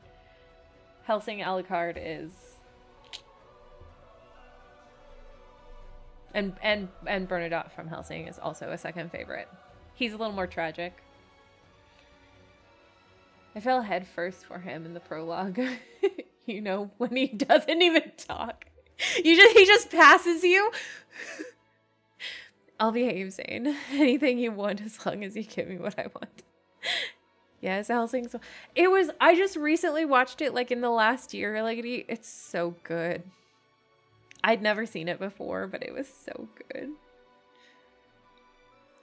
Helsing Alucard is, and Bernadotte from Helsing is also a second favorite. He's a little more tragic. I fell head first for him in the prologue. You know, when he doesn't even talk, he just passes you. I'll behave, Zayne. Anything you want as long as you give me what I want. Yes, Helsing. So I just recently watched it like in the last year. Like it's so good. I'd never seen it before, but it was so good.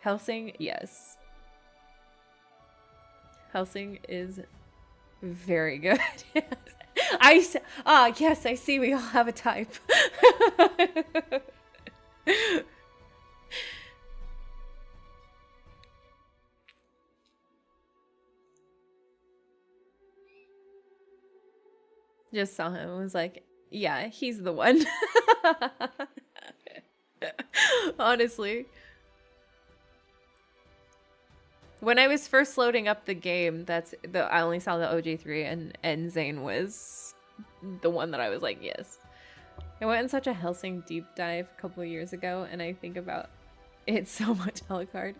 Helsing, yes. Helsing is very good. Yes, I see we all have a type. Just saw him and was like, yeah, he's the one. Honestly. When I was first loading up the game, I only saw the OG3 and Zayne was the one that I was like, yes. I went in such a Helsing deep dive a couple of years ago, and I think about it so much. Alucard,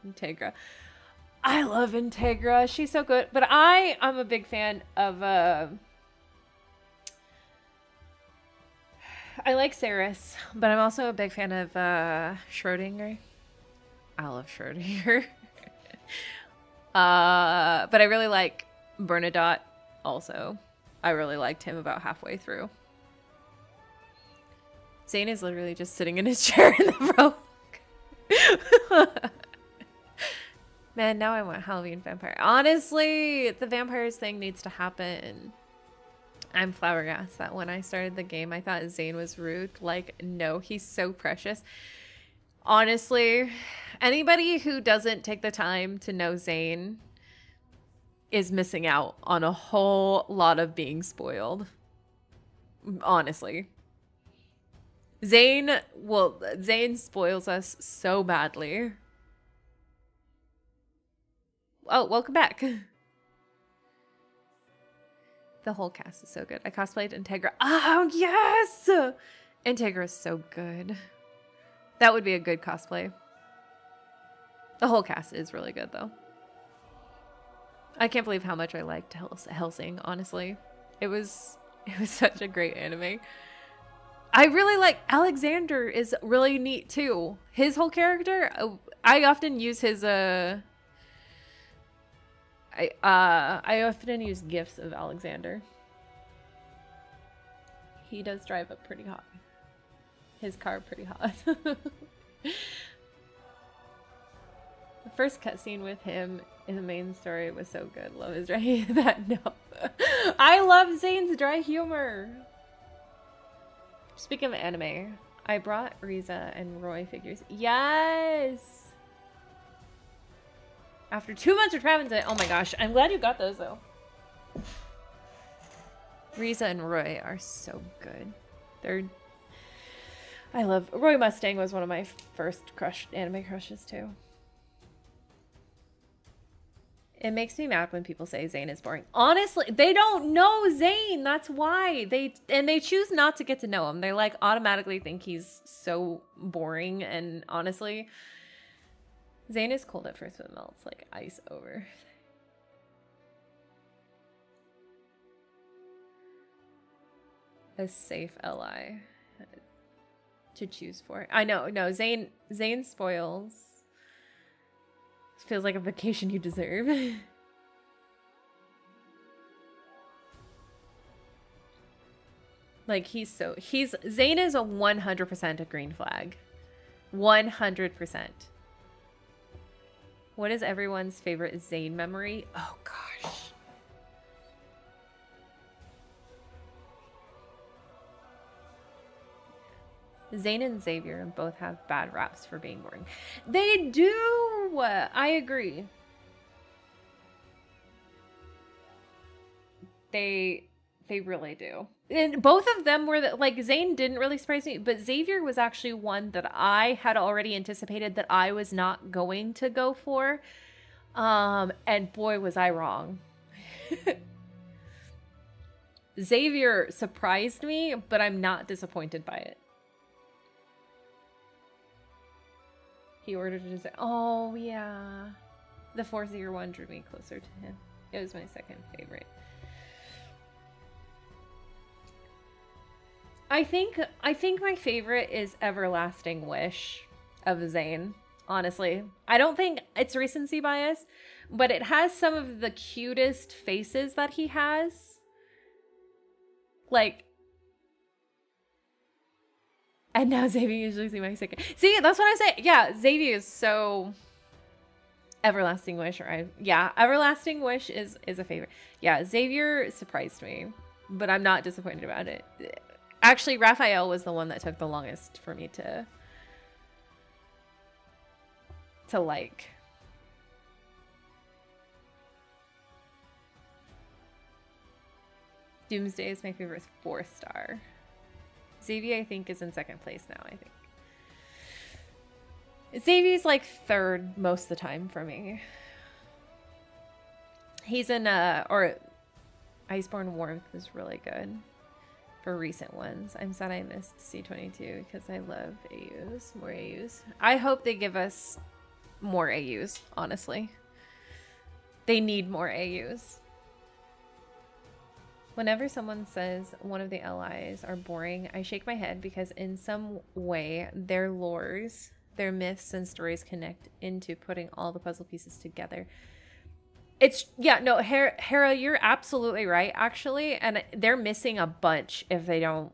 Integra. I love Integra. She's so good. But I'm a big fan of I like Saris, but I'm also a big fan of Schrodinger. I love Schrodinger. But I really like Bernadotte also. I really liked him about halfway through. Zayne is literally just sitting in his chair in the row. Man, now I want Halloween vampire. Honestly, the vampires thing needs to happen. I'm flabbergasted that when I started the game, I thought Zayne was rude. Like, no, he's so precious. Honestly, anybody who doesn't take the time to know Zayne is missing out on a whole lot of being spoiled. Honestly. Zayne spoils us so badly. Oh, welcome back. The whole cast is so good. I cosplayed Integra. Oh, yes! Integra is so good. That would be a good cosplay. The whole cast is really good, though. I can't believe how much I liked Hellsing, honestly. It was such a great anime. I really like Alexander is really neat too. His whole character, I often use his I often use gifs of Alexander. He does drive up pretty hot. His car pretty hot. The first cutscene with him in the main story was so good. Love his dry that no. I love Zayne's dry humor. Speaking of anime, I brought Riza and Roy figures. Yes! After 2 months of traveling to, oh my gosh, I'm glad you got those though. Riza and Roy are so good. I love, Roy Mustang was one of my first anime crushes too. It makes me mad when people say Zayne is boring. Honestly, they don't know Zayne. That's why. They choose not to get to know him. They like automatically think he's so boring. And honestly, Zayne is cold at first but melts like ice over. A safe ally to choose for. I know, no, Zayne spoils. Feels like a vacation you deserve. Like Zayne is a 100% a green flag. 100%. What is everyone's favorite Zayne memory? Oh gosh. Zayne and Xavier both have bad raps for being boring. They do! I agree. They really do. And both of them were, like, Zayne didn't really surprise me, but Xavier was actually one that I had already anticipated that I was not going to go for. And boy, was I wrong. Xavier surprised me, but I'm not disappointed by it. He ordered a dessert. Oh, yeah. The 401 drew me closer to him. It was my second favorite. I think my favorite is Everlasting Wish of Zayne, honestly. I don't think it's recency bias, but it has some of the cutest faces that he has. Like, and now Xavier usually see my second. See, that's what I'm saying. Yeah, Xavier is so Everlasting Wish, Everlasting Wish is a favorite. Yeah, Xavier surprised me, but I'm not disappointed about it. Actually, Raphael was the one that took the longest for me to like. Doomsday is my favorite 4-star. Xavier, I think, is in second place now, I think. Xavier's like third most of the time for me. He's in, or Iceborne Warmth is really good for recent ones. I'm sad I missed C22 because I love AUs, more AUs. I hope they give us more AUs, honestly. They need more AUs. Whenever someone says one of the allies are boring, I shake my head because in some way their lores, their myths and stories connect into putting all the puzzle pieces together. It's, yeah, no, Hera, you're absolutely right, actually. And they're missing a bunch if they don't,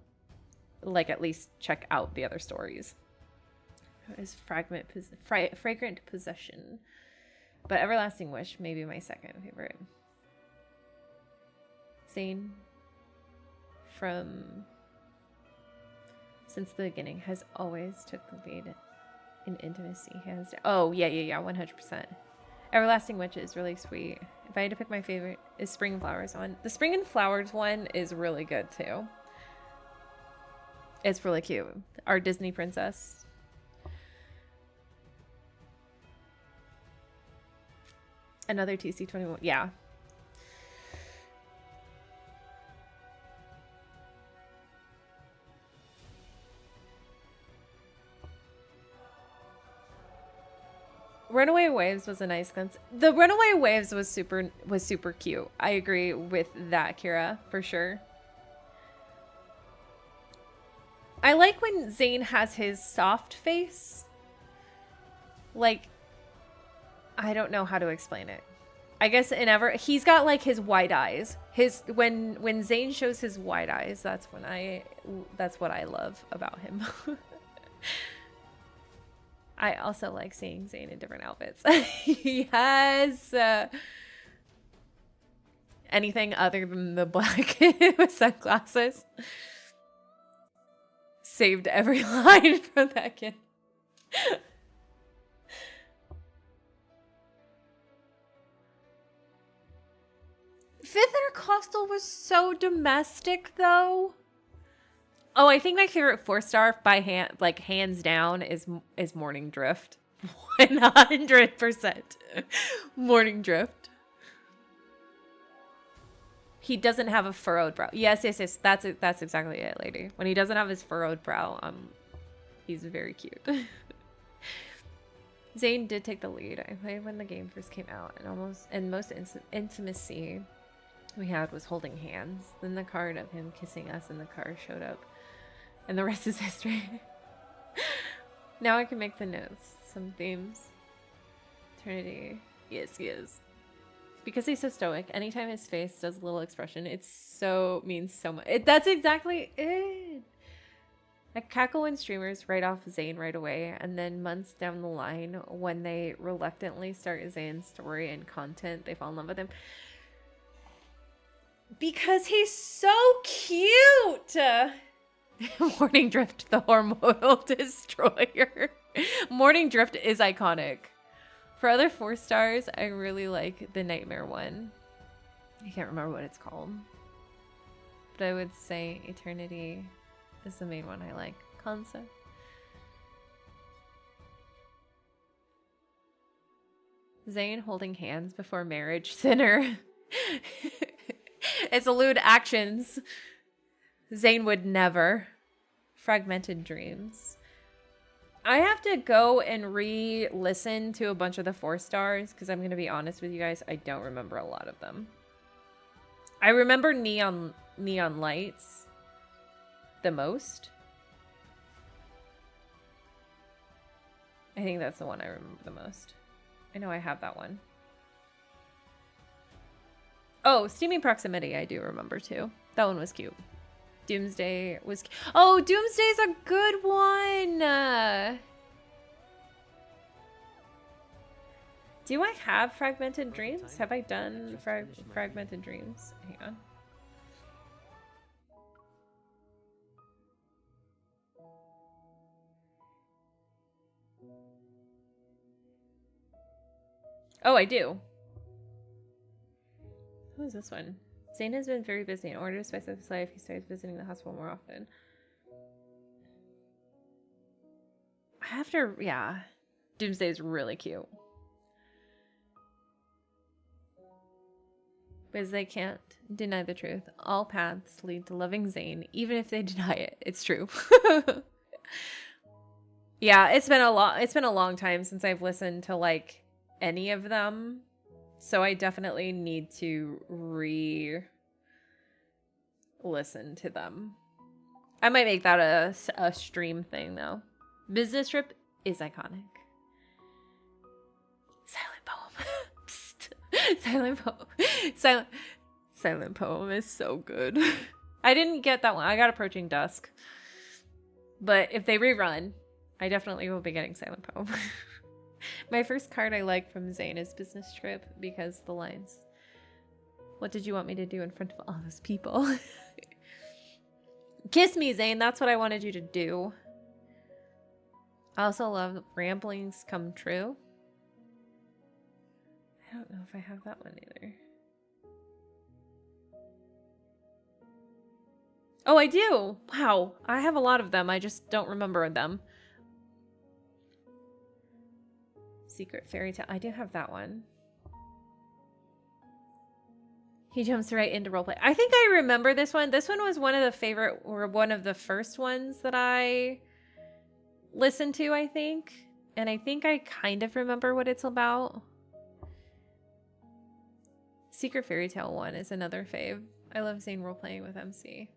like, at least check out the other stories. Is Fragrant Possession. But Everlasting Wish may be my second favorite. Zayne, since the beginning, has always took the lead in intimacy. Oh, yeah, 100%. Everlasting Witch is really sweet. If I had to pick my favorite, is Spring and Flowers one. The Spring and Flowers one is really good too. It's really cute. Our Disney princess. Another TC21. Yeah. Runaway Waves was a nice glimpse. The Runaway Waves was super cute. I agree with that, Kira, for sure. I like when Zayne has his soft face. Like, I don't know how to explain it. I guess he's got like his wide eyes. When Zayne shows his wide eyes, that's what I love about him. I also like seeing Zayne in different outfits. Yes. Anything other than the black with sunglasses. Saved every line from that kid. Fifth Intercostal was so domestic, though. Oh, I think my favorite 4-star by hands down is Morning Drift. 100%. Morning Drift. He doesn't have a furrowed brow. Yes. That's exactly it, lady. When he doesn't have his furrowed brow, he's very cute. Zayne did take the lead. I played when the game first came out, and most intimacy we had was holding hands. Then the card of him kissing us in the car showed up, and the rest is history. Now I can make the notes. Some themes. Eternity. Yes, he is. Because he's so stoic, anytime his face does a little expression, means so much. That's exactly it. I cackle when streamers write off Zayne right away, and then months down the line, when they reluctantly start Zayne's story and content, they fall in love with him. Because he's so cute! Morning Drift, the hormonal destroyer. Morning Drift is iconic. For other 4-stars, I really like the Nightmare one. I can't remember what it's called. But I would say Eternity is the main one I like. Concept. Zayne holding hands before marriage. Sinner. It's a lewd actions. Zayne would never. Fragmented dreams. I have to go and re-listen to a bunch of the 4-stars because I'm going to be honest with you guys, I don't remember a lot of them. I remember Neon Lights the most. I think that's the one I remember the most. I know I have that one. Oh, Steaming Proximity I do remember too. That one was cute. Doomsday was... Oh, Doomsday's a good one! Do I have Fragmented Dreams? Have I done Fragmented Dreams? Hang on. Oh, I do. Who is this one? Zayne has been very busy. In order to spice up his life, he starts visiting the hospital more often. I have to, yeah. Doomsday is really cute. Because they can't deny the truth. All paths lead to loving Zayne, even if they deny it. It's true. Yeah, it's been a long time since I've listened to like any of them. So I definitely need to re-listen to them. I might make that a stream thing though. Business Trip is iconic. Silent Poem. Silent Poem. Silent Poem is so good. I didn't get that one. I got Approaching Dusk. But if they rerun, I definitely will be getting Silent Poem. My first card I like from Zayne is Business Trip because the lines. What did you want me to do in front of all those people? Kiss me, Zayne. That's what I wanted you to do. I also love Ramblings Come True. I don't know if I have that one either. Oh, I do. Wow. I have a lot of them. I just don't remember them. Secret Fairy Tale. I do have that one. He jumps right into roleplay. I think I remember this one. This one was one of the favorite, or one of the first ones that I listened to, I think. And I think I kind of remember what it's about. Secret Fairy Tale 1 is another fave. I love Zayne role-playing with MC.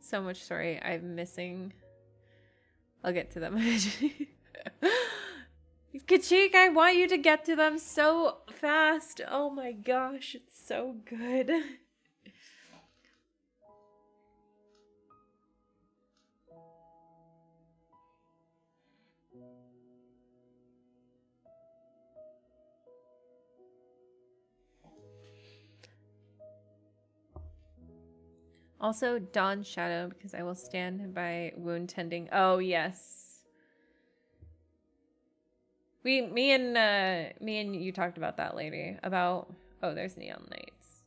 So much story I'm missing. I'll get to them eventually. Kachik, I want you to get to them so fast. Oh my gosh, it's so good. Also, Dawn Shadow, because I will stand by wound tending. Oh yes, me and you talked about that, lady. About there's Neon Knights.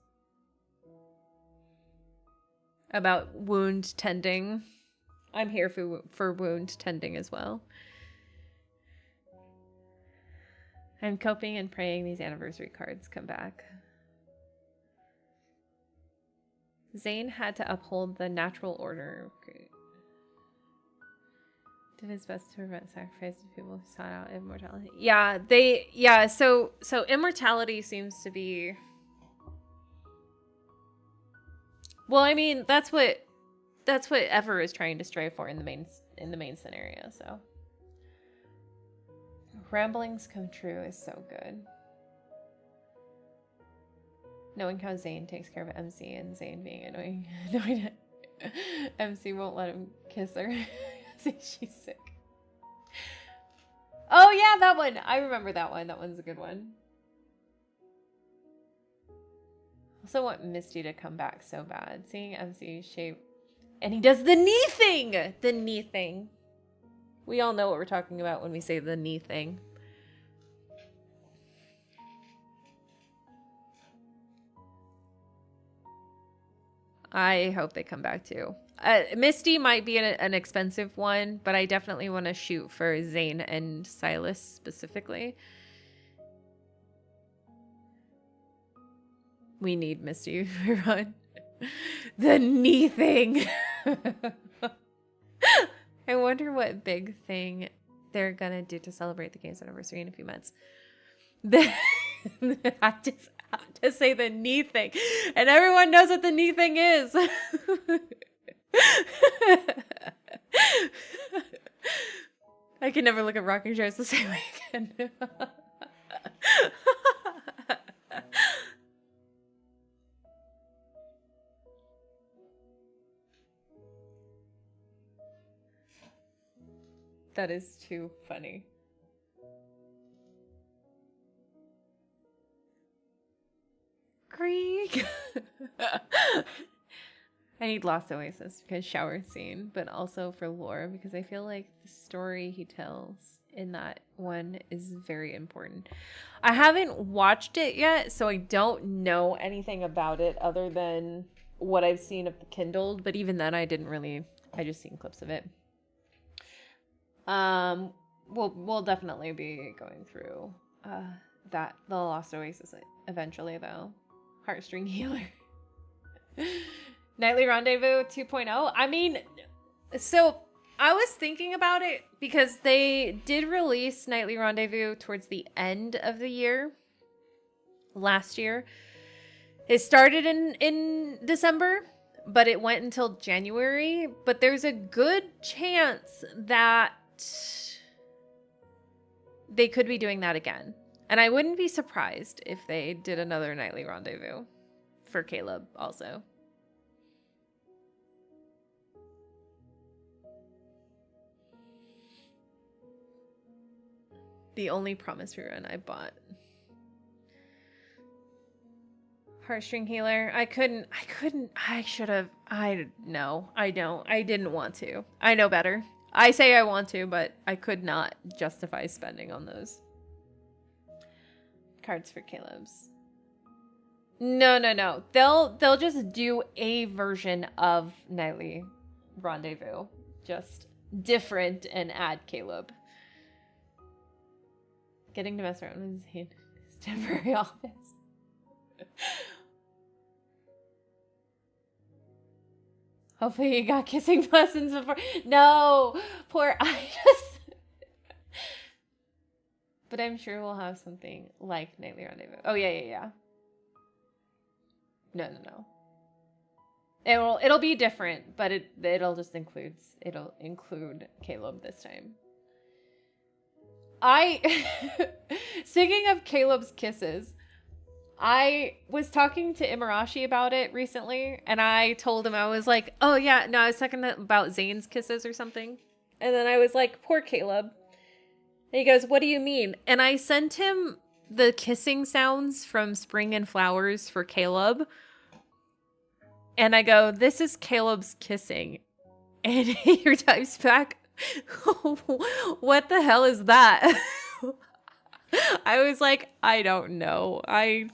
About wound tending. I'm here for wound tending as well. I'm coping and praying these anniversary cards come back. Zayne had to uphold the natural order. Did his best to prevent sacrifice of people who sought out immortality. So immortality seems to be, well, I mean, that's what Ever is trying to strive for in the main scenario, so. Ramblings Come True is so good. Knowing how Zayne takes care of MC and Zayne being annoying. Knowing that MC won't let him kiss her. She's sick. Oh yeah, that one. I remember that one. That one's a good one. Also want Misty to come back so bad. Seeing MC shape. And he does the knee thing! The knee thing. We all know what we're talking about when we say the knee thing. I hope they come back too. Misty might be an expensive one, but I definitely want to shoot for Zayne and Silas specifically. We need Misty to run. The knee thing. I wonder what big thing they're gonna do to celebrate the game's anniversary in a few months. I just have to say the knee thing, and everyone knows what the knee thing is. I can never look at rocking chairs the same way again. That is too funny. Creek. I need Lost Oasis because shower scene, but also for lore because I feel like the story he tells in that one is very important. I haven't watched it yet, so I don't know anything about it other than what I've seen of the Kindled, but even then I just seen clips of it. We'll definitely be going through the Lost Oasis eventually though. Heartstring Healer. Nightly Rendezvous 2.0. I mean, so I was thinking about it because they did release Nightly Rendezvous towards the end of the year. Last year. It started in December, but it went until January. But there's a good chance that they could be doing that again. And I wouldn't be surprised if they did another Nightly Rendezvous for Caleb also. The only Promise rerun I bought. Heartstring Healer. I should have. I didn't want to. I know better. I say I want to, but I could not justify spending on those. Cards for Caleb's. No. They'll just do a version of Nightly Rendezvous. Just different and add Caleb. Getting to mess around with his temporary office. Hopefully you got kissing lessons before. No, poor Idas. But I'm sure we'll have something like Nightly Rendezvous. Oh, yeah. No. It'll be different, but it'll include Caleb this time. Speaking of Caleb's kisses, I was talking to Imarashi about it recently, and I told him, I was like, oh yeah, no, I was talking about Zayne's kisses or something. And then I was like, poor Caleb. And he goes, what do you mean? And I sent him the kissing sounds from Spring and Flowers for Caleb. And I go, this is Caleb's kissing. And he types back, what the hell is that? I was like, I don't know.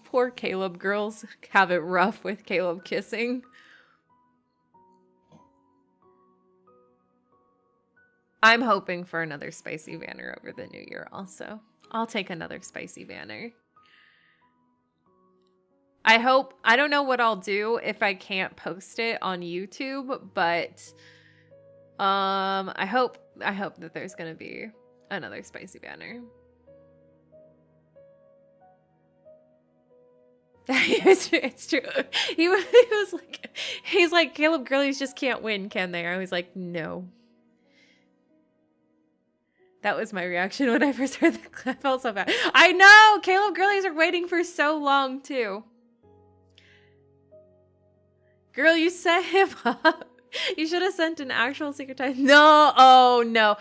Poor Caleb girls have it rough with Caleb kissing. I'm hoping for another spicy banner over the new year also. I'll take another spicy banner. I don't know what I'll do if I can't post it on YouTube, but I hope that there's going to be another spicy banner. It's true. He's like, Caleb girlies just can't win, can they? I was like, no. That was my reaction when I first heard the clip. I felt so bad. I know! Caleb girlies are waiting for so long, too. Girl, you set him up. You should have sent an actual secret time. No! Oh, no.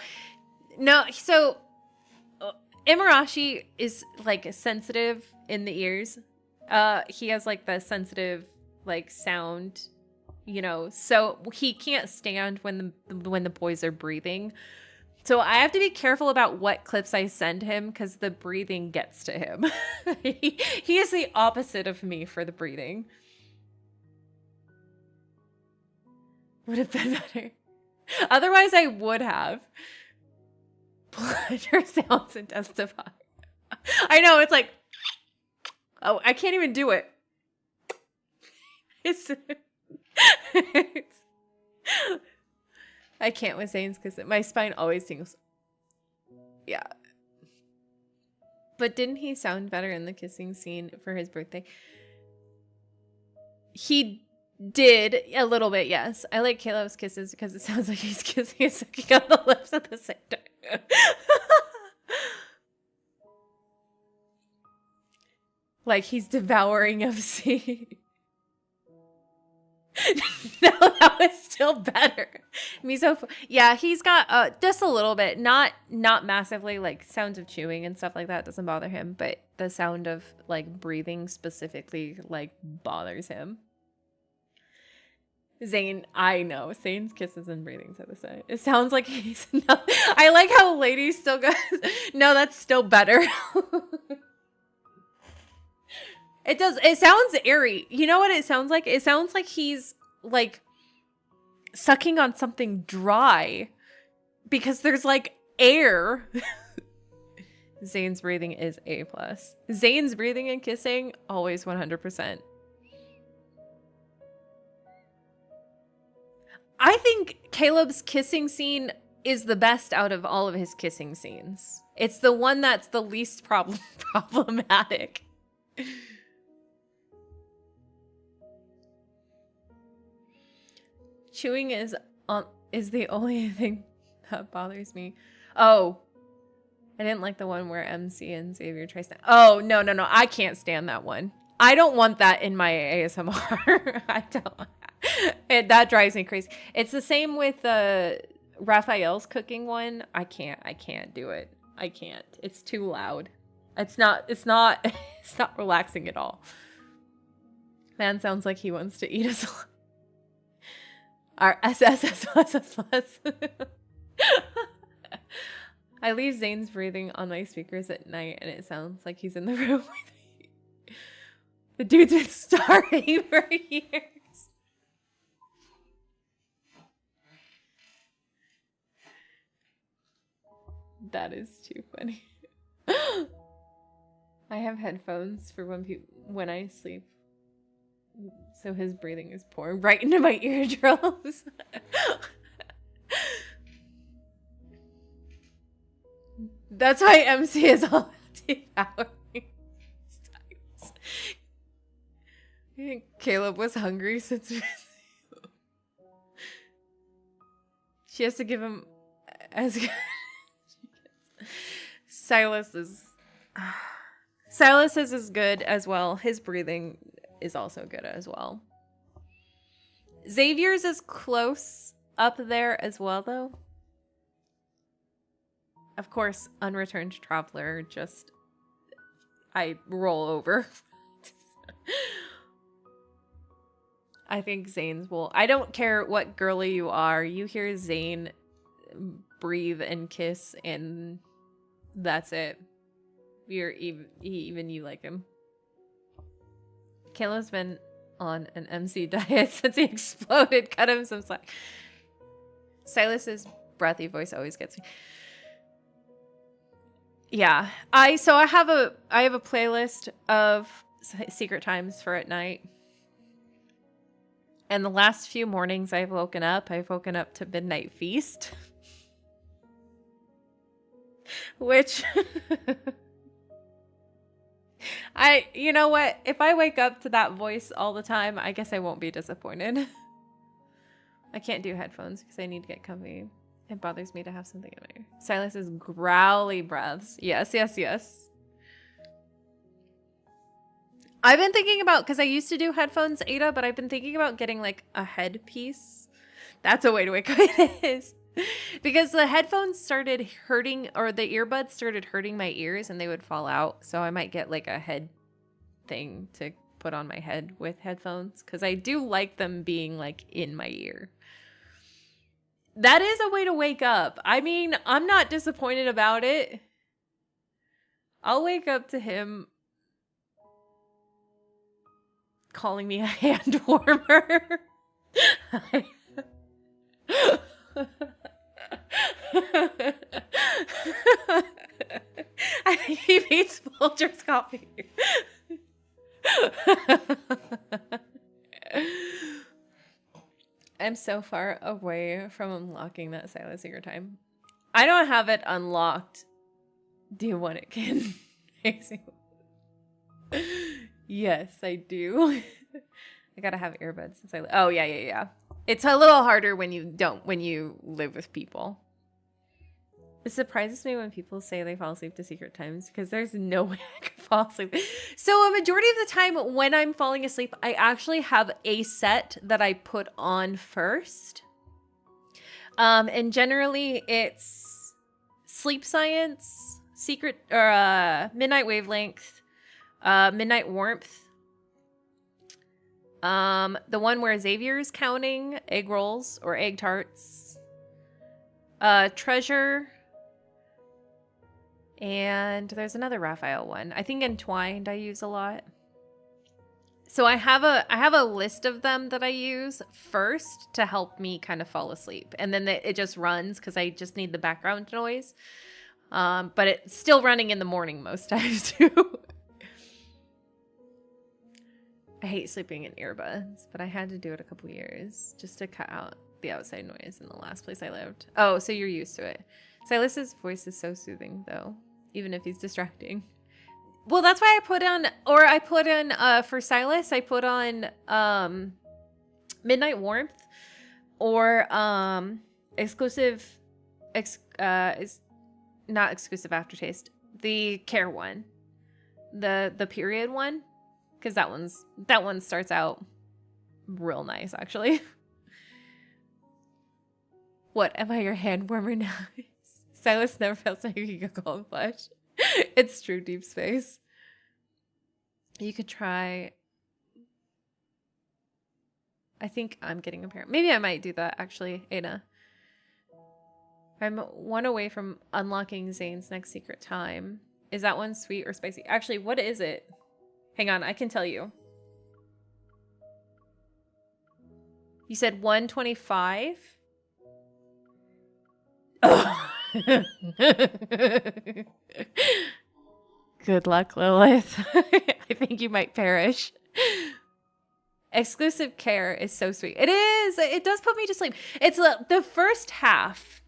No, so... Imarashi is, like, sensitive in the ears. He has, like, the sensitive, like, sound, you know. So he can't stand when the boys are breathing. So I have to be careful about what clips I send him because the breathing gets to him. He is the opposite of me for the breathing. Would have been better. Otherwise, I would have. Pleasure sounds and testify. I know, it's like... Oh, I can't even do it. It's... I can't with Zayne's because my spine always tingles. Yeah. But didn't he sound better in the kissing scene for his birthday? He did a little bit, yes. I like Caleb's kisses because it sounds like he's kissing and sucking on the lips at the same time. Like he's devouring MC. No, that was still better. Yeah, he's got just a little bit, not massively, like sounds of chewing and stuff like that doesn't bother him, but the sound of like breathing specifically like bothers him. Zayne, I know. Zayne's kisses and breathings are the same. It sounds like he's not. I like how lady still goes, no, that's still better. It does. It sounds airy. You know what it sounds like? It sounds like he's like sucking on something dry because there's like air. Zayne's breathing is A+. Zayne's breathing and kissing, always 100%. I think Caleb's kissing scene is the best out of all of his kissing scenes. It's the one that's the least problematic. Chewing is the only thing that bothers me. Oh, I didn't like the one where MC and Xavier tries to. Oh, no. I can't stand that one. I don't want that in my ASMR. I don't. That drives me crazy. It's the same with Raphael's cooking one. I can't do it. I can't. It's too loud. It's not relaxing at all. Man sounds like he wants to eat us alive. Our SSS+++. I leave Zayne's breathing on my speakers at night and it sounds like he's in the room with me. The dude's been starving for years. That is too funny. I have headphones for when I sleep So his breathing is pouring right into my eardrums. That's why MC is all devouring. Caleb was hungry since she has to give him as good. Silas is good as well. His breathing is also good as well. Xavier's is close up there as well, though. Of course, unreturned traveler, just I roll over. I think Zayne's will. I don't care what girly you are. You hear Zayne breathe and kiss, and that's it. Even you like him. Caleb's been on an MC diet since he exploded. Cut him some slack. Silas's breathy voice always gets me. Yeah, I have a playlist of secret times for at night. And the last few mornings I've woken up to Midnight Feast. Which you know what? If I wake up to that voice all the time, I guess I won't be disappointed. I can't do headphones because I need to get comfy. It bothers me to have something in my ear. Silas's growly breaths. Yes, yes, yes. I've been thinking about, because I used to do headphones, Ada, but I've been thinking about getting like a headpiece. That's a way to wake up. It is. Because the headphones started hurting, or the earbuds started hurting my ears and they would fall out. So I might get like a head thing to put on my head with headphones. Because I do like them being like in my ear. That is a way to wake up. I mean, I'm not disappointed about it. I'll wake up to him calling me a hand warmer. I think he beats Folger's coffee. I'm so far away from unlocking that Silas Secret time. I don't have it unlocked. Do you want it, Ken? Yes, I do. I gotta have earbuds since oh yeah. It's a little harder when you live with people. It surprises me when people say they fall asleep to secret times because there's no way I could fall asleep. So a majority of the time when I'm falling asleep, I actually have a set that I put on first. And generally it's Sleep Science, Secret, or Midnight Wavelength, Midnight Warmth. The one where Xavier's counting egg rolls or egg tarts. Treasure. And there's another Raphael one. I think Entwined I use a lot. So I have a list of them that I use first to help me kind of fall asleep. And then it just runs because I just need the background noise. But it's still running in the morning most times too. I hate sleeping in earbuds, but I had to do it a couple years just to cut out the outside noise in the last place I lived. Oh, so you're used to it. Silas's voice is so soothing, though, even if he's distracting. Well, that's why I put on, for Silas, I put on Midnight Warmth or is not exclusive aftertaste, the care one, the period one, because that one starts out real nice, actually. What, am I your hand warmer now? Silas never felt so you could go cold flesh. It's true, Deepspace. You could try. I think I'm getting a pair. Maybe I might do that, actually, Ada. I'm one away from unlocking Zayne's next secret time. Is that one sweet or spicy? Actually, what is it? Hang on, I can tell you. You said 125? Oh. Good luck, Lilith. I think you might perish. Exclusive care is so sweet. It is. It does put me to sleep. It's the first half,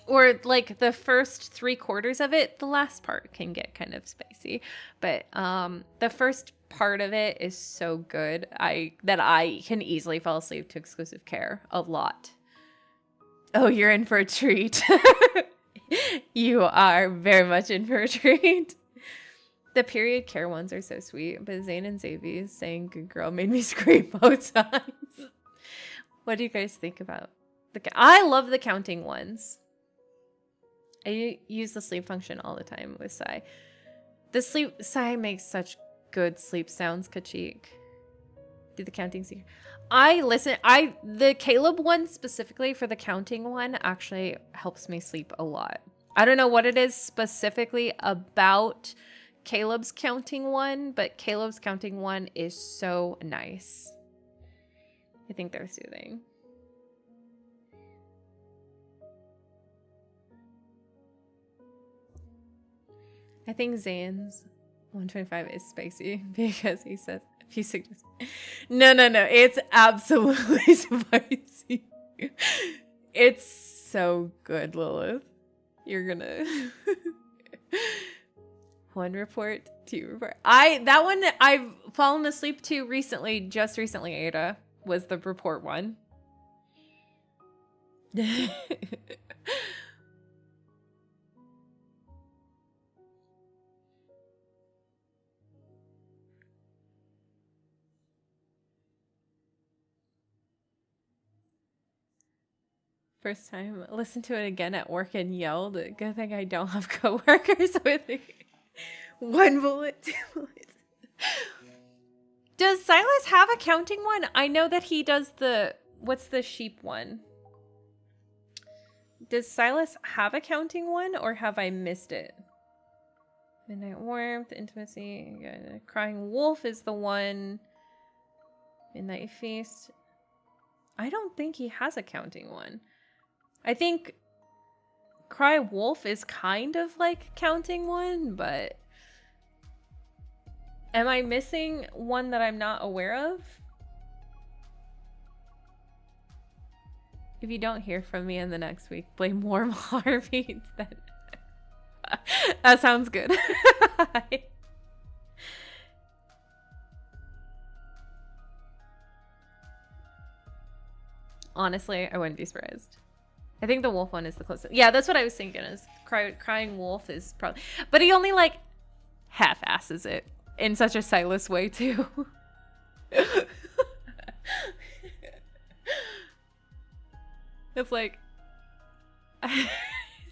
or like the first 3/4 of it. The last part can get kind of spicy, but the first part of it is so good. That I can easily fall asleep to exclusive care a lot. Oh, you're in for a treat. You are very much in for a treat. The period care ones are so sweet, but Zayne and Xavier saying "good girl" made me scream both times. What do you guys think about I love the counting ones. I use the sleep function all the time with Sai. Sai makes such good sleep sounds, Kachik. Do the counting secret. The Caleb one specifically for the counting one actually helps me sleep a lot. I don't know what it is specifically about Caleb's counting one, but Caleb's counting one is so nice. I think they're soothing. I think Zayne's 125 is spicy because he says a few signals. No. It's absolutely spicy. It's so good, Lilith. You're gonna... One report, two report. That one I've fallen asleep to recently, just recently, Ada, was the report one. First time, listened to it again at work and yelled. Good thing I don't have coworkers with me. 1 bullet, 2 bullets. Does Silas have a counting one? I know that he does what's the sheep one? Does Silas have a counting one, or have I missed it? Midnight warmth, intimacy, crying wolf is the one. Midnight feast. I don't think he has a counting one. I think Cry Wolf is kind of like counting one, but am I missing one that I'm not aware of? If you don't hear from me in the next week, blame warm heartbeats. That sounds good. Honestly, I wouldn't be surprised. I think the wolf one is the closest. Yeah, that's what I was thinking. Is crying wolf is probably, but he only like half-asses it in such a Silas way too. It's like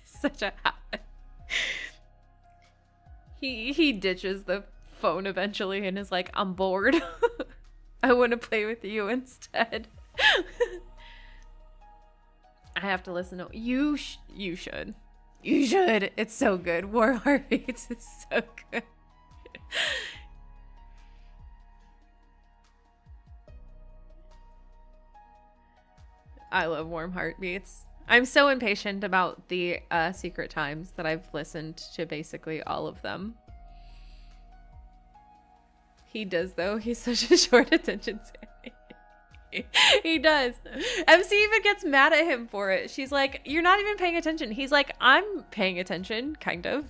such a he ditches the phone eventually and is like, I'm bored. I want to play with you instead. I have to listen to you. You should. You should. It's so good. War Heartbeats is so good. I love Warm Heartbeats. I'm so impatient about the Secret Times that I've listened to basically all of them. He does though. He's such a short attention span. He does. MC even gets mad at him for it. She's like, you're not even paying attention. He's like, I'm paying attention, kind of.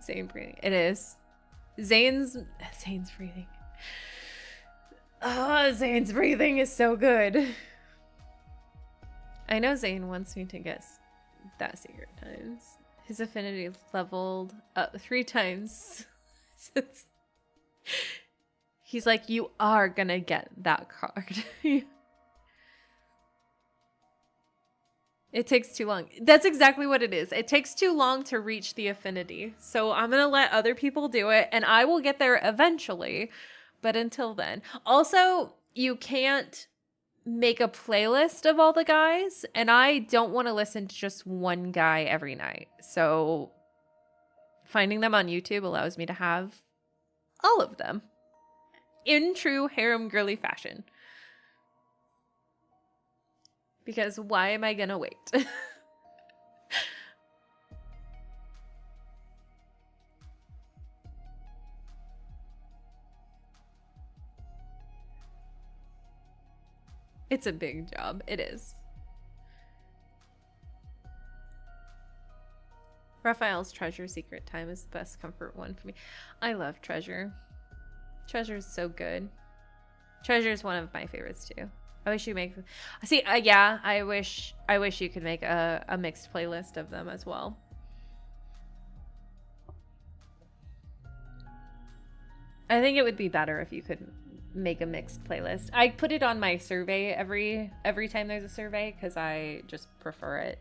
Zayne breathing. It is. Zayne's breathing. Oh, Zayne's breathing is so good. I know Zayne wants me to get that Secret Times. His affinity leveled up 3 times since... He's like, you are gonna get that card. It takes too long. That's exactly what it is. It takes too long to reach the affinity. So I'm gonna let other people do it, and I will get there eventually. But until then. Also, you can't make a playlist of all the guys, and I don't want to listen to just one guy every night. So finding them on YouTube allows me to have all of them. In true harem girly fashion. Because why am I gonna wait? It's a big job. It is. Raphael's Treasure Secret Time is the best comfort one for me. I love Treasure. Treasure is so good. Treasure is one of my favorites too. I wish you make. See, yeah, I wish you could make a mixed playlist of them as well. I think it would be better if you could make a mixed playlist. I put it on my survey every time there's a survey because I just prefer it.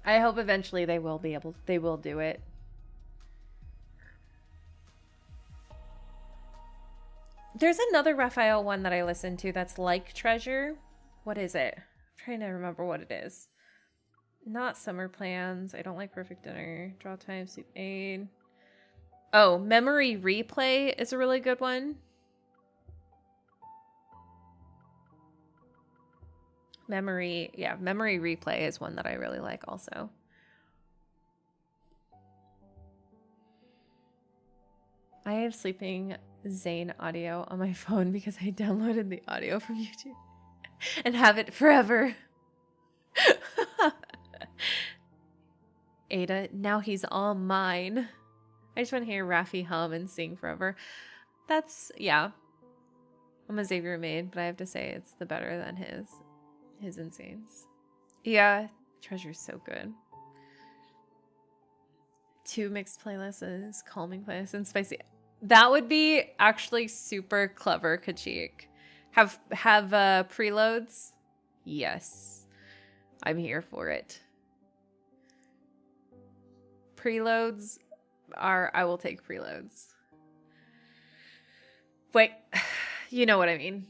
I hope eventually they will do it. There's another Raphael one that I listened to that's like Treasure. What is it? I'm trying to remember what it is. Not Summer Plans. I don't like Perfect Dinner. Draw Time, Sleep Aid. Oh, Memory Replay is a really good one. Memory Replay is one that I really like also. I have sleeping Zayne audio on my phone because I downloaded the audio from YouTube and have it forever. Ada, now he's all mine. I just want to hear Raffi hum and sing forever. That's, yeah. I'm a Xavier maid, but I have to say it's the better than his Insanes. Yeah, Treasure's so good. 2 mixed playlists, calming playlist, and spicy. That would be actually super clever, Kachik. Have preloads? Yes. I'm here for it. Preloads are, I will take preloads. Wait, you know what I mean.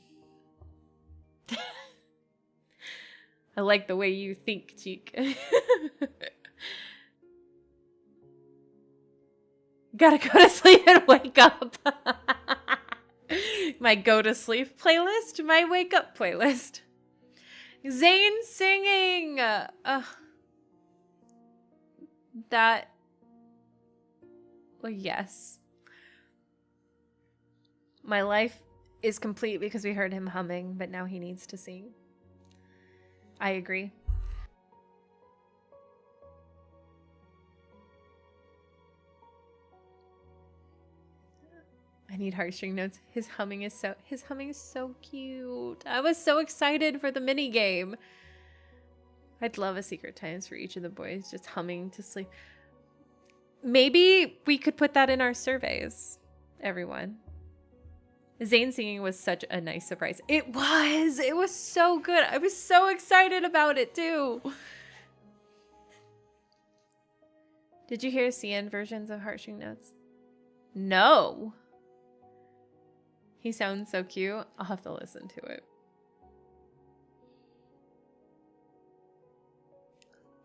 I like the way you think, Cheek. Gotta go to sleep and wake up. My go to sleep playlist, my wake up playlist. Zayne singing. That. Well, yes. My life is complete because we heard him humming, but now he needs to sing. I agree. I need heartstring notes. His humming is so cute. I was so excited for the mini game. I'd love a secret times for each of the boys just humming to sleep. Maybe we could put that in our surveys, everyone. Zayne singing was such a nice surprise. It was so good. I was so excited about it too. Did you hear CN versions of Heartstring Notes? No. He sounds so cute. I'll have to listen to it.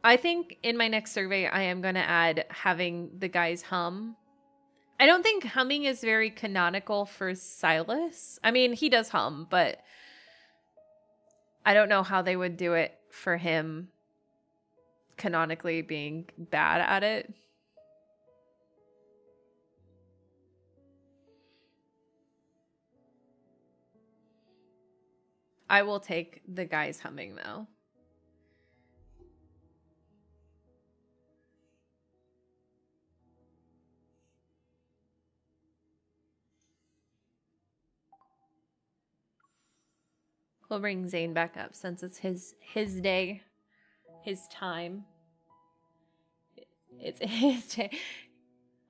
I think in my next survey, I am going to add having the guys hum. I don't think humming is very canonical for Silas. I mean, he does hum, but I don't know how they would do it for him canonically being bad at it. I will take the guys humming though. We'll bring Zayne back up since it's his day, his time. It's his day.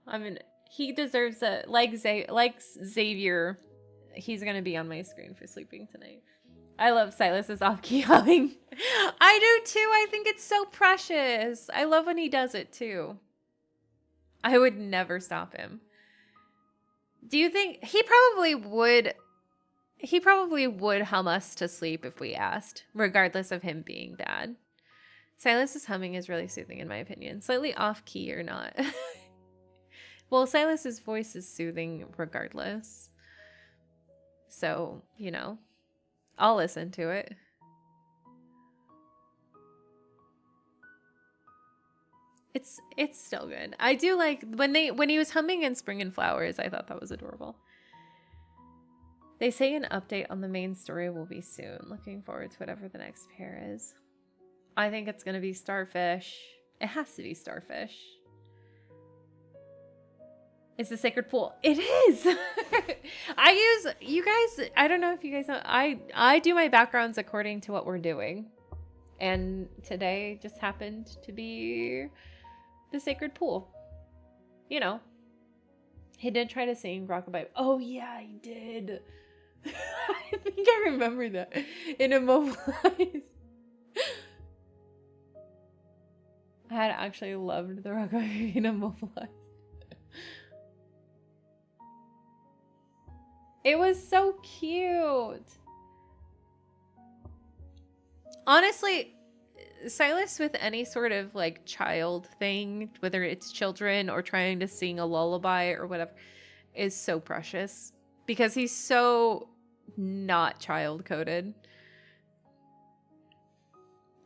I mean, he deserves a like Xavier. He's gonna be on my screen for sleeping tonight. I love Silas's off-key humming. I do too. I think it's so precious. I love when he does it too. I would never stop him. Do you think he probably would? He probably would hum us to sleep if we asked, regardless of him being bad. Silas's humming is really soothing in my opinion. Slightly off-key or not. Well, Silas's voice is soothing regardless. So, you know, I'll listen to it. It's still good. I do like when he was humming in Spring and Flowers, I thought that was adorable. They say an update on the main story will be soon. Looking forward to whatever the next pair is. I think it's going to be Starfish. It has to be Starfish. It's the sacred pool. It is! You guys, I don't know if you guys know, I do my backgrounds according to what we're doing. And today just happened to be the sacred pool. You know. He did try to sing Rockabye. Oh yeah, he did. I think I remember that in Immobilized. I had actually loved the Rockabye in Immobilized. It was so cute. Honestly, Silas with any sort of like child thing, whether it's children or trying to sing a lullaby or whatever, is so precious because he's so not child coded.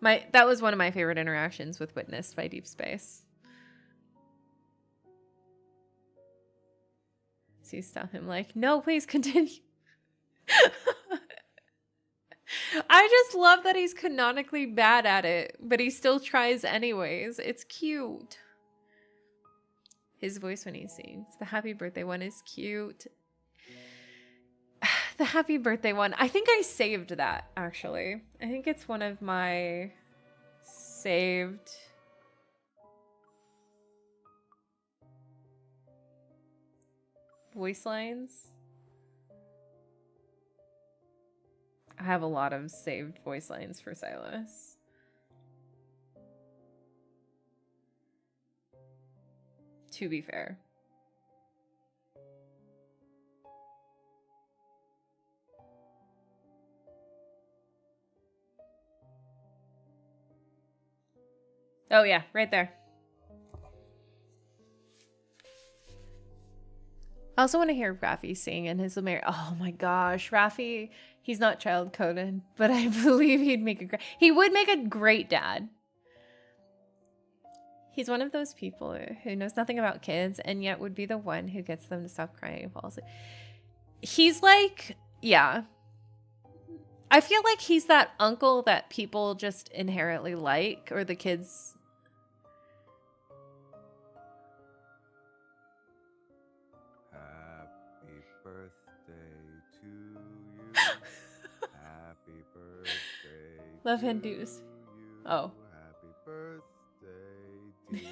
That was one of my favorite interactions with Witnessed by Deepspace. So you stop him like, no, please continue. I just love that he's canonically bad at it, but he still tries anyways. It's cute. His voice when he sings. The happy birthday one is cute. The happy birthday one. I think I saved that, actually. I think it's one of my saved... voice lines. I have a lot of saved voice lines for Silas. To be fair. Oh yeah, right there. I also want to hear Raffi sing in his American. Oh my gosh, Raffi, he's not child coded, but I believe he'd make he would make a great dad. He's one of those people who knows nothing about kids and yet would be the one who gets them to stop crying and fall asleep. He's like, yeah. I feel like he's that uncle that people just inherently like, or the kids. Love Hindus. Oh. Happy birthday, dear.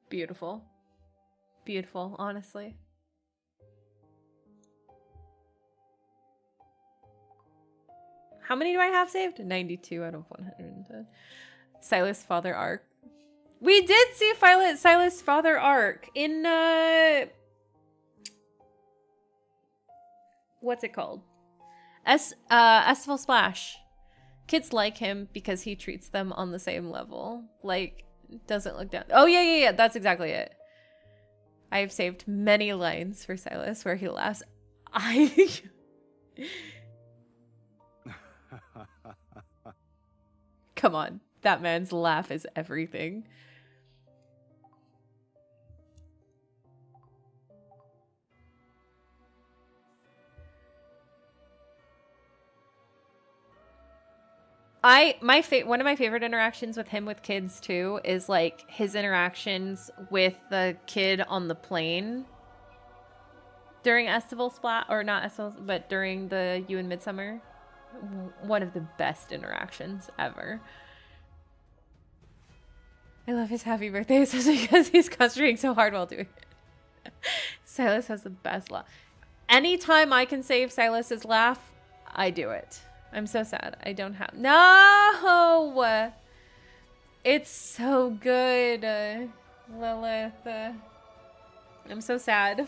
Beautiful. Beautiful, honestly. How many do I have saved? 92 out of 110. Silas Father Arc. We did see Silas Father Arc in what's it called? Estival Splash. Kids like him because he treats them on the same level. Like, doesn't look down. Oh, yeah. That's exactly it. I have saved many lines for Silas where he laughs. Come on. That man's laugh is everything. One of my favorite interactions with him with kids too is like his interactions with the kid on the plane during Estival Splat, or not Estival, but during the You and Midsummer. One of the best interactions ever. I love his happy birthday, especially because he's concentrating so hard while doing it. Silas has the best laugh. Anytime I can save Silas's laugh, I do it. I'm so sad. I don't have... No! It's so good, Lilith. I'm so sad.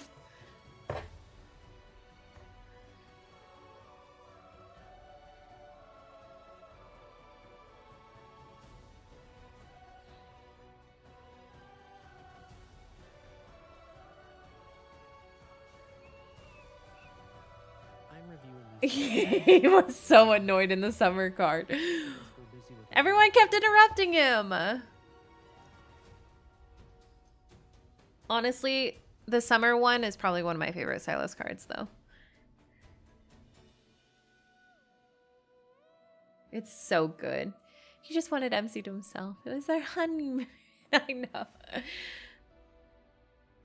He was so annoyed in the summer card. Everyone kept interrupting him. Honestly, the summer one is probably one of my favorite Silas cards, though. It's so good. He just wanted MC to himself. It was their honeymoon. I know.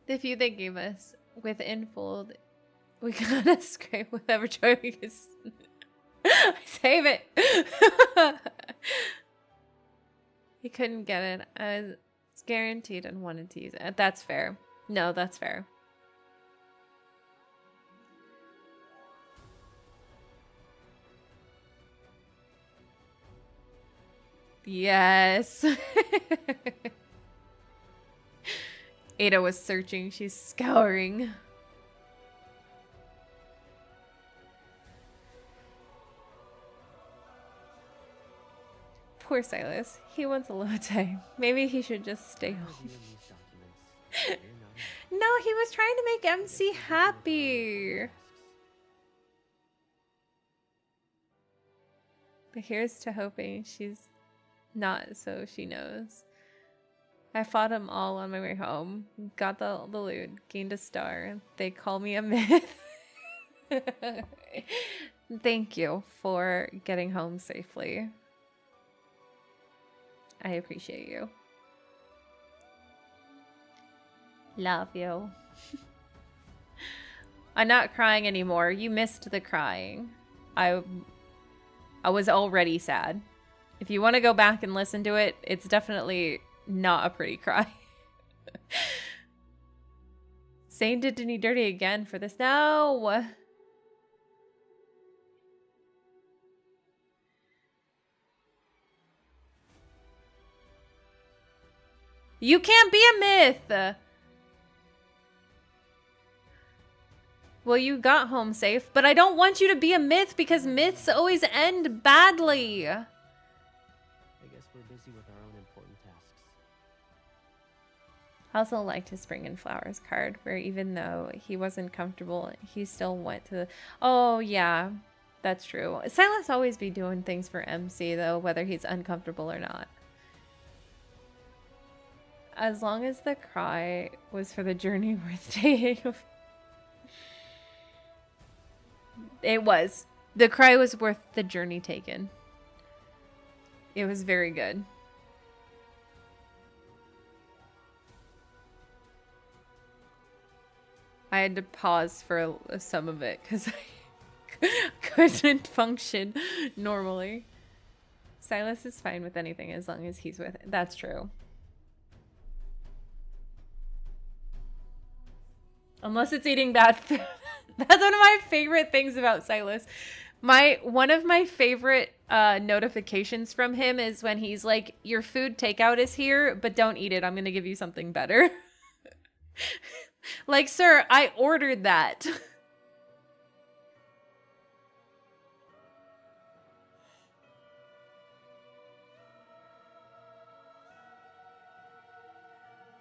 The few they gave us with Infold, we gotta scrape whatever joy we can. Save it. He couldn't get it. It's guaranteed and wanted to use it. That's fair. No, that's fair. Yes. Ada was searching. She's scouring. Poor Silas. He wants a little time. Maybe he should just stay home. No, he was trying to make MC happy. But here's to hoping she's not, so she knows. I fought them all on my way home. Got the loot. Gained a star. They call me a myth. Thank you for getting home safely. I appreciate you. Love you. I'm not crying anymore. You missed the crying. I was already sad. If you want to go back and listen to it, it's definitely not a pretty cry. Zayne did me dirty again for this. No! You can't be a myth! Well, you got home safe, but I don't want you to be a myth because myths always end badly. I guess we're busy with our own important tasks. I also liked his Spring and Flowers card, where even though he wasn't comfortable, he still went to the... Oh, yeah, that's true. Silas always be doing things for MC, though, whether he's uncomfortable or not. As long as the cry was for the journey worth taking. It was. The cry was worth the journey taken. It was very good. I had to pause for some of it because I couldn't function normally. Silas is fine with anything as long as he's with it. That's true. Unless it's eating bad food. That's one of my favorite things about Silas. One of my favorite notifications from him is when he's like, your food takeout is here, but don't eat it. I'm going to give you something better. Like, sir, I ordered that.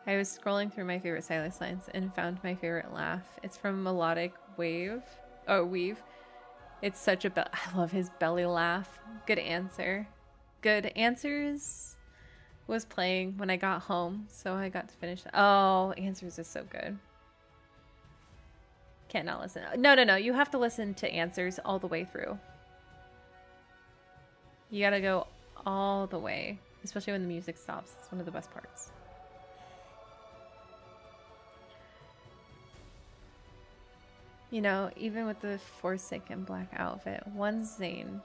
I was scrolling through my favorite Silas lines and found my favorite laugh. It's from Melodic Weave. It's such a I love his belly laugh. Good answer. Good answers was playing when I got home, so I got to finish. Oh, answers is so good. Can't not listen. No. You have to listen to answers all the way through. You gotta go all the way, especially when the music stops. It's one of the best parts. You know, even with the Forsaken black outfit, one Zayne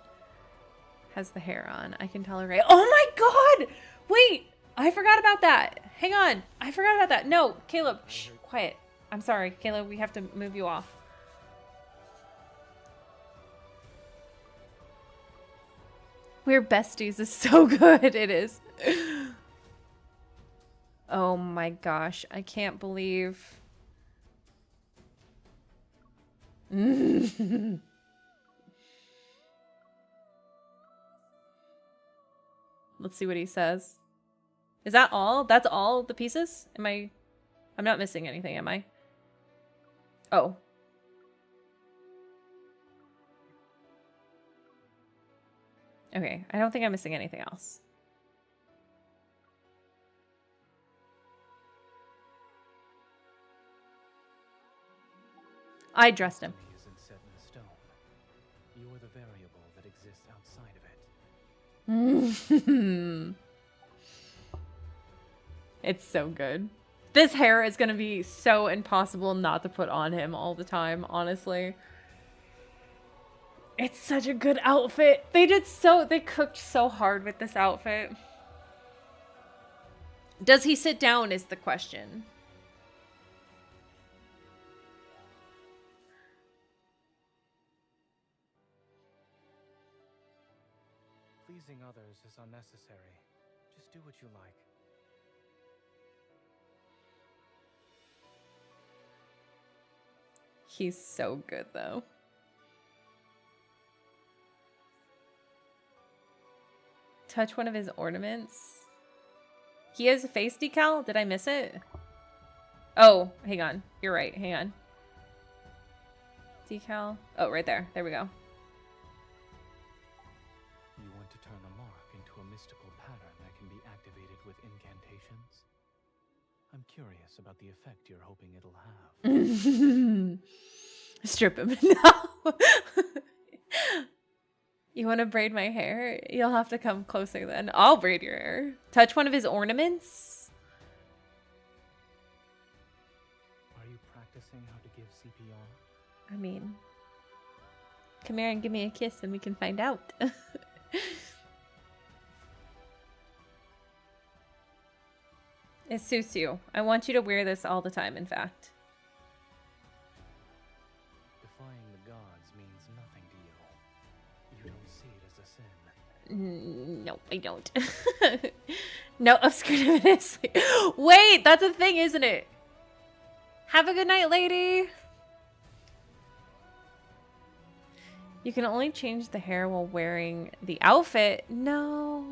has the hair on. I can tell her right. Oh my god! Wait! I forgot about that. Hang on. I forgot about that. No, Caleb. Shh, quiet. I'm sorry, Caleb. We have to move you off. We're besties is so good. It is. Oh my gosh. I can't believe... Let's see what he says. Is that all? That's all the pieces? I'm not missing anything, am I? Oh. Okay, I don't think I'm missing anything else. I dressed him. Isn't set in stone. You are the variable that exists outside of it. It's so good. This hair is gonna be so impossible not to put on him all the time, honestly. It's such a good outfit. They cooked so hard with this outfit. Does he sit down is the question. Pleasing others is unnecessary. Just do what you like. He's so good, though. Touch one of his ornaments. He has a face decal? Did I miss it? Oh, hang on. You're right. Hang on. Decal. Oh, right there. There we go. You want to turn a mark into a mystical pattern that can be activated with incantations? I'm curious about the effect you're hoping it'll have. Strip him. No. You want to braid my hair? You'll have to come closer then. I'll braid your hair. Touch one of his ornaments? Are you practicing how to give CPR? I mean, come here and give me a kiss and we can find out. It suits you. I want you to wear this all the time, in fact. Defying the gods means nothing to you. You don't see it as a sin. No, I don't. No, obscurity. Wait, that's a thing, isn't it? Have a good night, lady. You can only change the hair while wearing the outfit. No.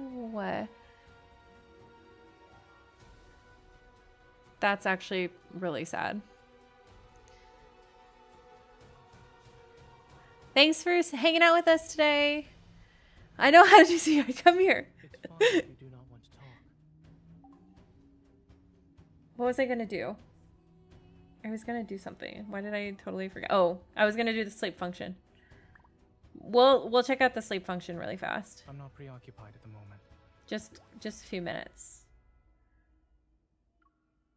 That's actually really sad. Thanks for hanging out with us today. I know how to do CPR. Come here. It's fine if you do not want to talk. What was I gonna do? I was gonna do something. Why did I totally forget? Oh, I was gonna do the sleep function. We'll check out the sleep function really fast. I'm not preoccupied at the moment. Just a few minutes.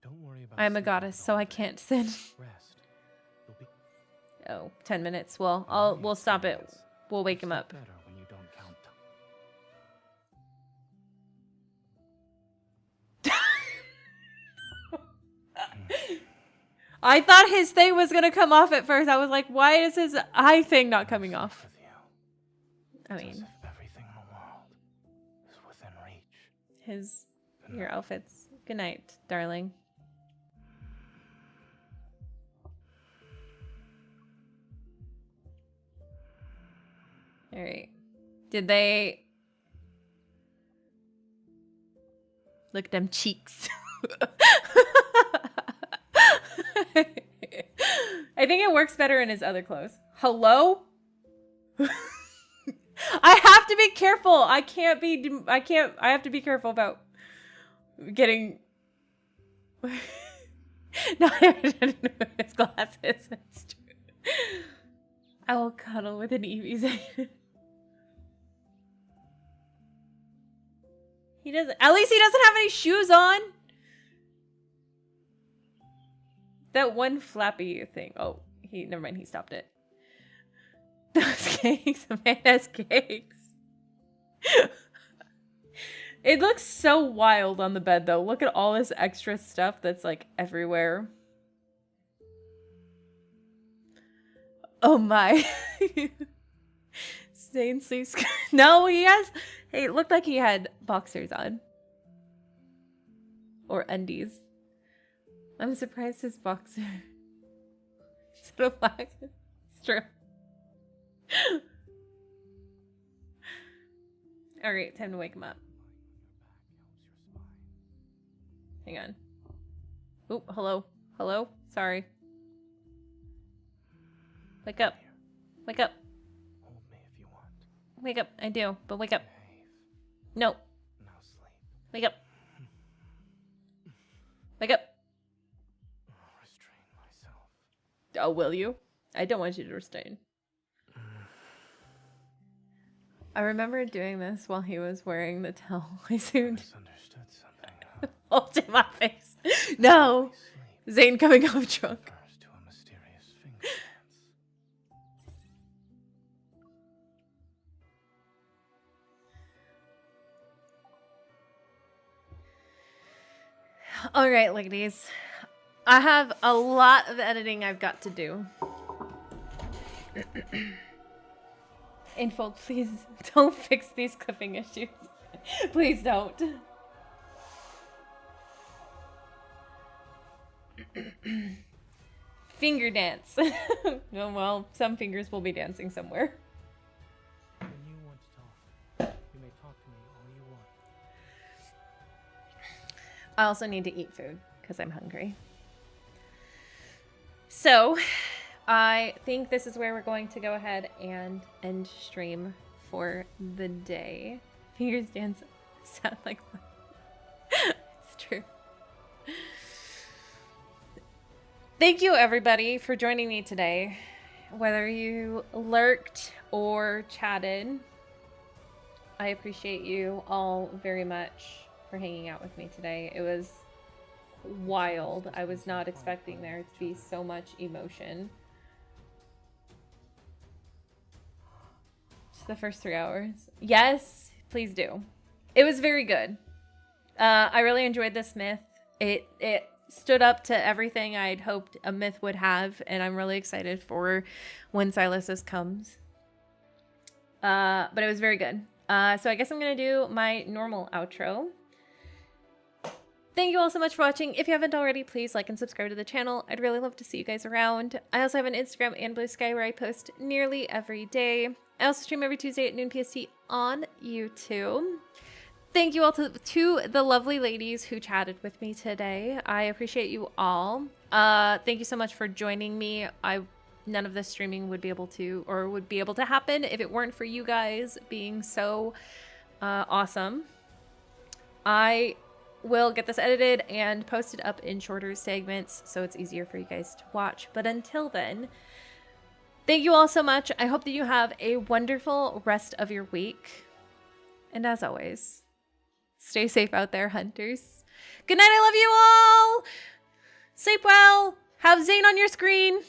Don't worry about I'm a goddess, so I can't sin. Rest. You'll be Oh, 10 minutes. Well, we'll stop it. We'll wake him up. better when you don't count. I thought his thing was gonna come off at first. I was like, why is his eye thing not coming off? I mean, Everything in the world is within reach. your outfits. Good night, darling. All right. Did they look at them cheeks? I think it works better in his other clothes. Hello? I have to be careful. I have to be careful about getting no, his glasses. It's true. I will cuddle with an Eevee. He doesn't. At least he doesn't have any shoes on. That one flappy thing. Oh, never mind. He stopped it. Those cakes. A man has cakes. It looks so wild on the bed, though. Look at all this extra stuff that's like everywhere. Oh my. Zayne sleeps. No, he has. Hey, it looked like he had boxers on. Or undies. I'm surprised his boxer. Is it a black? It's true. Alright, time to wake him up. Hang on. Oh, hello. Hello? Sorry. Wake up. Wake up. Hold me if you want. Wake up. I do, but wake up. No. Now sleep. Wake up. Wake up. Restrain myself. Oh, will you? I don't want you to restrain. I remember doing this while he was wearing the towel. I soon Misunderstood something. hold in my face. No! Zayne coming off drunk. To a mysterious finger dance. Alright, ladies. I have a lot of editing I've got to do. Info, please don't fix these clipping issues. Please don't. Finger dance. Oh, well, some fingers will be dancing somewhere. When you want to talk, you may talk to me all you want. I also need to eat food because I'm hungry. So, I think this is where we're going to go ahead and end stream for the day. Fingers dance sound like fun. It's true. Thank you, everybody, for joining me today. Whether you lurked or chatted, I appreciate you all very much for hanging out with me today. It was wild. I was not expecting there to be so much emotion. Just the first 3 hours. Yes, please do. It was very good. I really enjoyed this myth. It stood up to everything I'd hoped a myth would have, and I'm really excited for when Silas's comes. But it was very good. So I guess I'm going to do my normal outro. Thank you all so much for watching. If you haven't already, please like and subscribe to the channel. I'd really love to see you guys around. I also have an Instagram and Blue Sky where I post nearly every day. I also stream every Tuesday at noon PST on YouTube. Thank you all to the lovely ladies who chatted with me today. I appreciate you all. Thank you so much for joining me. None of this streaming would be able to happen if it weren't for you guys being so awesome. I will get this edited and posted up in shorter segments so it's easier for you guys to watch. But until then, thank you all so much. I hope that you have a wonderful rest of your week. And as always, stay safe out there, hunters. Good night, I love you all! Sleep well! Have Zayne on your screen!